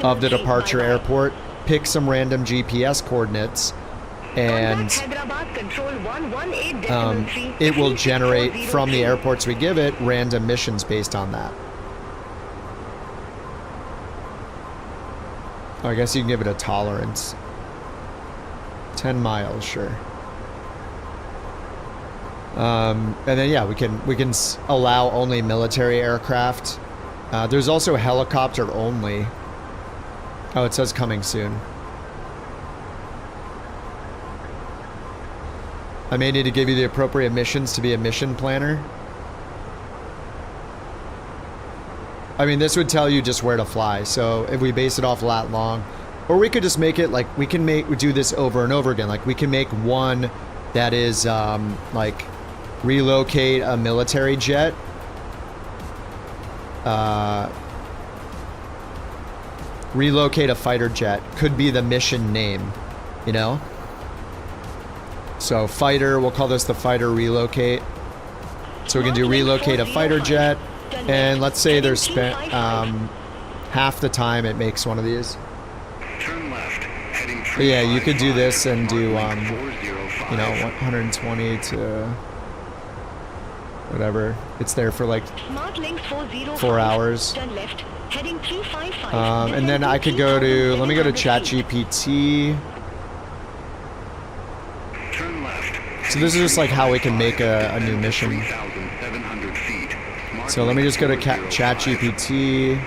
of the departure airport, pick some random GPS coordinates, and it will generate from the airports we give it random missions based on that. Oh, I guess you can give it a tolerance. 10 miles, sure. And then yeah, we can allow only military aircraft. There's also helicopter only. Oh, it says coming soon. I may need to give you the appropriate missions to be a mission planner. I mean, this would tell you just where to fly. So if we base it off lat long, or we could just make it like, we do this over and over again. Like we can make one that is like relocate a military jet. Relocate a fighter jet could be the mission name, you know? So fighter, we'll call this the fighter relocate. So we can do relocate a fighter jet, and let's say there's spent half the time it makes one of these. But yeah, you could do this and do you know, 120 to whatever. It's there for like 4 hours. And then I could go to, let me go to ChatGPT. So this is just like how we can make a new mission. So let me just go to ChatGPT,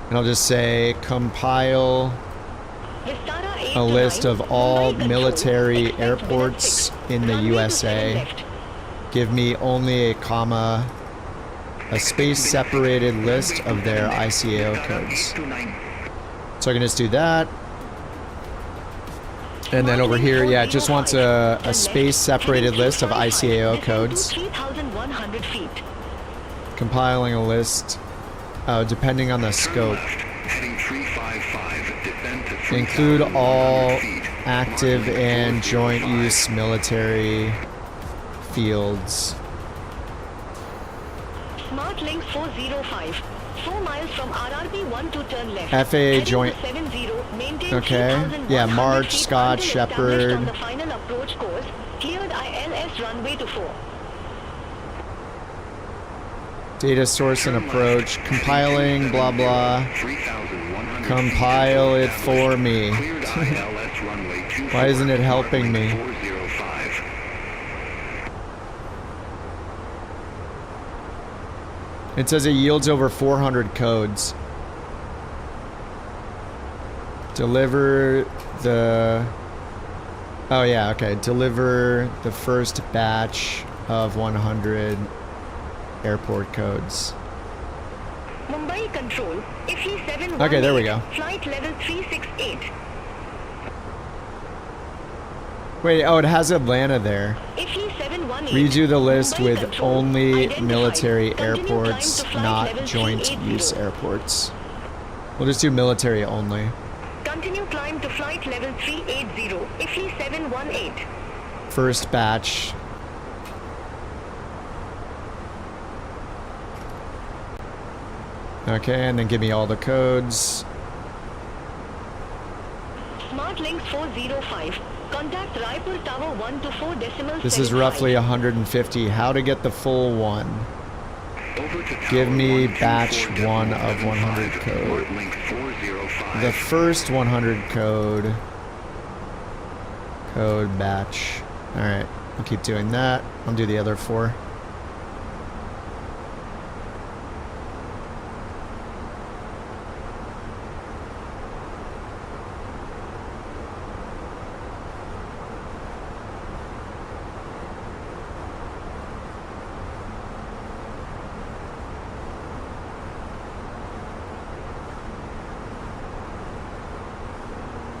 and I'll just say compile a list of all military airports in the USA. Give me only a comma, a space-separated list of their ICAO codes. So I can just do that. And then over here, yeah, it just wants a space-separated list of ICAO codes. Compiling a list, depending on the scope. Include all active and joint use military fields. Smart link 405. 4 miles from RRP 1 to turn left. FAA joint. Okay. Yeah, March, Scott, Shepherd. On the final approach course, cleared ILS runway to 4. Data source and approach. Compiling, blah, blah. Compile it for me. Why isn't it helping me? It says it yields over 400 codes. Deliver the... Oh yeah, okay. Deliver the first batch of 100 airport codes. Mumbai Control, FE718, okay, there we go. Flight level 368. Wait, oh, it has Atlanta there. FE718. Redo the list Mumbai with Control, only identified. military Continue airports, climb to flight not level joint 380. use airports. We'll just do military only. Continue climb to flight level 380, FE718. First batch. Okay, and then give me all the codes. Smart Links 405. Contact Raipur Tower 1 to 4 decimal. This is roughly 150. How to get the full one? Give me batch 1 of 100 code. The first 100 code. Code batch. Alright, I'll keep doing that. I'll do the other 4.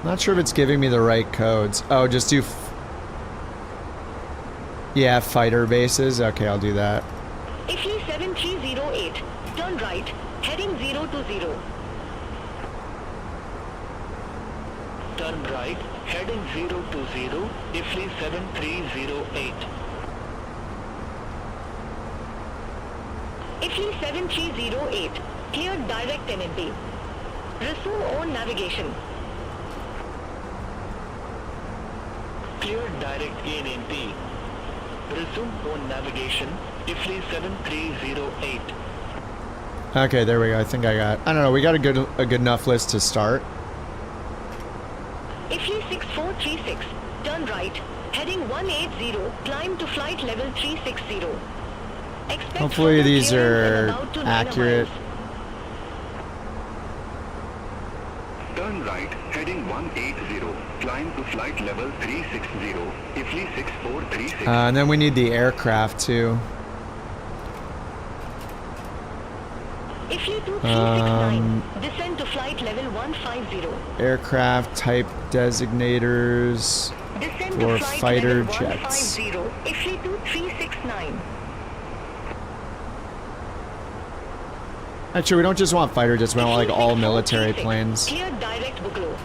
Not sure if it's giving me the right codes. Oh, just do... yeah, fighter bases. Okay, I'll do that. FE7308. Turn right. Heading 020. Turn right. Heading 020. FE7308. FE7308. Cleared direct NNP. Resume on navigation. Cleared direct ANND. Resume on navigation. IFLI 7308. Okay, there we go. I think I got... I don't know. We got a good enough list to start. IFLI 6436. Turn right. Heading 180. Climb to flight level 360. Expect hopefully these are about to accurate. Turn right. Heading 180. Climb to flight level 360. IFLI 6436. And then we need the aircraft too. IFLI 2369. Descend to flight level 150. Aircraft type designators Descend for to flight fighter level jets. 150. IFLI 2369. Actually, we don't just want fighter jets. We want like all military 6436. planes. Clear direct Buglo.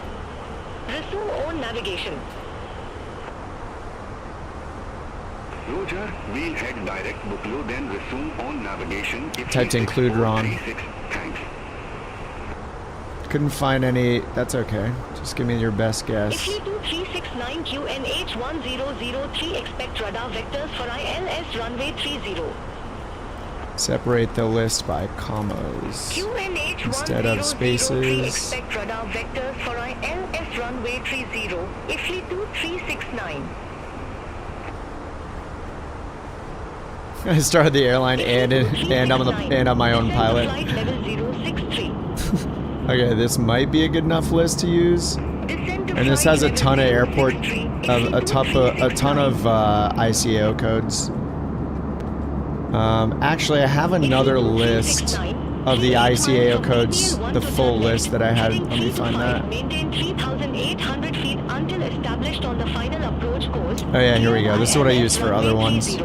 Resume on navigation. Roger, we'll head direct Buklo, then resume on navigation. Typed include wrong. Thanks. Couldn't find any. That's okay. Just give me your best guess. IFLI 2369 QNH 1003. Expect radar vectors for ILS runway 30. Separate the list by commas QNH instead of 1003. spaces. Expect radar vectors for ILS runway 30. IFLI 2369. I started the airline and I'm my own pilot. Flight level 063. Okay, this might be a good enough list to use. And this has a ton of airport, a ton of ICAO codes. Actually, I have another list of the ICAO codes, the full list that I had. Let me find that. Maintain 3,800 feet until established on the final approach course. Oh yeah, here we go. This is what I use for other ones.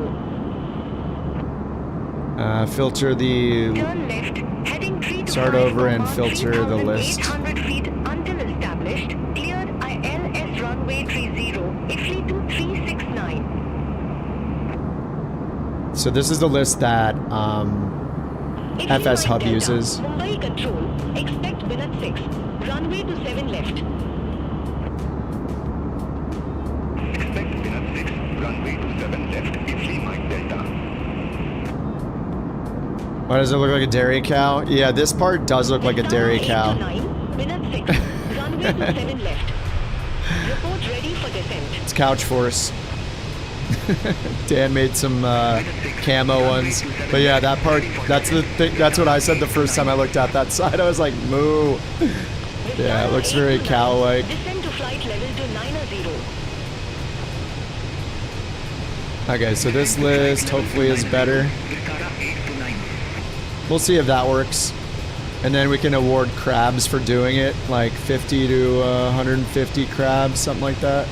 Filter the... Turn left, heading 3 to Start 5 over and filter the list. 3,800 feet until established. Cleared ILS runway 30, IFLI 2369. So this is the list that FsHub uses. Mumbai control, expect wind at 6, runway to 7 left. Expect wind at 6, runway to 7 left, IFLI Mike Delta. Why does it look like a dairy cow? Yeah, this part does look like a dairy cow. Wind at 6, runway to 7 left. Report ready for descent. It's Couch Force. Dan made some camo ones, but yeah, that part, that's the thing, that's what I said the first time I looked at that side. I was like, moo. Yeah, it looks very cow-like. Descend to flight level to 90. Okay, so this list hopefully is better. We'll see if that works. And then we can award crabs for doing it, like 50 to 150 crabs, something like that.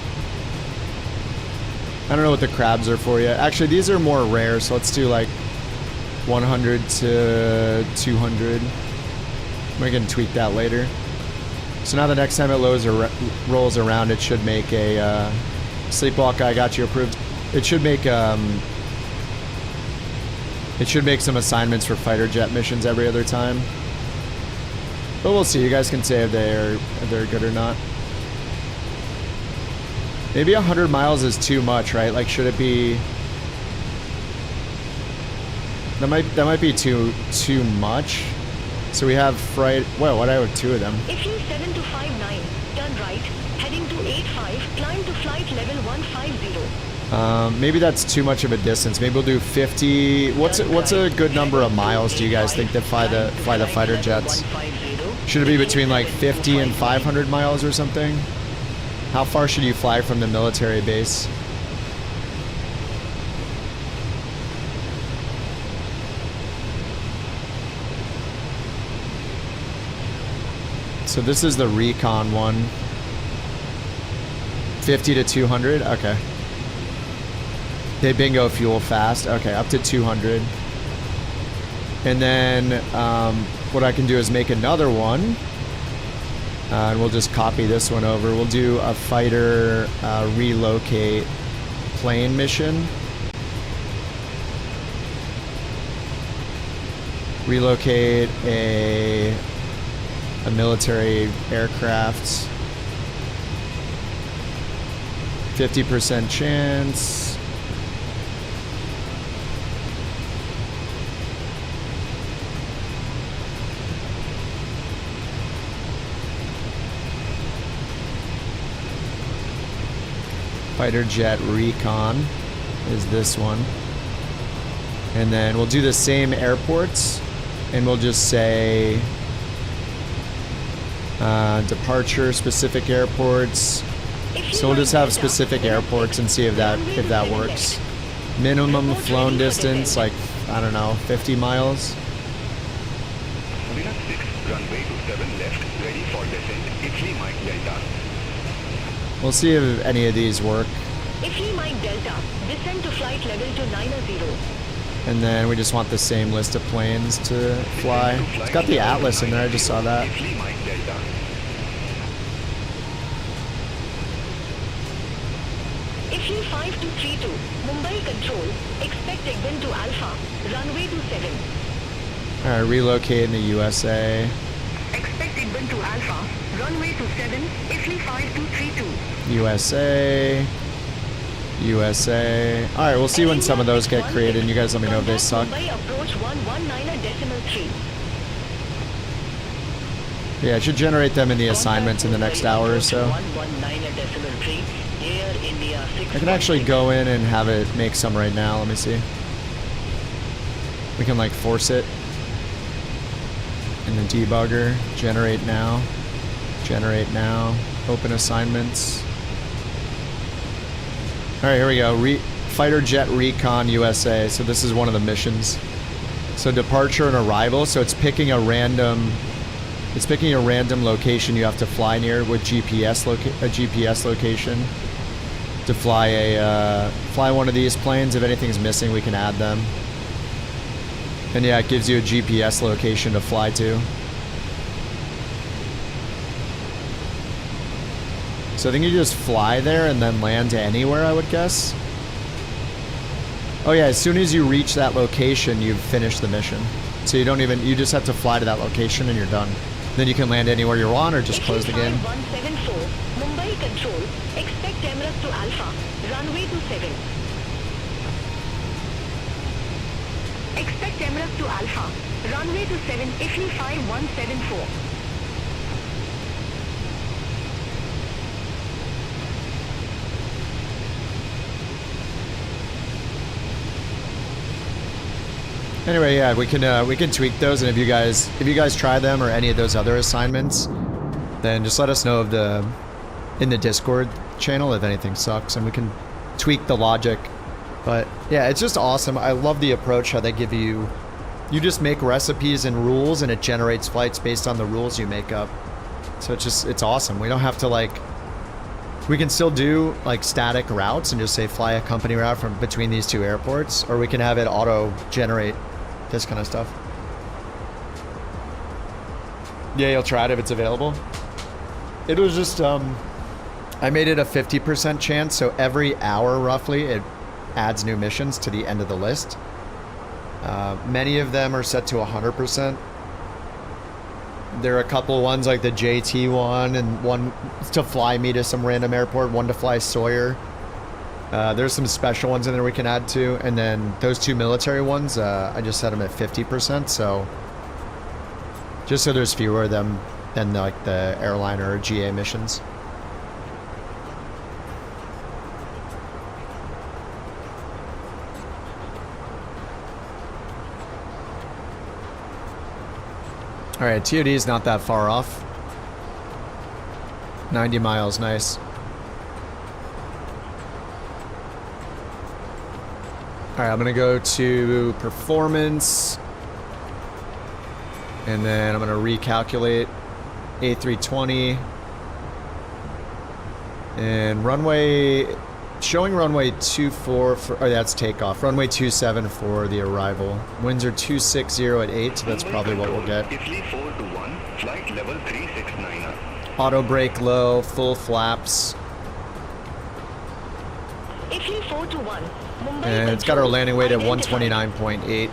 I don't know what the crabs are for yet. Actually, these are more rare, so let's do like 100 to 200. We can tweak that later. So now the next time it rolls around, it should make a Sleepwalk. I got you approved. It should make some assignments for fighter jet missions every other time. But we'll see. You guys can say if they're good or not. Maybe 100 miles is too much, right? Like, should it be? That might be too much. So we have fright. Well, what I have 2 of them. IFLI 7259, turn right, heading to 85, climb to flight level 150. Maybe that's too much of a distance. Maybe we'll do 50. What's a good number of miles do you guys think that fly the fighter jets? Should it be between like 50 and 500 miles or something? How far should you fly from the military base? So this is the recon one. 50 to 200? Okay. They bingo fuel fast. Okay, up to 200. And then what I can do is make another one. And we'll just copy this one over. We'll do a fighter relocate plane mission. Relocate a military aircraft. 50% chance. Fighter jet recon is this one. And then we'll do the same airports and we'll just say departure specific airports. So we'll just have specific airports and see if that works. Minimum flown distance, like, I don't know, 50 miles. Winner 6, runway to 7 left, ready for descent. IFLI Mike Delta. We'll see if any of these work. IFLI Mike Delta, descend to flight level to 90. And then we just want the same list of planes to fly. It's got the Atlas in there, I just saw that. IFLI Mike Delta. IFLI 5232, Mumbai control, expect wind to Alpha, runway to 7. Alright, relocate in the USA. Expected wind to Alpha, runway to 7, IFLI 5232. USA. USA. Alright, we'll see when some of those get created and you guys let me know if they suck. Mumbai approach 119.3. Yeah, I should generate them in the assignments in the next hour or so. I can actually go in and have it make some right now. Let me see. We can like force it in the debugger. Generate now. Generate now. Open assignments. All right, here we go. Fighter Jet Recon USA. So this is one of the missions. So departure and arrival. So it's picking a random location you have to fly near with a GPS location to fly one of these planes. If anything's missing, we can add them. And yeah, it gives you a GPS location to fly to. So I think you just fly there and then land anywhere, I would guess. Oh yeah, as soon as you reach that location, you've finished the mission. So you just have to fly to that location and you're done. Then you can land anywhere you want or just close the game. 174, Mumbai Control, expect Emirates to Alpha, runway 27. Expect Emirates to Alpha, runway 27, IFLI 5174. Anyway, yeah, we can tweak those, and if you guys try them or any of those other assignments, then just let us know in the Discord channel if anything sucks, and we can tweak the logic. But yeah, it's just awesome. I love the approach how they give you just make recipes and rules, and it generates flights based on the rules you make up. So it's awesome. We don't have to we can still do static routes and just say fly a company route from between these two airports, or we can have it auto generate this kind of stuff. Yeah, you'll try it if it's available. It was just, I made it a 50% chance, so every hour roughly it adds new missions to the end of the list. Many of them are set to 100%. There are a couple ones like the JT one, and one to fly me to some random airport, one to fly Sawyer. There's some special ones in there we can add to, and then those two military ones, I just set them at 50%, so just so there's fewer of them than the airline or GA missions. All right, TOD is not that far off. 90 miles, nice. All right, I'm gonna go to performance, and then I'm gonna recalculate A320 and runway, showing runway 24 for, oh that's takeoff. Runway 27 for the arrival. Winds are 260 at 8, so that's probably what we'll get. Flight level 369. Auto brake low, full flaps. IFLI 421. And it's got our landing weight at 129.8.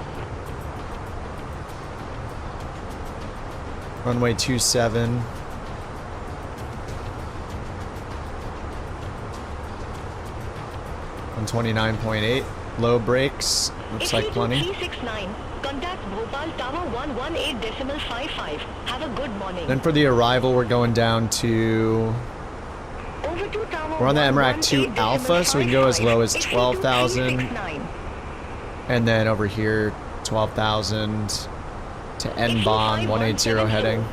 Runway 27. On 29.8. Low brakes. Looks like plenty. 369. Contact Bhopal Tower 118.55. Have a good morning. Then for the arrival, we're going down to... We're on the MRAC 2 Alpha, so we can go as low as 12,000. And then over here, 12,000 to N-Bon 180 heading.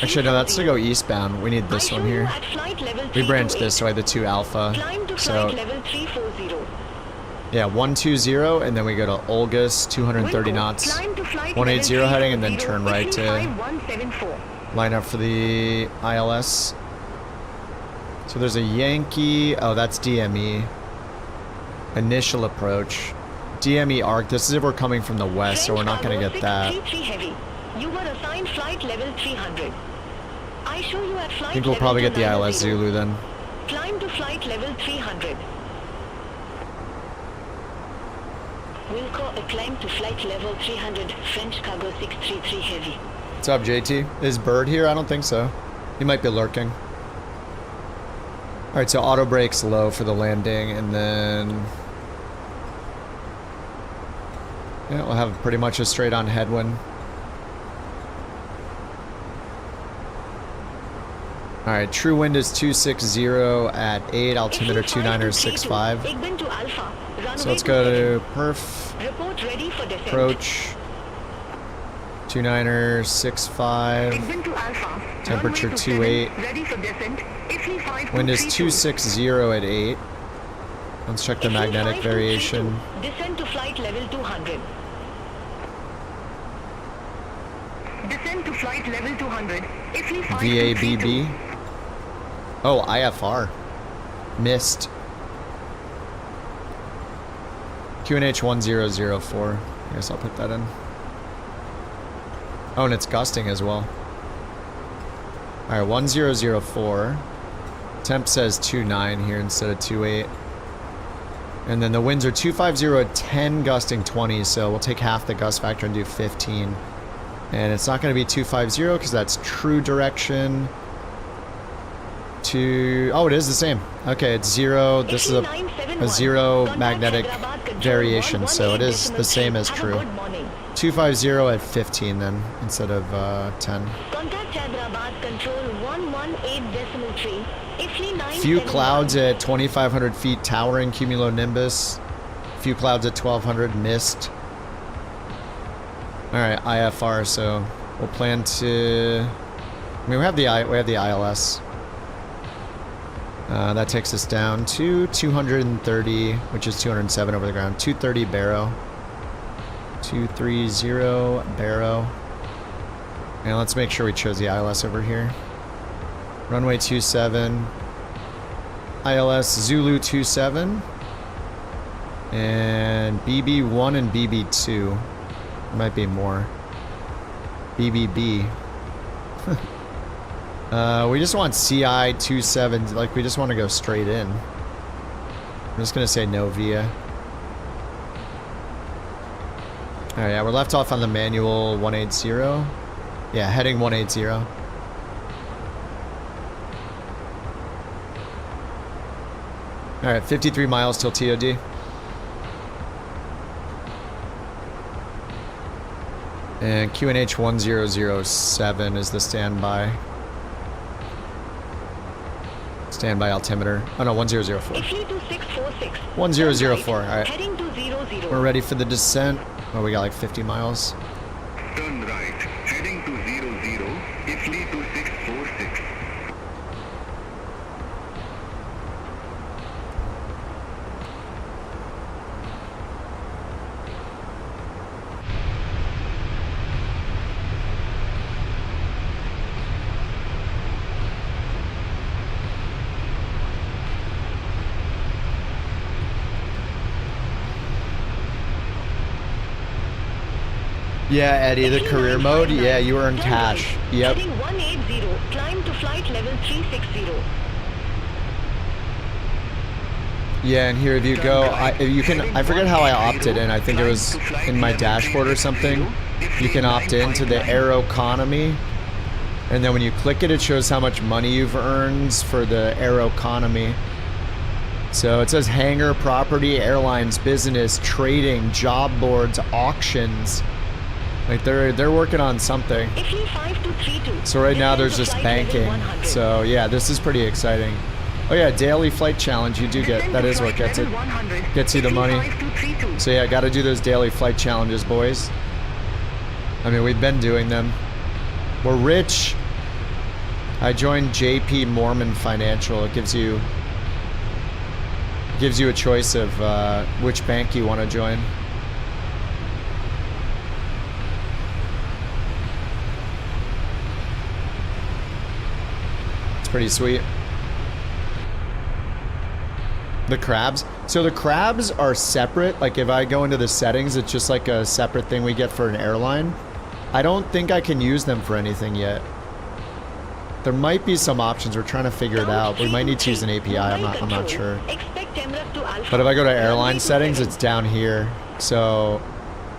Actually, no, that's to go eastbound. We need this one here. We branched this way, the 2 Alpha. So, yeah, 120, and then we go to Olgus, 230 knots, 180 heading, and then turn right to line up for the ILS. So there's a Yankee, oh, that's DME. Initial approach. DME ARC, this is if we're coming from the west, so we're not going to get that. You were assigned flight level 300. I show you at flight I think we'll probably get the ILS 0. Zulu then. Climb to flight level 300. Wilco, climb to flight level 300, French cargo 633 heavy. What's up, JT? Is Bird here? I don't think so. He might be lurking. Alright, so auto brakes low for the landing, and then... yeah, we'll have pretty much a straight-on headwind. Alright, true wind is 260 at 8, altimeter 2965. So let's go to perf, approach, 2965. Temperature 28. Ready for descent. Wind is 260 at 8. Let's check the magnetic variation. Descend to flight level 200. Descend to flight level 200. VABB. Oh, IFR. Missed. QNH 1004. I guess I'll put that in. Oh, and it's gusting as well. Alright, 1004. Temp says 29 here instead of 28. And then the winds are 250 at 10, gusting 20, so we'll take half the gust factor and do 15. And it's not going to be 250 because that's true direction. Oh, it is the same. Okay, it's 0. This is a 0 magnetic variation, so it is the same as true. 250 at 15 then, instead of 10. Few clouds at 2,500 feet, towering cumulonimbus. Few clouds at 1,200, mist. Alright, IFR, so we'll plan to... I mean, we have the ILS. That takes us down to 230, which is 207 over the ground. 230 Barrow. 230 Barrow. And let's make sure we chose the ILS over here. Runway 27. ILS Zulu 27. And BB1 and BB2. There might be more. BBB. We just want CI 27, like we just want to go straight in. I'm just gonna say no via. Alright, yeah, we're left off on the manual 180. Yeah, heading 180. Alright, 53 miles till TOD. And QNH 1007 is the standby. Standby altimeter. Oh no, 1004. 1004, alright. We're ready for the descent. Oh, we got like 50 miles. Turn right, heading to 00, IFLI 2646. Yeah, Eddie, the career mode. Yeah, you earn cash. Yep. Heading 180, climb to flight level 360. Yeah, and here if you go, I forget how I opted in. I think it was in my dashboard or something. You can opt into the air economy, and then when you click it, it shows how much money you've earned for the air economy. So it says hangar, property, airlines, business, trading, job boards, auctions. Like they're working on something. So right now there's just banking. So yeah, this is pretty exciting. Oh yeah, daily flight challenge. You do get, that is what gets it. Gets you the money. So yeah, got to do those daily flight challenges, boys. I mean, we've been doing them. We're rich. I joined JP Mormon Financial. It gives you a choice of which bank you want to join. Pretty sweet. The crabs. So the crabs are separate. Like if I go into the settings, it's just like a separate thing we get for an airline. I don't think I can use them for anything yet. There might be some options. We're trying to figure it out. We might need to use an API. I'm not sure. But if I go to airline settings, it's down here. So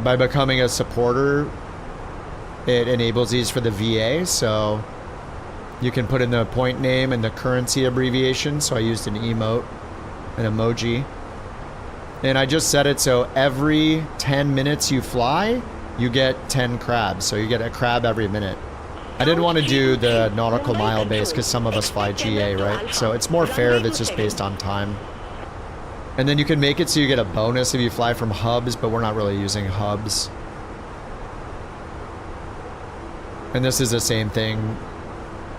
by becoming a supporter, it enables these for the VA. So you can put in the point name and the currency abbreviation. So I used an emote, an emoji. And I just set it so every 10 minutes you fly, you get 10 crabs. So you get a crab every minute. I didn't want to do the nautical mile base because some of us fly GA, right? So it's more fair if it's just based on time. And then you can make it so you get a bonus if you fly from hubs, but we're not really using hubs. And this is the same thing.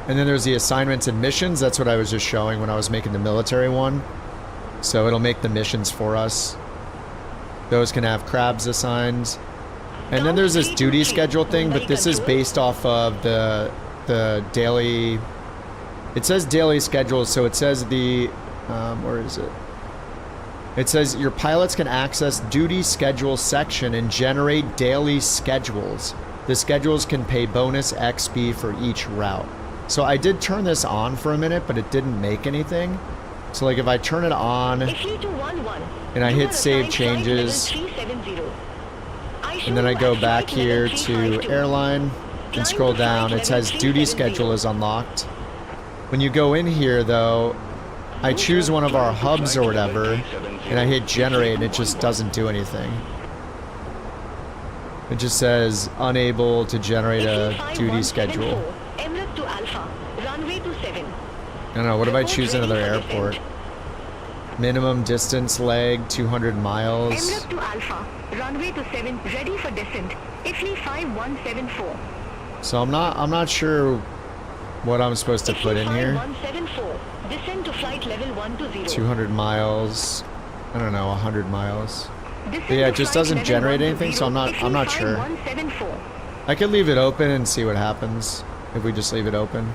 And then there's the assignments and missions. That's what I was just showing when I was making the military one. So it'll make the missions for us. Those can have crabs assigned. And then there's this duty schedule thing, but this is based off of the daily... It says daily schedule, so it says the... where is it? It says your pilots can access duty schedule section and generate daily schedules. The schedules can pay bonus XP for each route. So I did turn this on for a minute, but it didn't make anything. So like if I turn it on and I hit save changes, and then I go back here to airline and scroll down, it says duty schedule is unlocked. When you go in here though, I choose one of our hubs or whatever, and I hit generate and it just doesn't do anything. It just says unable to generate a duty schedule. I don't know, what if I choose another airport? Minimum distance leg, 200 miles. Emirates to Alpha, runway to 7, ready for descent. IFLI 5174. So I'm not sure what I'm supposed to put in here. 5174, descend to flight level 120. 200 miles. I don't know, 100 miles. But yeah, it just doesn't generate anything, so I'm not sure. I could leave it open and see what happens if we just leave it open.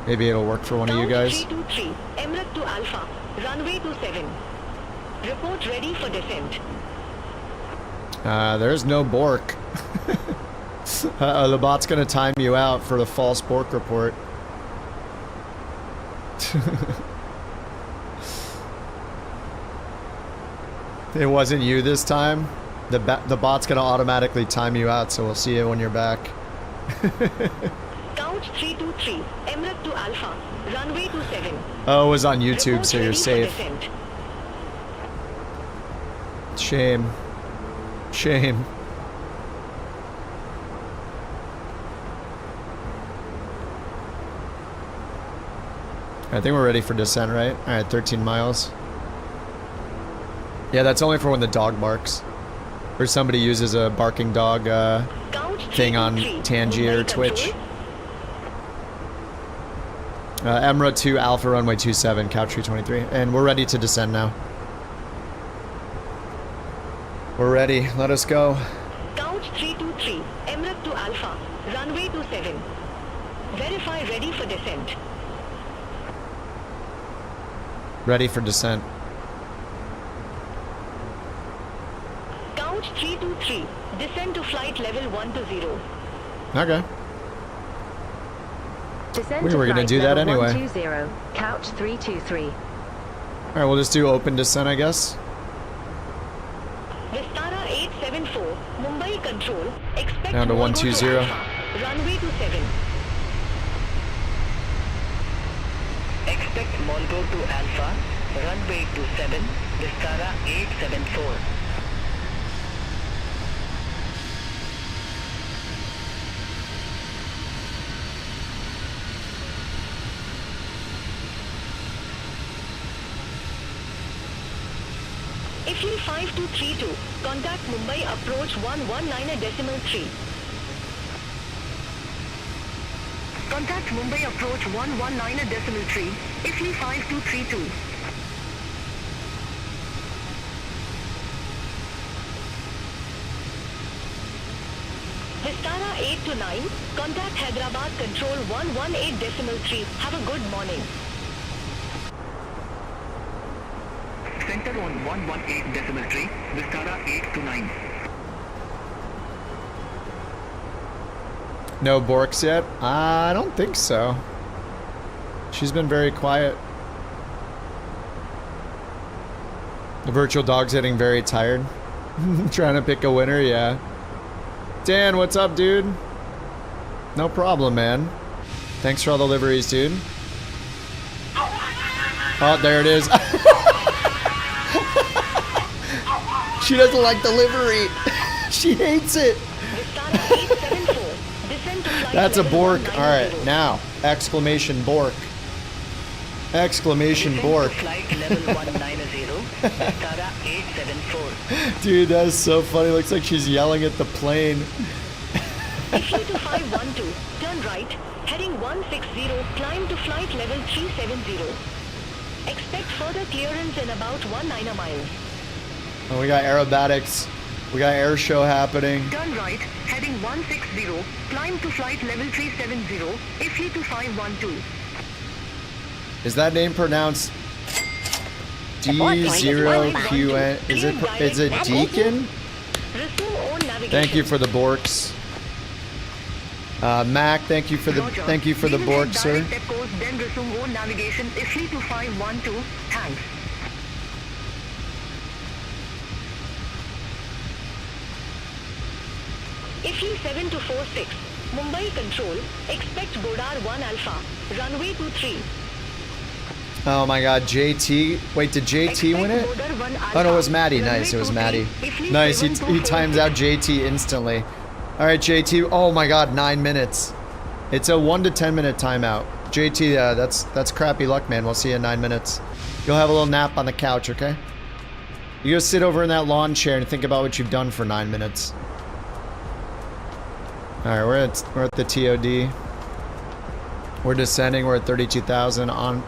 Maybe it'll work for one of you guys. 323, Emirates to Alpha, runway to 7. Report ready for descent. There's no bork. The bot's gonna time you out for the false bork report. It wasn't you this time. The bot's gonna automatically time you out, so we'll see you when you're back. Couch 323, Emirates to Alpha, runway to 7. Oh, it was on YouTube, so you're safe. Shame. Shame. I think we're ready for descent, right? Alright, 13 miles. Yeah, that's only for when the dog barks. Or somebody uses a barking dog thing on Tangier or Twitch. Emra 2 Alpha Runway 27, Couch 323. And we're ready to descend now. We're ready. Let us go. Couch 323, Emirates to Alpha, runway to 7. Verify ready for descent. Ready for descent. Couch 323, descend to flight level 120. Okay. Descend We to were gonna flight do that level anyway. 120, Couch 323. Alright, we'll just do open descent, I guess. Vistara 874, Mumbai Control, expect Down to Mongo 120. Alpha, runway to 7. Expect Mongo to Alpha, runway to 7, Vistara 874. IFLI 5232, contact Mumbai approach 119.3. Contact Mumbai approach 119.3, IFLI 5232. Vistara 8 to 9, contact Hyderabad control 118.3. Have a good morning. Center on 118.3, Vistara 8 to 9. No borks yet? I don't think so. She's been very quiet. The virtual dog's getting very tired. Trying to pick a winner, yeah. Dan, what's up, dude? No problem, man. Thanks for all the liveries, dude. Oh, there it is. She doesn't like the livery. She hates it. That's a bork. Alright, now. Exclamation bork. Exclamation bork. Dude, that is so funny. Looks like she's yelling at the plane. IFLI 512, turn right, Heading 160, climb to flight level 370. Expect further clearance in about 19 miles. Oh, we got aerobatics. We got air show happening. Turn right, heading 160, climb to flight level 370, FsHub. Is that name pronounced D0QN? Is it Deacon? Thank you for the borks. Mac, thank you for the bork, sir. Then resume own navigation FsHub. Thanks. IFLI 7246, Mumbai Control, expect Godar 1 Alpha, runway 23. Oh my god, JT. Wait, did JT win it? Oh no, it was Maddie. Nice, it was Maddie. Nice, he times out JT instantly. Alright, JT. Oh my god, 9 minutes. It's a 1 to 10 minute timeout. JT, that's crappy luck, man. We'll see you in 9 minutes. You'll have a little nap on the couch, okay? You go sit over in that lawn chair and think about what you've done for 9 minutes. Alright, we're at the TOD. We're descending, we're at 32,000 on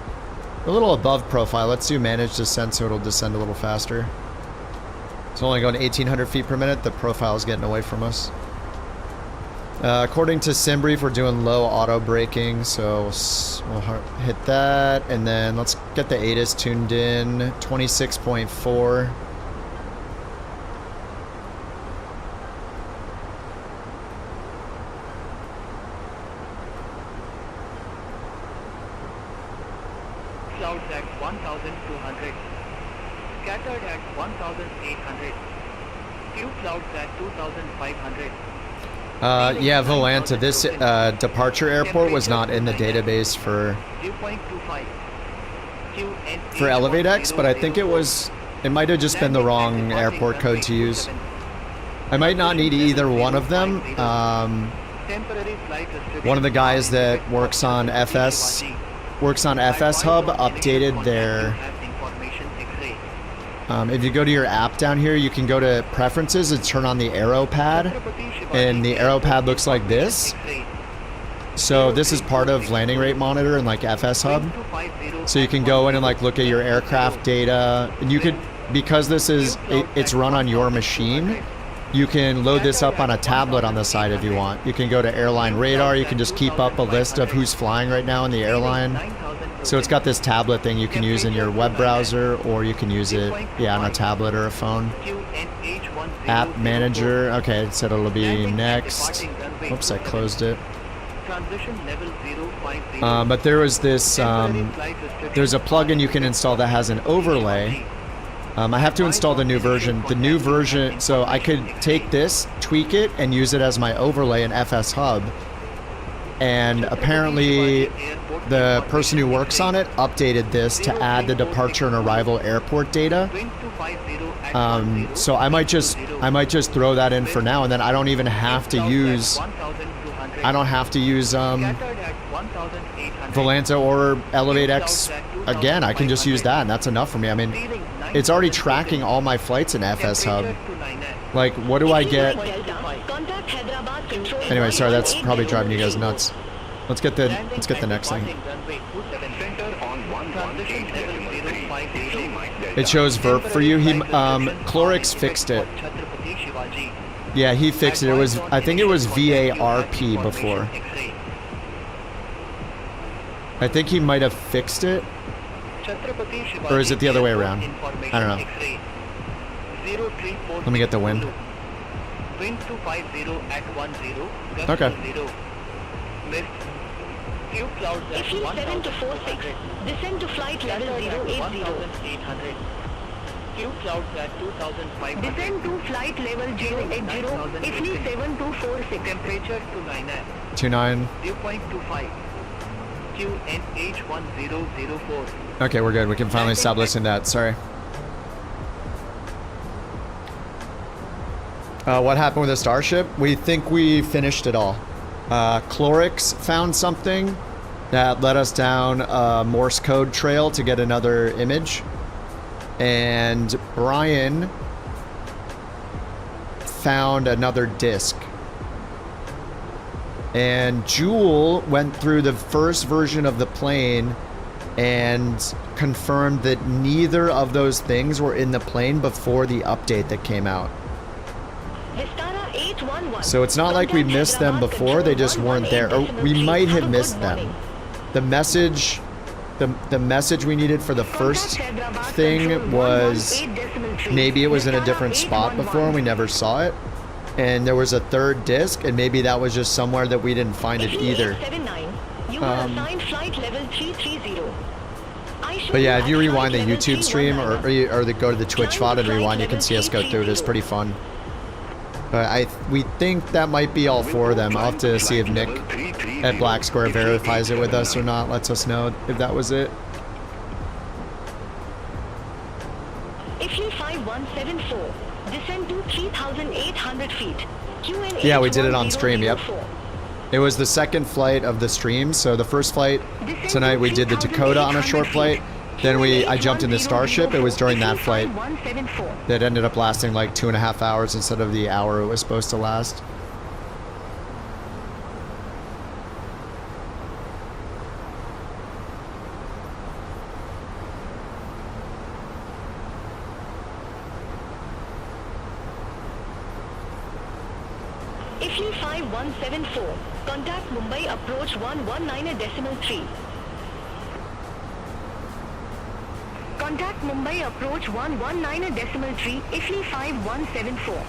a little above profile. Let's do manage descent so it'll descend a little faster. It's only going 1,800 feet per minute. The profile is getting away from us. According to SimBrief, we're doing low auto braking, so we'll hit that, and then let's get the ATIS tuned in, 26.4. Clouds at 1,200. Scattered at 1,800. Few clouds at 2,500. Yeah, Volanta, this departure airport was not in the database for ElevateX, but I think it might have just been the wrong airport code to use. I might not need either one of them. One of the guys that works on FsHub updated their... if you go to your app down here, you can go to preferences and turn on the arrow pad, and the arrow pad looks like this. So this is part of landing rate monitor and like FsHub. So you can go in and like look at your aircraft data, and you could, because this is it's run on your machine, you can load this up on a tablet on the side if you want. You can go to airline radar. You can just keep up a list of who's flying right now in the airline. So it's got this tablet thing you can use in your web browser, or you can use it, yeah, on a tablet or a phone. App manager. Okay, it said it'll be next. Oops, I closed it. But there was this, there's a plugin you can install that has an overlay. I have to install the new version. The new version, so I could take this, tweak it, and use it as my overlay in FsHub. And apparently the person who works on it updated this to add the departure and arrival airport data. So I might just throw that in for now, and then I don't even have to use Volanta or ElevateX again. I can just use that, and that's enough for me. I mean, it's already tracking all my flights in FsHub. Like, what do I get? Anyway, sorry, that's probably driving you guys nuts. Let's get the next thing. It shows VERP for you. Clorix fixed it. Yeah, he fixed it. I think it was VARP before. I think he might have fixed it. Or is it the other way around? I don't know. Let me get the wind. Okay. IFLI 7246, descend to flight level 080. Descend to flight level 080, IFLI 7246. Temperature 29. 29. 0.25. QNH1004. Okay, we're good. We can finally stop listening to that. Sorry. What happened with the Starship? We think we finished it all. Clorix found something that led us down a Morse code trail to get another image. And Brian found another disk. And Jewel went through the first version of the plane and confirmed that neither of those things were in the plane before the update that came out. So it's not like we missed them before, they just weren't there. Or we might have missed them. The message we needed for the first thing was maybe it was in a different spot before and we never saw it. And there was a third disc, and maybe that was just somewhere that we didn't find it either. But yeah, if you rewind the YouTube stream or go to the Twitch VOD and rewind, you can see us go through it. It's pretty fun. But we think that might be all four of them. I'll have to see if Nick at Black Square verifies it with us or not, lets us know if that was it. Ifly 5174, descend to 3,800 feet. Yeah, we did it on stream, yep. It was the second flight of the stream, so the first flight tonight we did the Dakota on a short flight. Then I jumped in the Starship. It was during that flight that ended up lasting like 2.5 hours instead of the hour it was supposed to last. Ifly 5174, contact Mumbai approach 119.3. Contact Mumbai approach 119.3, Ifly 5174.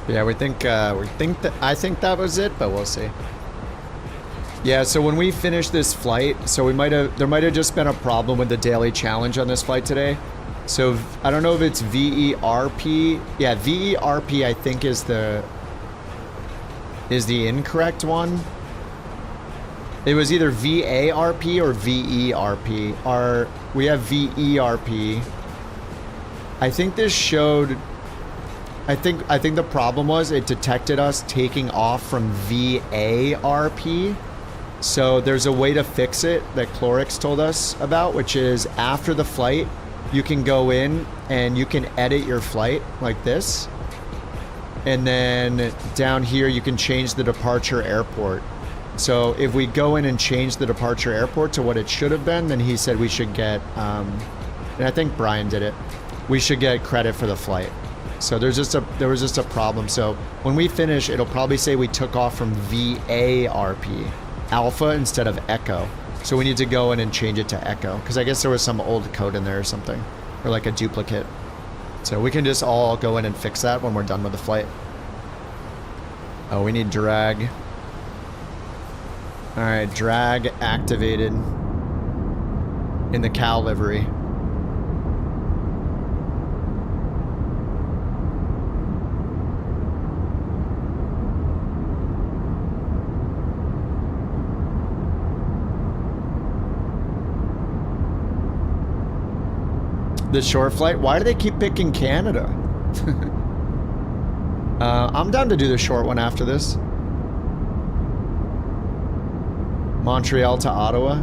Yeah, I think that was it, but we'll see. Yeah, so when we finish this flight, so there might have just been a problem with the daily challenge on this flight today. So I don't know if it's VERP. Yeah, VERP I think is the incorrect one. It was either VARP or VERP. We have VERP. I think this showed. I think the problem was it detected us taking off from VARP. So there's a way to fix it that Clorix told us about, which is after the flight, you can go in and you can edit your flight like this. And then down here, you can change the departure airport. So if we go in and change the departure airport to what it should have been, then he said we should get, and I think Brian did it, we should get credit for the flight. So there was just a problem. So when we finish, it'll probably say we took off from VARP, Alpha instead of Echo. So we need to go in and change it to Echo, because I guess there was some old code in there or something, or like a duplicate. So we can just all go in and fix that when we're done with the flight. Oh, we need drag. All right, drag activated in the cow livery. The short flight? Why do they keep picking Canada? I'm down to do the short one after this. Montreal to Ottawa.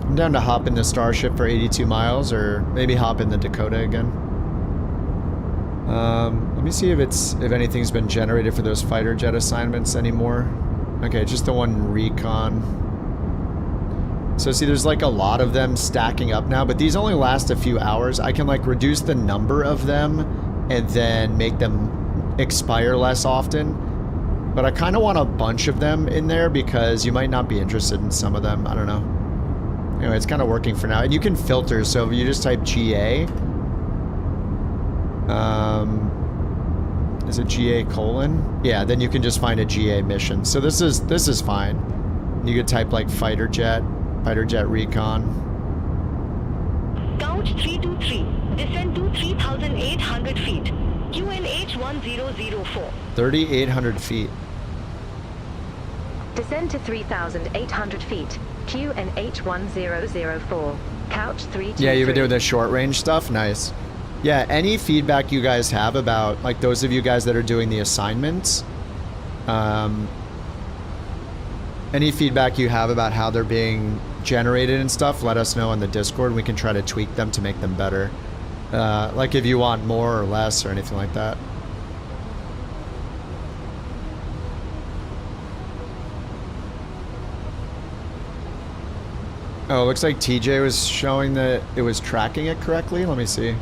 I'm down to hop in the Starship for 82 miles, or maybe hop in the Dakota again. Let me see if anything's been generated for those fighter jet assignments anymore. Okay, just the one recon. So see, there's like a lot of them stacking up now, but these only last a few hours. I can like reduce the number of them and then make them expire less often. But I kind of want a bunch of them in there because you might not be interested in some of them. I don't know. Anyway, it's kind of working for now. And you can filter, so if you just type GA. Is it GA colon? Yeah, then you can just find a GA mission. So this is fine. You could type like fighter jet recon. Couch 323, descend to 3,800 feet. QNH 1004. 3,800 feet. Descend to 3,800 feet. QNH 1004. Couch 323. Yeah, you've been doing the short range stuff? Nice. Yeah, any feedback you guys have about, like those of you guys that are doing the assignments, Any feedback you have about how they're being generated and stuff, let us know in the Discord. We can try to tweak them to make them better. Like if you want more or less or anything like that. Oh, it looks like TJ was showing that it was tracking it correctly. Let me see.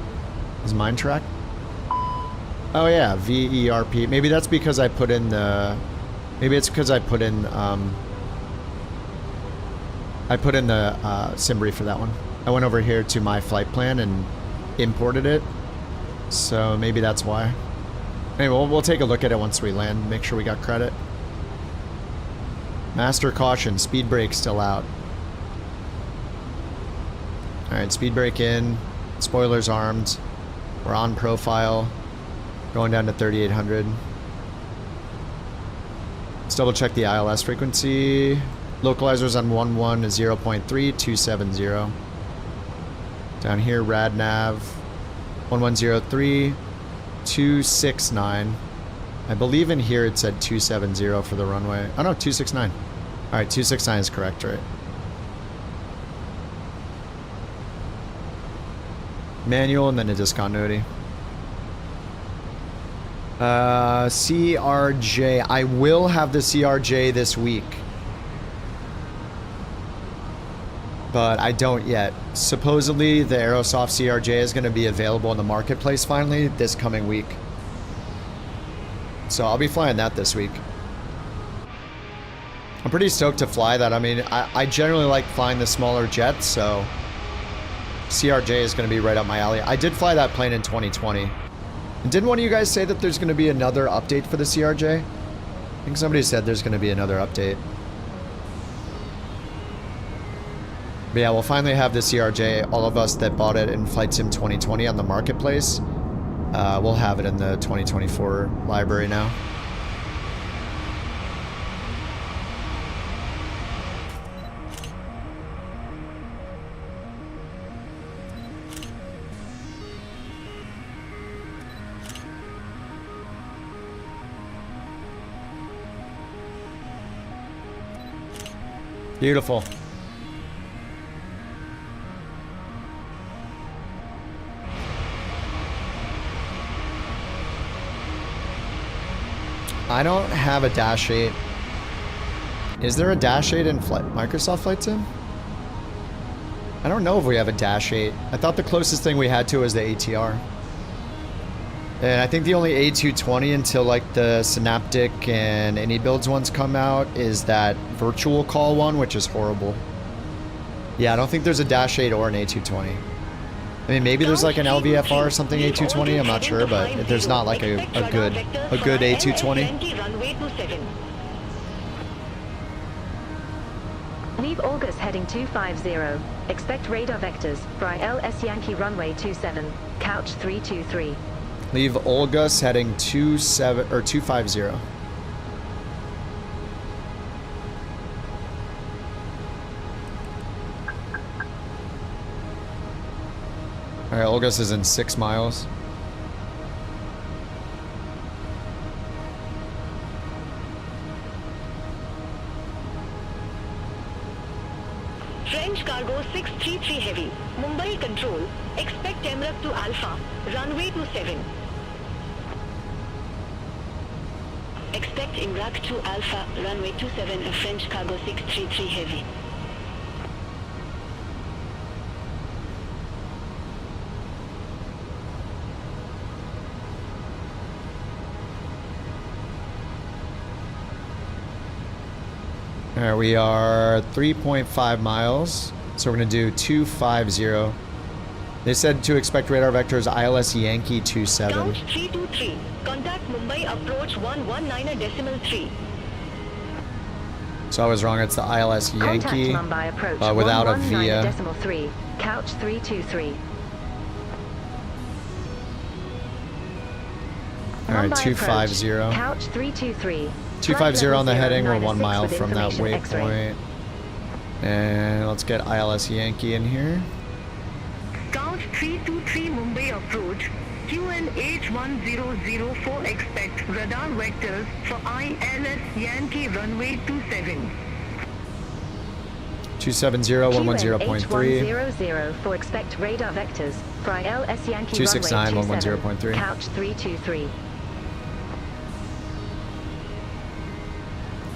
Is mine tracked? Oh yeah, VERP. Maybe that's because I put in the... Maybe it's because I put in the SimBrief for that one. I went over here to my flight plan and imported it. So maybe that's why. Anyway, we'll take a look at it once we land. Make sure we got credit. Master caution. Speed brake still out. Alright, speed brake in. Spoilers armed. We're on profile. Going down to 3800. Let's double check the ILS frequency. Localizers on 11 is 0.3270. Down here, RadNav 1103 269. I believe in here it said 270 for the runway. Oh no, 269. Alright, 269 is correct, right? Manual and then a discontinuity. CRJ. I will have the CRJ this week. But I don't yet. Supposedly the Aerosoft CRJ is going to be available in the marketplace finally this coming week. So I'll be flying that this week. I'm pretty stoked to fly that. I mean, I generally like flying the smaller jets, so CRJ is going to be right up my alley. I did fly that plane in 2020. And didn't one of you guys say that there's going to be another update for the CRJ? I think somebody said there's going to be another update. But yeah, we'll finally have the CRJ. All of us that bought it in Flight Sim 2020 on the marketplace, we'll have it in the 2024 library now. Beautiful. I don't have a Dash 8. Is there a Dash 8 in Microsoft Flight Sim? I don't know if we have a Dash 8. I thought the closest thing we had to was the ATR. And I think the only A220 until like the Synaptic and Any Builds ones come out is that virtual call one, which is horrible. Yeah, I don't think there's a Dash 8 or an A220. I mean, maybe there's like an LVFR or something A220, I'm not sure, but there's not like a good A220. Leave August heading 250. Expect radar vectors for ILS Yankee runway 27, couch 323. Leave Olga's heading 250. Alright, Olga's is in 6 miles. French cargo 633 heavy. Mumbai control. Expect MRAP to Alpha. Runway 27. Expect Imrak to Alpha. Runway 27. French cargo 633 heavy. Alright, we are 3.5 miles, so we're going to do 250. They said to expect radar vectors ILS Yankee 27. Count 323. Contact Mumbai approach 119.3. So I was wrong, it's the ILS Yankee Mumbai approach without a VIA. 119.3. Couch 323. Alright, 250. Couch 323. 250 on the heading, we're 1 mile from that waypoint. And let's get ILS Yankee in here. Count 323 Mumbai approach QNH1004 expect radar vectors for ILS Yankee runway 27. 270-110.3. QNH100 for expect radar vectors for ILS Yankee 269 runway 27. 110.3. Couch 323.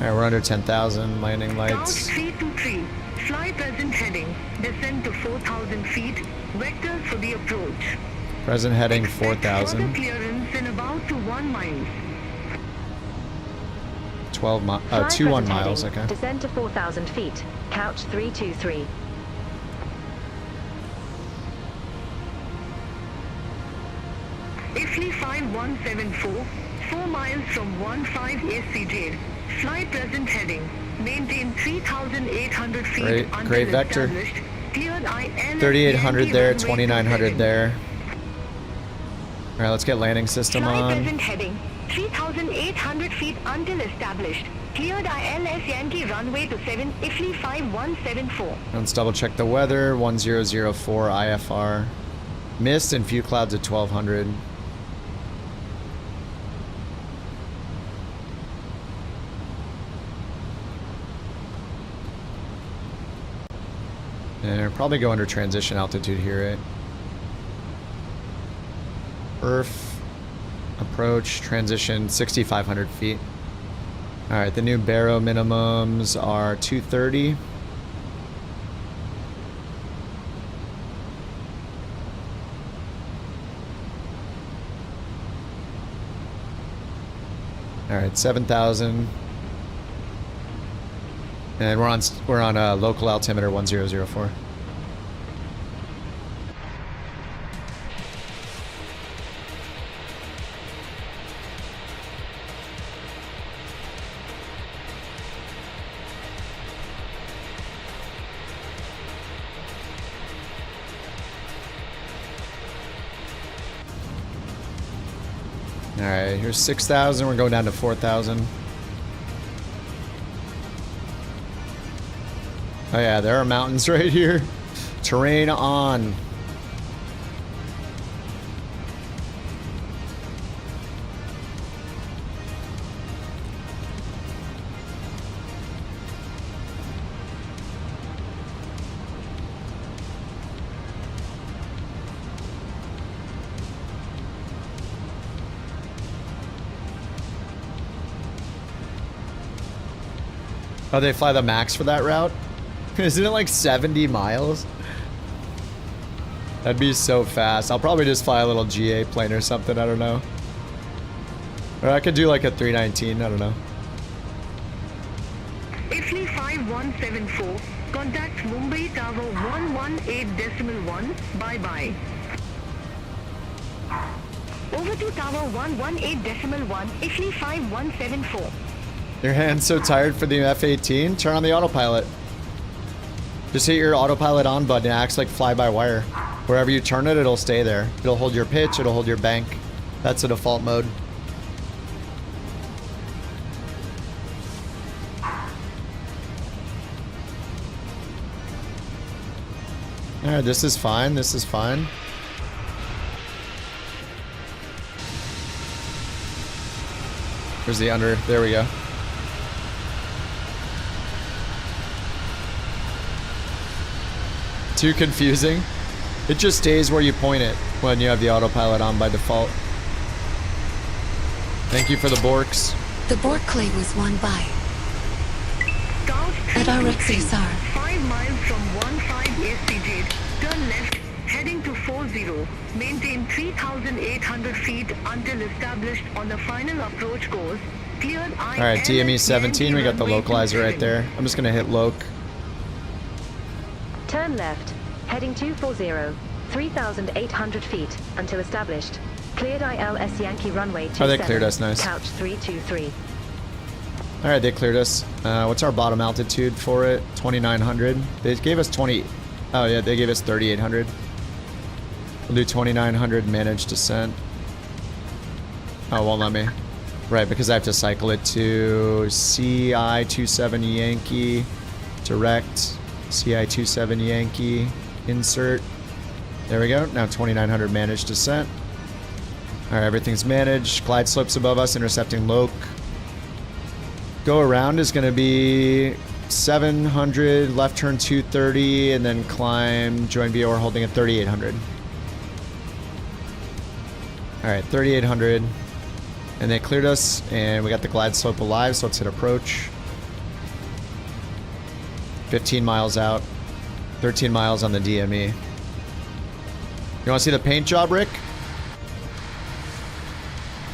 Alright, we're under 10,000. Landing Couch lights. 323. Fly present heading. Descend to 4,000 feet. Vectors for the approach. Present heading Expect 4,000. further clearance in about to 1 mile. 12 Fly 21 present miles, heading. okay. Descend to 4,000 feet. Couch 323. IFLI 5174. 4 miles from 15 SCJ. Fly present heading. Maintain 3,800 feet until Great vector. established. Cleared ILS 3,800 Yankee there, runway 2,900 27. there. Alright, let's get landing system Fly on. present heading. 3,800 feet until established. Cleared ILS Yankee runway to 7 IFLI 5174. Let's double check the weather. 1004 IFR. Mist and few clouds at 1,200. And probably go under transition altitude here, right? Earth approach transition 6,500 feet. All right, the new baro minimums are 230. All right, 7,000. And we're on a local altimeter 1004. All right, here's 6,000. We're going down to 4,000. Oh yeah, there are mountains right here. Terrain on. Oh, they fly the max for that route? Isn't it like 70 miles? That'd be so fast. I'll probably just fly a little GA plane or something, I don't know. Or I could do like a 319, I don't know. IFLI 5174. Contact Mumbai Tower 118.1. Bye-bye. Over to Tower 118.1. IFLI 5174. Your hand's so tired for the F-18? Turn on the autopilot. Just hit your autopilot on button. It acts like fly-by-wire. Wherever you turn it, it'll stay there. It'll hold your pitch, it'll hold your bank. That's the default mode. Alright, this is fine, this is fine. Where's the under? There we go. Too confusing. It just stays where you point it when you have the autopilot on by default. Thank you for the borks. The bork clay was won by SR. 5 miles from 15 SCJ. Turn left, heading to 40. Maintain 3,800 feet until established on the final approach course. Cleared ILS Alright, DME 17, we got the runway localizer right 27. there. I'm just gonna hit loc. Turn left, heading 240, 3,800 feet until established. Cleared ILS Yankee runway 27. Oh, they cleared us, nice. Couch 323. Alright, they cleared us. What's our bottom altitude for it? 2,900. They gave us 20. Oh yeah, they gave us 3,800. We'll do 2,900 managed descent. Oh, won't let me. Right, because I have to cycle it to CI27 Yankee, direct, CI27 Yankee, insert. There we go, now 2,900 managed descent. Alright, everything's managed. Glide slopes above us, intercepting Loke. Go around is going to be 700, left turn 230, and then climb, join VOR holding at 3800. Alright, 3800. And they cleared us, and we got the glide slope alive, so let's hit approach. 15 miles out. 13 miles on the DME. You want to see the paint job, Rick?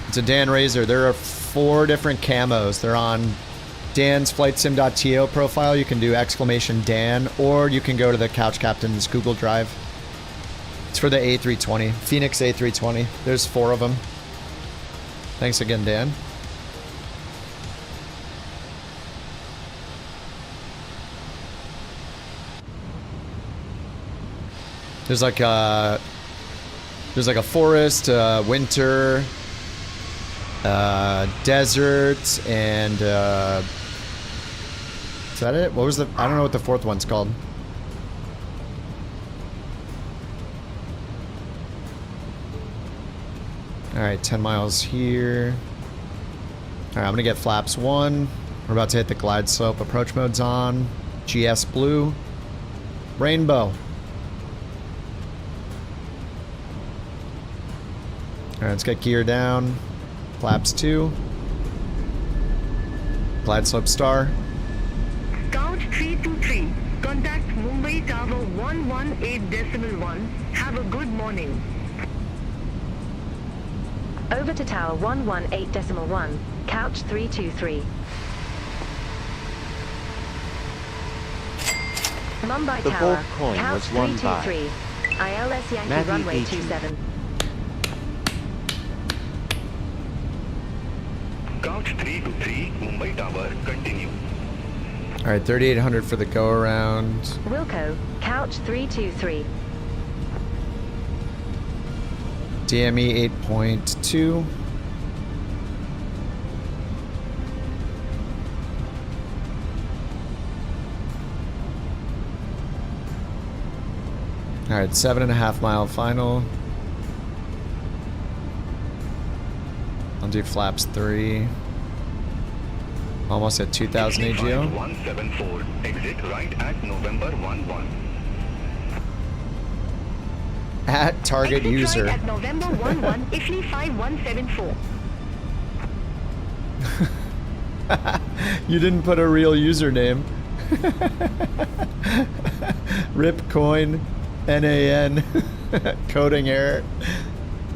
It's a Dan Razor. There are 4 different camos. They're on Dan's flightsim.to profile. You can do !Dan, or you can go to the Couch Captain's Google Drive. It's for the A320. Phoenix A320. There's 4 of them. Thanks again, Dan. There's like a forest, winter, desert, and is that it? What was the? I don't know what the 4th one's called. All right, 10 miles here. All right, I'm gonna get flaps 1. We're about to hit the glide slope. Approach mode's on. GS blue. Rainbow. Alright, let's get gear down. Flaps 2. Glide slope star. Couch 323. Contact Mumbai Tower 118.1. Have a good morning. Over to Tower 118.1. Couch 323. Mumbai The Tower. BorkCoin Couch was won by 323. ILS Yankee Matthew runway H. 27. Couch 323, Mumbai Tower, continue. Alright, 3800 for the go around. Wilco. Couch 323. DME 8.2. Alright, 7.5 mile final. I'll do flaps 3. Almost at 2000 AGO. 174, exit right at November 11. At target Exit user. right at November 11, Italy 5174. You didn't put a real username. Ripcoin NAN coding error.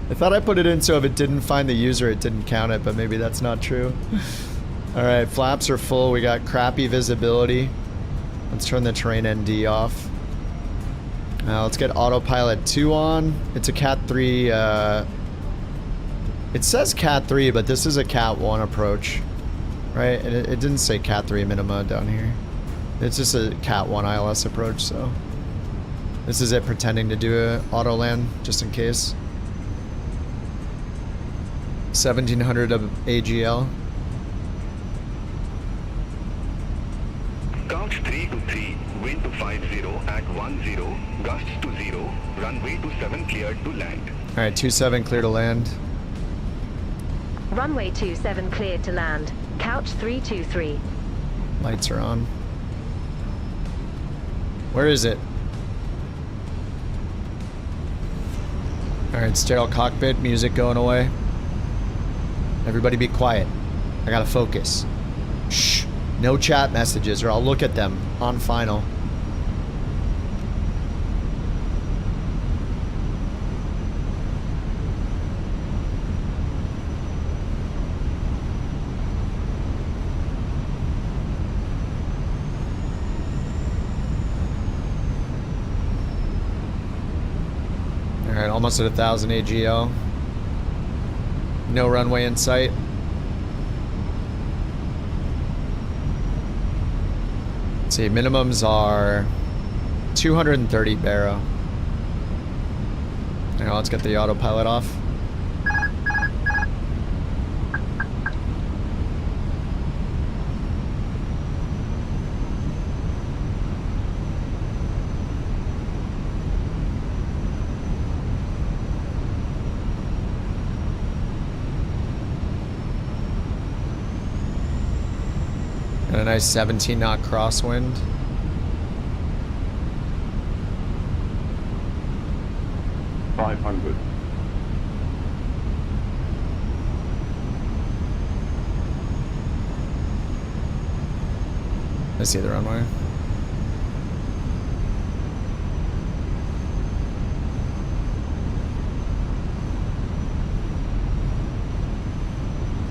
I thought I put it in so if it didn't find the user it didn't count it, but maybe that's not true. Alright, flaps are full. We got crappy visibility. Let's turn the terrain ND off. Let's get autopilot 2 on. It's a Cat 3. It says Cat 3, but this is a Cat 1 approach. Right? And it didn't say Cat 3 minima down here. It's just a Cat 1 ILS approach, so. This is it pretending to do a auto land, just in case. 1700 of AGL. Couch 323, wind to 50 at 10, gusts to 0, runway to 7 cleared to land. Alright, 27 clear to land. Runway 27 cleared to land. Couch 323. Lights are on. Where is it? Alright, sterile cockpit, music going away. Everybody be quiet. I gotta focus. Shh. No chat messages or I'll look at them on final. Alright, almost at 1000 AGL. No runway in sight. Let's see, minimums are 230 baro. Now let's get the autopilot off. a nice 17 knot crosswind. I see the runway.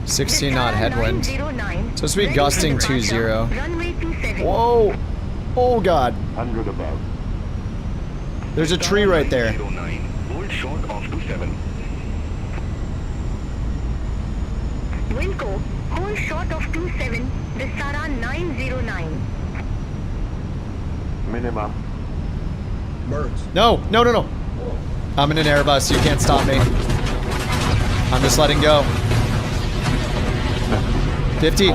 $16 knot headwind. Supposed to be gusting 20. Whoa! Oh god. 100 above. There's a tree right there. Short of 27. Wilco, hold short of 27, Vistara 909. Minimum. Birds. No, no, no, no. I'm in an Airbus. You can't stop me. I'm just letting go. 50.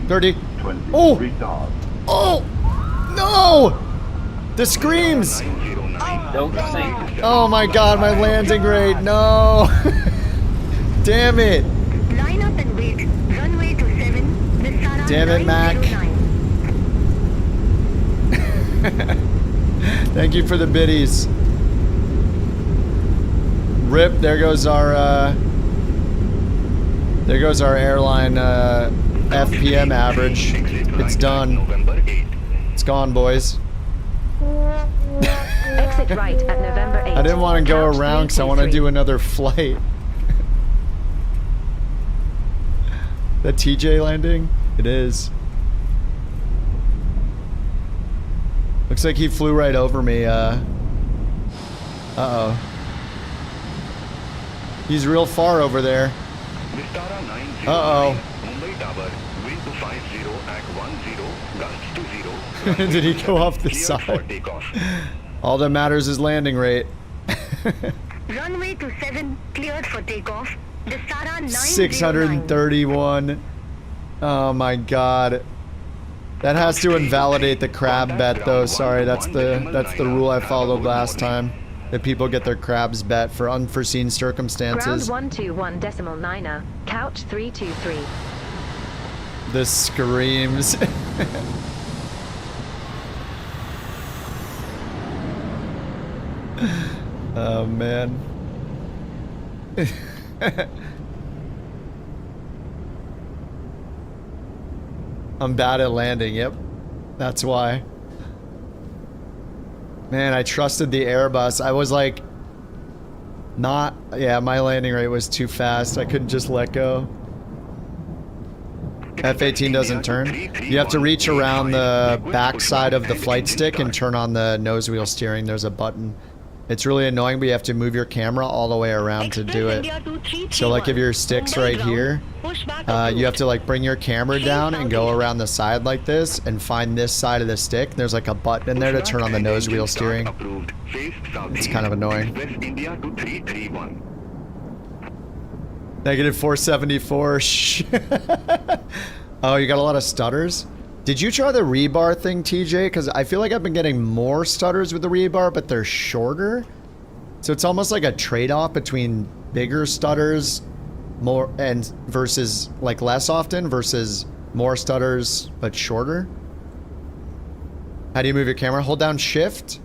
30. 20. Oh! Retard. Oh! No! The screams! Don't sink. Oh my god, my landing rate. No! Damn it. Line up and wait. Runway 27, Vistara Damn it, Mac. 909. Thank you for the biddies. Rip, there goes our airline FPM average. It's done. It's gone, boys. Exit right at November 8. I didn't want to go around because I want to do another flight. That TJ landing? It is. Looks like he flew right over me. Uh-oh. He's real far over there. Uh-oh. Did he go off the side? All that matters is landing rate. Runway 27, cleared for takeoff. Vistara 909. 631. Oh my god. That has to invalidate the crab bet though. Sorry, that's the rule I followed last time. That people get their crabs bet for unforeseen circumstances. Ground 121.9er, couch 323. The screams. Oh man. I'm bad at landing, yep. That's why. Man, I trusted the Airbus. I was like, yeah, my landing rate was too fast. I couldn't just let go. F-18 doesn't turn. You have to reach around the back side of the flight stick and turn on the nose wheel steering. There's a button. It's really annoying, but you have to move your camera all the way around to do it. So like if your stick's right here, you have to like bring your camera down and go around the side like this and find this side of the stick. There's like a button in there to turn on the nose wheel steering. It's kind of annoying. Negative 474. Shh. Oh, you got a lot of stutters? Did you try the rebar thing, TJ? Because I feel like I've been getting more stutters with the rebar, but they're shorter. So it's almost like a trade-off between bigger stutters more and versus like less often versus more stutters but shorter. How do you move your camera? Hold down shift.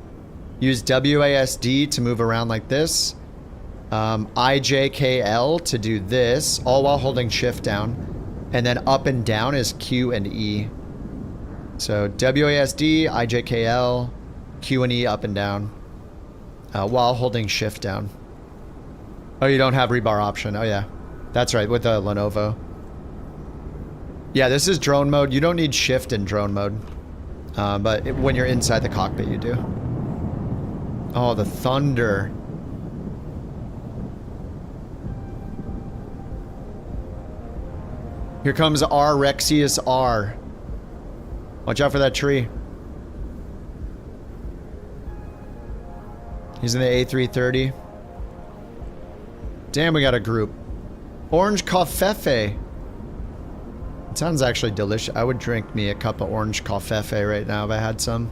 Use WASD to move around like this. IJKL to do this, all while holding shift down. And then up and down is Q and E. So WASD, IJKL, Q and E up and down, while holding shift down. Oh, you don't have rebar option. Oh yeah, that's right, with the Lenovo. Yeah, this is drone mode. You don't need shift in drone mode, but when you're inside the cockpit, you do. Oh, the thunder. Here comes R Rexius R. Watch out for that tree. He's in the A330. Damn, we got a group. Orange Coffefe. It sounds actually delicious. I would drink me a cup of orange Coffefe right now if I had some.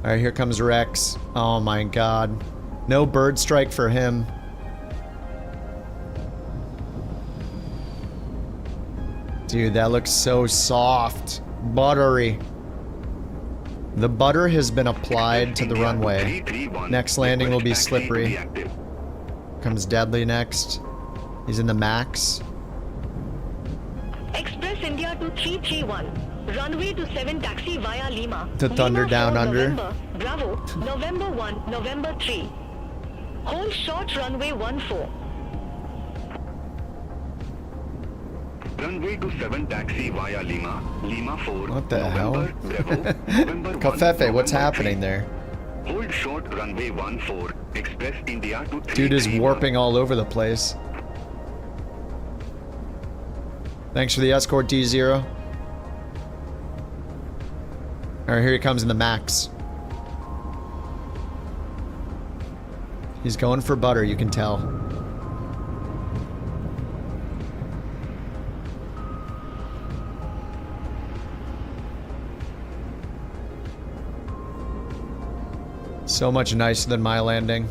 Alright, here comes Rex. Oh my god. No bird strike for him. Dude, that looks so soft. Buttery. The butter has been applied to the runway. Next landing will be slippery. Comes Deadly next. He's in the max. Express India to 331. Runway to 7 taxi via Lima. The thunder Lima down 4 under. November, Bravo, November 1, November 3. Hold short runway 14. Runway to 7 taxi via Lima. Lima 4. What the hell? Bravo, November 1, Covfefe, what's November happening 3. there? Hold short runway 14. Express India to 3. Dude is warping all over the place. Thanks for the escort, D0. Alright, here he comes in the max. He's going for butter, you can tell. So much nicer than my landing.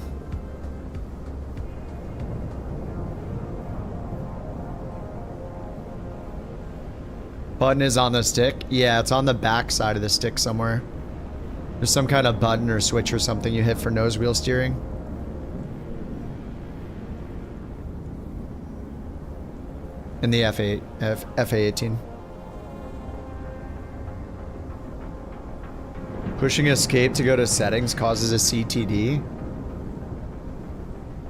Button is on the stick? Yeah, it's on the back side of the stick somewhere. There's some kind of button or switch or something you hit for nose wheel steering. In the FA-18. Pushing escape to go to settings causes a CTD?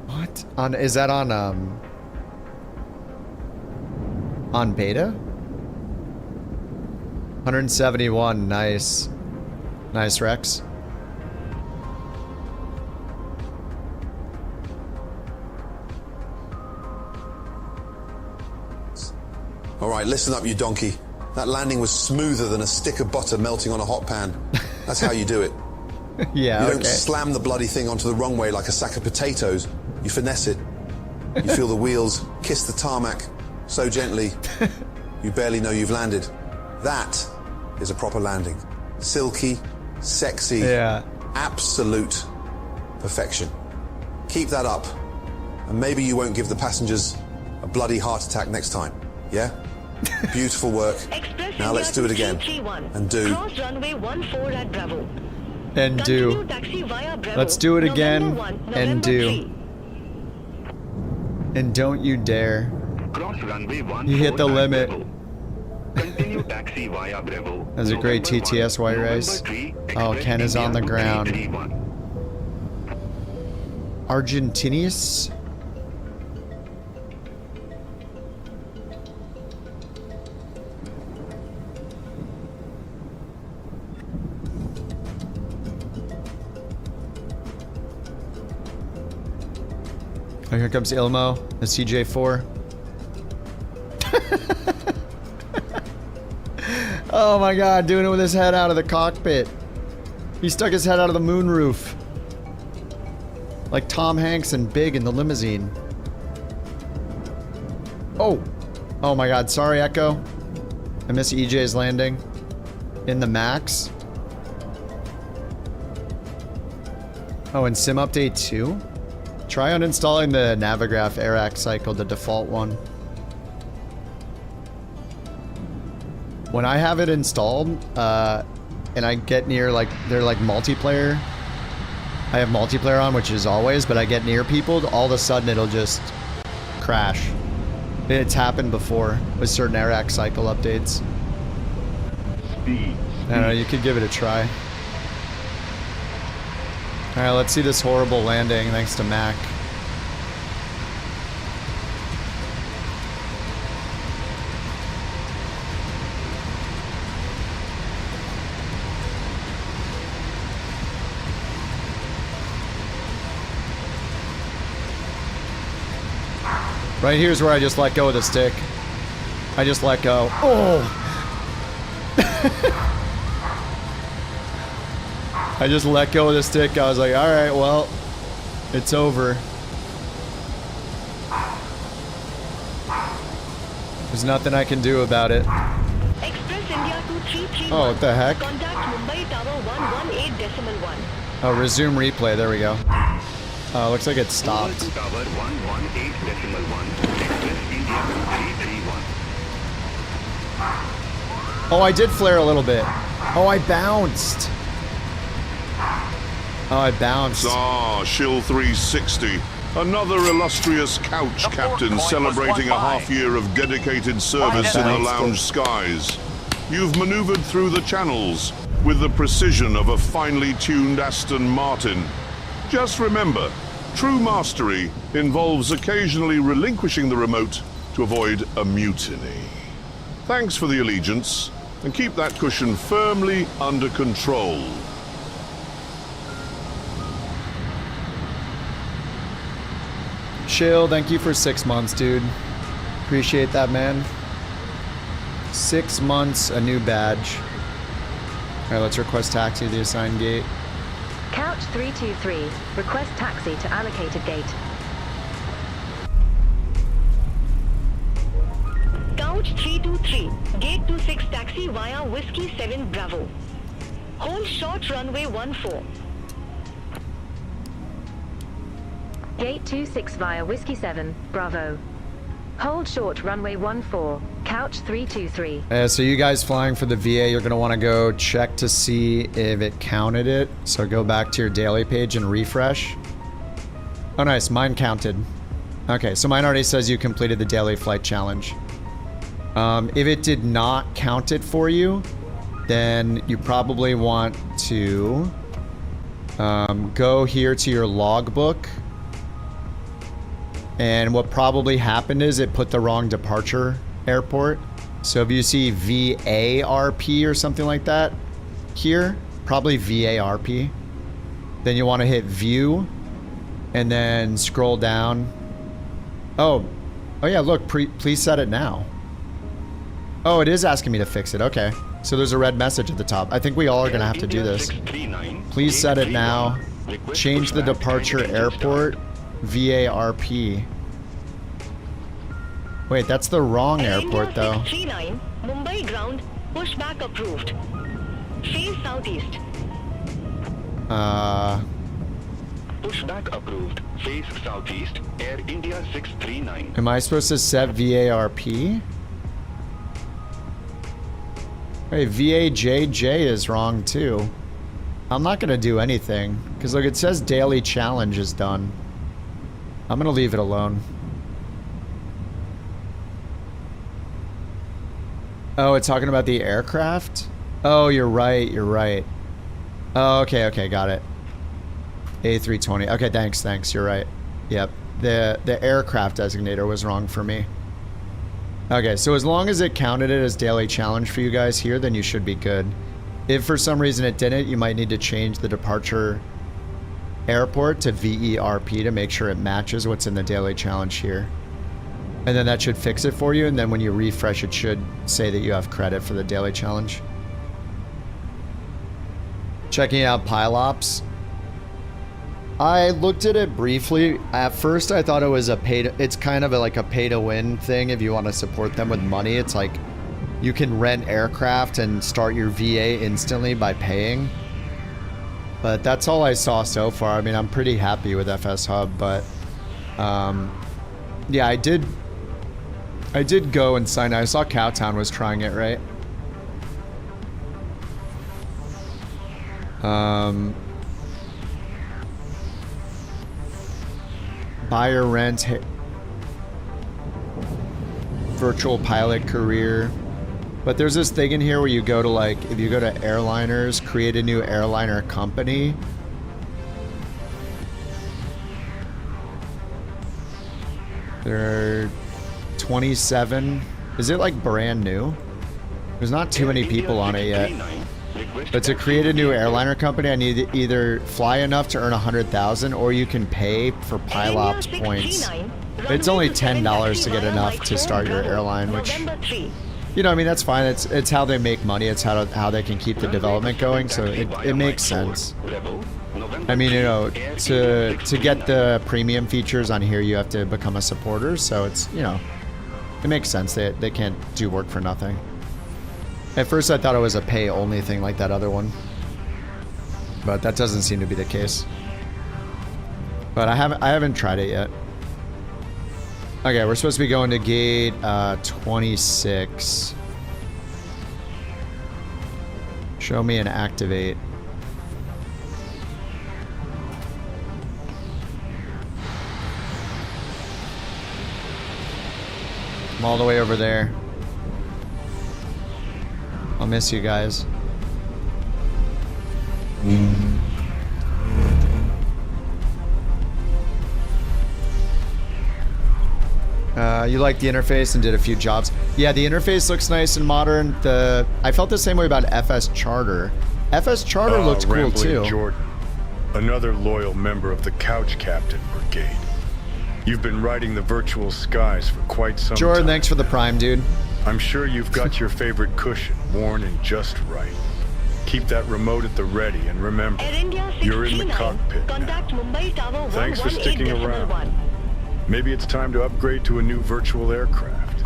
What? Is that on beta? 171, nice. Nice, Rex. Alright, listen up, you donkey. That landing was smoother than a stick of butter melting on a hot pan. That's how you do it. Yeah, You don't slam the bloody thing onto the runway like a sack of potatoes. You finesse it. You feel the wheels kiss the tarmac so gently, you barely know you've landed. That is a proper landing. Silky, sexy, absolute perfection. Keep that up, and maybe you won't give the passengers a bloody heart attack next time. Yeah? Beautiful work. Express Now let's do it again. 331. And do. Cross runway 14 at Bravo. And do. Continue taxi via Bravo. Let's do it again. November 1, November And do. 3. And don't you dare. Cross runway 14 You hit the at limit. Bravo. Continue taxi via Bravo. That was a great TTS white race. Oh, Ken is on the ground. Argentinius? Oh, here comes Ilmo, the CJ4. Oh my god, doing it with his head out of the cockpit. He stuck his head out of the moonroof. Like Tom Hanks and Big in the limousine. Oh! Oh my god, sorry Echo. I miss EJ's landing. In the max. Oh, and Sim Update 2? Try uninstalling the Navigraph AirAct cycle, the default one. When I have it installed, and I get near, like, they're like multiplayer. I have multiplayer on, which is always, but I get near people, all of a sudden it'll just crash. It's happened before with certain AirAct cycle updates. I don't know, you could give it a try. Alright, let's see this horrible landing, thanks to Mac. Right here's where I just let go of the stick. I just let go. Oh! I just let go of the stick. I was like, alright, well, it's over. There's nothing I can do about it. Express India 2331. Oh, what the heck? Contact Mumbai Tower 118.1. Oh, resume replay. There we go. Oh, looks like it stopped. Tower 118.1. Express India 331. Oh, I did flare a little bit. Oh, I bounced. Oh, I bounced. Ah, Shill 360. Another illustrious couch captain celebrating a half-year of dedicated service in the lounge skies. You've maneuvered through the channels with the precision of a finely tuned Aston Martin. Just remember, true mastery involves occasionally relinquishing the remote to avoid a mutiny. Thanks for the allegiance, and keep that cushion firmly under control. Chill, thank you for 6 months, dude. Appreciate that, man. 6 months, a new badge. All right, let's request taxi to the assigned gate. Couch 323. Request taxi to allocated gate. Couch 323. Gate 26 taxi via Whiskey 7 Bravo. Hold short runway 14. Gate 26 via Whiskey 7 Bravo. Hold short runway 14. Couch 323. So you guys flying for the VA, you're gonna want to go check to see if it counted it. So go back to your daily page and refresh. Oh nice, mine counted. Okay, so mine already says you completed the daily flight challenge. If it did not count it for you, then you probably want to go here to your logbook. And what probably happened is it put the wrong departure airport. So if you see VARP or something like that here, probably VARP, then you want to hit view and then scroll down. Oh yeah, look, please set it now. Oh, it is asking me to fix it. Okay. So there's a red message at the top. I think we all are going to have to do this. Please set it now. Change the departure airport. VARP. Wait, that's the wrong airport though. 639, Mumbai ground, pushback approved. Face southeast. Pushback approved. Face southeast. Air India 639. Am I supposed to set VARP? Wait, VAJJ is wrong too. I'm not gonna do anything because look, it says daily challenge is done. I'm gonna leave it alone. Oh, it's talking about the aircraft? Oh, you're right, you're right. Oh, okay, got it. A320. Okay, thanks, you're right. Yep, the aircraft designator was wrong for me. Okay, so as long as it counted it as daily challenge for you guys here, then you should be good. If for some reason it didn't, you might need to change the departure airport to VERP to make sure it matches what's in the daily challenge here. And then that should fix it for you, and then when you refresh it should say that you have credit for the daily challenge. Checking out Pilops. I looked at it briefly. At first I thought it was it's kind of like a pay to win thing if you want to support them with money. It's like you can rent aircraft and start your VA instantly by paying. But that's all I saw so far. I mean, I'm pretty happy with FsHub, but yeah, I did go and sign. I saw Cowtown was trying it, right? Buy or rent virtual pilot career. But there's this thing in here where you go to like, if you go to airliners, create a new airliner company. There are 27. Is it like brand new? There's not too many people on it yet. But to create a new airliner company, I need to either fly enough to earn 100,000 or you can pay for Pilops points. It's only $10 to get enough to start your airline, which, you know, I mean, that's fine. It's how they make money. It's how they can keep the development going. So it makes sense. I mean, you know, to get the premium features on here, you have to become a supporter. So it's, you know, it makes sense. They can't do work for nothing. At first I thought it was a pay only thing like that other one, but that doesn't seem to be the case. But I haven't tried it yet. Okay, we're supposed to be going to gate 26. Show me and activate. I'm all the way over there. I'll miss you guys. You liked the interface and did a few jobs. Yeah, the interface looks nice and modern. I felt the same way about FS Charter. FS Charter looked cool Rambling too. Jordan, another loyal member of the Couch Captain Brigade. You've been riding the virtual skies for quite some Jordan, time. thanks for the Prime, dude. I'm sure you've got your favorite cushion worn and just right. Keep that remote at the ready, and remember, you're in the cockpit now. Thanks for sticking around. Maybe it's time to upgrade to a new virtual aircraft.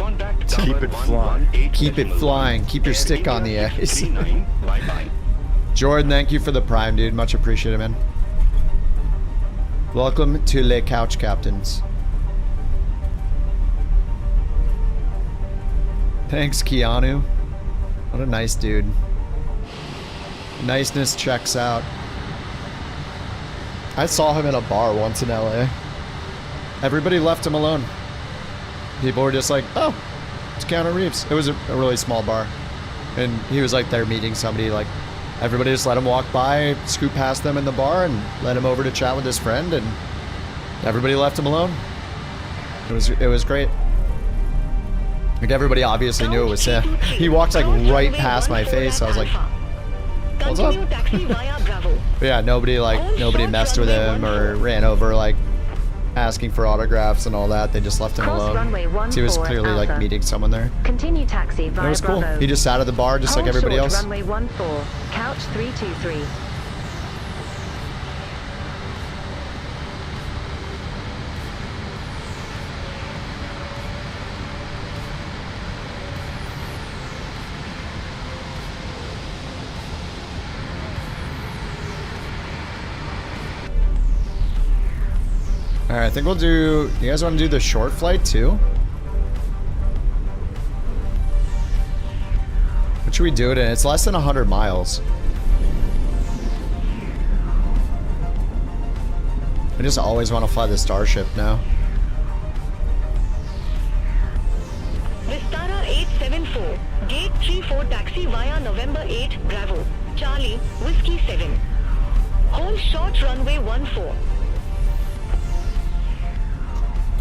Keep it flying. Keep it flying. Keep your stick on the ice. Jordan, thank you for the Prime, dude. Much appreciated, man. Welcome to Les Couch Captains. Thanks, Keanu. What a nice dude. Niceness checks out. I saw him in a bar once in LA. Everybody left him alone. People were just like, oh, it's Keanu Reeves. It was a really small bar. And he was like there meeting somebody. Like, everybody just let him walk by, scoot past them in the bar, and let him over to chat with his friend, and everybody left him alone. It was great. Like, everybody obviously knew it was him. He walked like right past my face. So I was like, what's up? But yeah, nobody messed with him or ran over like asking for autographs and all that. They just left him alone. So he was clearly like meeting someone there. Continue taxi via It was cool. Bravo. He just sat at the bar just like everybody else. Runway 14, couch 323. Alright, I think we'll do... You guys want to do the short flight too? What should we do it in? It's less than 100 miles. I just always want to fly the Starship now. Vistara 874, gate 34 taxi via November 8, Bravo, Charlie, Whiskey 7. Hold short runway 14.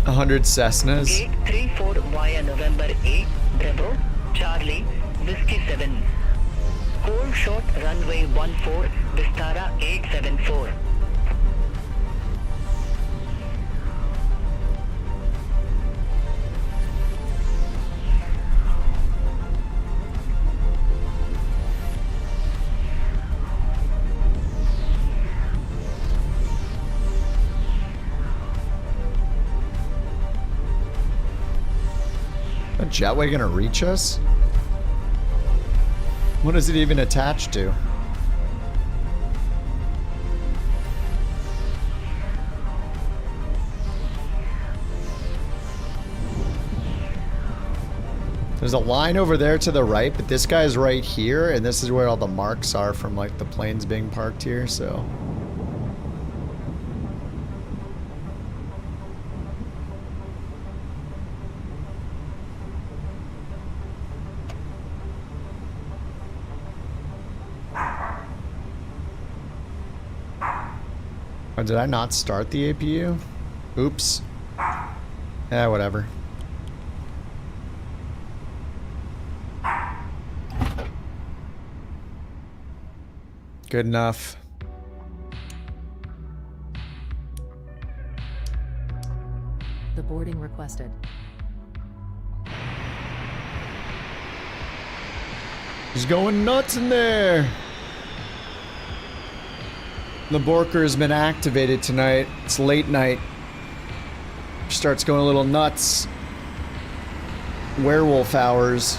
100 Cessnas. Gate 34 via November 8, Bravo, Charlie, Whiskey 7. Hold short runway 14, Vistara 874. A jetway gonna reach us? What is it even attached to? There's a line over there to the right, but this guy's right here, and this is where all the marks are from like the planes being parked here, so... Oh, did I not start the APU? Oops. Yeah, whatever. Good enough. The boarding requested. He's going nuts in there. The Borker has been activated tonight. It's late night. Starts going a little nuts. Werewolf hours.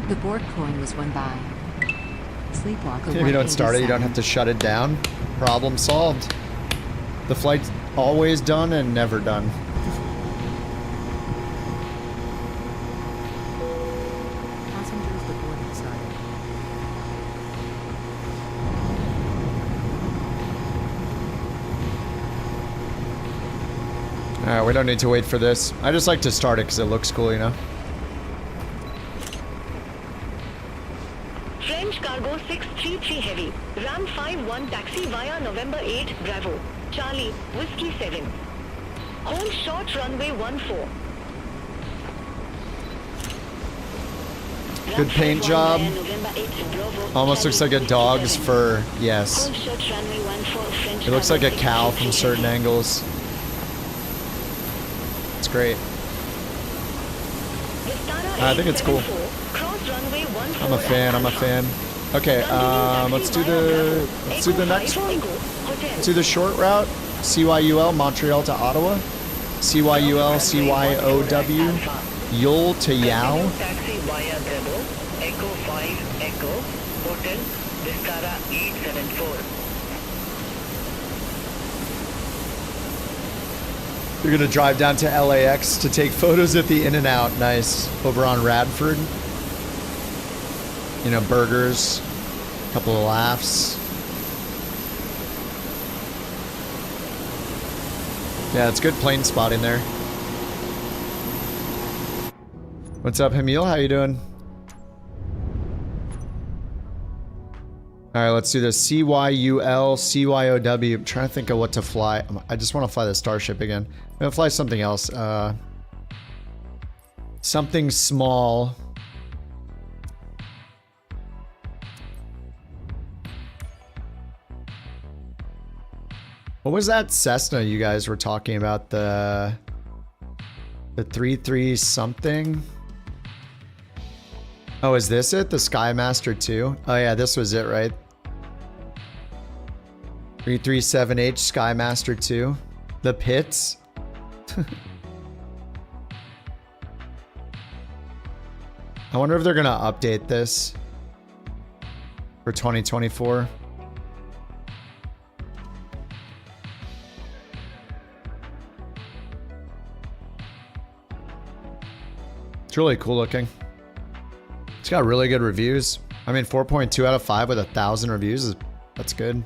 The BorkCoin was won by Sleepwalker. If you don't start it, you don't have to shut it down. Problem solved. The flight's always done and never done. Passengers, the boarding started. Alright, we don't need to wait for this. I just like to start it because it looks cool, you know? French Cargo 633 Heavy, Ram 51 taxi via November 8, Bravo, Charlie, Whiskey 7. Hold short runway 14. Good paint job. Almost looks like a dog's fur. Yes. It looks like a cow from certain angles. It's great. I think it's cool. I'm a fan. I'm a fan. Okay, let's do the next one. Let's do the short route. CYUL Montreal to Ottawa. CYUL CYOW Yule to Yao. Taxi via Bravo, Echo 5 Echo, Hotel, Vistara 874. You're gonna drive down to LAX to take photos at the In-N-Out. Nice. Over on Radford. You know, burgers, a couple of laughs. Yeah, it's good plane spotting there. What's up, Hamil? How you doing? Alright, let's do the CYUL, CYOW. I'm trying to think of what to fly. I just want to fly the Starship again. I'm going to fly something else. Something small. What was that Cessna you guys were talking about? The 33 something? Oh, is this it? The Skymaster 2? Oh yeah, this was it, right? 337H Skymaster 2. The pits. I wonder if they're gonna update this for 2024. It's really cool looking. It's got really good reviews. I mean, 4.2 out of 5 with 1,000 reviews. That's good.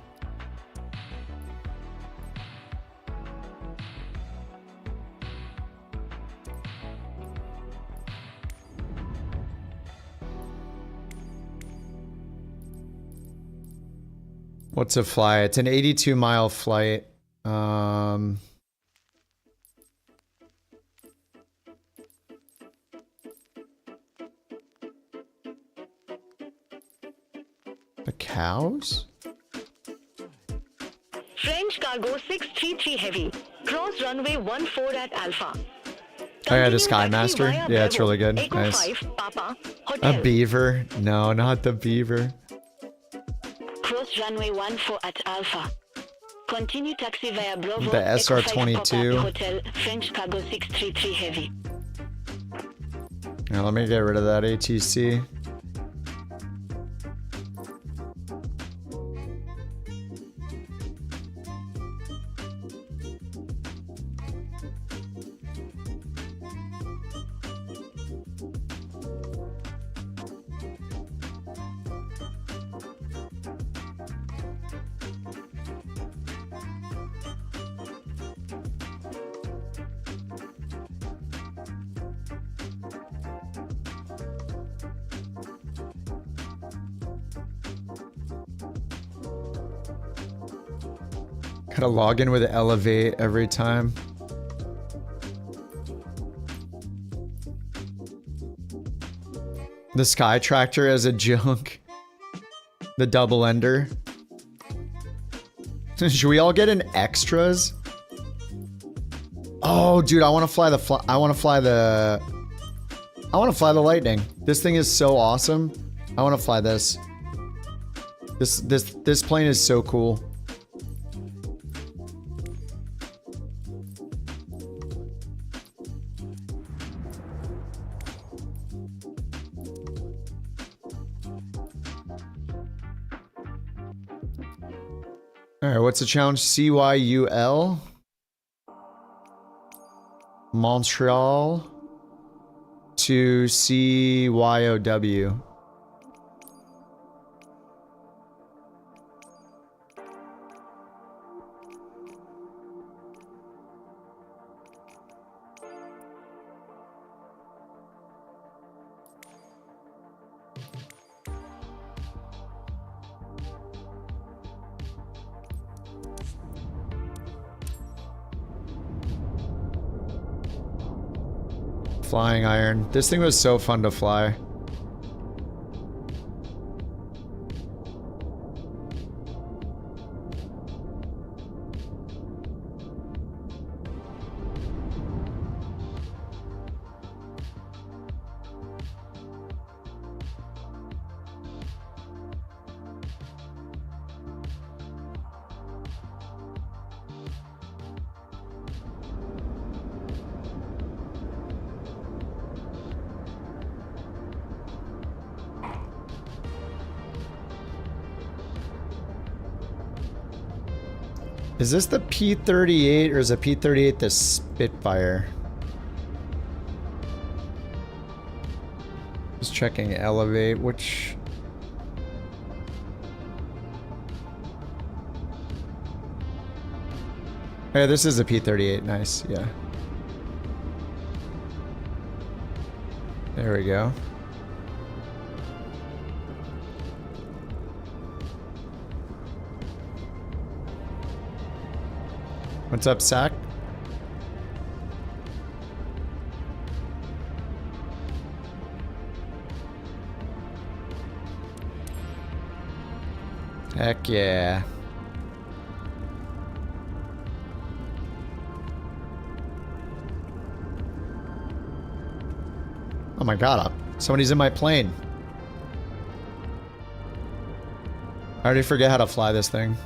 What's a fly? It's an 82-mile flight. The cows? French Cargo 633 Heavy, cross runway 14 at Alpha. Oh yeah, the Skymaster. Yeah, it's really good. Echo Nice. 5, Papa, A Hotel. beaver? No, not the beaver. Cross runway 14 at Alpha. Continue taxi via Bravo, The Echo 5 SR-22. Papa, Hotel, French Cargo 633 Heavy. Now, let me get rid of that ATC. Gotta log in with Elevate every time. The Sky Tractor as a junk. The double ender. Should we all get an extras? Oh, dude, I want to fly the I want to fly the Lightning. This thing is so awesome. I want to fly this. This plane is so cool. Alright, what's the challenge? CYUL? Montreal to CYOW. Flying iron. This thing was so fun to fly. Is this the P38 or is the P38 the Spitfire? Just checking elevate, which... Hey, this is a P38, nice, yeah. There we go. What's up, Sack? Heck yeah. Oh my god, somebody's in my plane. I already forget how to fly this thing.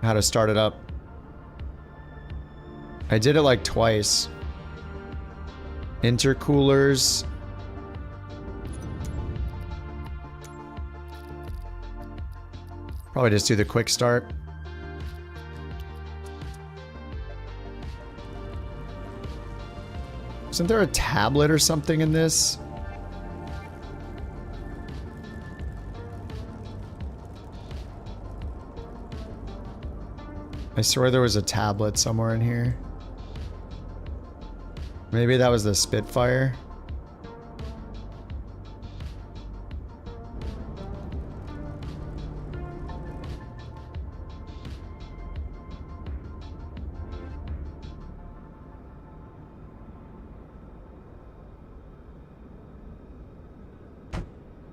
How to start it up. I did it like twice. Intercoolers. Probably just do the quick start. Isn't there a tablet or something in this? I swear there was a tablet somewhere in here. Maybe that was the Spitfire.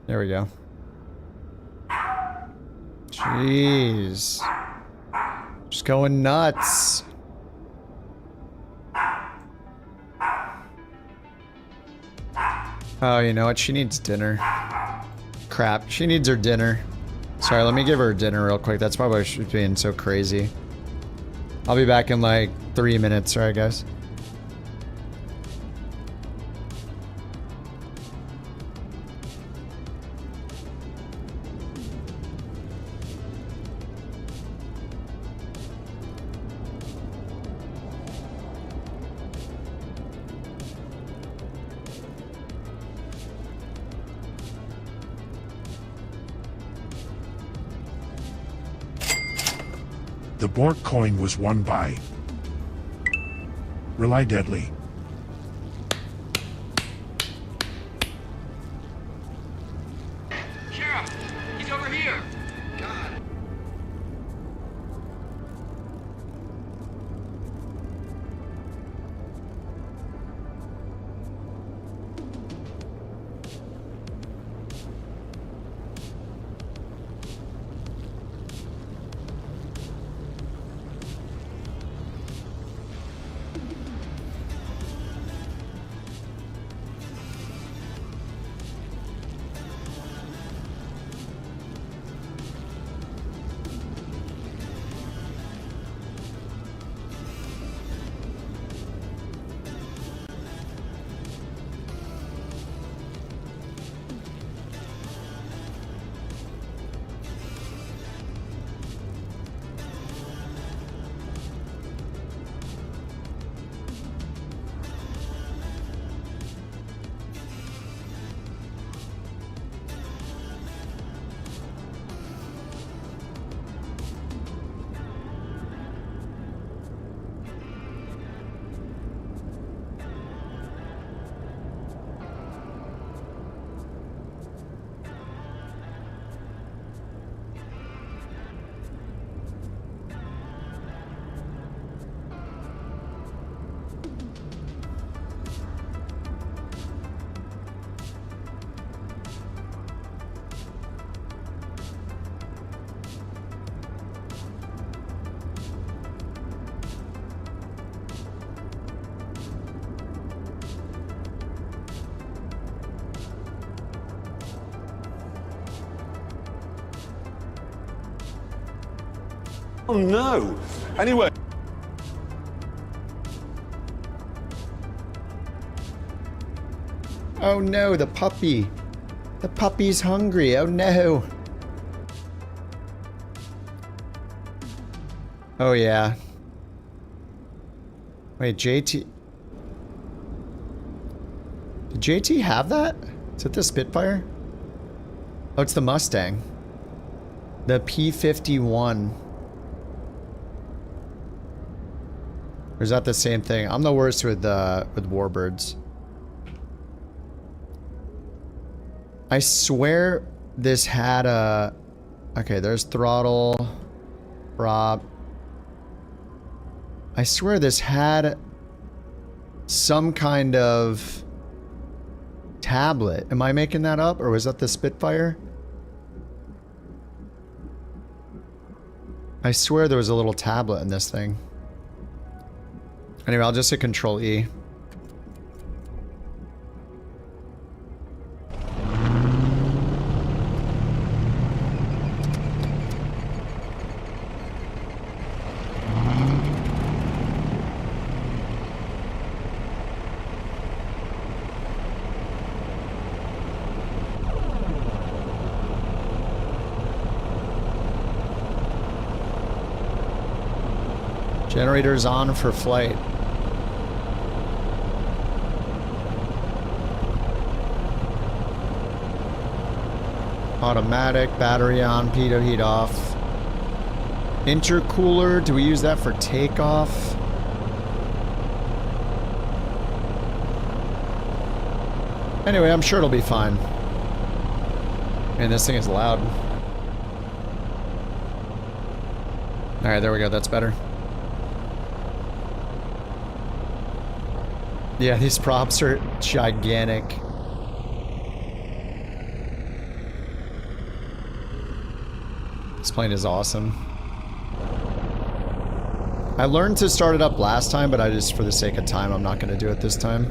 There we go. Jeez. Just going nuts. Oh, you know what? She needs dinner. Crap. She needs her dinner. Sorry, let me give her dinner real quick. That's probably why she's being so crazy. I'll be back in like 3 minutes. Alright, guys. The BorkCoin was won by Rely Deadly. Sheriff, he's over here. God. Oh no. Anyway. Oh no, the puppy. The puppy's hungry. Oh no. Oh yeah. Wait, JT. Did JT have that? Is it the Spitfire? Oh, it's the Mustang. The P51. Or is that the same thing? I'm the worst with Warbirds. I swear this had a... Okay, there's throttle. Prop. I swear this had some kind of tablet. Am I making that up? Or was that the Spitfire? I swear there was a little tablet in this thing. Anyway, I'll just hit Control E. Generators on for flight. Automatic, battery on, pitot heat off. Intercooler, do we use that for takeoff? Anyway, I'm sure it'll be fine. Man, this thing is loud. Alright, there we go, that's better. Yeah, these props are gigantic. This plane is awesome. I learned to start it up last time, but I just, for the sake of time, I'm not going to do it this time.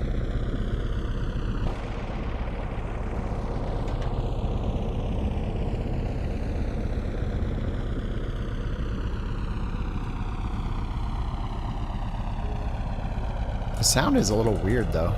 The sound is a little weird, though.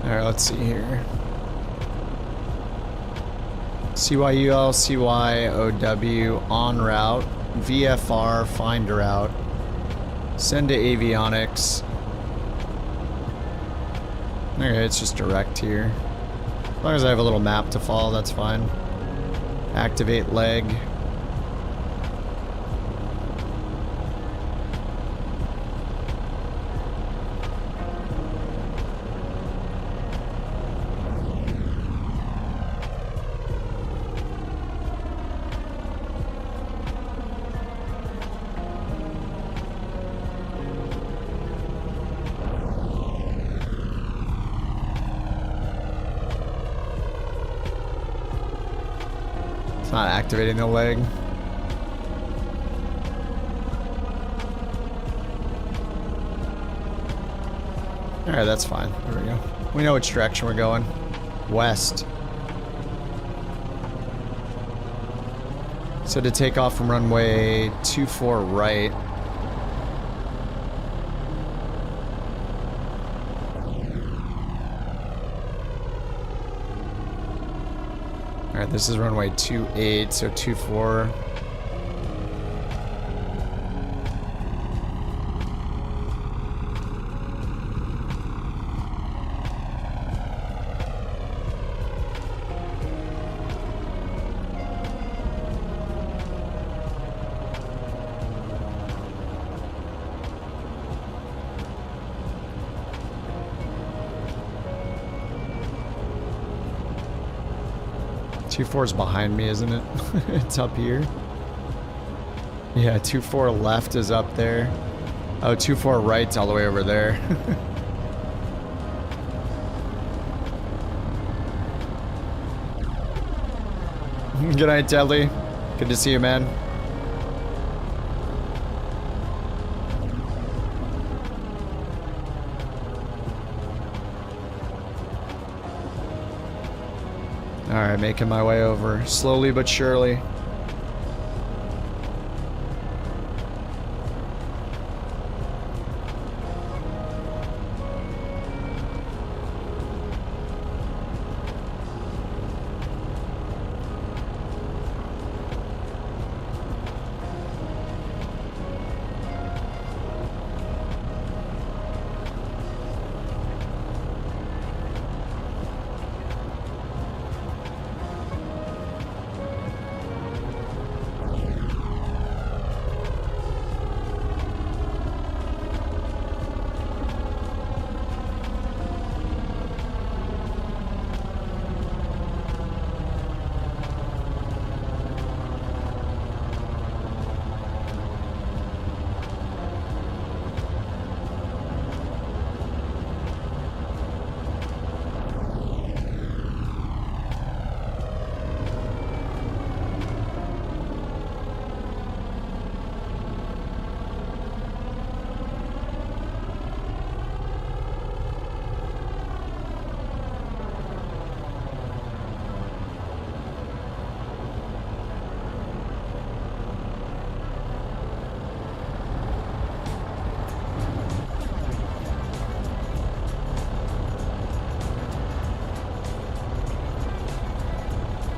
Alright, let's see here. CYUL, CYOW, en route, VFR, find route, send to avionics. Okay, it's just direct here. As long as I have a little map to follow, that's fine. Activate leg. It's not activating the leg. Alright, that's fine. There we go. We know which direction we're going. West. So to take off from runway 24 right. Alright, this is runway 28, so 24. 2-4's behind me, isn't it? It's up here. Yeah, 2-4 left is up there. Oh, 2-4 right's all the way over there. Good night, Deadly. Good to see you, man. Alright, making my way over. Slowly but surely.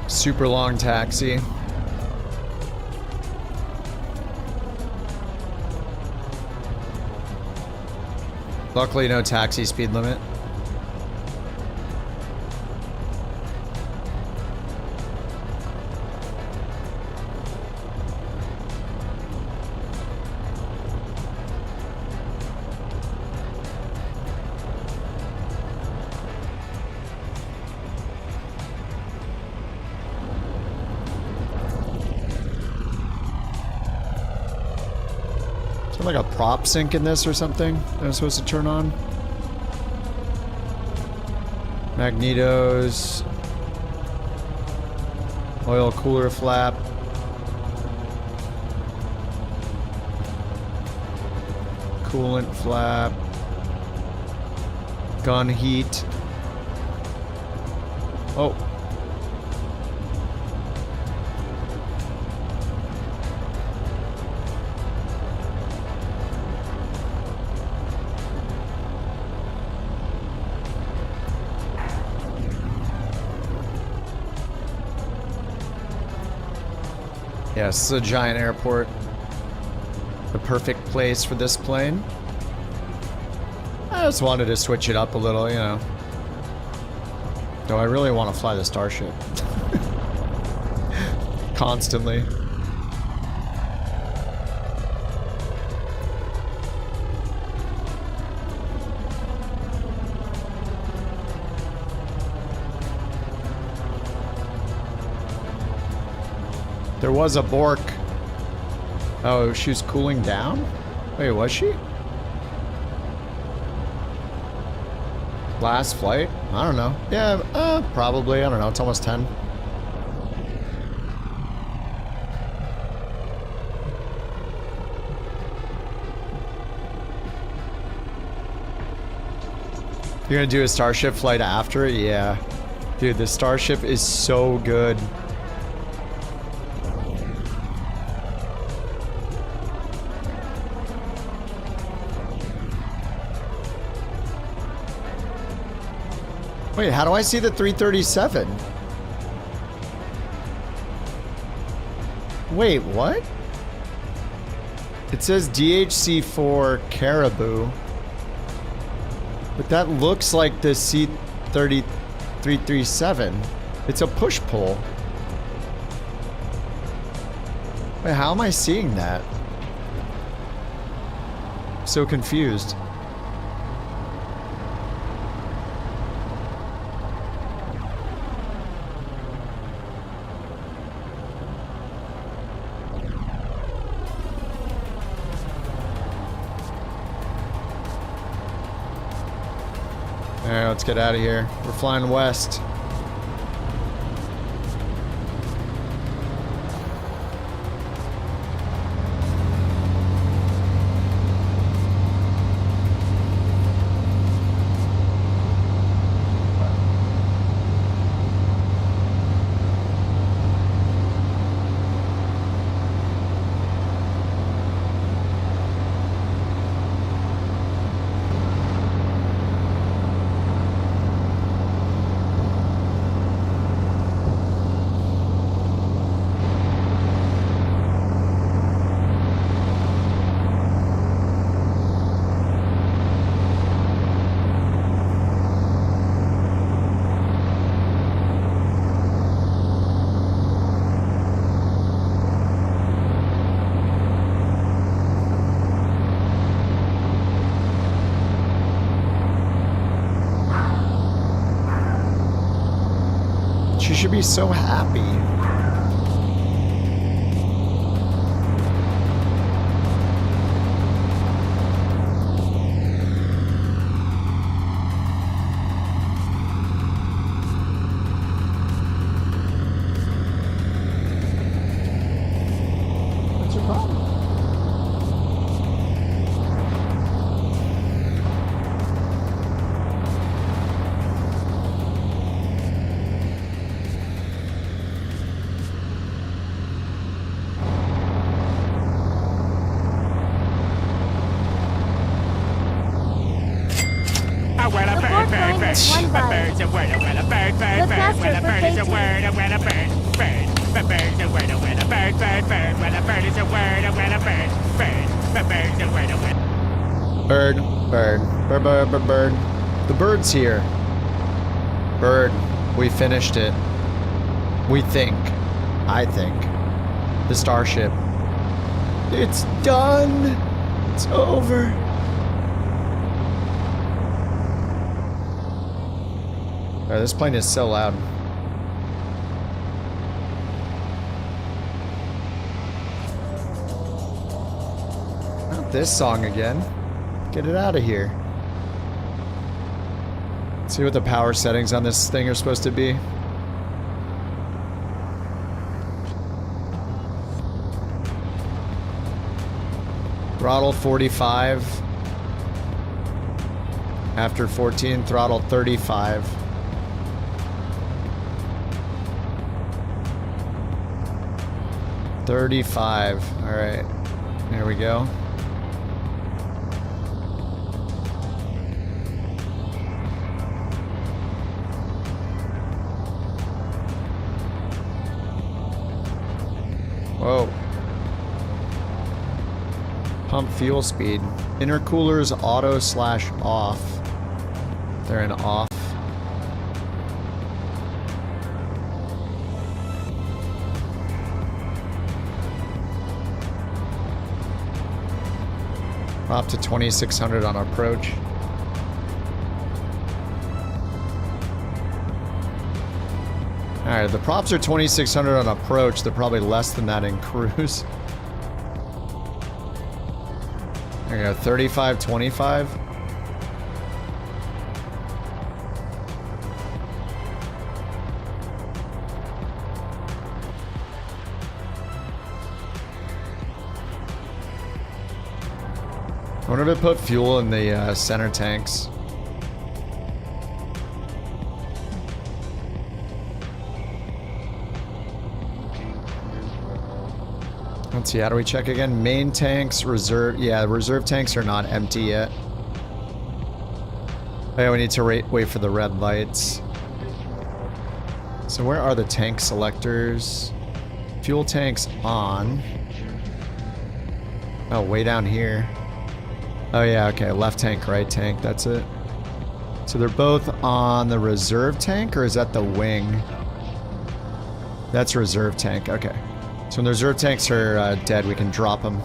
Super long taxi. Luckily, no taxi speed limit. Like a prop sync in this or something that I'm supposed to turn on. Magnetos. Oil cooler flap. Coolant flap. Gun heat. Oh. Yes, this is a giant airport. The perfect place for this plane. I just wanted to switch it up a little, you know. Though I really want to fly the Starship. Constantly. There was a bork. Oh, she was cooling down? Wait, was she? Last flight? I don't know. Yeah, probably. I don't know. It's almost 10. You're gonna do a Starship flight after it? Yeah. Dude, the Starship is so good. Wait, how do I see the 337? Wait, what? It says DHC4 Caribou. But that looks like the C-337. It's a push-pull. Wait, how am I seeing that? I'm so confused. Alright, let's get out of here. We're flying west. She should be so happy. What's your problem? Bird, bird, bird, bird, bird, bird. The bird's here. Bird, we finished it. We think. I think. The Starship. It's done. It's over. Oh, this plane is so loud. Not this song again. Get it out of here. Let's see what the power settings on this thing are supposed to be. Throttle 45. After 14, throttle 35. All right, there we go. Whoa. Pump fuel speed. Intercoolers auto/off. They're in off. Up to 2600 on approach. Alright, the props are 2600 on approach. They're probably less than that in cruise. There you go, 3525. I wonder if it put fuel in the center tanks. Let's see, how do we check again? Main tanks, reserve. Yeah, reserve tanks are not empty yet. Oh yeah, we need to wait for the red lights. So where are the tank selectors? Fuel tanks on. Oh, way down here. Oh yeah, okay, left tank, right tank, that's it. So they're both on the reserve tank, or is that the wing? That's reserve tank, okay. So when the reserve tanks are dead, we can drop them.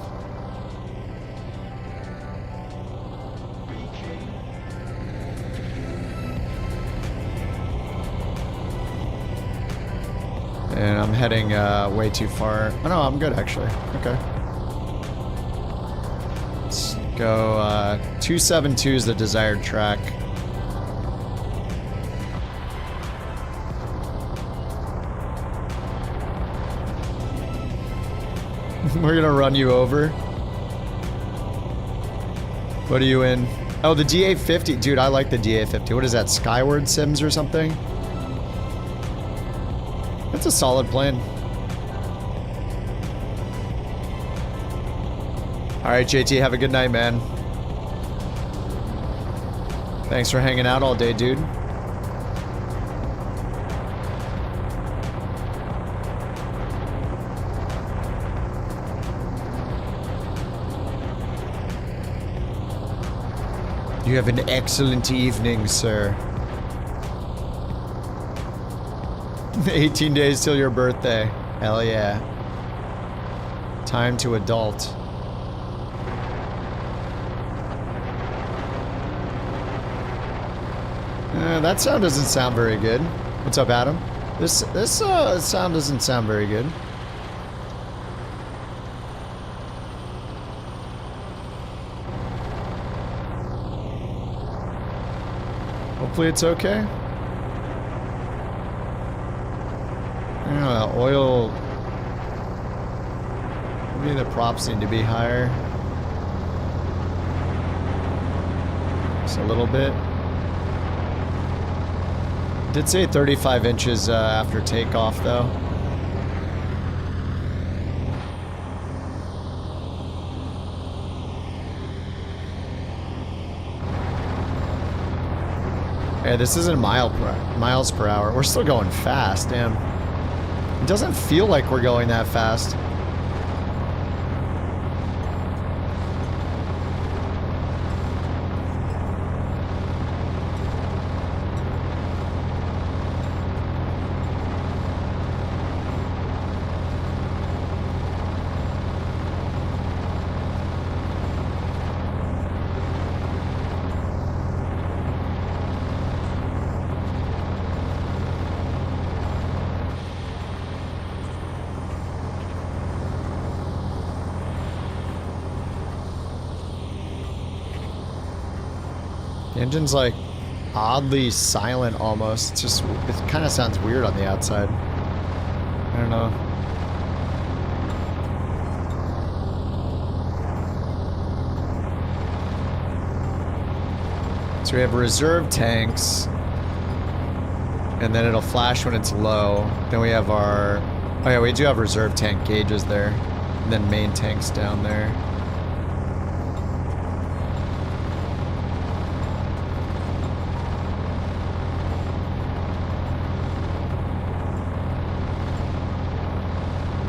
And I'm heading way too far. Oh no, I'm good actually, okay. Go 272 is the desired track. We're gonna run you over. What are you in? Oh, the DA50. Dude, I like the DA50. What is that, Skyward Sims or something? That's a solid plane. Alright, JT, have a good night, man. Thanks for hanging out all day, dude. You have an excellent evening, sir. 18 days till your birthday. Hell yeah. Time to adult. That sound doesn't sound very good. What's up, Adam? This sound doesn't sound very good. Hopefully it's okay. I don't know, oil... Maybe the props need to be higher. Just a little bit. Did say 35 inches after takeoff, though. Yeah, this isn't miles per hour. We're still going fast, damn. It doesn't feel like we're going that fast. The engine's like oddly silent almost. It's just, it kind of sounds weird on the outside. I don't know. So we have reserve tanks, and then it'll flash when it's low. Then we have our, oh yeah, we do have reserve tank gauges there, and then main tanks down there.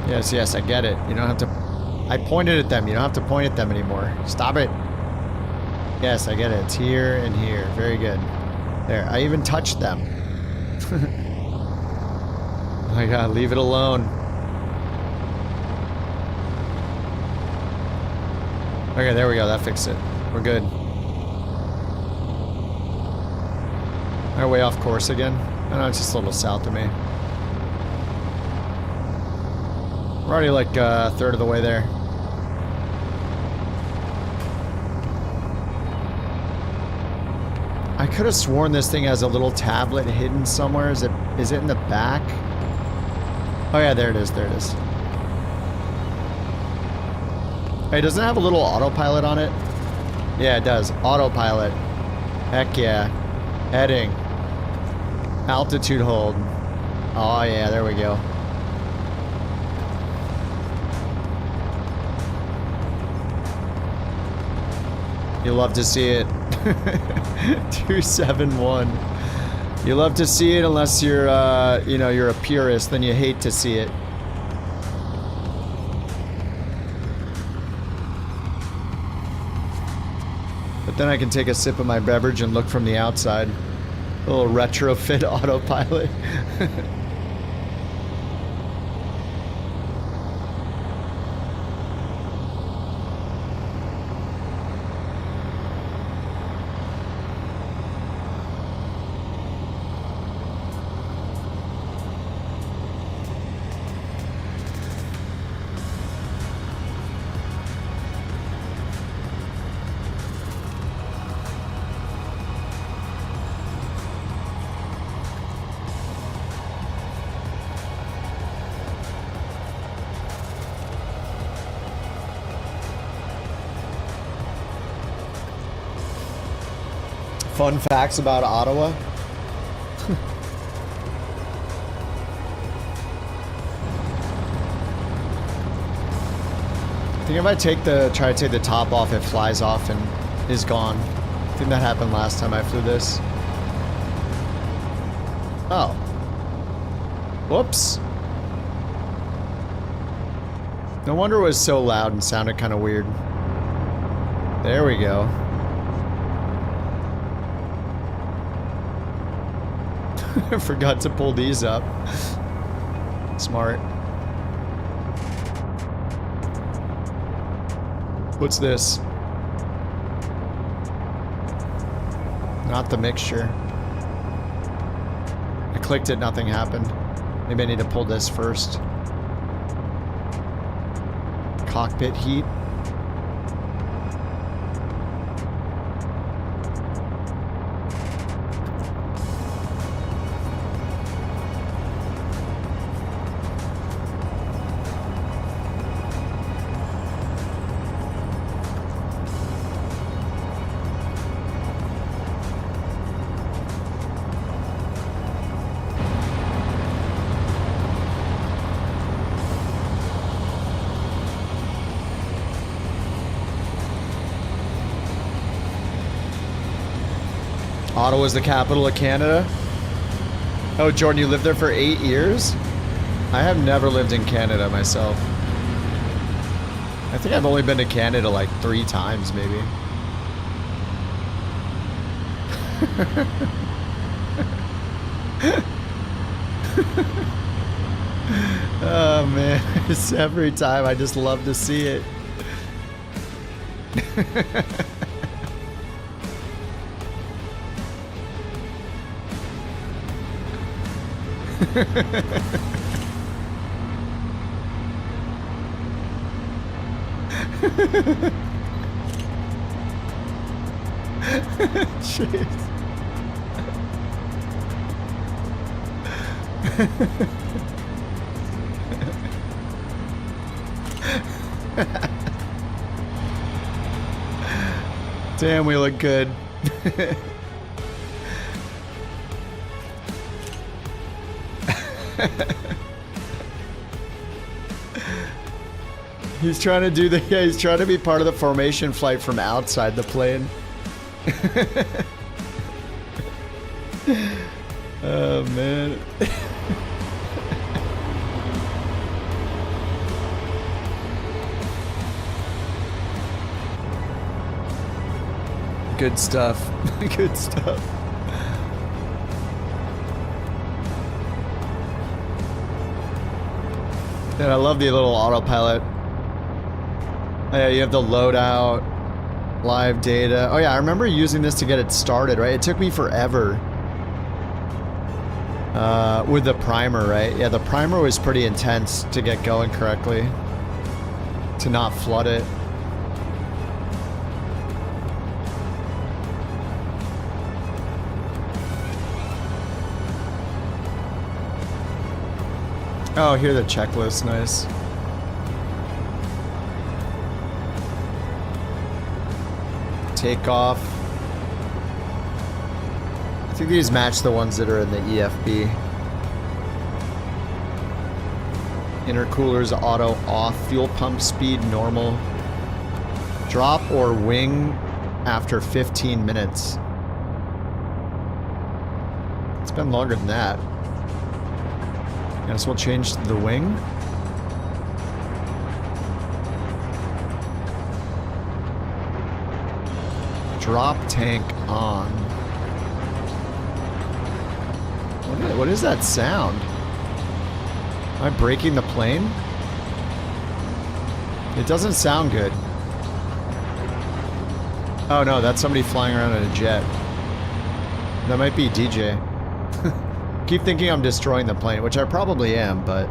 Yes, yes, I get it. You don't have to... I pointed at them. You don't have to point at them anymore. Stop it. Yes, I get it. It's here and here. Very good. There. I even touched them. Oh my god, leave it alone. Okay, there we go. That fixed it. We're good. Am I way off course again? I know, it's just a little south of me. We're already like a third of the way there. I could have sworn this thing has a little tablet hidden somewhere. Is it in the back? Oh yeah, there it is, there it is. Hey, doesn't it have a little autopilot on it? Yeah, it does. Autopilot. Heck yeah. Heading. Altitude hold. Oh yeah, there we go. You love to see it. 271. You love to see it unless you're, you know, you're a purist. Then you hate to see it. But then I can take a sip of my beverage and look from the outside. A little retrofit autopilot. Fun facts about Ottawa. I think if I try to take the top off, it flies off and is gone. I think that happened last time I flew this. Oh. Whoops. No wonder it was so loud and sounded kind of weird. There we go. I forgot to pull these up. Smart. What's this? Not the mixture. I clicked it, nothing happened. Maybe I need to pull this first. Cockpit heat. Ottawa's the capital of Canada. Oh, Jordan, you lived there for 8 years? I have never lived in Canada myself. I think I've only been to Canada like 3 times, maybe. Oh man, it's every time. I just love to see it. Jeez. Damn, we look good. He's trying to do the, yeah, he's trying to be part of the formation flight from outside the plane. Oh man. Good stuff. Good stuff. And I love the little autopilot. Oh yeah, you have the loadout, live data. Oh yeah, I remember using this to get it started, right? It took me forever with the primer, right? Yeah, the primer was pretty intense to get going correctly, to not flood it. Oh, here the checklist, nice. Takeoff. I think these match the ones that are in the EFB. Intercoolers auto off, fuel pump speed normal. Drop or wing after 15 minutes. It's been longer than that. I guess we'll change the wing. Drop tank on. What is that sound? Am I breaking the plane? It doesn't sound good. Oh no, that's somebody flying around in a jet. That might be DJ. Keep thinking I'm destroying the plane, which I probably am, but...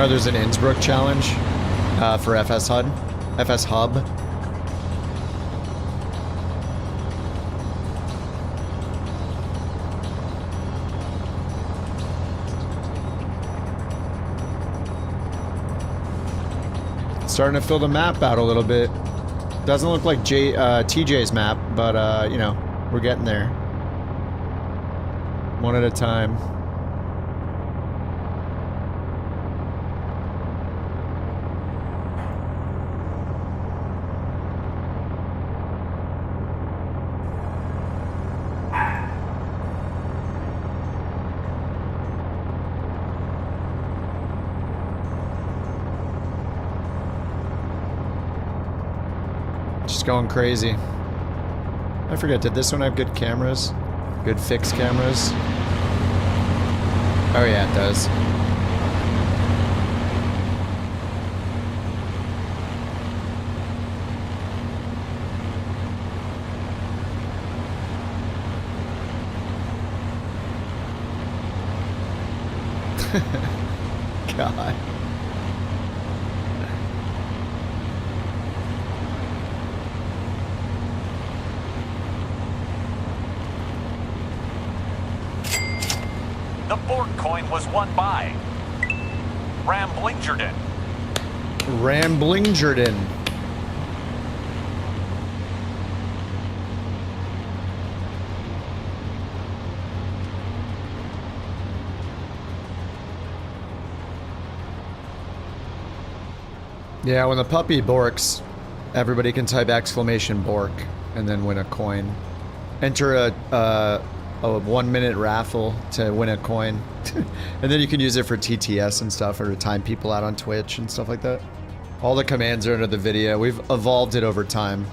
Oh, there's an Innsbruck challenge for FsHub. FsHub. Starting to fill the map out a little bit. Doesn't look like TJ's map, but you know, we're getting there. One at a time. Going crazy. I forget, did this one have good cameras? Good fixed cameras? Oh yeah, it does. God. The BorkCoin was won by Ramblingjerden. Ramblingjerden. Yeah, when the puppy borks, everybody can type exclamation bork and then win a coin. Enter a 1 minute raffle to win a coin. And then you can use it for TTS and stuff, or to time people out on Twitch and stuff like that. All the commands are under the video. We've evolved it over time.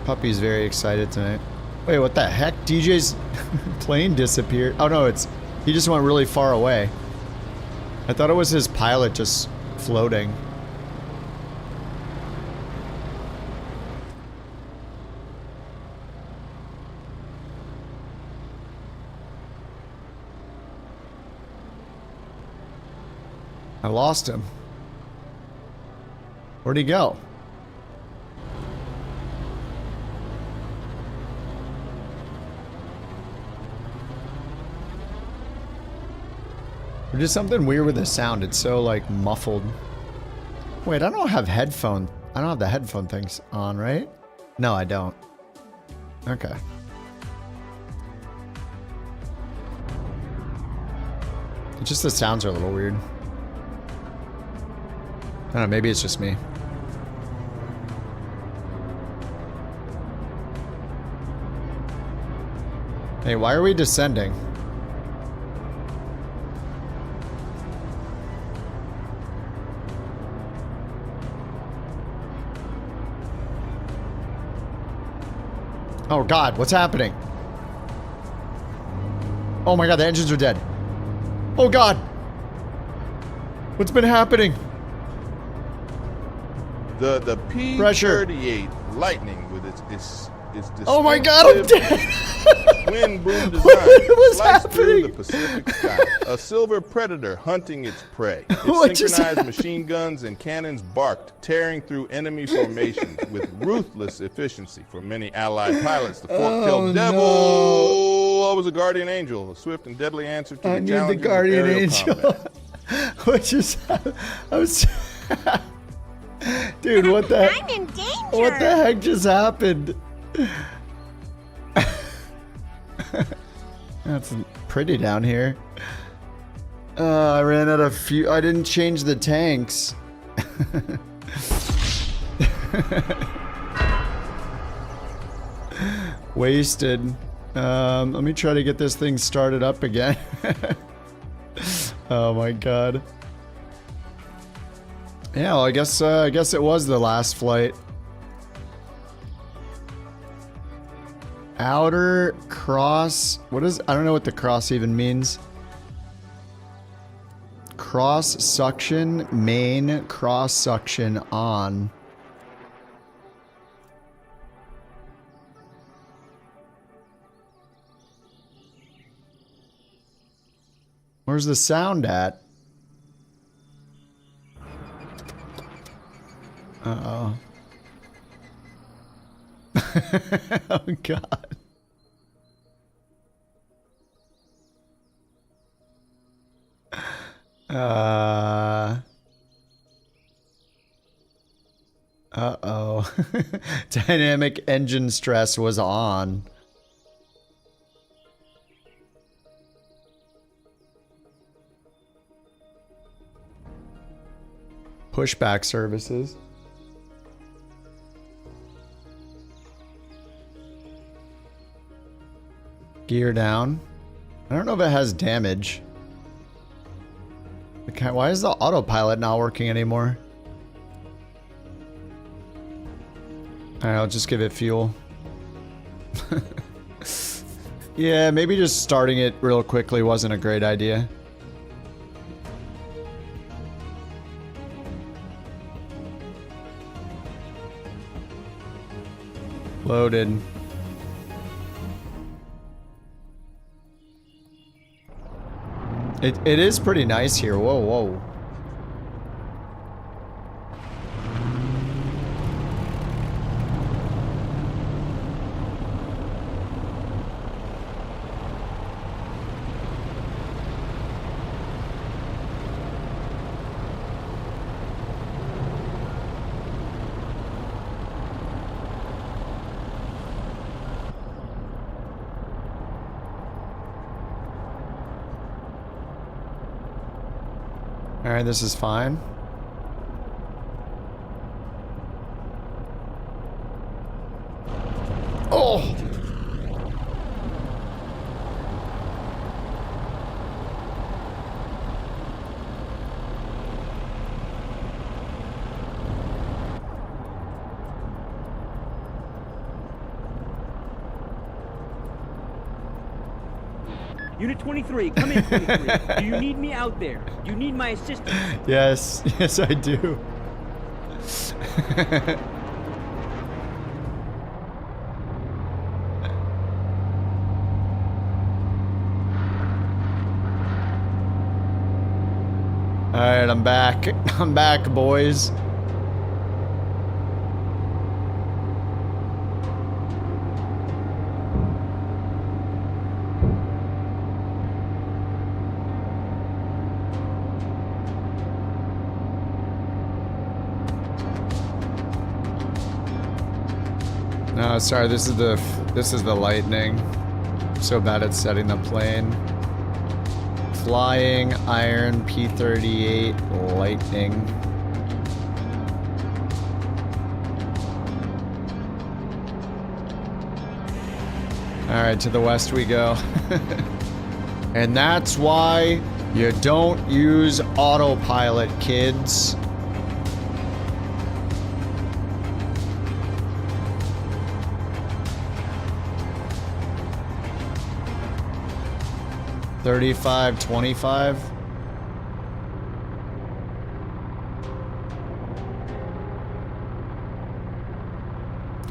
Puppy's very excited tonight. Wait, what the heck? DJ's plane disappeared. Oh no, he just went really far away. I thought it was his pilot just floating. I lost him. Where'd he go? There's just something weird with the sound. It's so like muffled. Wait, I don't have the headphone things on, right? No, I don't. Okay. It's just the sounds are a little weird. I don't know, maybe it's just me. Hey, why are we descending? Oh God, what's happening? Oh my God, the engines are dead. Oh God! What's been happening? The P38 Lightning with its oh my God, I'm dead! Wind boom design What's sliced through happening? the Pacific sky. A silver predator hunting its prey. What Its just synchronized happened? machine guns and cannons barked, tearing through enemy formations with ruthless efficiency. For many Allied pilots, the fork-tailed devil was a guardian angel, a swift and deadly answer to the challenges I need the guardian of aerial angel. combat. What just happened? I was... Dude, what the heck? I'm in danger. What the heck just happened? That's pretty down here. I ran out of fuel. I didn't change the tanks. Wasted. Let me try to get this thing started up again. Oh my God. Yeah, well, I guess it was the last flight. Outer cross. What is? I don't know what the cross even means. cross suction, main cross suction on. Where's the sound at? Uh-oh. Oh, God. Uh-oh. Dynamic engine stress was on. Pushback services. Gear down. I don't know if it has damage. Okay, why is the autopilot not working anymore? Alright, I'll just give it fuel. Yeah, maybe just starting it real quickly wasn't a great idea. Loaded. It is pretty nice here. Whoa, whoa. Alright, this is fine. Oh! Unit 23, come in 23. Do you need me out there? Do you need my assistance? Yes, yes I do. Alright, I'm back. I'm back, boys. No, sorry, this is the Lightning. I'm so bad at setting the plane. Flying Iron P38 Lightning. Alright, to the west we go. And that's why you don't use autopilot, kids. $35.25.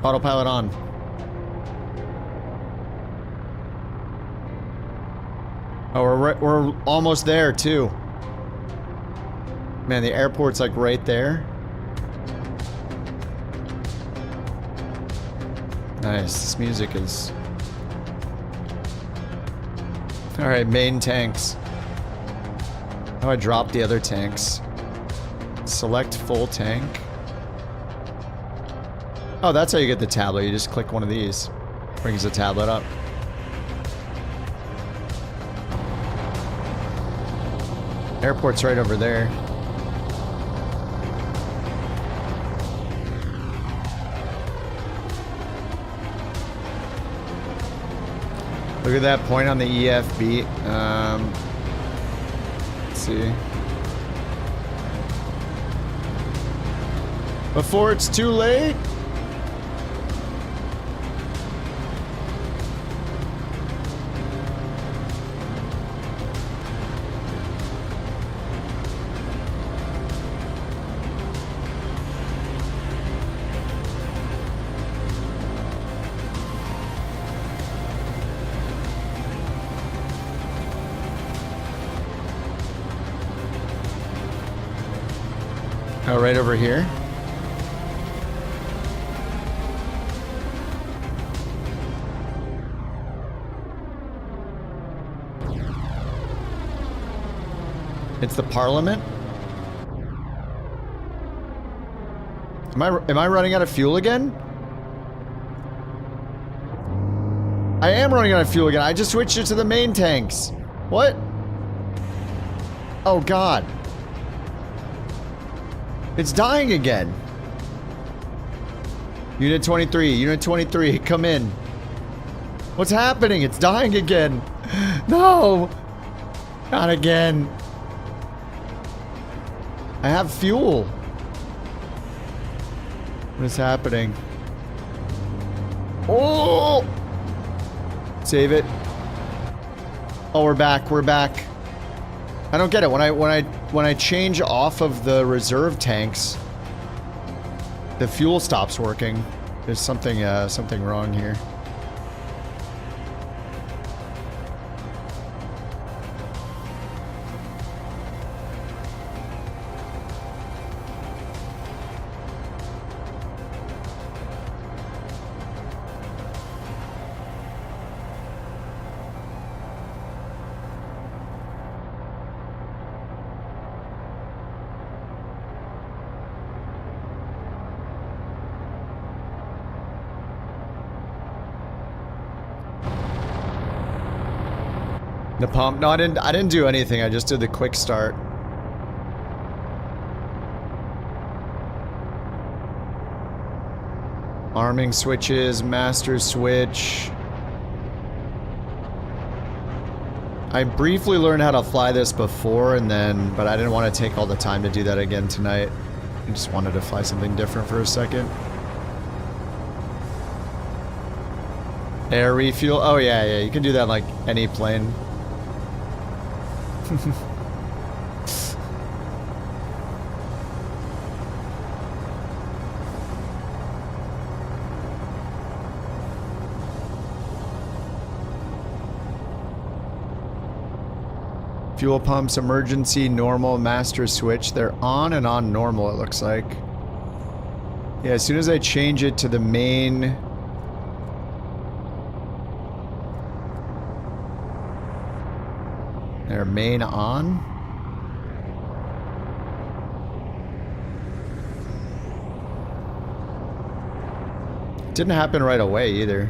Autopilot on. Oh, we're almost there too. Man, the airport's like right there. Nice. This music is. Alright, main tanks. How do I drop the other tanks? Select full tank. Oh, that's how you get the tablet. You just click one of these. Brings the tablet up. Airport's right over there. Look at that point on the EFB. Let's see. Before it's too late. Oh, right over here. It's the Parliament. Am I running out of fuel again? I am running out of fuel again. I just switched it to the main tanks. What? Oh God. It's dying again. Unit 23, come in. What's happening? It's dying again. No. Not again. I have fuel. What is happening? Oh! Save it. Oh, we're back. We're back. I don't get it. When I change off of the reserve tanks, the fuel stops working. There's something wrong here. The pump? No, I didn't do anything. I just did the quick start. Arming switches, master switch. I briefly learned how to fly this before but I didn't want to take all the time to do that again tonight. I just wanted to fly something different for a second. Air refuel? Oh yeah, you can do that in like any plane. Fuel pumps, emergency, normal, master switch. They're on and on normal, it looks like. Yeah, as soon as I change it to the main... They're main on. Didn't happen right away either.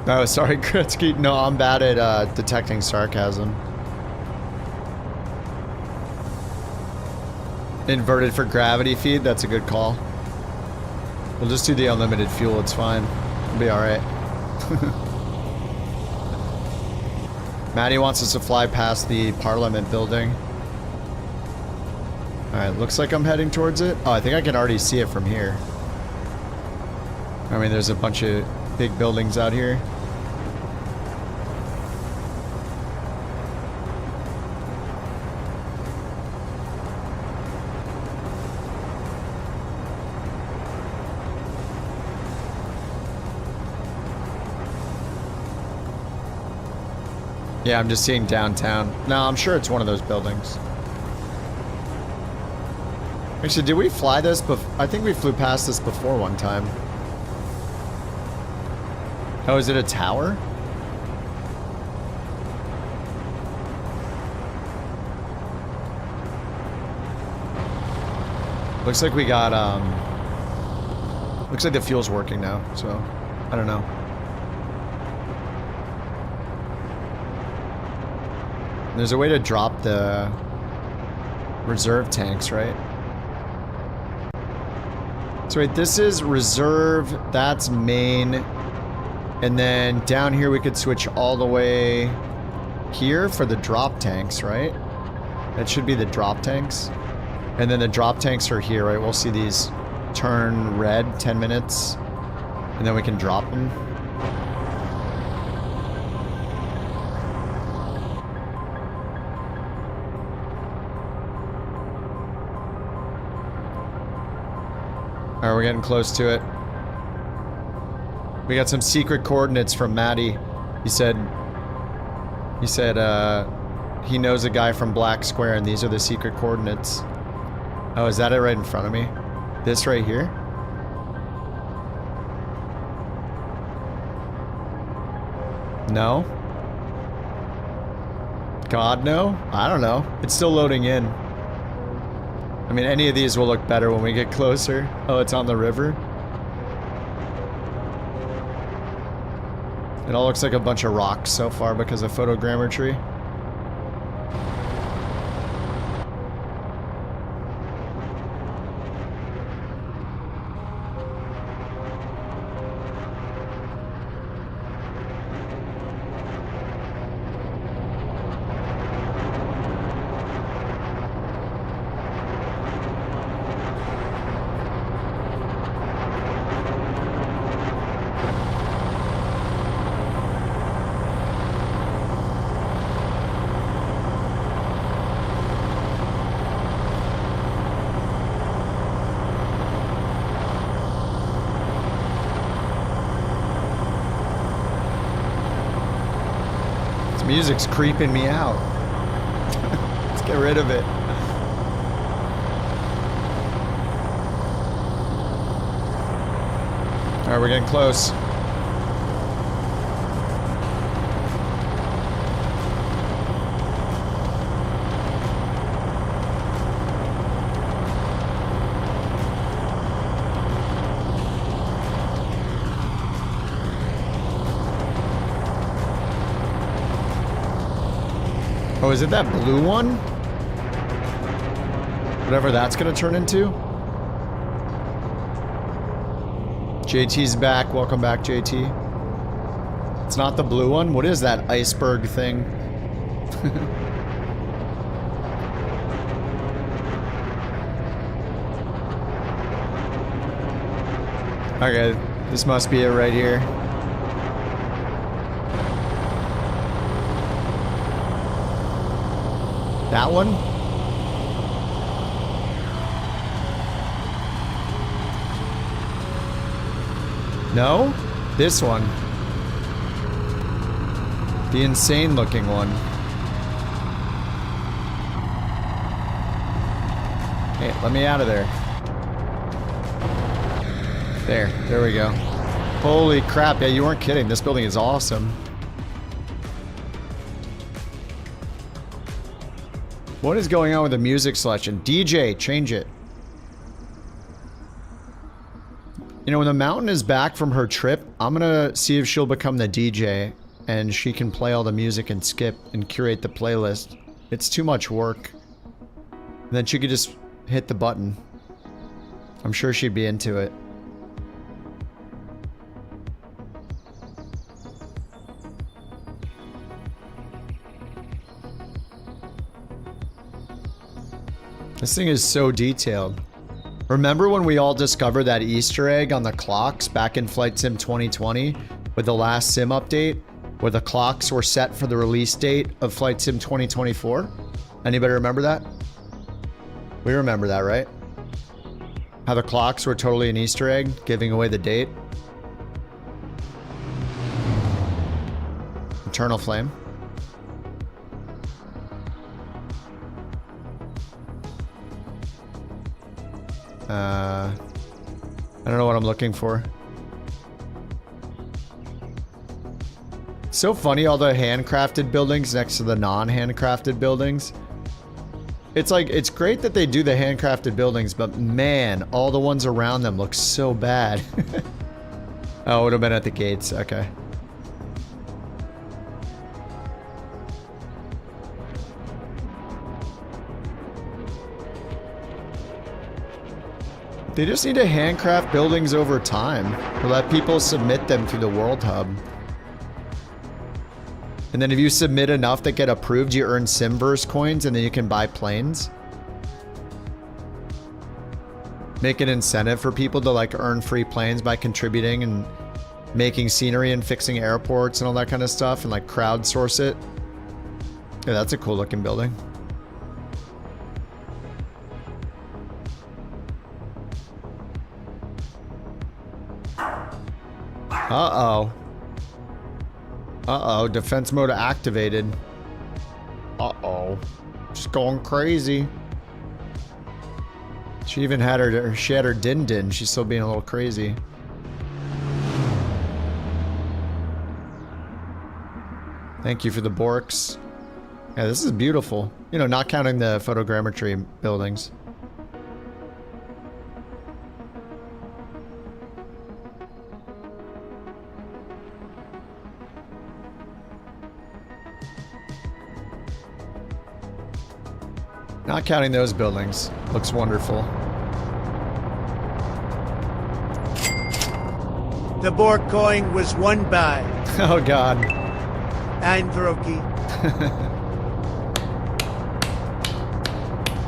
Oh, sorry, Gretzky. No, I'm bad at detecting sarcasm. Inverted for gravity feed. That's a good call. We'll just do the unlimited fuel, it's fine. We'll be alright. Maddie wants us to fly past the Parliament building. Alright, looks like I'm heading towards it. Oh, I think I can already see it from here. I mean, there's a bunch of big buildings out here. Yeah, I'm just seeing downtown. No, I'm sure it's one of those buildings. Actually, did we fly this before? I think we flew past this before one time. Oh, is it a tower? Looks like we got, looks like the fuel's working now, so I don't know. There's a way to drop the reserve tanks, right? So wait, this is reserve, that's main, and then down here we could switch all the way here for the drop tanks, right? That should be the drop tanks. And then the drop tanks are here, right? We'll see these turn red, 10 minutes, and then we can drop them. Alright, we're getting close to it. We got some secret coordinates from Maddie. He said He said he knows a guy from Black Square and these are the secret coordinates. Oh, is that it right in front of me? This right here? No? God, no? I don't know. It's still loading in. I mean, any of these will look better when we get closer. Oh, it's on the river? It all looks like a bunch of rocks so far because of photogrammetry. Music's creeping me out. Let's get rid of it. Alright, we're getting close. Oh, is it that blue one? Whatever that's gonna turn into? JT's back. Welcome back, JT. It's not the blue one? What is that iceberg thing? Okay, this must be it right here. That one? No? This one. The insane looking one. Hey, let me out of there. There we go. Holy crap, yeah, you weren't kidding. This building is awesome. What is going on with the music selection? DJ, change it. You know, when the mountain is back from her trip, I'm gonna see if she'll become the DJ and she can play all the music and skip and curate the playlist. It's too much work. And then she could just hit the button. I'm sure she'd be into it. This thing is so detailed. Remember when we all discovered that Easter egg on the clocks back in Flight Sim 2020 with the last sim update where the clocks were set for the release date of Flight Sim 2024? Anybody remember that? We remember that, right? How the clocks were totally an Easter egg, giving away the date. Eternal Flame. I don't know what I'm looking for. It's so funny, all the handcrafted buildings next to the non-handcrafted buildings. It's like, it's great that they do the handcrafted buildings, but man, all the ones around them look so bad. Oh, it would have been at the gates. Okay. They just need to handcraft buildings over time, or let people submit them through the World Hub. And then if you submit enough that get approved, you earn Simverse coins, and then you can buy planes. Make an incentive for people to like earn free planes by contributing and making scenery and fixing airports and all that kind of stuff, and like crowdsource it. Yeah, that's a cool looking building. Uh-oh. Uh-oh, defense mode activated. Uh-oh. Just going crazy. She even had her din-din. She's still being a little crazy. Thank you for the borks. Yeah, this is beautiful. You know, not counting the photogrammetry buildings. Not counting those buildings. Looks wonderful. The BorkCoin was won by... Oh, God. Annnnnd.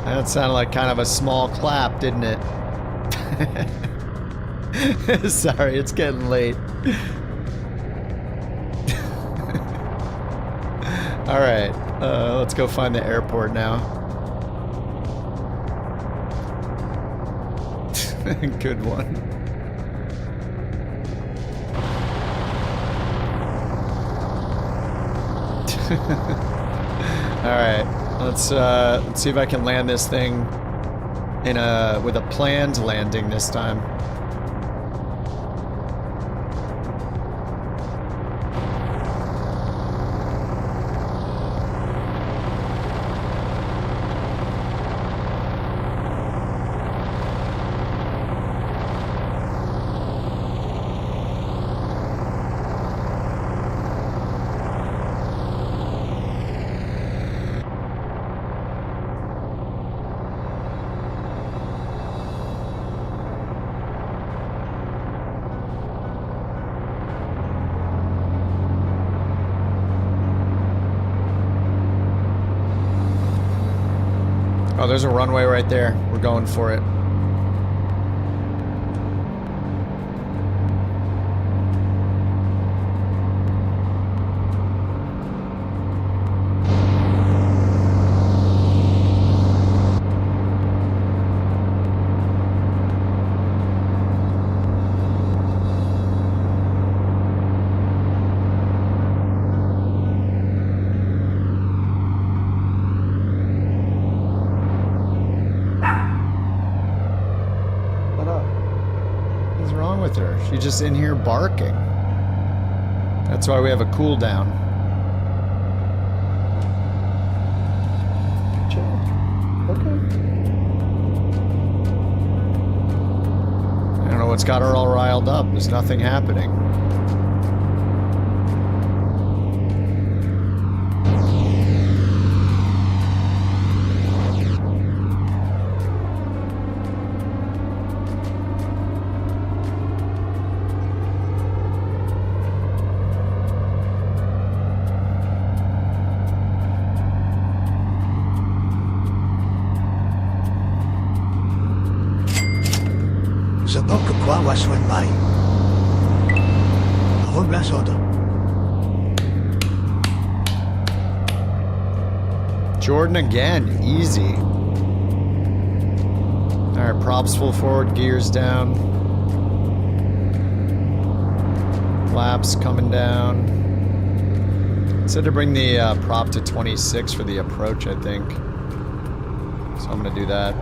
That sounded like kind of a small clap, didn't it? Sorry, it's getting late. Alright, let's go find the airport now. Good one. Alright, let's see if I can land this thing in with a planned landing this time. Oh, there's a runway right there. We're going for it. She's just in here barking. That's why we have a cooldown. Okay. I don't know what's got her all riled up. There's nothing happening. Jordan again, easy. Alright, props full forward, gears down. Flaps coming down. It said to bring the prop to 26 for the approach, I think. So I'm gonna do that.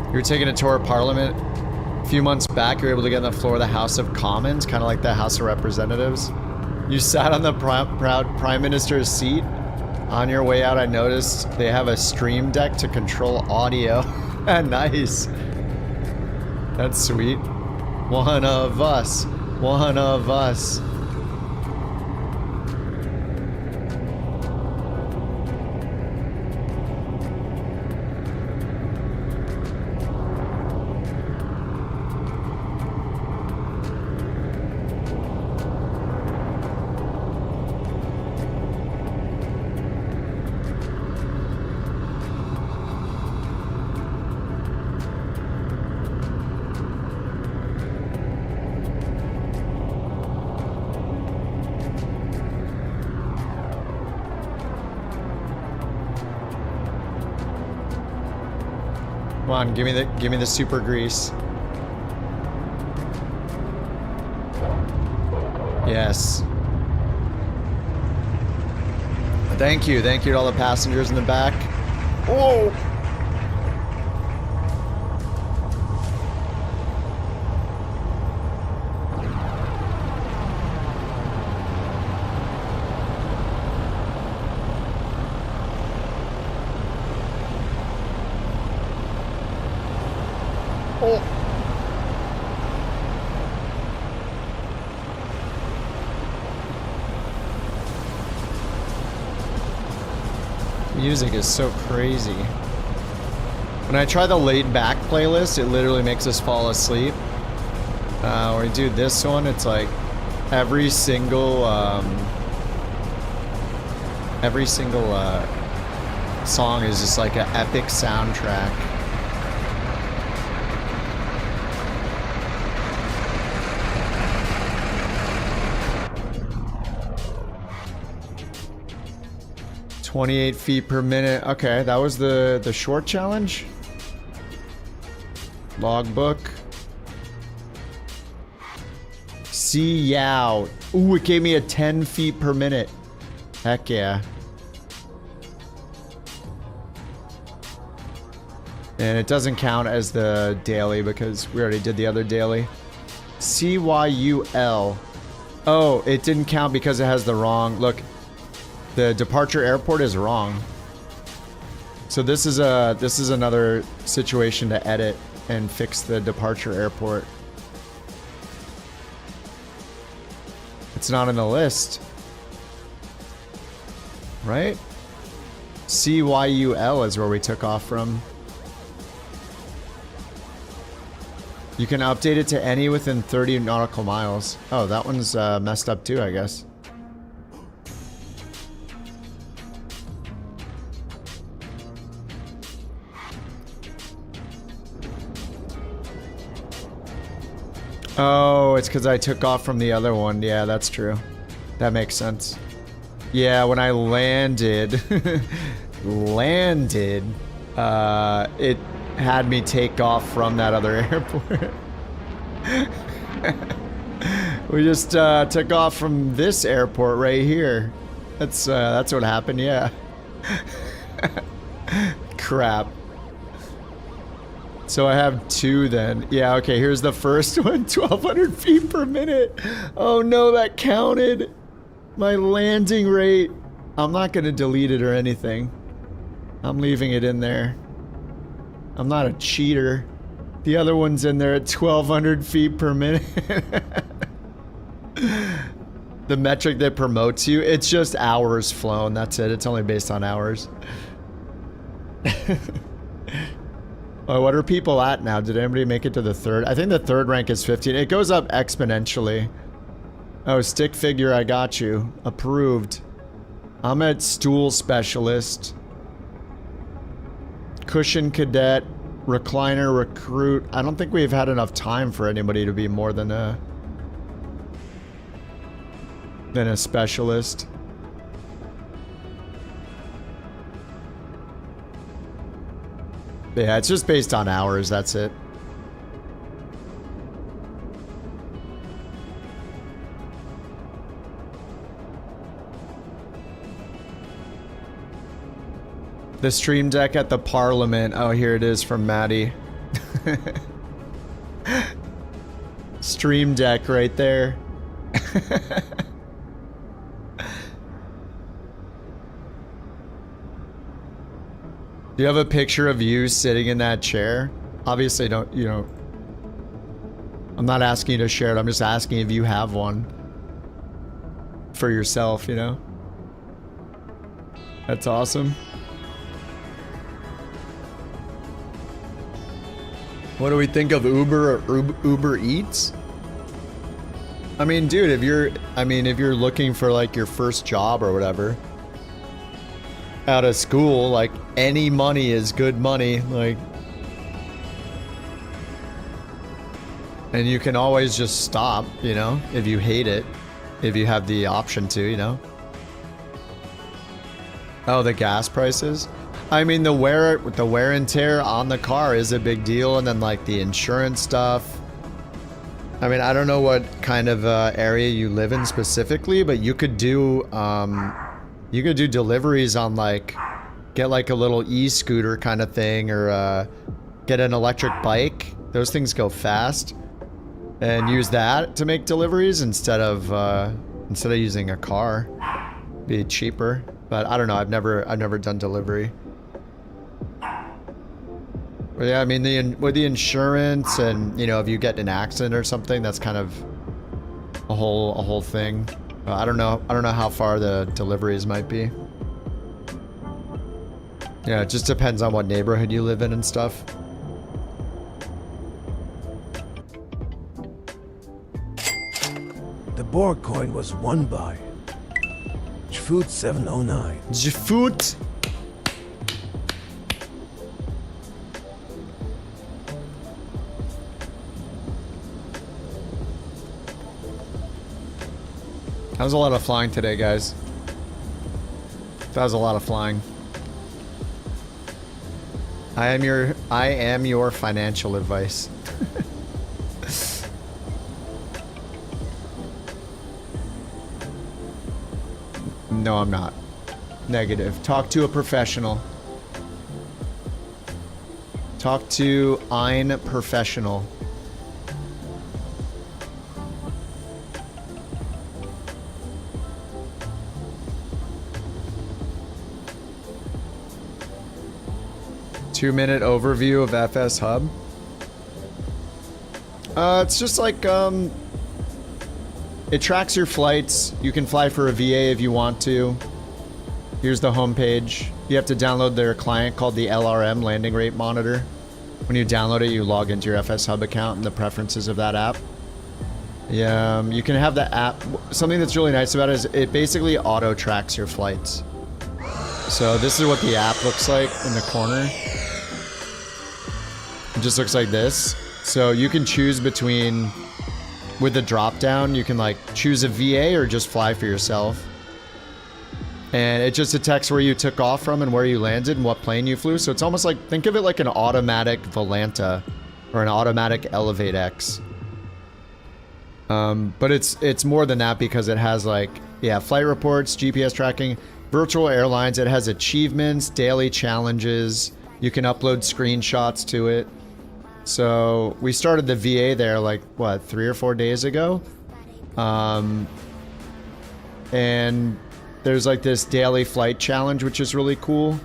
You were taking a tour of Parliament a few months back. You were able to get on the floor of the House of Commons, kind of like the House of Representatives. You sat on the proud Prime Minister's seat. On your way out, I noticed they have a stream deck to control audio. Nice. That's sweet. One of us. One of us. Come on, give me the super grease. Yes. Thank you to all the passengers in the back. Oh! Music is so crazy. When I try the laid back playlist, it literally makes us fall asleep. When we do this one, it's like every single song is just like an epic soundtrack. "28 feet per minute." Okay, that was the short challenge. Logbook. See Yao. Ooh, it gave me a 10 feet per minute. Heck yeah. And it doesn't count as the daily because we already did the other daily. CYUL. Oh, it didn't count because it has the wrong... Look, the departure airport is wrong. So this is another situation to edit and fix the departure airport. It's not in the list. Right? CYUL is where we took off from. You can update it to any within 30 nautical miles. Oh, that one's messed up too, I guess. Oh, it's because I took off from the other one. Yeah, that's true. That makes sense. Yeah, when I landed, it had me take off from that other airport. We just took off from this airport right here. That's what happened, yeah. Crap. So I have two then. Yeah, okay, here's the first one. 1,200 feet per minute. Oh no, that counted. My landing rate. I'm not gonna delete it or anything. I'm leaving it in there. I'm not a cheater. The other one's in there at 1,200 feet per minute. The metric that promotes you, it's just hours flown. That's it. It's only based on hours. Oh, what are people at now? Did anybody make it to the third? I think the third rank is 15. It goes up exponentially. Oh, stick figure, I got you. Approved. I'm at stool specialist. Cushion cadet. Recliner recruit. I don't think we've had enough time for anybody to be more than a specialist. Yeah, it's just based on hours, that's it. The stream deck at the Parliament. Oh, here it is from Maddie. Stream deck right there. Do you have a picture of you sitting in that chair? Obviously don't, you know. I'm not asking you to share it. I'm just asking if you have one. For yourself, you know? That's awesome. What do we think of Uber or Uber Eats? I mean, dude, if you're looking for like your first job or whatever, out of school, like any money is good money, like, and you can always just stop, you know, if you hate it, if you have the option to, you know. Oh, the gas prices. I mean, the wear and tear on the car is a big deal, and then like the insurance stuff. I mean, I don't know what kind of area you live in specifically, but you could do deliveries on like, get like a little e-scooter kind of thing, or get an electric bike. Those things go fast, and use that to make deliveries instead of using a car. Be cheaper, but I don't know. I've never done delivery. But yeah, I mean, with the insurance and, you know, if you get in an accident or something, that's kind of a whole thing. I don't know how far the deliveries might be. Yeah, it just depends on what neighborhood you live in and stuff. The BorkCoin was won by Jfoot 709. Jfoot. That was a lot of flying today, guys. That was a lot of flying. I am your financial advice. No, I'm not. Negative. Talk to a professional. Talk to ein professional. Two-minute overview of FsHub. It's just like, it tracks your flights. You can fly for a VA if you want to. Here's the homepage. You have to download their client called the LRM, Landing Rate Monitor. When you download it, you log into your FsHub account and the preferences of that app. Yeah, you can have the app. Something that's really nice about it is it basically auto tracks your flights. So this is what the app looks like in the corner. It just looks like this. So you can choose between, with the drop down, you can like choose a VA or just fly for yourself. And it just detects where you took off from and where you landed and what plane you flew. So it's almost like, think of it like an automatic Volanta or an automatic Elevate X. But it's more than that because it has like, yeah, flight reports, GPS tracking, virtual airlines. It has achievements, daily challenges. You can upload screenshots to it. So we started the VA there like, what, 3 or 4 days ago? And there's like this daily flight challenge, which is really cool.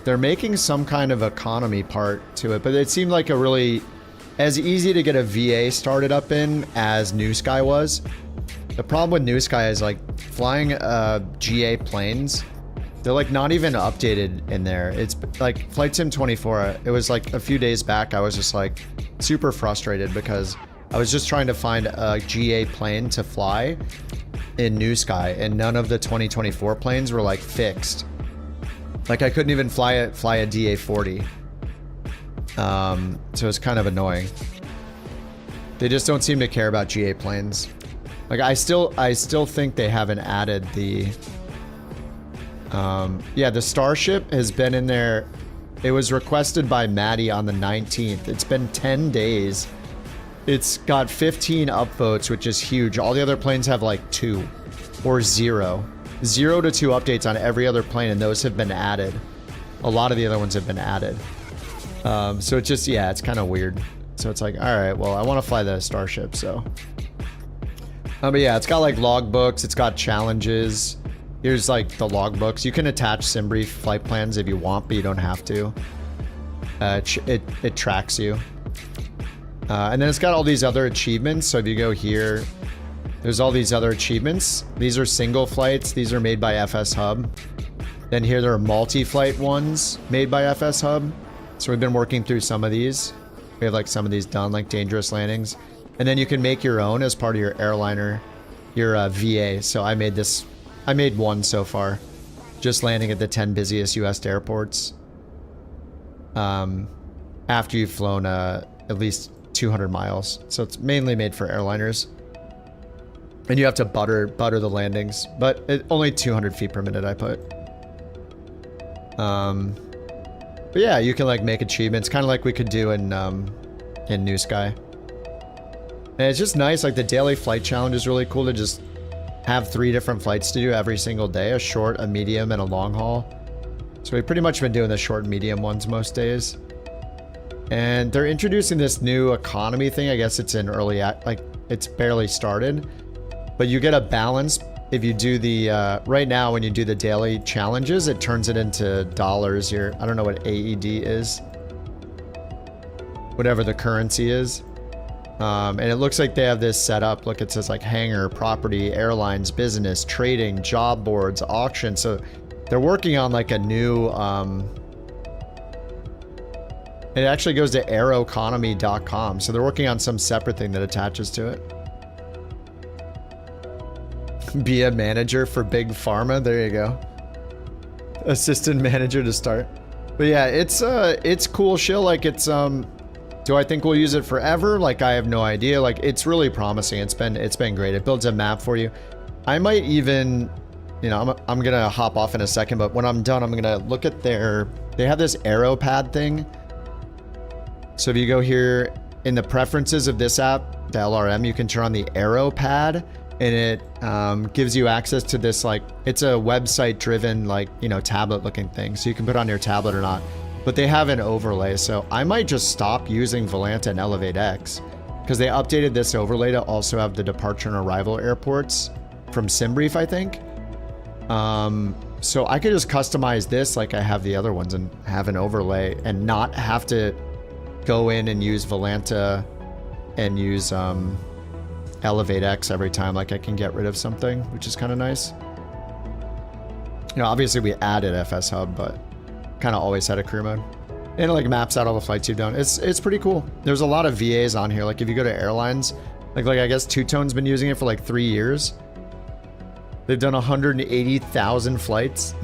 They're making some kind of economy part to it, but it seemed like a really, as easy to get a VA started up in as New Sky was. The problem with New Sky is like flying GA planes, they're like not even updated in there. It's like Flight Sim 24. It was like a few days back. I was just like super frustrated because I was just trying to find a GA plane to fly in New Sky, and none of the 2024 planes were like fixed. Like I couldn't even fly a DA40. So it's kind of annoying. They just don't seem to care about GA planes. Like I still think they haven't added the yeah, the Starship has been in there. It was requested by Maddie on the 19th. It's been 10 days. It's got 15 upvotes, which is huge. All the other planes have like 2 or 0. 0 to 2 updates on every other plane, and those have been added. A lot of the other ones have been added. So it's just, yeah, it's kind of weird. So it's like, all right, well, I want to fly the Starship, so. But yeah, it's got like logbooks. It's got challenges. Here's like the logbooks. You can attach SimBrief flight plans if you want, but you don't have to. It tracks you. And then it's got all these other achievements. So if you go here, there's all these other achievements. These are single flights. These are made by FsHub. Then here there are multi-flight ones made by FsHub. So we've been working through some of these. We have like some of these done, like dangerous landings. And then you can make your own as part of your airliner, your VA. So I made one so far. Just landing at the 10 busiest US airports. After you've flown at least 200 miles. So it's mainly made for airliners. And you have to butter the landings. But only 200 feet per minute I put. But yeah, you can like make achievements. Kind of like we could do in New Sky. And it's just nice, like the daily flight challenge is really cool to just have 3 different flights to do every single day, a short, a medium, and a long haul. So we've pretty much been doing the short and medium ones most days. And they're introducing this new economy thing. I guess it's in early, like it's barely started, but you get a balance. If you do the, right now when you do the daily challenges, it turns it into dollars here. I don't know what AED is. Whatever the currency is. And it looks like they have this set up. Look, it says like hangar, property, airlines, business, trading, job boards, auction. So they're working on like a new, it actually goes to aeroeconomy.com. So they're working on some separate thing that attaches to it. Be a manager for Big Pharma. There you go. Assistant manager to start. But yeah, it's cool shit. Like it's, do I think we'll use it forever? Like I have no idea. Like it's really promising. It's been great. It builds a map for you. I might even, you know, I'm gonna hop off in a second, but when I'm done, I'm gonna look at they have this arrow pad thing. So if you go here in the preferences of this app, the LRM, you can turn on the arrow pad, and it gives you access to this, like, it's a website driven, like, you know, tablet looking thing. So you can put it on your tablet or not, but they have an overlay. So I might just stop using Volanta and Elevate X because they updated this overlay to also have the departure and arrival airports from SimBrief, I think. So I could just customize this like I have the other ones and have an overlay and not have to go in and use Volanta and use Elevate X every time. Like I can get rid of something, which is kind of nice. You know, obviously we added FsHub, but kind of always had a crew mode. And it like maps out all the flights you've done. It's pretty cool. There's a lot of VAs on here. Like if you go to airlines, like I guess Two Tone's been using it for like 3 years. They've done 180,000 flights.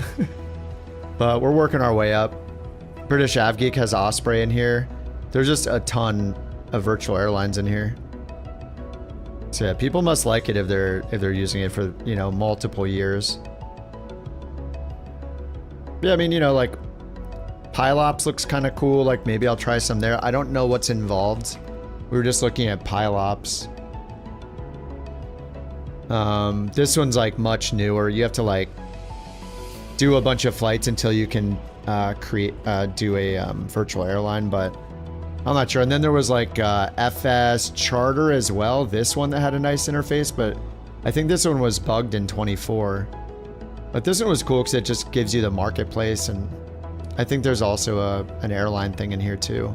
But we're working our way up. British AvGeek has Osprey in here. There's just a ton of virtual airlines in here. So yeah, people must like it if they're using it for, you know, multiple years. Yeah, I mean, you know, like Pilops looks kind of cool. Like maybe I'll try some there. I don't know what's involved. We were just looking at Pilops. This one's like much newer. You have to like do a bunch of flights until you can do a virtual airline, but I'm not sure. And then there was like FS Charter as well. This one that had a nice interface, but I think this one was bugged in 24. But this one was cool because it just gives you the marketplace, and I think there's also an airline thing in here too.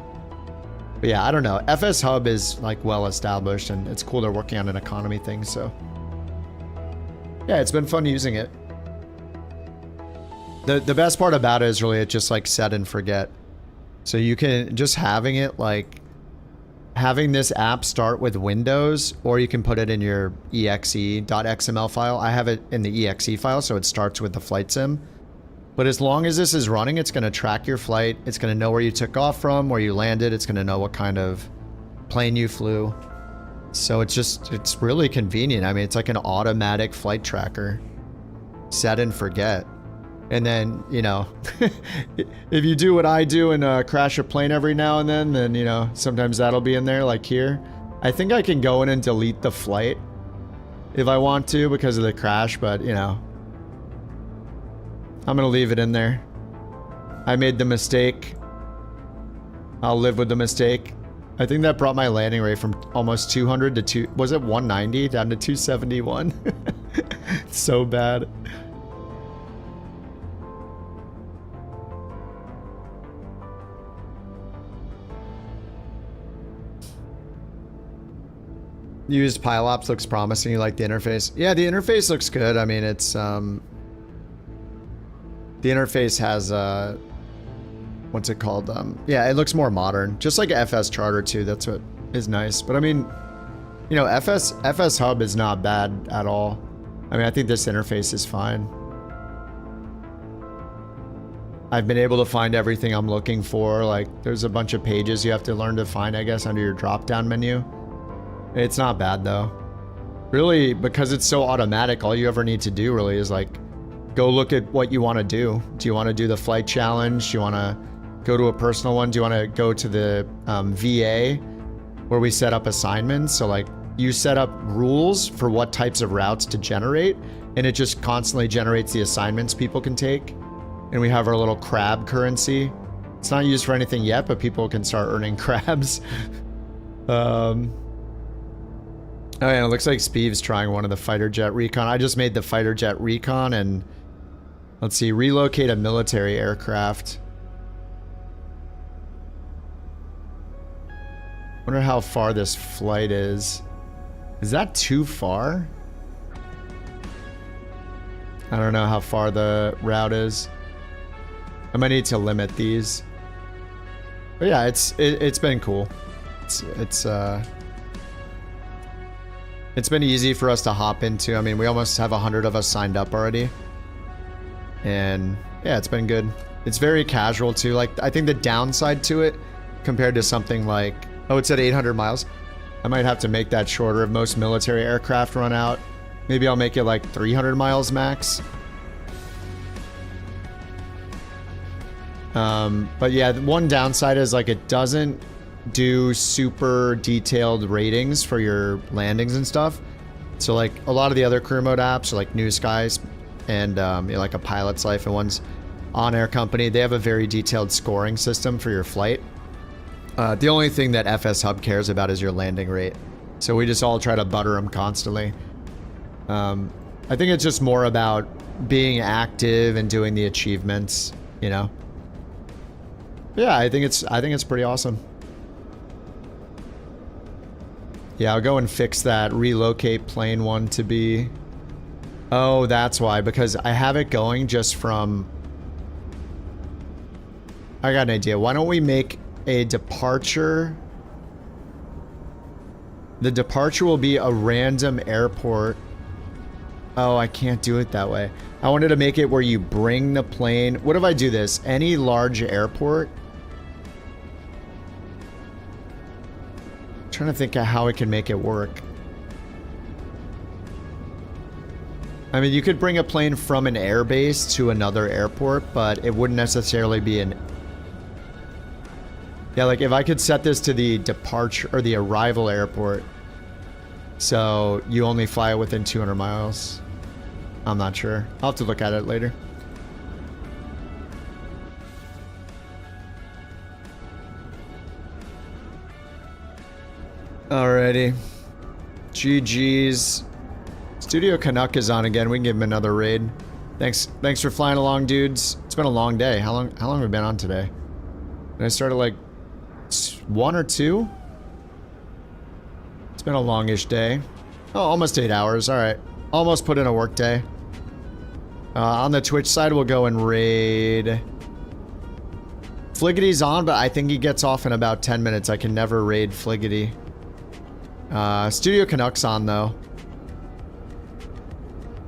But yeah, I don't know. FsHub is like well established, and it's cool they're working on an economy thing, so yeah, it's been fun using it. The best part about it is really it just like set and forget. So you can just having it like having this app start with Windows, or you can put it in your exe.xml file. I have it in the exe file, so it starts with the flight sim. But as long as this is running, it's going to track your flight. It's going to know where you took off from, where you landed. It's going to know what kind of plane you flew. So it's really convenient. I mean, it's like an automatic flight tracker. Set and forget. And then, you know, if you do what I do and crash a plane every now and then, you know, sometimes that'll be in there, like here. I think I can go in and delete the flight if I want to because of the crash, but, you know, I'm going to leave it in there. I made the mistake. I'll live with the mistake. I think that brought my landing rate from almost 200 to was it 190 down to 271? It's so bad. Used Pilops, looks promising. You like the interface? Yeah, the interface looks good. I mean, it's the interface has what's it called? Yeah, it looks more modern, just like FS Charter too. That's what is nice. But I mean, you know, FsHub is not bad at all. I mean, I think this interface is fine. I've been able to find everything I'm looking for. Like, there's a bunch of pages you have to learn to find, I guess, under your drop-down menu. It's not bad though. Really, because it's so automatic, all you ever need to do really is like go look at what you want to do. Do you want to do the flight challenge? Do you want to go to a personal one? Do you want to go to the VA where we set up assignments? So like you set up rules for what types of routes to generate, and it just constantly generates the assignments people can take. And we have our little crab currency. It's not used for anything yet, but people can start earning crabs. Oh yeah, it looks like Speeve's trying one of the fighter jet recon. I just made the fighter jet recon, and let's see, relocate a military aircraft. Wonder how far this flight is. Is that too far? I don't know how far the route is. I might need to limit these. But yeah, it's been cool. It's been easy for us to hop into. I mean, we almost have 100 of us signed up already. And yeah, it's been good. It's very casual too. Like, I think the downside to it compared to something like, oh, it's at 800 miles. I might have to make that shorter if most military aircraft run out. Maybe I'll make it like 300 miles max. But yeah, one downside is like it doesn't do super detailed ratings for your landings and stuff. So like a lot of the other career mode apps are like New Skies and you know, like a Pilot's Life and one's On Air Company, they have a very detailed scoring system for your flight. The only thing that FsHub cares about is your landing rate. So we just all try to butter them constantly. I think it's just more about being active and doing the achievements, you know. Yeah, I think it's pretty awesome. Yeah, I'll go and fix that relocate plane one to be... Oh, that's why, because I have it going just from... I got an idea. Why don't we make a departure? The departure will be a random airport. Oh, I can't do it that way. I wanted to make it where you bring the plane. What if I do this? Any large airport. I'm trying to think of how I can make it work. I mean, you could bring a plane from an airbase to another airport, but it wouldn't necessarily be an... Yeah, like if I could set this to the departure or the arrival airport, so you only fly it within 200 miles. I'm not sure. I'll have to look at it later. Alrighty. GG's. Studio Canuck is on again. We can give him another raid. Thanks for flying along, dudes. It's been a long day. How long have we been on today? Did I start at like 1 or 2? It's been a longish day. Oh, almost 8 hours. All right. Almost put in a work day. On the Twitch side, we'll go and raid. Fliggity's on, but I think he gets off in about 10 minutes. I can never raid Fliggity. Studio Canuck's on, though.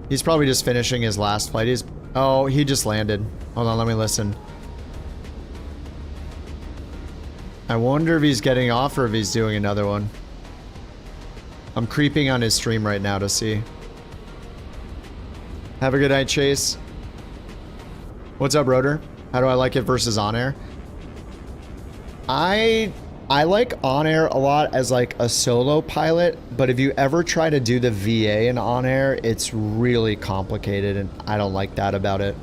He's probably just finishing his last flight. Oh, he just landed. Hold on, let me listen. I wonder if he's getting off or if he's doing another one. I'm creeping on his stream right now to see. Have a good night, Chase. What's up, Rotor? How do I like it versus On Air? I like On Air a lot as like a solo pilot, but if you ever try to do the VA in On Air, it's really complicated, and I don't like that about it.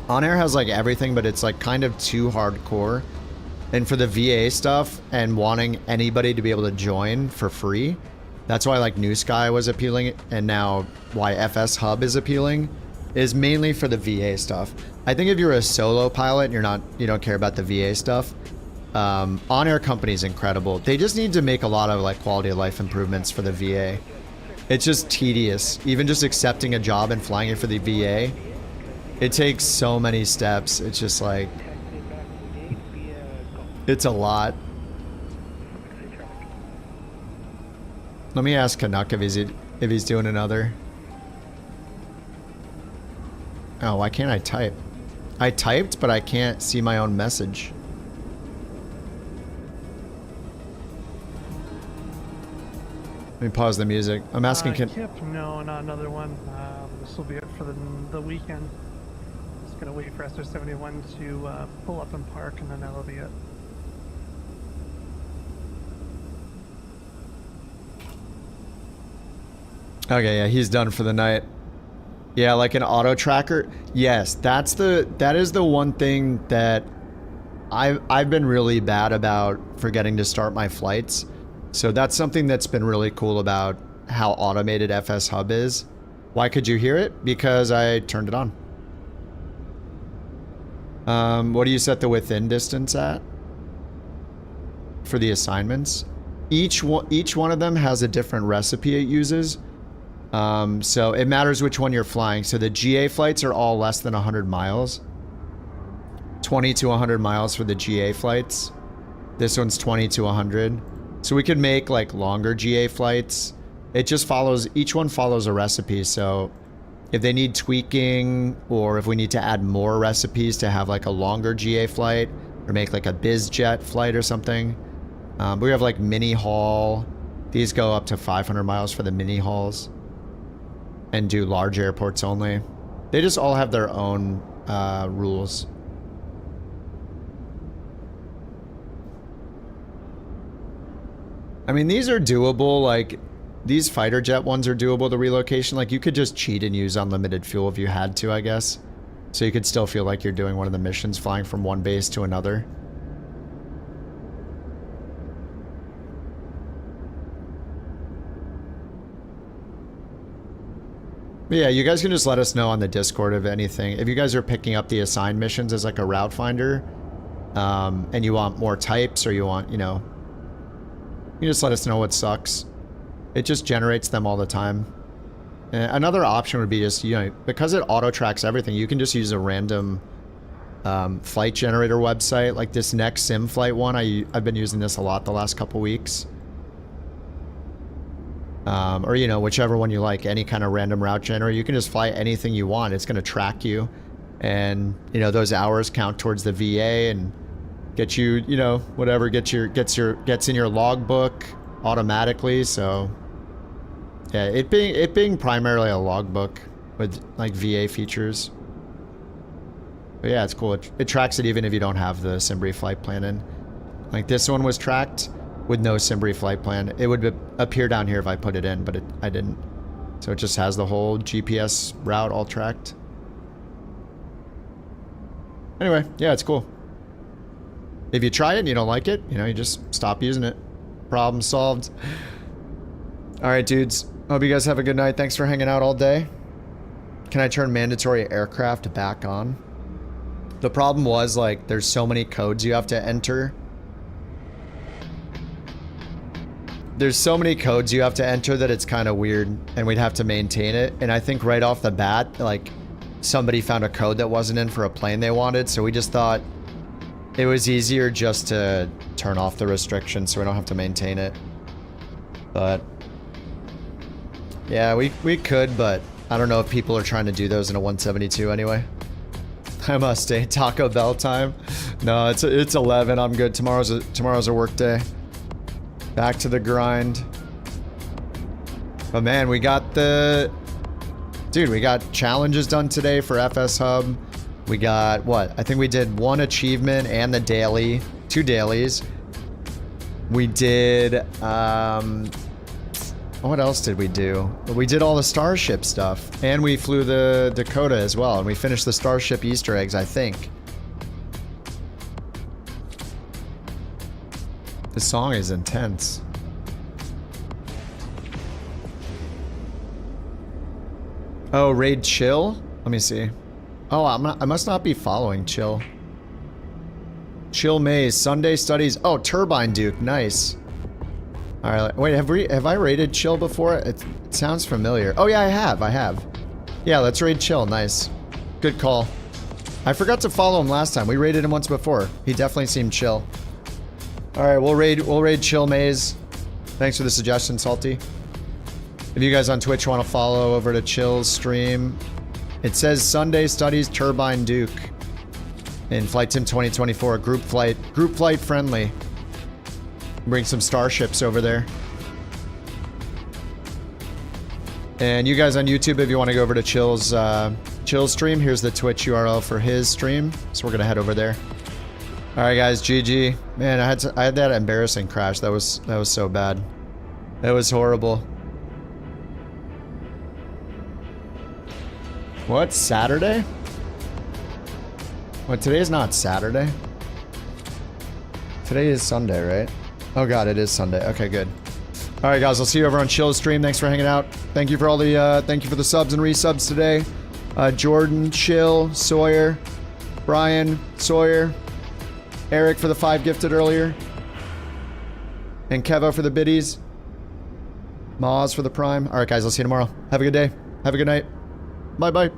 On Air has like everything, but it's like kind of too hardcore. And for the VA stuff and wanting anybody to be able to join for free, that's why like New Sky was appealing, and now why FsHub is appealing, is mainly for the VA stuff. I think if you're a solo pilot and you don't care about the VA stuff, On Air Company is incredible. They just need to make a lot of like quality of life improvements for the VA. It's just tedious. Even just accepting a job and flying it for the VA, it takes so many steps. It's just like, it's a lot. Let me ask Canuck if he's doing another. Oh, why can't I type? I typed, but I can't see my own message. Let me pause the music. I'm asking Kip, no, not another one. This will be it for the weekend. Just gonna wait for SR71 to pull up and park, and then that'll be it. Okay, yeah, he's done for the night. Yeah, like an auto tracker. Yes, that is the one thing that I've been really bad about forgetting to start my flights. So that's something that's been really cool about how automated FsHub is. Why could you hear it? Because I turned it on. What do you set the within distance at? For the assignments? Each one of them has a different recipe it uses. So it matters which one you're flying. So the GA flights are all less than 100 miles. 20 to 100 miles for the GA flights. This one's 20 to 100. So we could make like longer GA flights. It just follows, each one follows a recipe. So if they need tweaking, or if we need to add more recipes to have like a longer GA flight, or make like a biz jet flight or something. We have like mini haul. These go up to 500 miles for the mini hauls. And do large airports only. They just all have their own rules. I mean, these are doable. Like, these fighter jet ones are doable, the relocation. Like, you could just cheat and use unlimited fuel if you had to, I guess. So you could still feel like you're doing one of the missions, flying from one base to another. But yeah, you guys can just let us know on the Discord of anything. If you guys are picking up the assigned missions as like a route finder, and you want more types, or you want, you know, you just let us know what sucks. It just generates them all the time. And another option would be just, you know, because it auto tracks everything, you can just use a random flight generator website. Like this next sim flight one, I've been using this a lot the last couple weeks. Or, you know, whichever one you like, any kind of random route generator. You can just fly anything you want. It's going to track you. And, you know, those hours count towards the VA and get you, you know, whatever, gets in your logbook automatically. So, yeah, it being primarily a logbook with, like, VA features. But, yeah, it's cool. It tracks it even if you don't have the Simbri flight plan in. Like, this one was tracked with no Simbri flight plan. It would appear down here if I put it in, but I didn't. So it just has the whole GPS route all tracked. Anyway, yeah, it's cool. If you try it and you don't like it, you know, you just stop using it. Problem solved. All right, dudes. Hope you guys have a good night. Thanks for hanging out all day. Can I turn mandatory aircraft back on? The problem was, like, there's so many codes you have to enter. There's so many codes you have to enter that it's kind of weird, and we'd have to maintain it. And I think right off the bat, like, somebody found a code that wasn't in for a plane they wanted, so we just thought it was easier just to turn off the restriction so we don't have to maintain it. But yeah, we could, but I don't know if people are trying to do those in a 172 anyway. I must stay. Taco Bell time. No, it's 11. I'm good. Tomorrow's a work day. Back to the grind. But man, we got challenges done today for FsHub. We got, what? I think we did one achievement and the daily. 2 dailies. We did, what else did we do? We did all the Starship stuff. And we flew the Dakota as well. And we finished the Starship Easter eggs, I think. This song is intense. Oh, raid Chill? Let me see. Oh, I must not be following Chill. Chill Maze, Sunday Studies. Oh, Turbine Duke, nice. All right, wait, have I raided Chill before? It sounds familiar. Oh yeah, I have. Yeah, let's raid Chill, nice. Good call. I forgot to follow him last time. We raided him once before. He definitely seemed chill. All right, we'll raid Chill Maze. Thanks for the suggestion, Salty. If you guys on Twitch want to follow over to Chill's stream, it says Sunday Studies Turbine Duke in Flight Sim 2024, group flight friendly. Bring some starships over there. And you guys on YouTube, if you want to go over to Chill's stream, here's the Twitch URL for his stream. So we're gonna head over there. All right, guys, GG. Man, I had that embarrassing crash. That was so bad. That was horrible. What? Saturday? What, today is not Saturday? Today is Sunday, right? Oh god, it is Sunday. Okay, good. Alright guys, I'll see you over on Chill's stream. Thanks for hanging out. Thank you for all the, thank you for the subs and resubs today. Jordan, Chill, Sawyer, Brian, Sawyer, Eric for the 5 gifted earlier, and Kevo for the biddies, Maz for the prime. Alright guys, I'll see you tomorrow. Have a good day. Have a good night. Bye-bye.